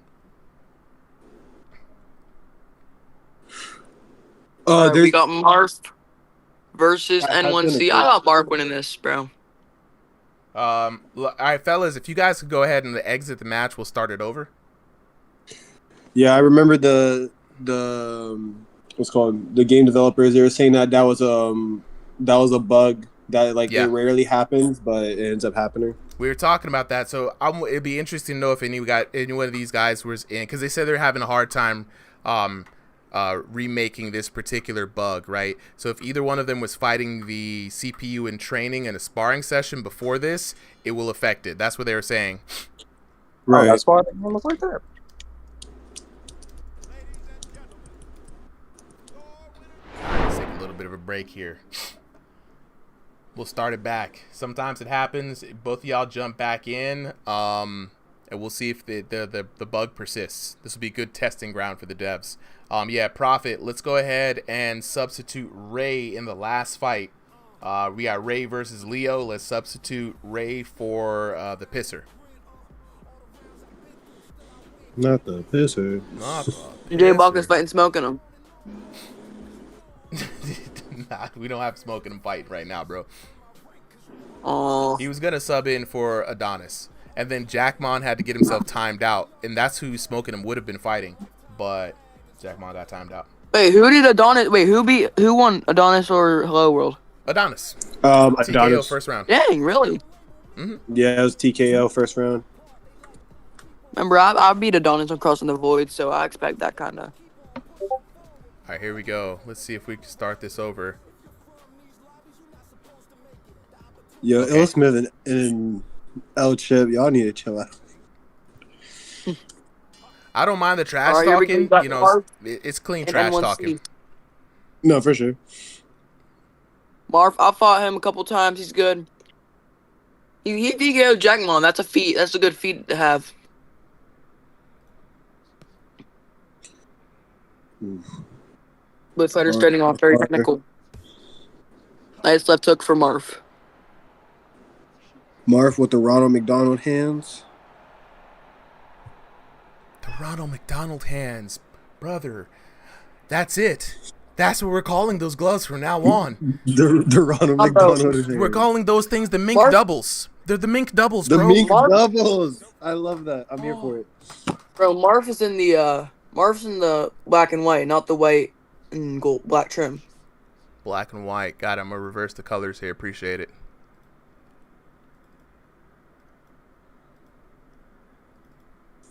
We got Marf versus N1C. I got Marf winning this, bro. All right, fellas, if you guys could go ahead and exit the match, we'll start it over. Yeah, I remember the what's called the game developers. They were saying that was a bug that it rarely happens, but it ends up happening. We were talking about that, so it'd be interesting to know if any one of these guys was in, because they said they're having a hard time remaking this particular bug, right? So if either one of them was fighting the CPU in training and a sparring session before this, it will affect it. That's what they were saying. Right. That's why the game was like that. Let's take a little bit of a break here. We'll start it back. Sometimes it happens. Both of y'all jump back in. and we'll see if the bug persists. This will be a good testing ground for the devs. Yeah, Prophet, let's go ahead and substitute Ray in the last fight. We got Ray versus Leo. Let's substitute Ray for the pisser. Not the pisser. Not the Jay pisser. Baka's fighting smoking him. Nah, we don't have smoking him fighting right now, bro. Oh. He was gonna sub in for Adonis, and then Jackmon had to get himself timed out, and that's who smoking him would have been fighting, but Jackmon got timed out. Wait, who did Adonis? Wait, who won Adonis or Hello World? Adonis. Adonis. TKO first round. Dang, really? Yeah, it was TKO first round. Remember, I beat Adonis on Crossing the Void, so I expect that kind of. All right, here we go. Let's see if we can start this over. Yo, okay. Smith and L Chip, y'all need to chill out. I don't mind the trash talking. You know, it's clean trash talking. No, for sure. Marv, I fought him a couple times. He's good. He DKO'd Jackmon. That's a feat. That's a good feat to have. Both fighters starting off very technical. Nice left hook for Marv. Marv with the Ronald McDonald hands. The Ronald McDonald hands, brother. That's it. That's what we're calling those gloves from now on. The Ronald McDonald hands. We're calling those things the mink doubles. They're the mink doubles, bro. The mink doubles. I love that. I'm here for it. Bro, Marv is in the Marv's in the black and white, not the white and gold black trim. Black and white. God, I'm gonna reverse the colors here. Appreciate it.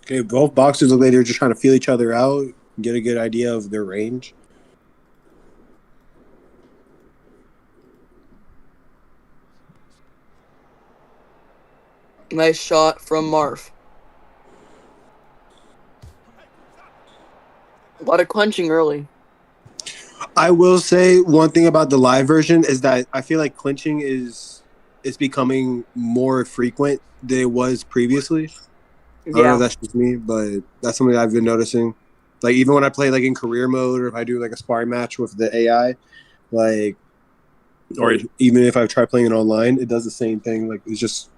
Okay, both boxers look like they're just trying to feel each other out, get a good idea of their range. Nice shot from Marv. A lot of clenching early. I will say one thing about the live version is that I feel like clinching is becoming more frequent than it was previously. I don't know if that's just me, but that's something I've been noticing. Like even when I play like in career mode, or if I do like a sparring match with the AI, like, or even if I try playing it online, it does the same thing. Like it's just,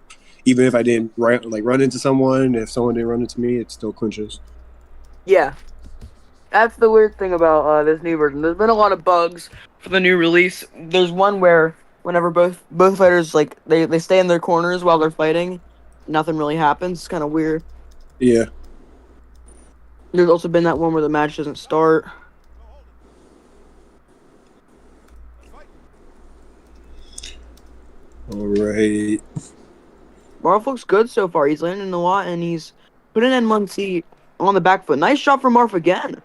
even if I didn't run into someone, if someone didn't run into me, it still clinches. Yeah, that's the weird thing about this new version. There's been a lot of bugs for the new release. There's one where whenever both fighters like they stay in their corners while they're fighting, nothing really happens. It's kind of weird. Yeah. There's also been that one where the match doesn't start. All right. Marv looks good so far. He's landing a lot, and he's putting N1C on the back foot. Nice shot from Marv again.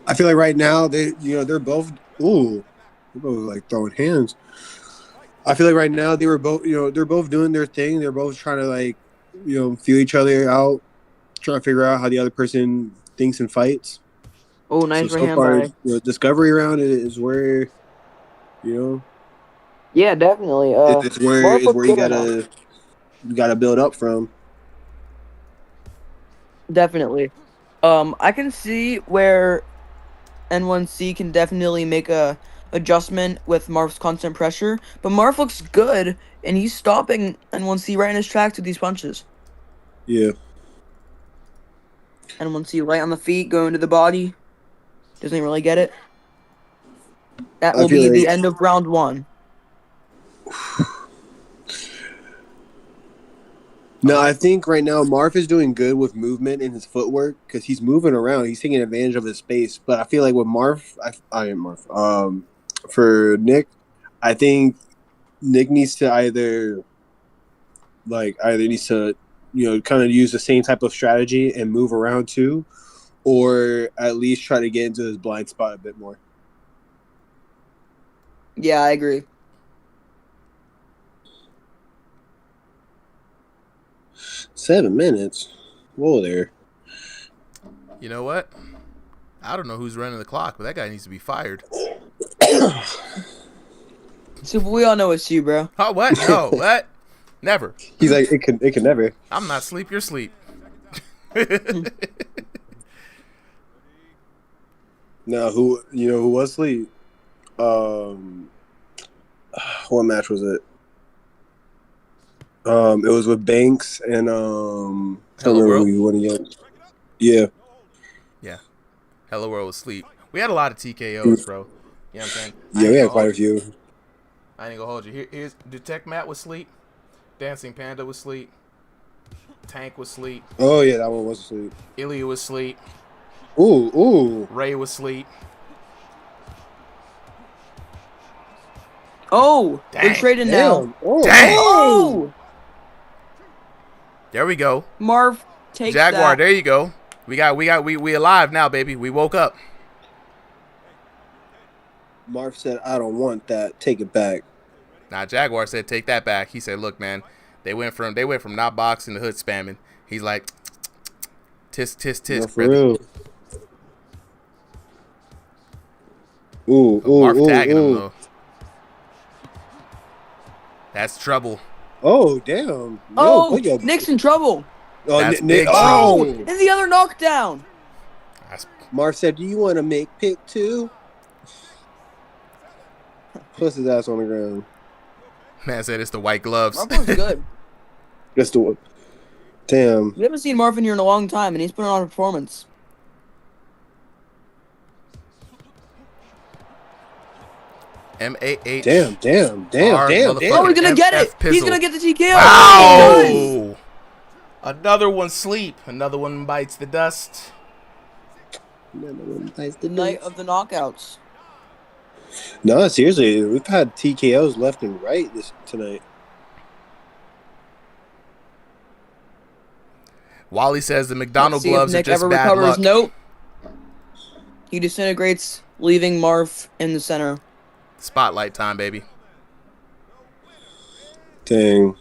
I feel like right now they're both like throwing hands. I feel like right now they're both doing their thing. They're both trying to like feel each other out, trying to figure out how the other person thinks and fights. Oh, nice so right hand far, by. Discovery round is where Yeah, definitely. it's where you gotta build up from. Definitely. I can see where N1C can definitely make a adjustment with Marv's constant pressure, but Marv looks good, and he's stopping N1C right in his tracks with these punches. Yeah. N1C right on the feet, going to the body. Doesn't really get it. That will be the end of round one. No, I think right now Marv is doing good with movement in his footwork because he's moving around. He's taking advantage of his space. But I feel like with for Nick, I think Nick needs to either needs to kind of use the same type of strategy and move around too, or at least try to get into his blind spot a bit more. Yeah, I agree. Seven minutes. Whoa there. You know what? I don't know who's running the clock, but that guy needs to be fired. So we all know it's you, bro. Oh, what? No, what? Never. He's like, it can never. I'm not sleep. You're sleep. Now, who was asleep? What match was it? It was with Banks and Hello don't remember World? who you won yet. Yeah. Yeah. Hello World was sleep. We had a lot of TKOs, bro. You know what I'm saying? Yeah, we had quite a few. I ain't gonna hold you. Here's Detect Matt was sleep. Dancing Panda was sleep. Tank was sleep. Oh yeah, that one was asleep. Ilya was sleep. Ooh. Ray was sleep. Oh, Dang. they're trading now. Damn. Oh. Dang. Oh, There we go. Marv takes Jaguar, that. there you go. We alive now, baby. We woke up. Marv said, "I don't want that. Take it back." Nah, Jaguar said, "Take that back." He said, "Look, man, they went from not boxing to hood spamming." He's like, tisk tisk tisk, No, for brother. real. Ooh, Marv ooh, tagging him ooh. though. That's trouble. Oh damn! Oh, Nick's in trouble. Oh, That's Nick. big Oh, Oh, and the other knockdown. Marv said, "Do you want to make pick two?" Puts his ass on the ground. Man said it's the white gloves. Marv was good. That's the one. Damn. We haven't seen Marvin here in a long time, and he's putting on a performance. MAH. Damn. Oh, he's gonna get it. He's gonna get the TKO. Wow. Another one sleep. Another one bites the dust. The night of the knockouts. No, seriously, we've had TKOs left and right tonight. Wally says the McDonald Let's see if gloves Nick are just ever bad recovers. luck. Nope. He disintegrates, leaving Marv in the center. Spotlight time, baby. Dang.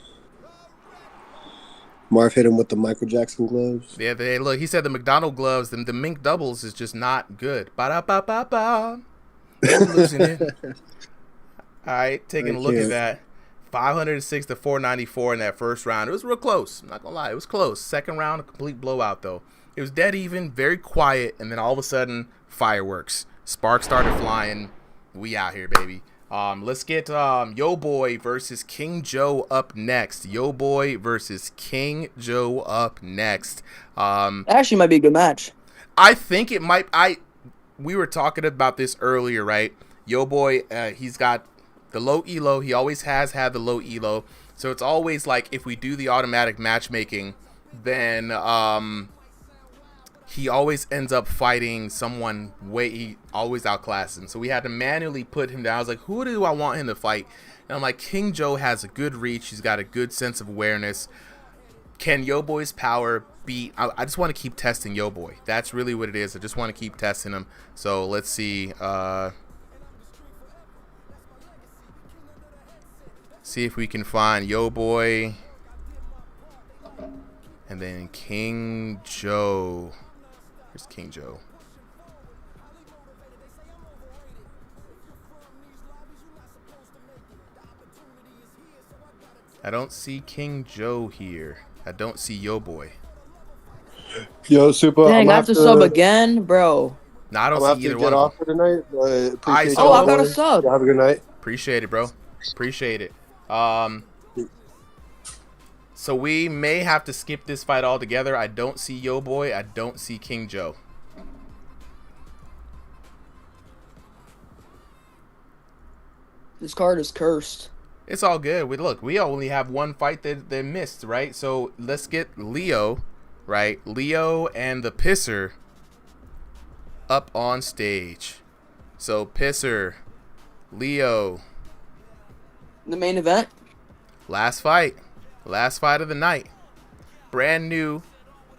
Marv hit him with the Michael Jackson gloves. Yeah, look. He said the McDonald gloves, the mink doubles is just not good. Ba-da-ba-ba-ba. We're losing it. All right, taking a look at that. 506 to 494 in that first round. It was real close. I'm not going to lie. It was close. Second round, a complete blowout, though. It was dead even, very quiet, and then all of a sudden, fireworks. Sparks started flying. We out here, baby. Let's get Yo Boy versus King Joe up next. Yo Boy versus King Joe up next. That actually might be a good match. I think it might. We were talking about this earlier, right? Yo Boy, he's got the low elo. He always has had the low elo. So it's always like if we do the automatic matchmaking, then he always ends up fighting someone he always outclasses him. So we had to manually put him down. I was like, who do I want him to fight? And I'm like, King Joe has a good reach. He's got a good sense of awareness. Can Yo Boy's power beat? I just want to keep testing Yo Boy. That's really what it is. I just want to keep testing him. So let's see. See if we can find Yo Boy. And then King Joe. Here's King Joe. I don't see King Joe here. I don't see Yo Boy. Yo, Super. Dang, I have to sub again, bro. No, I don't I'm see have either to one get of off them. for tonight. But appreciate Oh, I got a sub. Have a good night. Appreciate it, bro. Appreciate it. So we may have to skip this fight altogether. I don't see Yo Boy. I don't see King Joe. This card is cursed. It's all good. We only have one fight that missed, right? So let's get Leo, right? Leo and the Pisser up on stage. So Pisser, Leo. The main event. Last fight of the night. Brand new. You know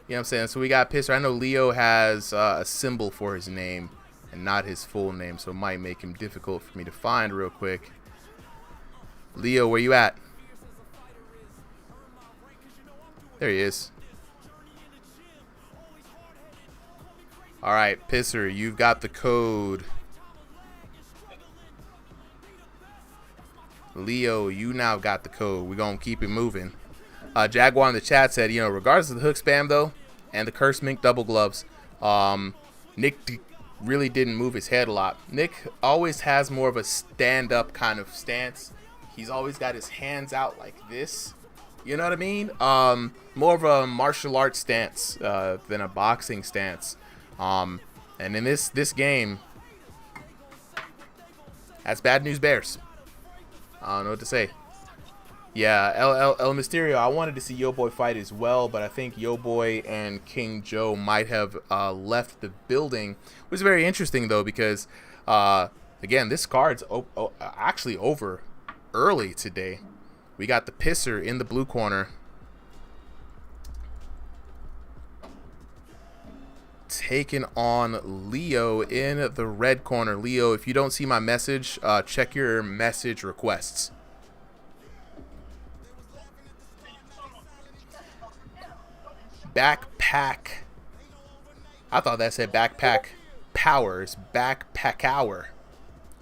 what I'm saying? So we got Pisser. I know Leo has a symbol for his name and not his full name, so it might make him difficult for me to find real quick. Leo, where you at? There he is. All right, Pisser, you've got the code. Leo, you now got the code. We're going to keep it moving. Jaguar in the chat said, regardless of the hook spam, though, and the curse mink double gloves, Nick really didn't move his head a lot. Nick always has more of a stand-up kind of stance. He's always got his hands out like this. You know what I mean? More of a martial arts stance than a boxing stance. And in this game, that's bad news bears. I don't know what to say. Yeah, El Mysterio, I wanted to see Yo Boy fight as well, but I think Yo Boy and King Joe might have left the building. It was very interesting, though, because, again, this card's actually over early today. We got the Pisser in the blue corner, taking on Leo in the red corner. Leo, if you don't see my message, check your message requests. Backpack. I thought that said backpack powers. Backpack hour.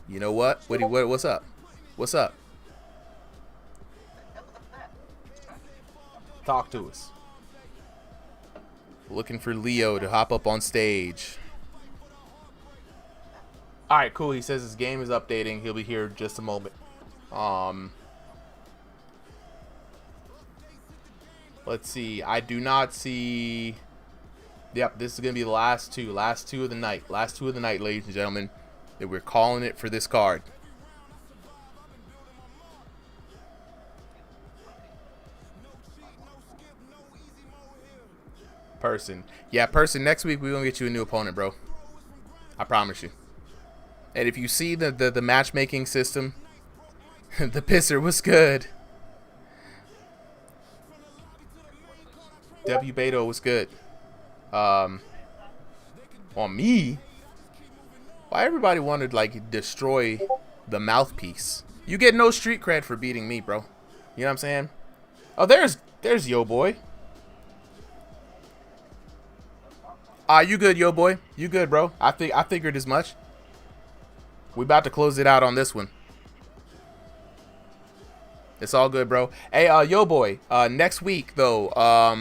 You know what? What's up? What's up? Talk to us. Looking for Leo to hop up on stage. Alright, cool. He says his game is updating. He'll be here in just a moment. Let's see. I do not see... Yep, this is going to be the last two. Last two of the night. Last two of the night, ladies and gentlemen. That we're calling it for this card. Person. Yeah, Person, next week we're going to get you a new opponent, bro. I promise you. And if you see the matchmaking system, the Pisser was good. W Beto was good. On me, why everybody wanted like destroy the mouthpiece? You get no street cred for beating me, bro. You know what I'm saying? Oh, there's Yo Boy. You good, Yo Boy? You good, bro? I figured as much. We about to close it out on this one. It's all good, bro. Hey, Yo Boy, next week, though,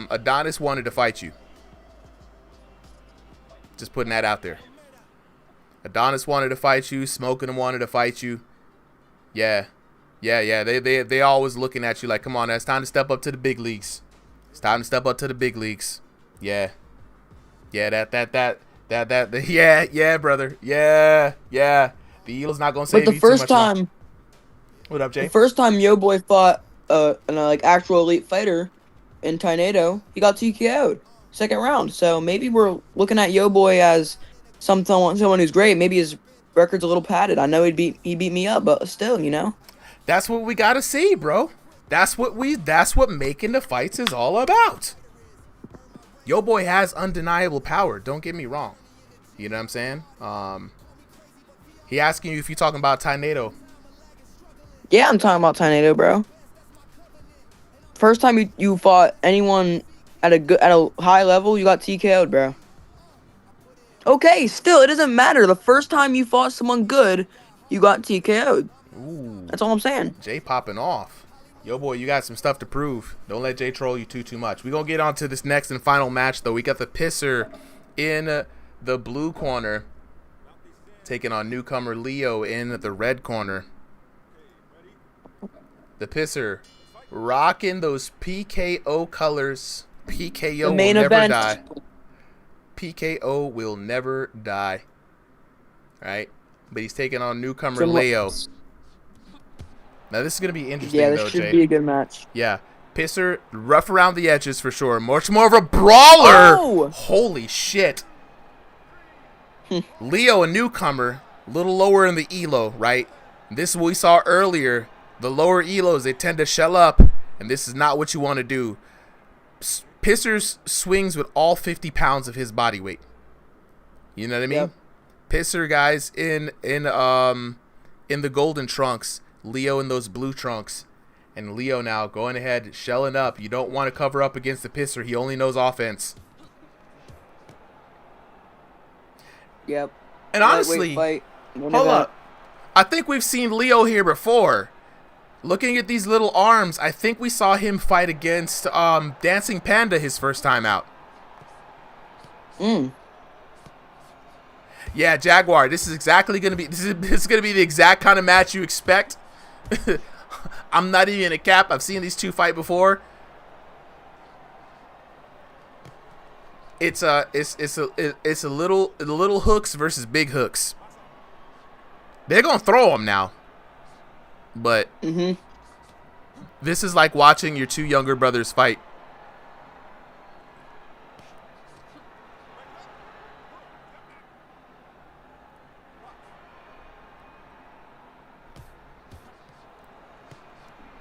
Adonis wanted to fight you. Just putting that out there. Adonis wanted to fight you. Smoking wanted to fight you. Yeah. They always looking at you like, come on, it's time to step up to the big leagues. It's time to step up to the big leagues. Yeah. Yeah, yeah, brother. Yeah. The Eagle's not gonna save you too much longer. What up, Jay? The first time Yo Boy fought an actual elite fighter in Tornado, he got TKO'd second round. So maybe we're looking at Yo Boy as someone who's great. Maybe his record's a little padded. I know he beat me up, but still, That's what we gotta see, bro. That's what making the fights is all about. Yo Boy has undeniable power. Don't get me wrong. You know what I'm saying? He asking you if you're talking about Tornado. Yeah, I'm talking about Tornado, bro. First time you fought anyone at a high level, you got TKO'd, bro. Okay, still, it doesn't matter. The first time you fought someone good, you got TKO'd. Ooh. That's all I'm saying. Jay popping off. Yo, boy, you got some stuff to prove. Don't let Jay troll you too much. We're going to get on to this next and final match, though. We got the Pisser in the blue corner, taking on newcomer Leo in the red corner. The Pisser rocking those PKO colors. PKO will never die. PKO will never die. Right? But he's taking on newcomer Leo. Now, this is going to be interesting, though, Jay. Yeah, this should be a good match. Yeah. Pisser, rough around the edges for sure. Much more of a brawler. Oh! Holy shit. Leo, a newcomer, a little lower in the elo, right? This is what we saw earlier. The lower elos, they tend to shell up, and this is not what you want to do. Pisser swings with all 50 pounds of his body weight. You know what I mean? Yep. Pisser, guys, in the golden trunks. Leo in those blue trunks. And Leo now going ahead, shelling up. You don't want to cover up against the Pisser. He only knows offense. Yep. And honestly, hold up. I think we've seen Leo here before. Looking at these little arms, I think we saw him fight against Dancing Panda his first time out. Yeah, Jaguar. This is exactly gonna be. This is gonna be the exact kind of match you expect. I'm not even a cap. I've seen these two fight before. It's a little hooks versus big hooks. They're gonna throw them now, but this is like watching your two younger brothers fight.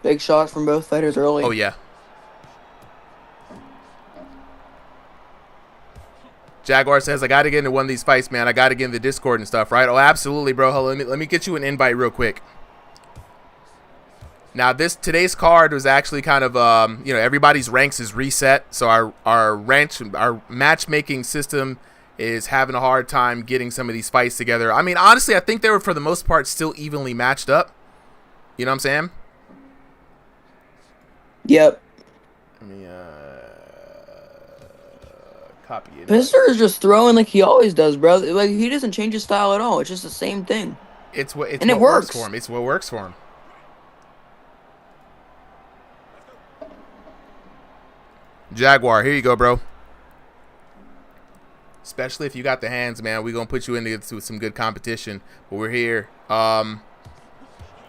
Big shot from both fighters early. Oh, yeah. Jaguar says, I got to get into one of these fights, man. I got to get in the Discord and stuff, right? Oh, absolutely, bro. Hold on, let me get you an invite real quick. Now, today's card was actually kind of, everybody's ranks is reset. So our matchmaking system is having a hard time getting some of these fights together. I mean, honestly, I think they were, for the most part, still evenly matched up. You know what I'm saying? Yep. Let me copy it. Pister is just throwing like he always does, bro. Like he doesn't change his style at all. It's just the same thing. It works for him. It's what works for him. Jaguar, here you go, bro. Especially if you got the hands, man. We're gonna put you into some good competition. But we're here. And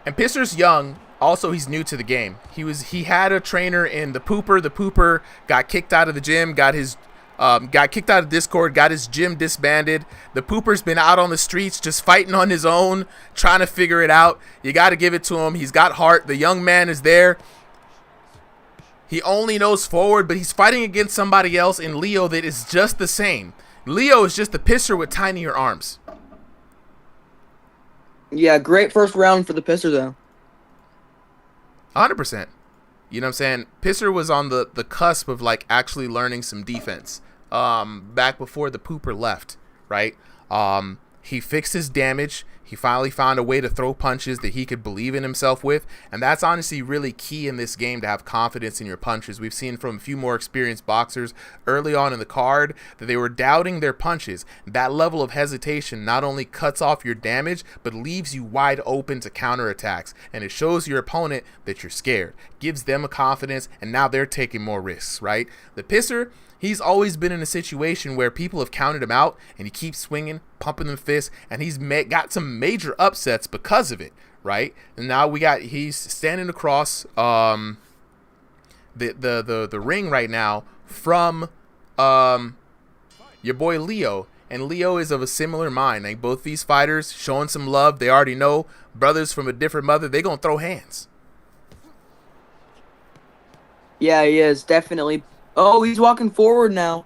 Pister's young. Also, he's new to the game. He had a trainer in the Pooper. The Pooper got kicked out of the gym, got kicked out of Discord, got his gym disbanded. The Pooper's been out on the streets just fighting on his own, trying to figure it out. You got to give it to him. He's got heart. The young man is there. He only knows forward, but he's fighting against somebody else in Leo that is just the same. Leo is just the Pisser with tinier arms. Yeah, great first round for the Pisser, though. 100%. You know what I'm saying? Pisser was on the cusp of like actually learning some defense back before the Pooper left, right? He fixed his damage. He finally found a way to throw punches that he could believe in himself with, and that's honestly really key in this game, to have confidence in your punches. We've seen from a few more experienced boxers early on in the card that they were doubting their punches. That level of hesitation not only cuts off your damage, but leaves you wide open to counterattacks, and it shows your opponent that you're scared, gives them a confidence, and now they're taking more risks, right? The Pisser, he's always been in a situation where people have counted him out, and he keeps swinging, pumping them fists, and he's got some major upsets because of it, right? And now he's standing across the ring right now from your boy Leo, and Leo is of a similar mind. Like, both these fighters showing some love. They already know, brothers from a different mother, they gonna throw hands. Yeah, he is definitely. Oh, he's walking forward now.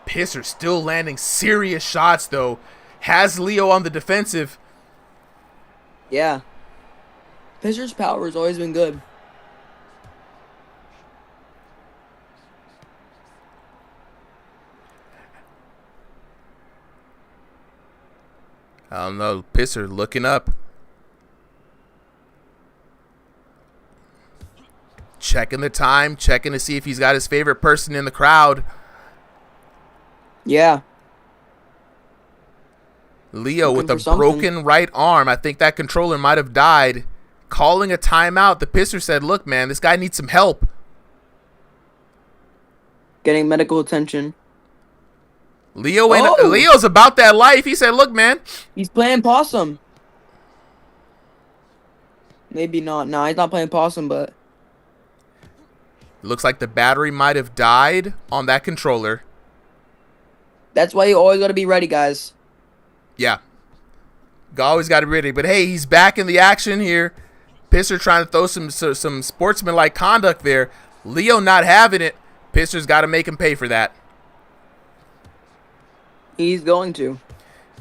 Pisser still landing serious shots, though. Has Leo on the defensive. Yeah. Pisser's power has always been good. I don't know. Pisser looking up. Checking the time, checking to see if he's got his favorite person in the crowd. Yeah. Leo with a broken right arm. I think that controller might have died. Calling a timeout. The Pisser said, look, man, this guy needs some help. Getting medical attention. Leo's about that life. He said, look, man. He's playing possum. Maybe not. No, he's not playing possum, but... Looks like the battery might have died on that controller. That's why you always got to be ready, guys. Yeah. Always got to be ready. But hey, he's back in the action here. Pisser trying to throw some sportsmanlike conduct there. Leo not having it. Pisser's got to make him pay for that. He's going to.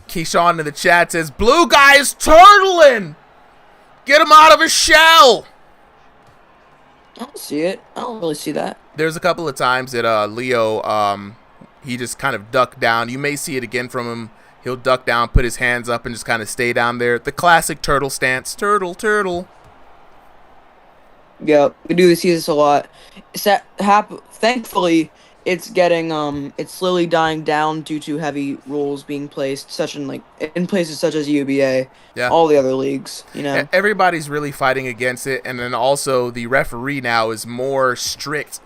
Keyshawn in the chat says, Blue guy is turtling. Get him out of his shell. I don't see it. I don't really see that. There's a couple of times that Leo, he just kind of ducked down. You may see it again from him. He'll duck down, put his hands up, and just kind of stay down there. The classic turtle stance. Turtle, turtle. Yeah, we do see this a lot. Thankfully, it's getting it's slowly dying down due to heavy rules being placed, such in places such as UBA, Yeah. all the other leagues. You know, Everybody's really fighting against it, and then also the referee now is more strict,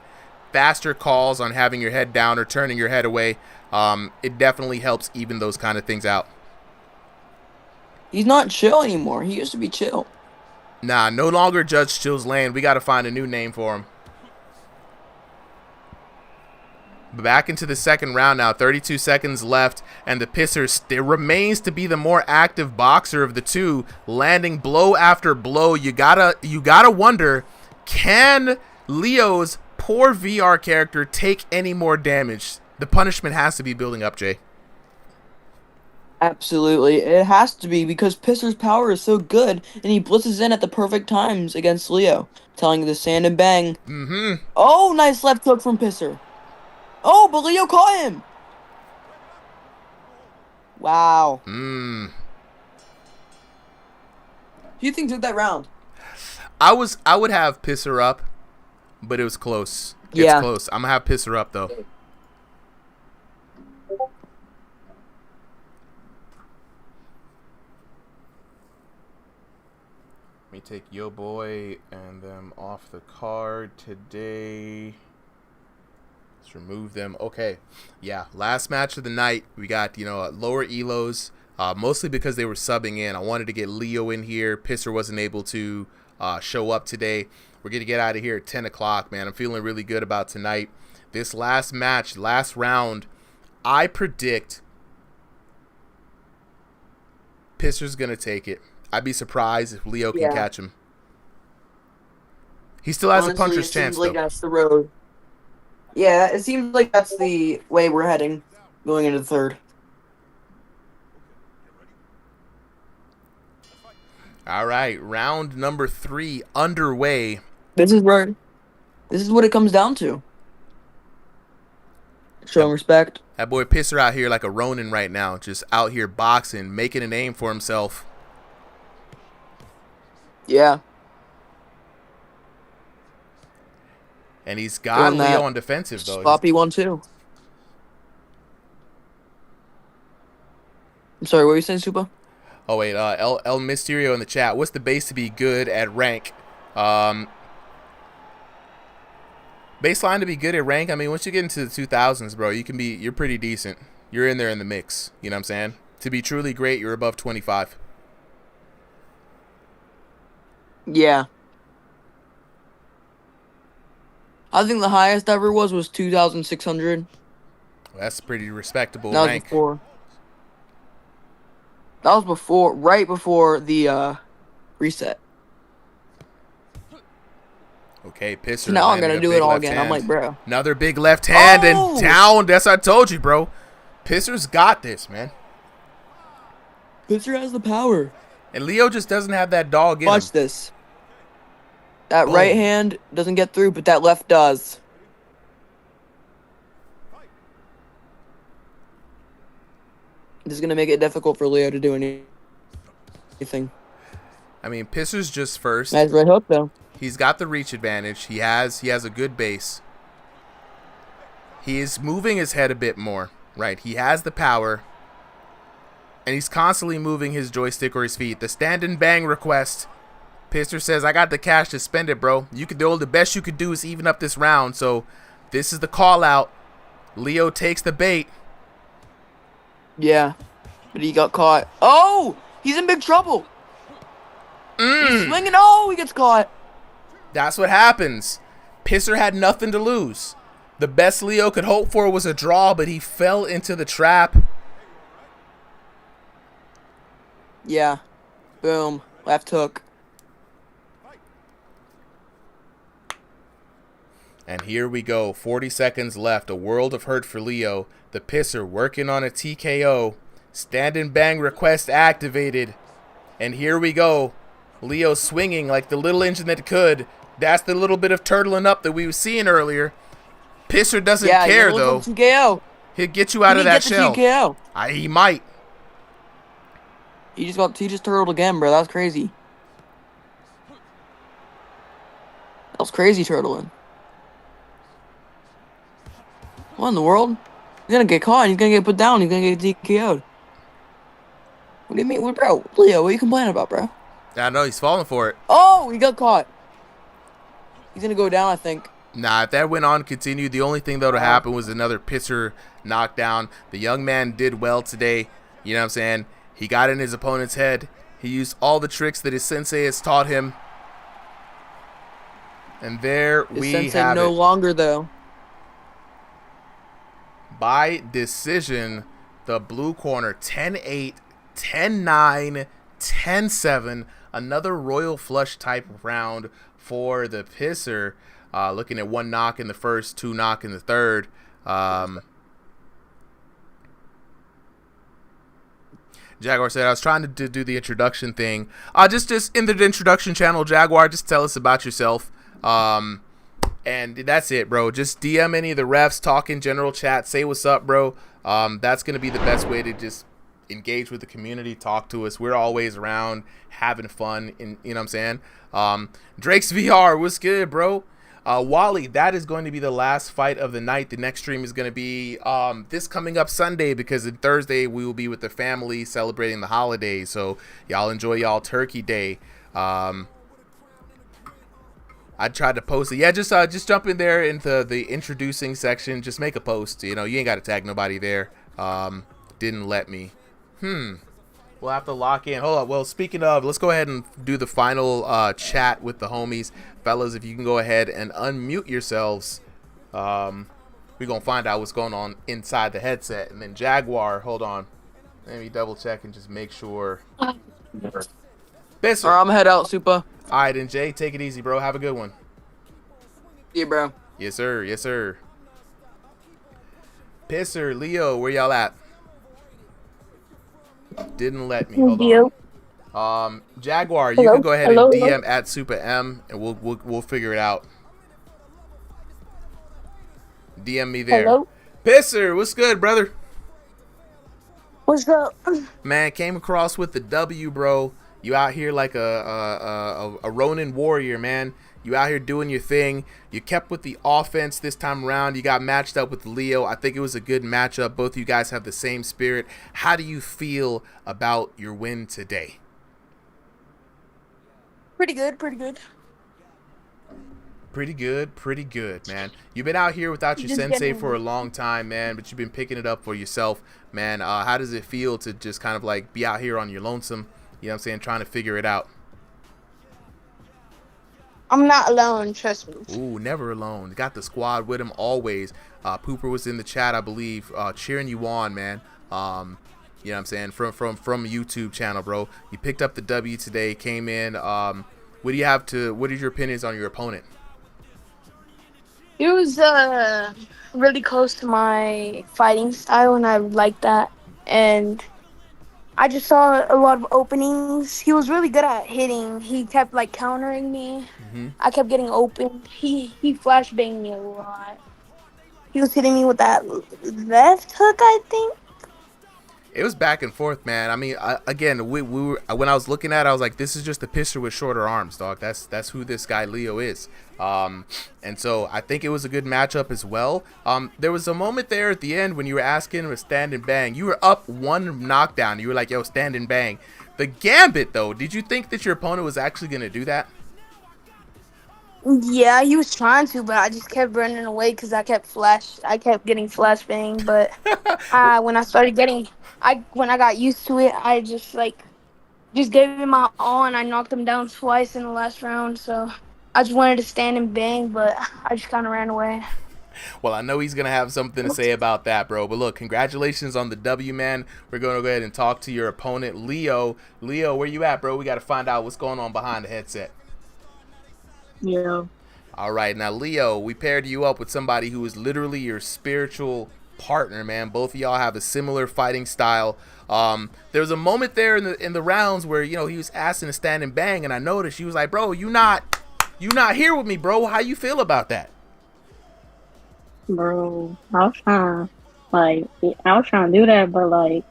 faster calls on having your head down or turning your head away. It definitely helps even those kind of things out. he's not chill anymore. He used to be chill. Nah, no longer Judge Chill's Lane. We got to find a new name for him. Back into the second round now. 32 seconds left, and the Pisser still remains to be the more active boxer of the two, landing blow after blow. You gotta wonder, can Leo's poor VR character take any more damage? The punishment has to be building up, Jay. Absolutely, it has to be because Pisser's power is so good, and he blitzes in at the perfect times against Leo, telling the sand and bang. Mm-hmm. Oh, nice left hook from Pisser. Oh, but Leo caught him. Wow. Mm. Who do you think took that round? I would have Pisser up, but it was close. Yeah. It's close. I'm gonna have Pisser up though. Let me take Yo Boy and them off the card today. Let's remove them. Okay. Yeah, last match of the night. We got, lower elos, mostly because they were subbing in. I wanted to get Leo in here. Pisser wasn't able to show up today. We're going to get out of here at 10 o'clock, man. I'm feeling really good about tonight. This last match, last round, I predict Pisser's going to take it. I'd be surprised if Leo can catch him. He still has a puncher's chance, like though. That's the road. Yeah, it seems like that's the way we're heading going into the third. All right, round number 3 underway. This is what it comes down to. Showing respect. That boy Pisser out here like a Ronin right now, just out here boxing, making a name for himself. Yeah. And he's got Doing Leo on defensive, though. Sloppy 1-2. I'm sorry, what were you saying, Supa? Oh, wait, El Mysterio in the chat. What's the base to be good at rank? Baseline to be good at rank, I mean, once you get into the 2000s, bro, you're pretty decent. You're in there in the mix, you know what I'm saying? To be truly great, you're above 25. Yeah. I think the highest ever was 2,600. Well, that's a pretty respectable That was rank. before. That was before, right before the reset. Okay, Pisser. So now I'm gonna do it all again. Hand. I'm like, bro. Another big left hand and down. That's what I told you, bro. Pisser's got this, man. Pisser has the power. And Leo just doesn't have that dog in him. Watch this. That right hand doesn't get through, but that left does. This is gonna make it difficult for Leo to do anything. I mean, Pisser's just first. Nice right hook though. He's got the reach advantage. He has a good base. He is moving his head a bit more, right? He has the power. And he's constantly moving his joystick or his feet. The stand and bang request. Pisser says, I got the cash to spend it, bro. The best you could do is even up this round. So this is the call out. Leo takes the bait. Yeah. But he got caught. Oh! He's in big trouble. He's swinging. Oh, he gets caught. That's what happens. Pisser had nothing to lose. The best Leo could hope for was a draw, but he fell into the trap. Yeah. Boom. Left hook. And here we go. 40 seconds left. A world of hurt for Leo. The Pisser working on a TKO. Stand and bang request activated. And here we go. Leo swinging like the little engine that could. That's the little bit of turtling up that we were seeing earlier. Pisser doesn't care, though. TKO. He'll get you out of that shell. TKO. He might. He just turtled again, bro. That was crazy. That was crazy turtling. What in the world? He's gonna get caught. He's gonna get put down. He's gonna get DKO'd. What do you mean? What, bro? Leo, what are you complaining about, bro? I know he's falling for it. Oh, he got caught. He's gonna go down, I think. Nah, if that went on, continued, the only thing that would happen was another pisser knockdown. The young man did well today. You know what I'm saying? He got in his opponent's head. He used all the tricks that his sensei has taught him. And there His we sensei have no it. longer, though. By decision, the blue corner, 10-8, 10-9, 10-7. Another royal flush type of round for the pisser. Looking at 1 knock in the first, 2 knock in the third. Jaguar said, I was trying to do the introduction thing. Just in the introduction channel, Jaguar, just tell us about yourself. And that's it, bro. Just DM any of the refs, talk in general chat, say what's up, bro. That's going to be the best way to just engage with the community, talk to us. We're always around having fun, you know what I'm saying? Drake's VR, what's good, bro? Wally, that is going to be the last fight of the night. The next stream is going to be this coming up Sunday, because on Thursday we will be with the family celebrating the holidays. So y'all enjoy y'all Turkey Day. I tried to post it. Yeah, just jump in there into the introducing section. Just make a post. You know, you ain't got to tag nobody there. Didn't let me. We'll have to lock in. Hold up. Well, speaking of, let's go ahead and do the final chat with the homies. Fellas, if you can go ahead and unmute yourselves. We're going to find out what's going on inside the headset. And then Jaguar, hold on. Let me double check and just make sure. Alright, I'm head out, Super. Alright, then Jay, take it easy, bro. Have a good one. Yeah, bro. Yes, sir. Yes, sir. Pisser, Leo, where y'all at? Didn't let me. Hold on. Jaguar, you can go ahead and DM at Super M, and we'll figure it out. DM me there. Hello? Pisser, what's good, brother? What's up? Man, came across with the W, bro. You out here like a Ronin warrior, man. You out here doing your thing. You kept with the offense this time around. You got matched up with Leo. I think it was a good matchup. Both of you guys have the same spirit. How do you feel about your win today? Pretty good, pretty good. Pretty good, man. You've been out here without your sensei for a long time, man, but you've been picking it up for yourself, man. How does it feel to just kind of like be out here on your lonesome, you know what I'm saying, trying to figure it out? I'm not alone, trust me. Ooh, never alone. Got the squad with him always. Pooper was in the chat, I believe, cheering you on, man. You know what I'm saying, from a YouTube channel, bro. You picked up the W today, came in. What is your opinions on your opponent? It was really close to my fighting style, and I liked that. And I just saw a lot of openings. He was really good at hitting. He kept like countering me. I kept getting open. He flashbanged me a lot. He was hitting me with that left hook, I think. It was back and forth, man. I mean, again, we were, when I was looking at it, I was like, this is just a pisser with shorter arms, dog. That's who this guy Leo is. And so I think it was a good matchup as well. There was a moment there at the end when you were asking him to stand and bang. You were up 1 knockdown. You were like, yo, stand and bang. The gambit, though, did you think that your opponent was actually going to do that? Yeah, he was trying to, but I just kept running away because I kept getting flashbang. But when I got used to it, I just gave him my all, and I knocked him down twice in the last round. So I just wanted to stand and bang, but I just kind of ran away. Well, I know he's going to have something to say about that, bro. But look, congratulations on the W, man. We're going to go ahead and talk to your opponent, Leo. Leo, where you at, bro? We got to find out what's going on behind the headset. Yeah. All right, now, Leo, we paired you up with somebody who is literally your spiritual partner, man. Both of y'all have a similar fighting style. There was a moment there in the rounds where, you know, he was asking to stand and bang, and I noticed she was like, bro, you not here with me, bro. How you feel about that? Bro, I was trying to do that, but like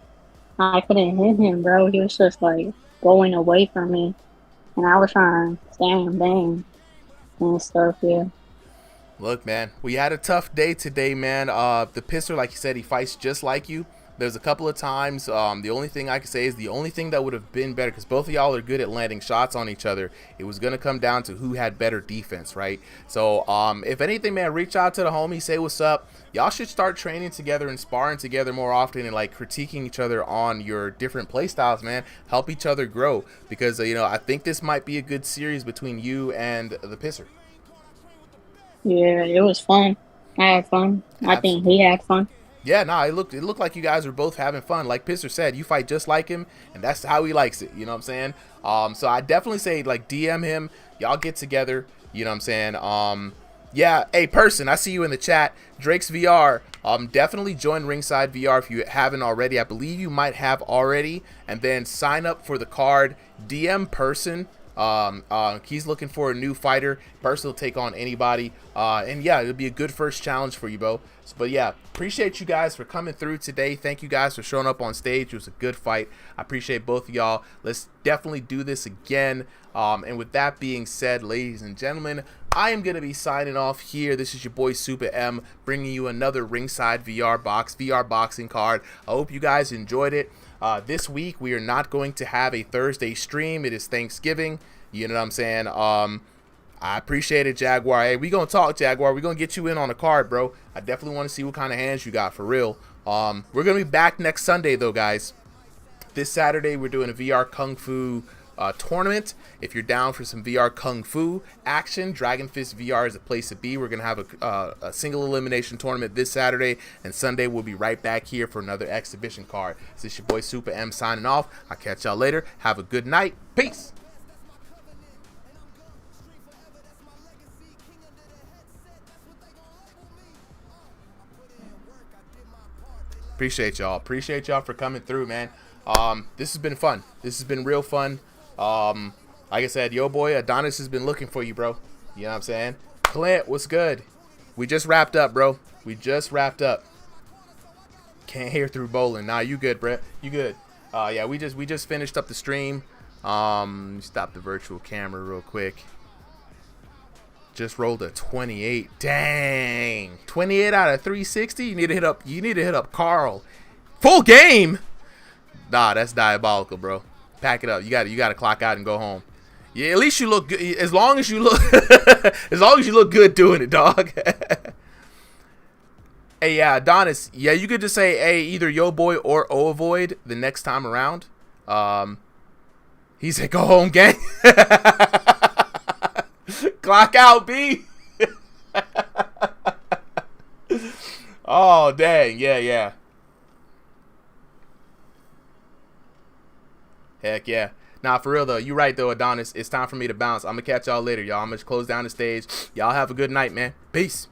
I couldn't hit him, bro. He was just like going away from me, and I was trying to stand and bang. and stuff. Yeah. Look, man, we had a tough day today, man. The pisser, like you said, he fights just like you. There's a couple of times. The only thing I can say is the only thing that would have been better, because both of y'all are good at landing shots on each other. It was gonna come down to who had better defense, right? So, if anything, man, reach out to the homie, say what's up. Y'all should start training together and sparring together more often, and like critiquing each other on your different play styles, man. Help each other grow, because you know, I think this might be a good series between you and the pisser. Yeah, it was fun. I had fun. I think he had fun. Yeah, nah, it looked like you guys were both having fun. Like Pisser said, you fight just like him, and that's how he likes it. You know what I'm saying? So I definitely say like DM him. Y'all get together. You know what I'm saying? Yeah. Hey, person, I see you in the chat. Drake's VR. Definitely join Ringside VR if you haven't already. I believe you might have already, and then sign up for the card. DM person. He's looking for a new fighter. Person will take on anybody. And yeah, it'll be a good first challenge for you, bro. But yeah, appreciate you guys for coming through today. Thank you guys for showing up on stage. It was a good fight. I appreciate both of y'all. Let's definitely do this again. And with that being said, ladies and gentlemen, I am going to be signing off here. This is your boy Super M, bringing you another Ringside VR boxing card. I hope you guys enjoyed it. This week, we are not going to have a Thursday stream. It is Thanksgiving. You know what I'm saying? I appreciate it, Jaguar. Hey, we gonna talk, Jaguar. We gonna get you in on a card, bro. I definitely want to see what kind of hands you got, for real. We're gonna be back next Sunday, though, guys. This Saturday, we're doing a VR Kung Fu tournament. If you're down for some VR Kung Fu action, Dragon Fist VR is a place to be. We're gonna have a single elimination tournament this Saturday, and Sunday we'll be right back here for another exhibition card. This is your boy Super M signing off. I'll catch y'all later. Have a good night. Peace. Appreciate y'all. Appreciate y'all for coming through, man. This has been fun. This has been real fun. Like I said, yo boy Adonis has been looking for you, bro. You know what I'm saying? Clint, what's good? We just wrapped up, bro. We just wrapped up. Can't hear through bowling. Nah, you good, Brett. You good. Yeah, we just finished up the stream. Stop the virtual camera real quick. Just rolled a 28. Dang. 28 out of 360. You need to hit up Carl. Full game. Nah, that's diabolical, bro. Pack it up. You got to clock out and go home. Yeah, at least you look good. As long as you look as long as you look good doing it, dog. Hey, yeah, Adonis. Yeah, you could just say, hey, either yo boy or Avoid the next time around. He said, go home, gang. Clock out, B. Oh, dang. Yeah. Heck yeah. Nah, for real, though. You right, though, Adonis. It's time for me to bounce. I'm going to catch y'all later, y'all. I'm going to close down the stage. Y'all have a good night, man. Peace.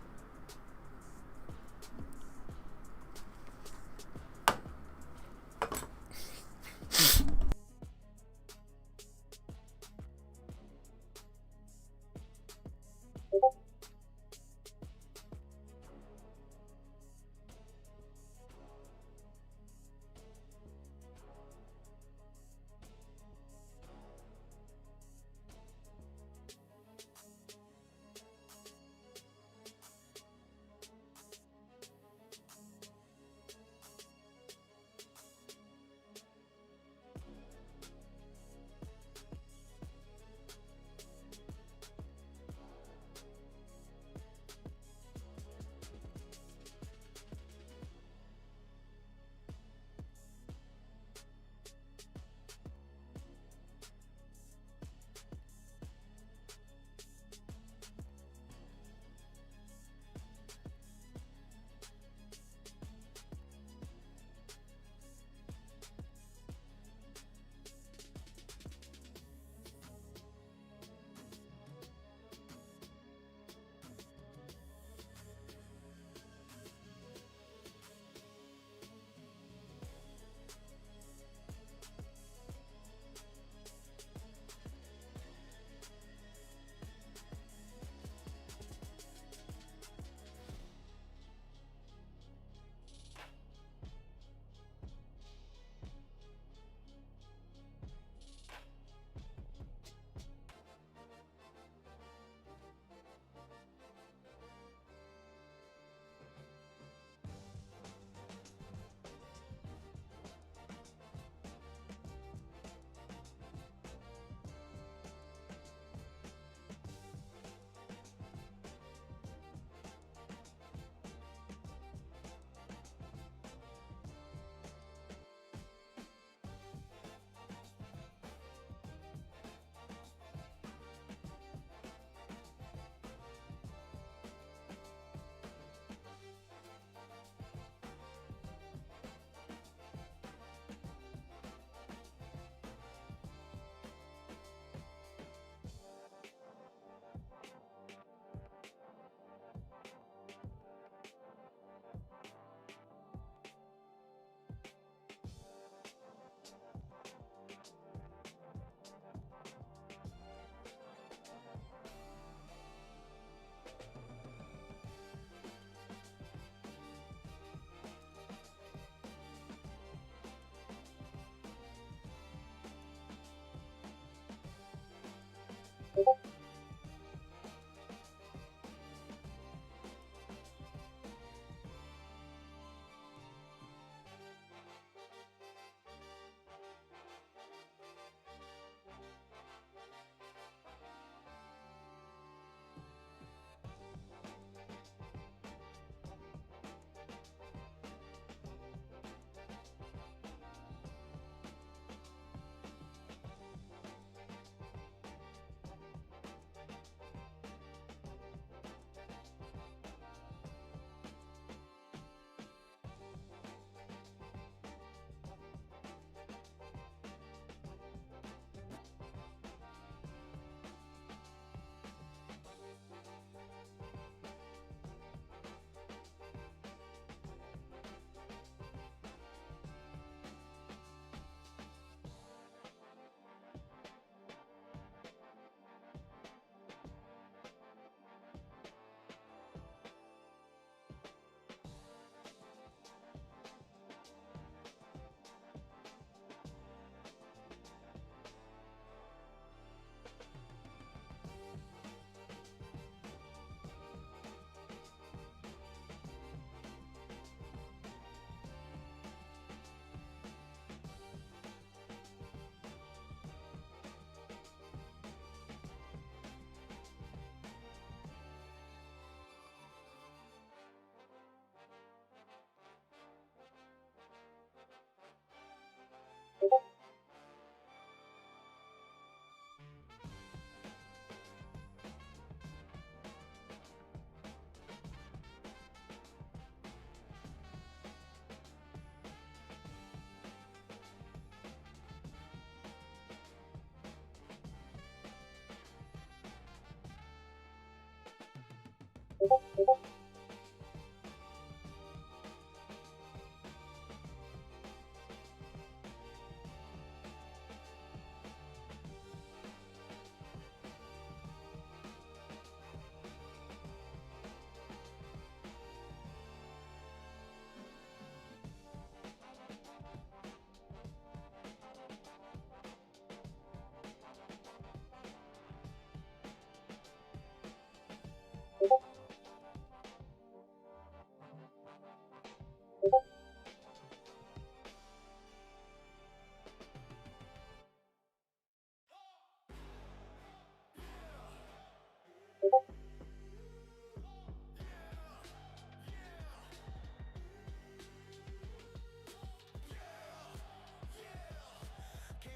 Came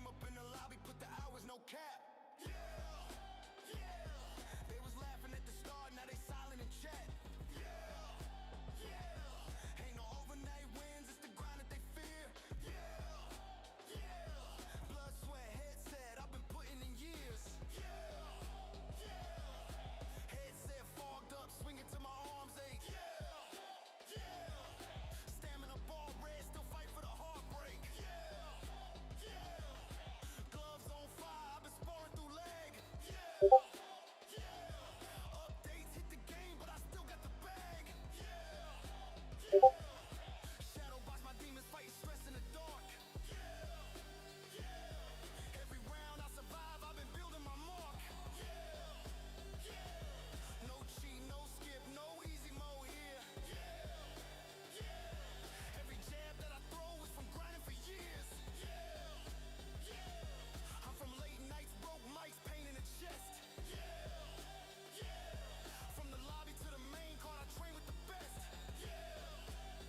up in the lobby, put the hours, no cap. Yeah, yeah. They was laughing at the start, now they silent in chat. Yeah, yeah. Ain't no overnight wins, it's the grind that they fear. Yeah, yeah. Blood, sweat, headset, I've been putting in years. Yeah, yeah. Headset fogged up, swinging to my arms ache. Yeah, yeah. Stamina ball red, still fight for the heartbreak. Yeah, yeah. Gloves on fire, I've been sparring through leg. Yeah, yeah. Updates hit the game, but I still got the bag. Yeah, yeah. Shadow box my demons, fighting stress in the dark. Yeah, yeah. Every round I survive, I've been building my mark. Yeah, yeah. No cheat, no skip, no easy mode here. Yeah, yeah. Every jab that I throw is from grinding for years. Yeah, yeah. I'm from late nights, broke mics, pain in the chest. Yeah, yeah. From the lobby to the main card, I train with the best. Yeah,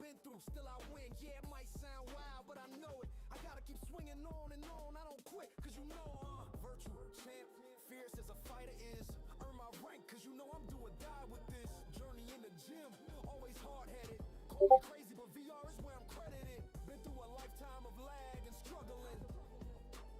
been through, still I win. Yeah, it might sound wild, but I know it. I gotta keep swinging on and on, I don't quit, cause you know I'm a virtual champ. Fierce as a fighter is, earn my rank, cause you know I'm do or die with this. Journey in the gym, always hard-headed. Call me crazy, but VR is where I'm credited. Been through a lifetime of lag and struggling.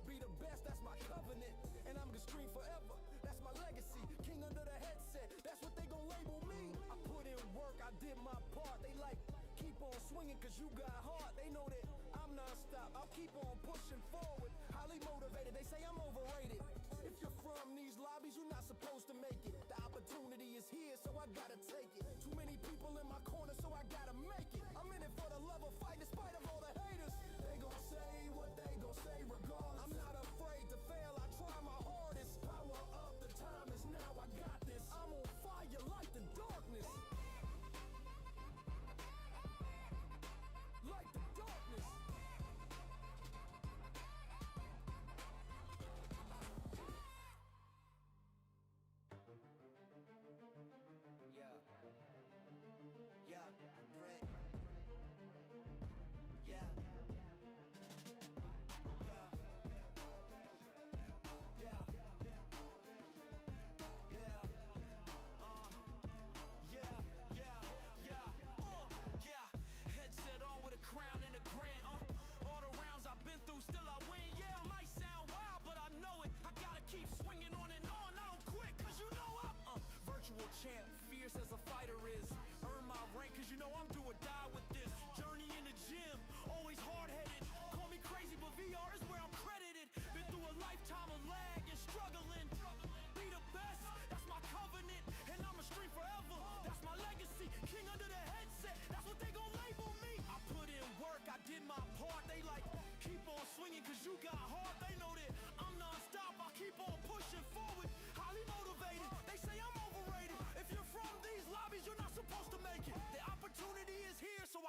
Be the best, that's my covenant. And I'm gonna stream forever, that's my legacy. King under the headset, that's what they gon' label me. I put in work, I did my part. They like, keep on swinging cause you got heart. They know that I'm non-stop, I'll keep on pushing forward. Highly motivated, they say I'm overrated. If you're from these lobbies, you're not supposed to make it. The opportunity is here, so I gotta take it. Too many people in my corner, so I gotta make it. I'm in it for the love of fight, despite of all the haters. They gon' say what they gon' say regardless. I'm not afraid to fail, I try my hardest. Power up, the time is now, I got this. I'm on fire like the darkness. Like the darkness. Yeah. Yeah, Vert. Yeah. Headset on with a crown and a grant. All the rounds I've been through, still I win. Yeah, I might sound wild, but I know it. I gotta keep swinging on and on. I don't quit, cause you know I'm virtual champ. Fierce as a fighter is. Earn my rank, cause you know I'm do or die with this. Journey in the gym, always hard-headed. Call me crazy, but VR is where I'm credited. Been through a lifetime of lag and struggling. Be the best, that's my covenant. And I'ma stream forever, that's my legacy. King under the headset, that's what they gon' label me. I put in work, I did my part. They like, keep on swinging cause you got heart. They know that I'm non-stop, I keep on pushing forward. Highly motivated, they say I'm overrated. If you're from these lobbies, you're not supposed to make it. The opportunity is here, so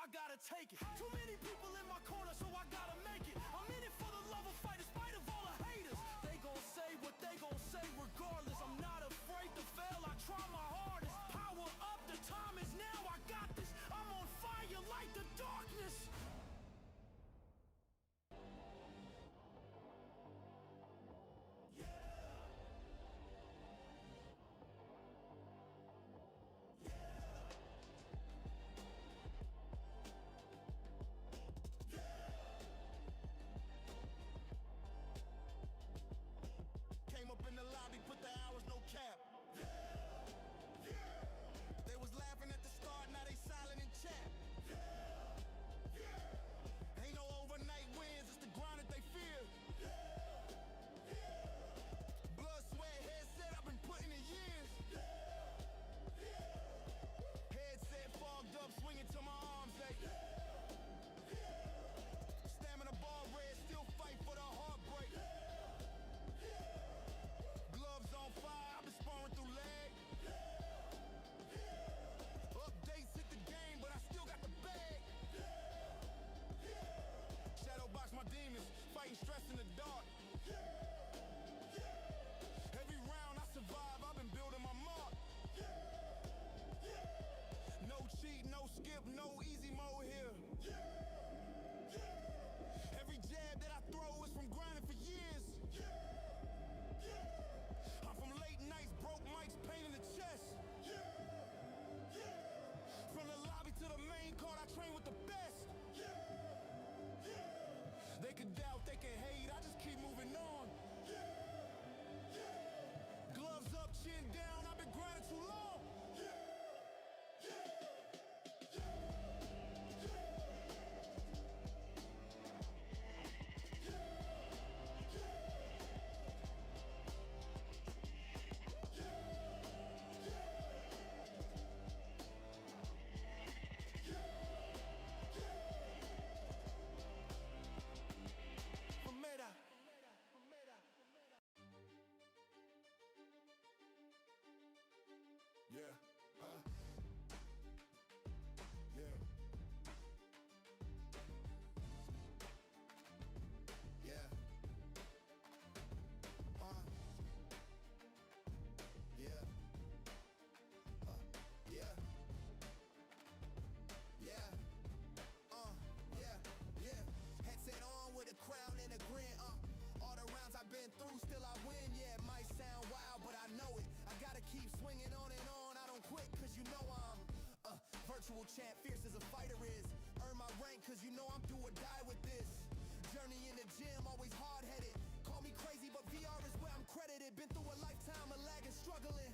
champ, fierce as a fighter is. Earn my rank, cause you know I'm do or die with this. Journey in the gym, always hard-headed. Call me crazy, but VR is where I'm credited. Been through a lifetime of lagging, struggling.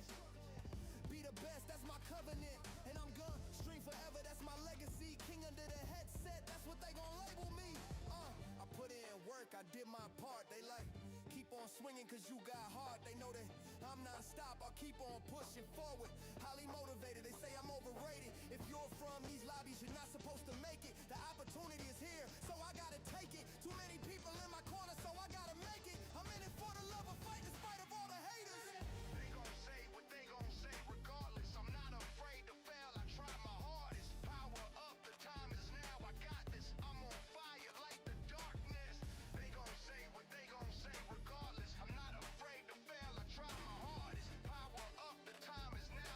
Be the best, that's my covenant. And I'm gonna stream forever, that's my legacy. King under the headset, that's what they gon' label me. I put in work, I did my part. They like, keep on swinging cause you got heart. They know that I'm non-stop, I'll keep on pushing forward. Highly motivated, they say I'm overrated. If you're from these lobbies, you're not supposed to make it. The opportunity is here, so I gotta take it. Too many people in my corner, so I gotta make it. I'm in it for the love of fight, in spite of all the haters. They gon' say what they gon' say regardless. I'm not afraid to fail, I try my hardest. Power up, the time is now, I got this. I'm on fire like the darkness. They gon' say what they gon' say regardless. I'm not afraid to fail, I try my hardest. Power up, the time is now,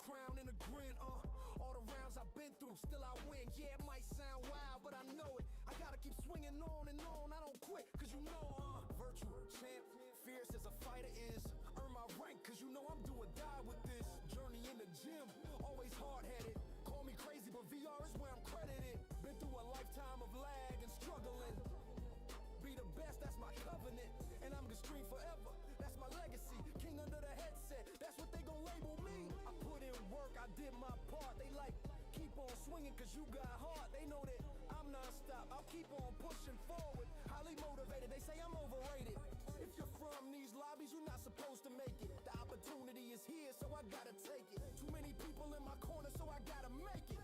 crown and a grin, all the rounds I've been through, still I win. Yeah, it might sound wild, but I know it. I gotta keep swinging on and on, I don't quit, cause you know virtual champ, fierce as a fighter is. Earn my rank, cause you know I'm do or die with this. Journey in the gym, always hard-headed. Call me crazy, but VR is where I'm credited. Been through a lifetime of lag and struggling. Be the best, that's my covenant. And I'm gonna stream forever, that's my legacy. King under the headset, that's what they gon' label me. I put in work, I did my part. They like, keep on swinging cause you got heart. They know that I'm non-stop, I'll keep on pushing forward. Highly motivated, they say I'm overrated. If you're from these lobbies, you're not supposed to make it. The opportunity is here, so I gotta take it. Too many people in my corner, so I gotta make it.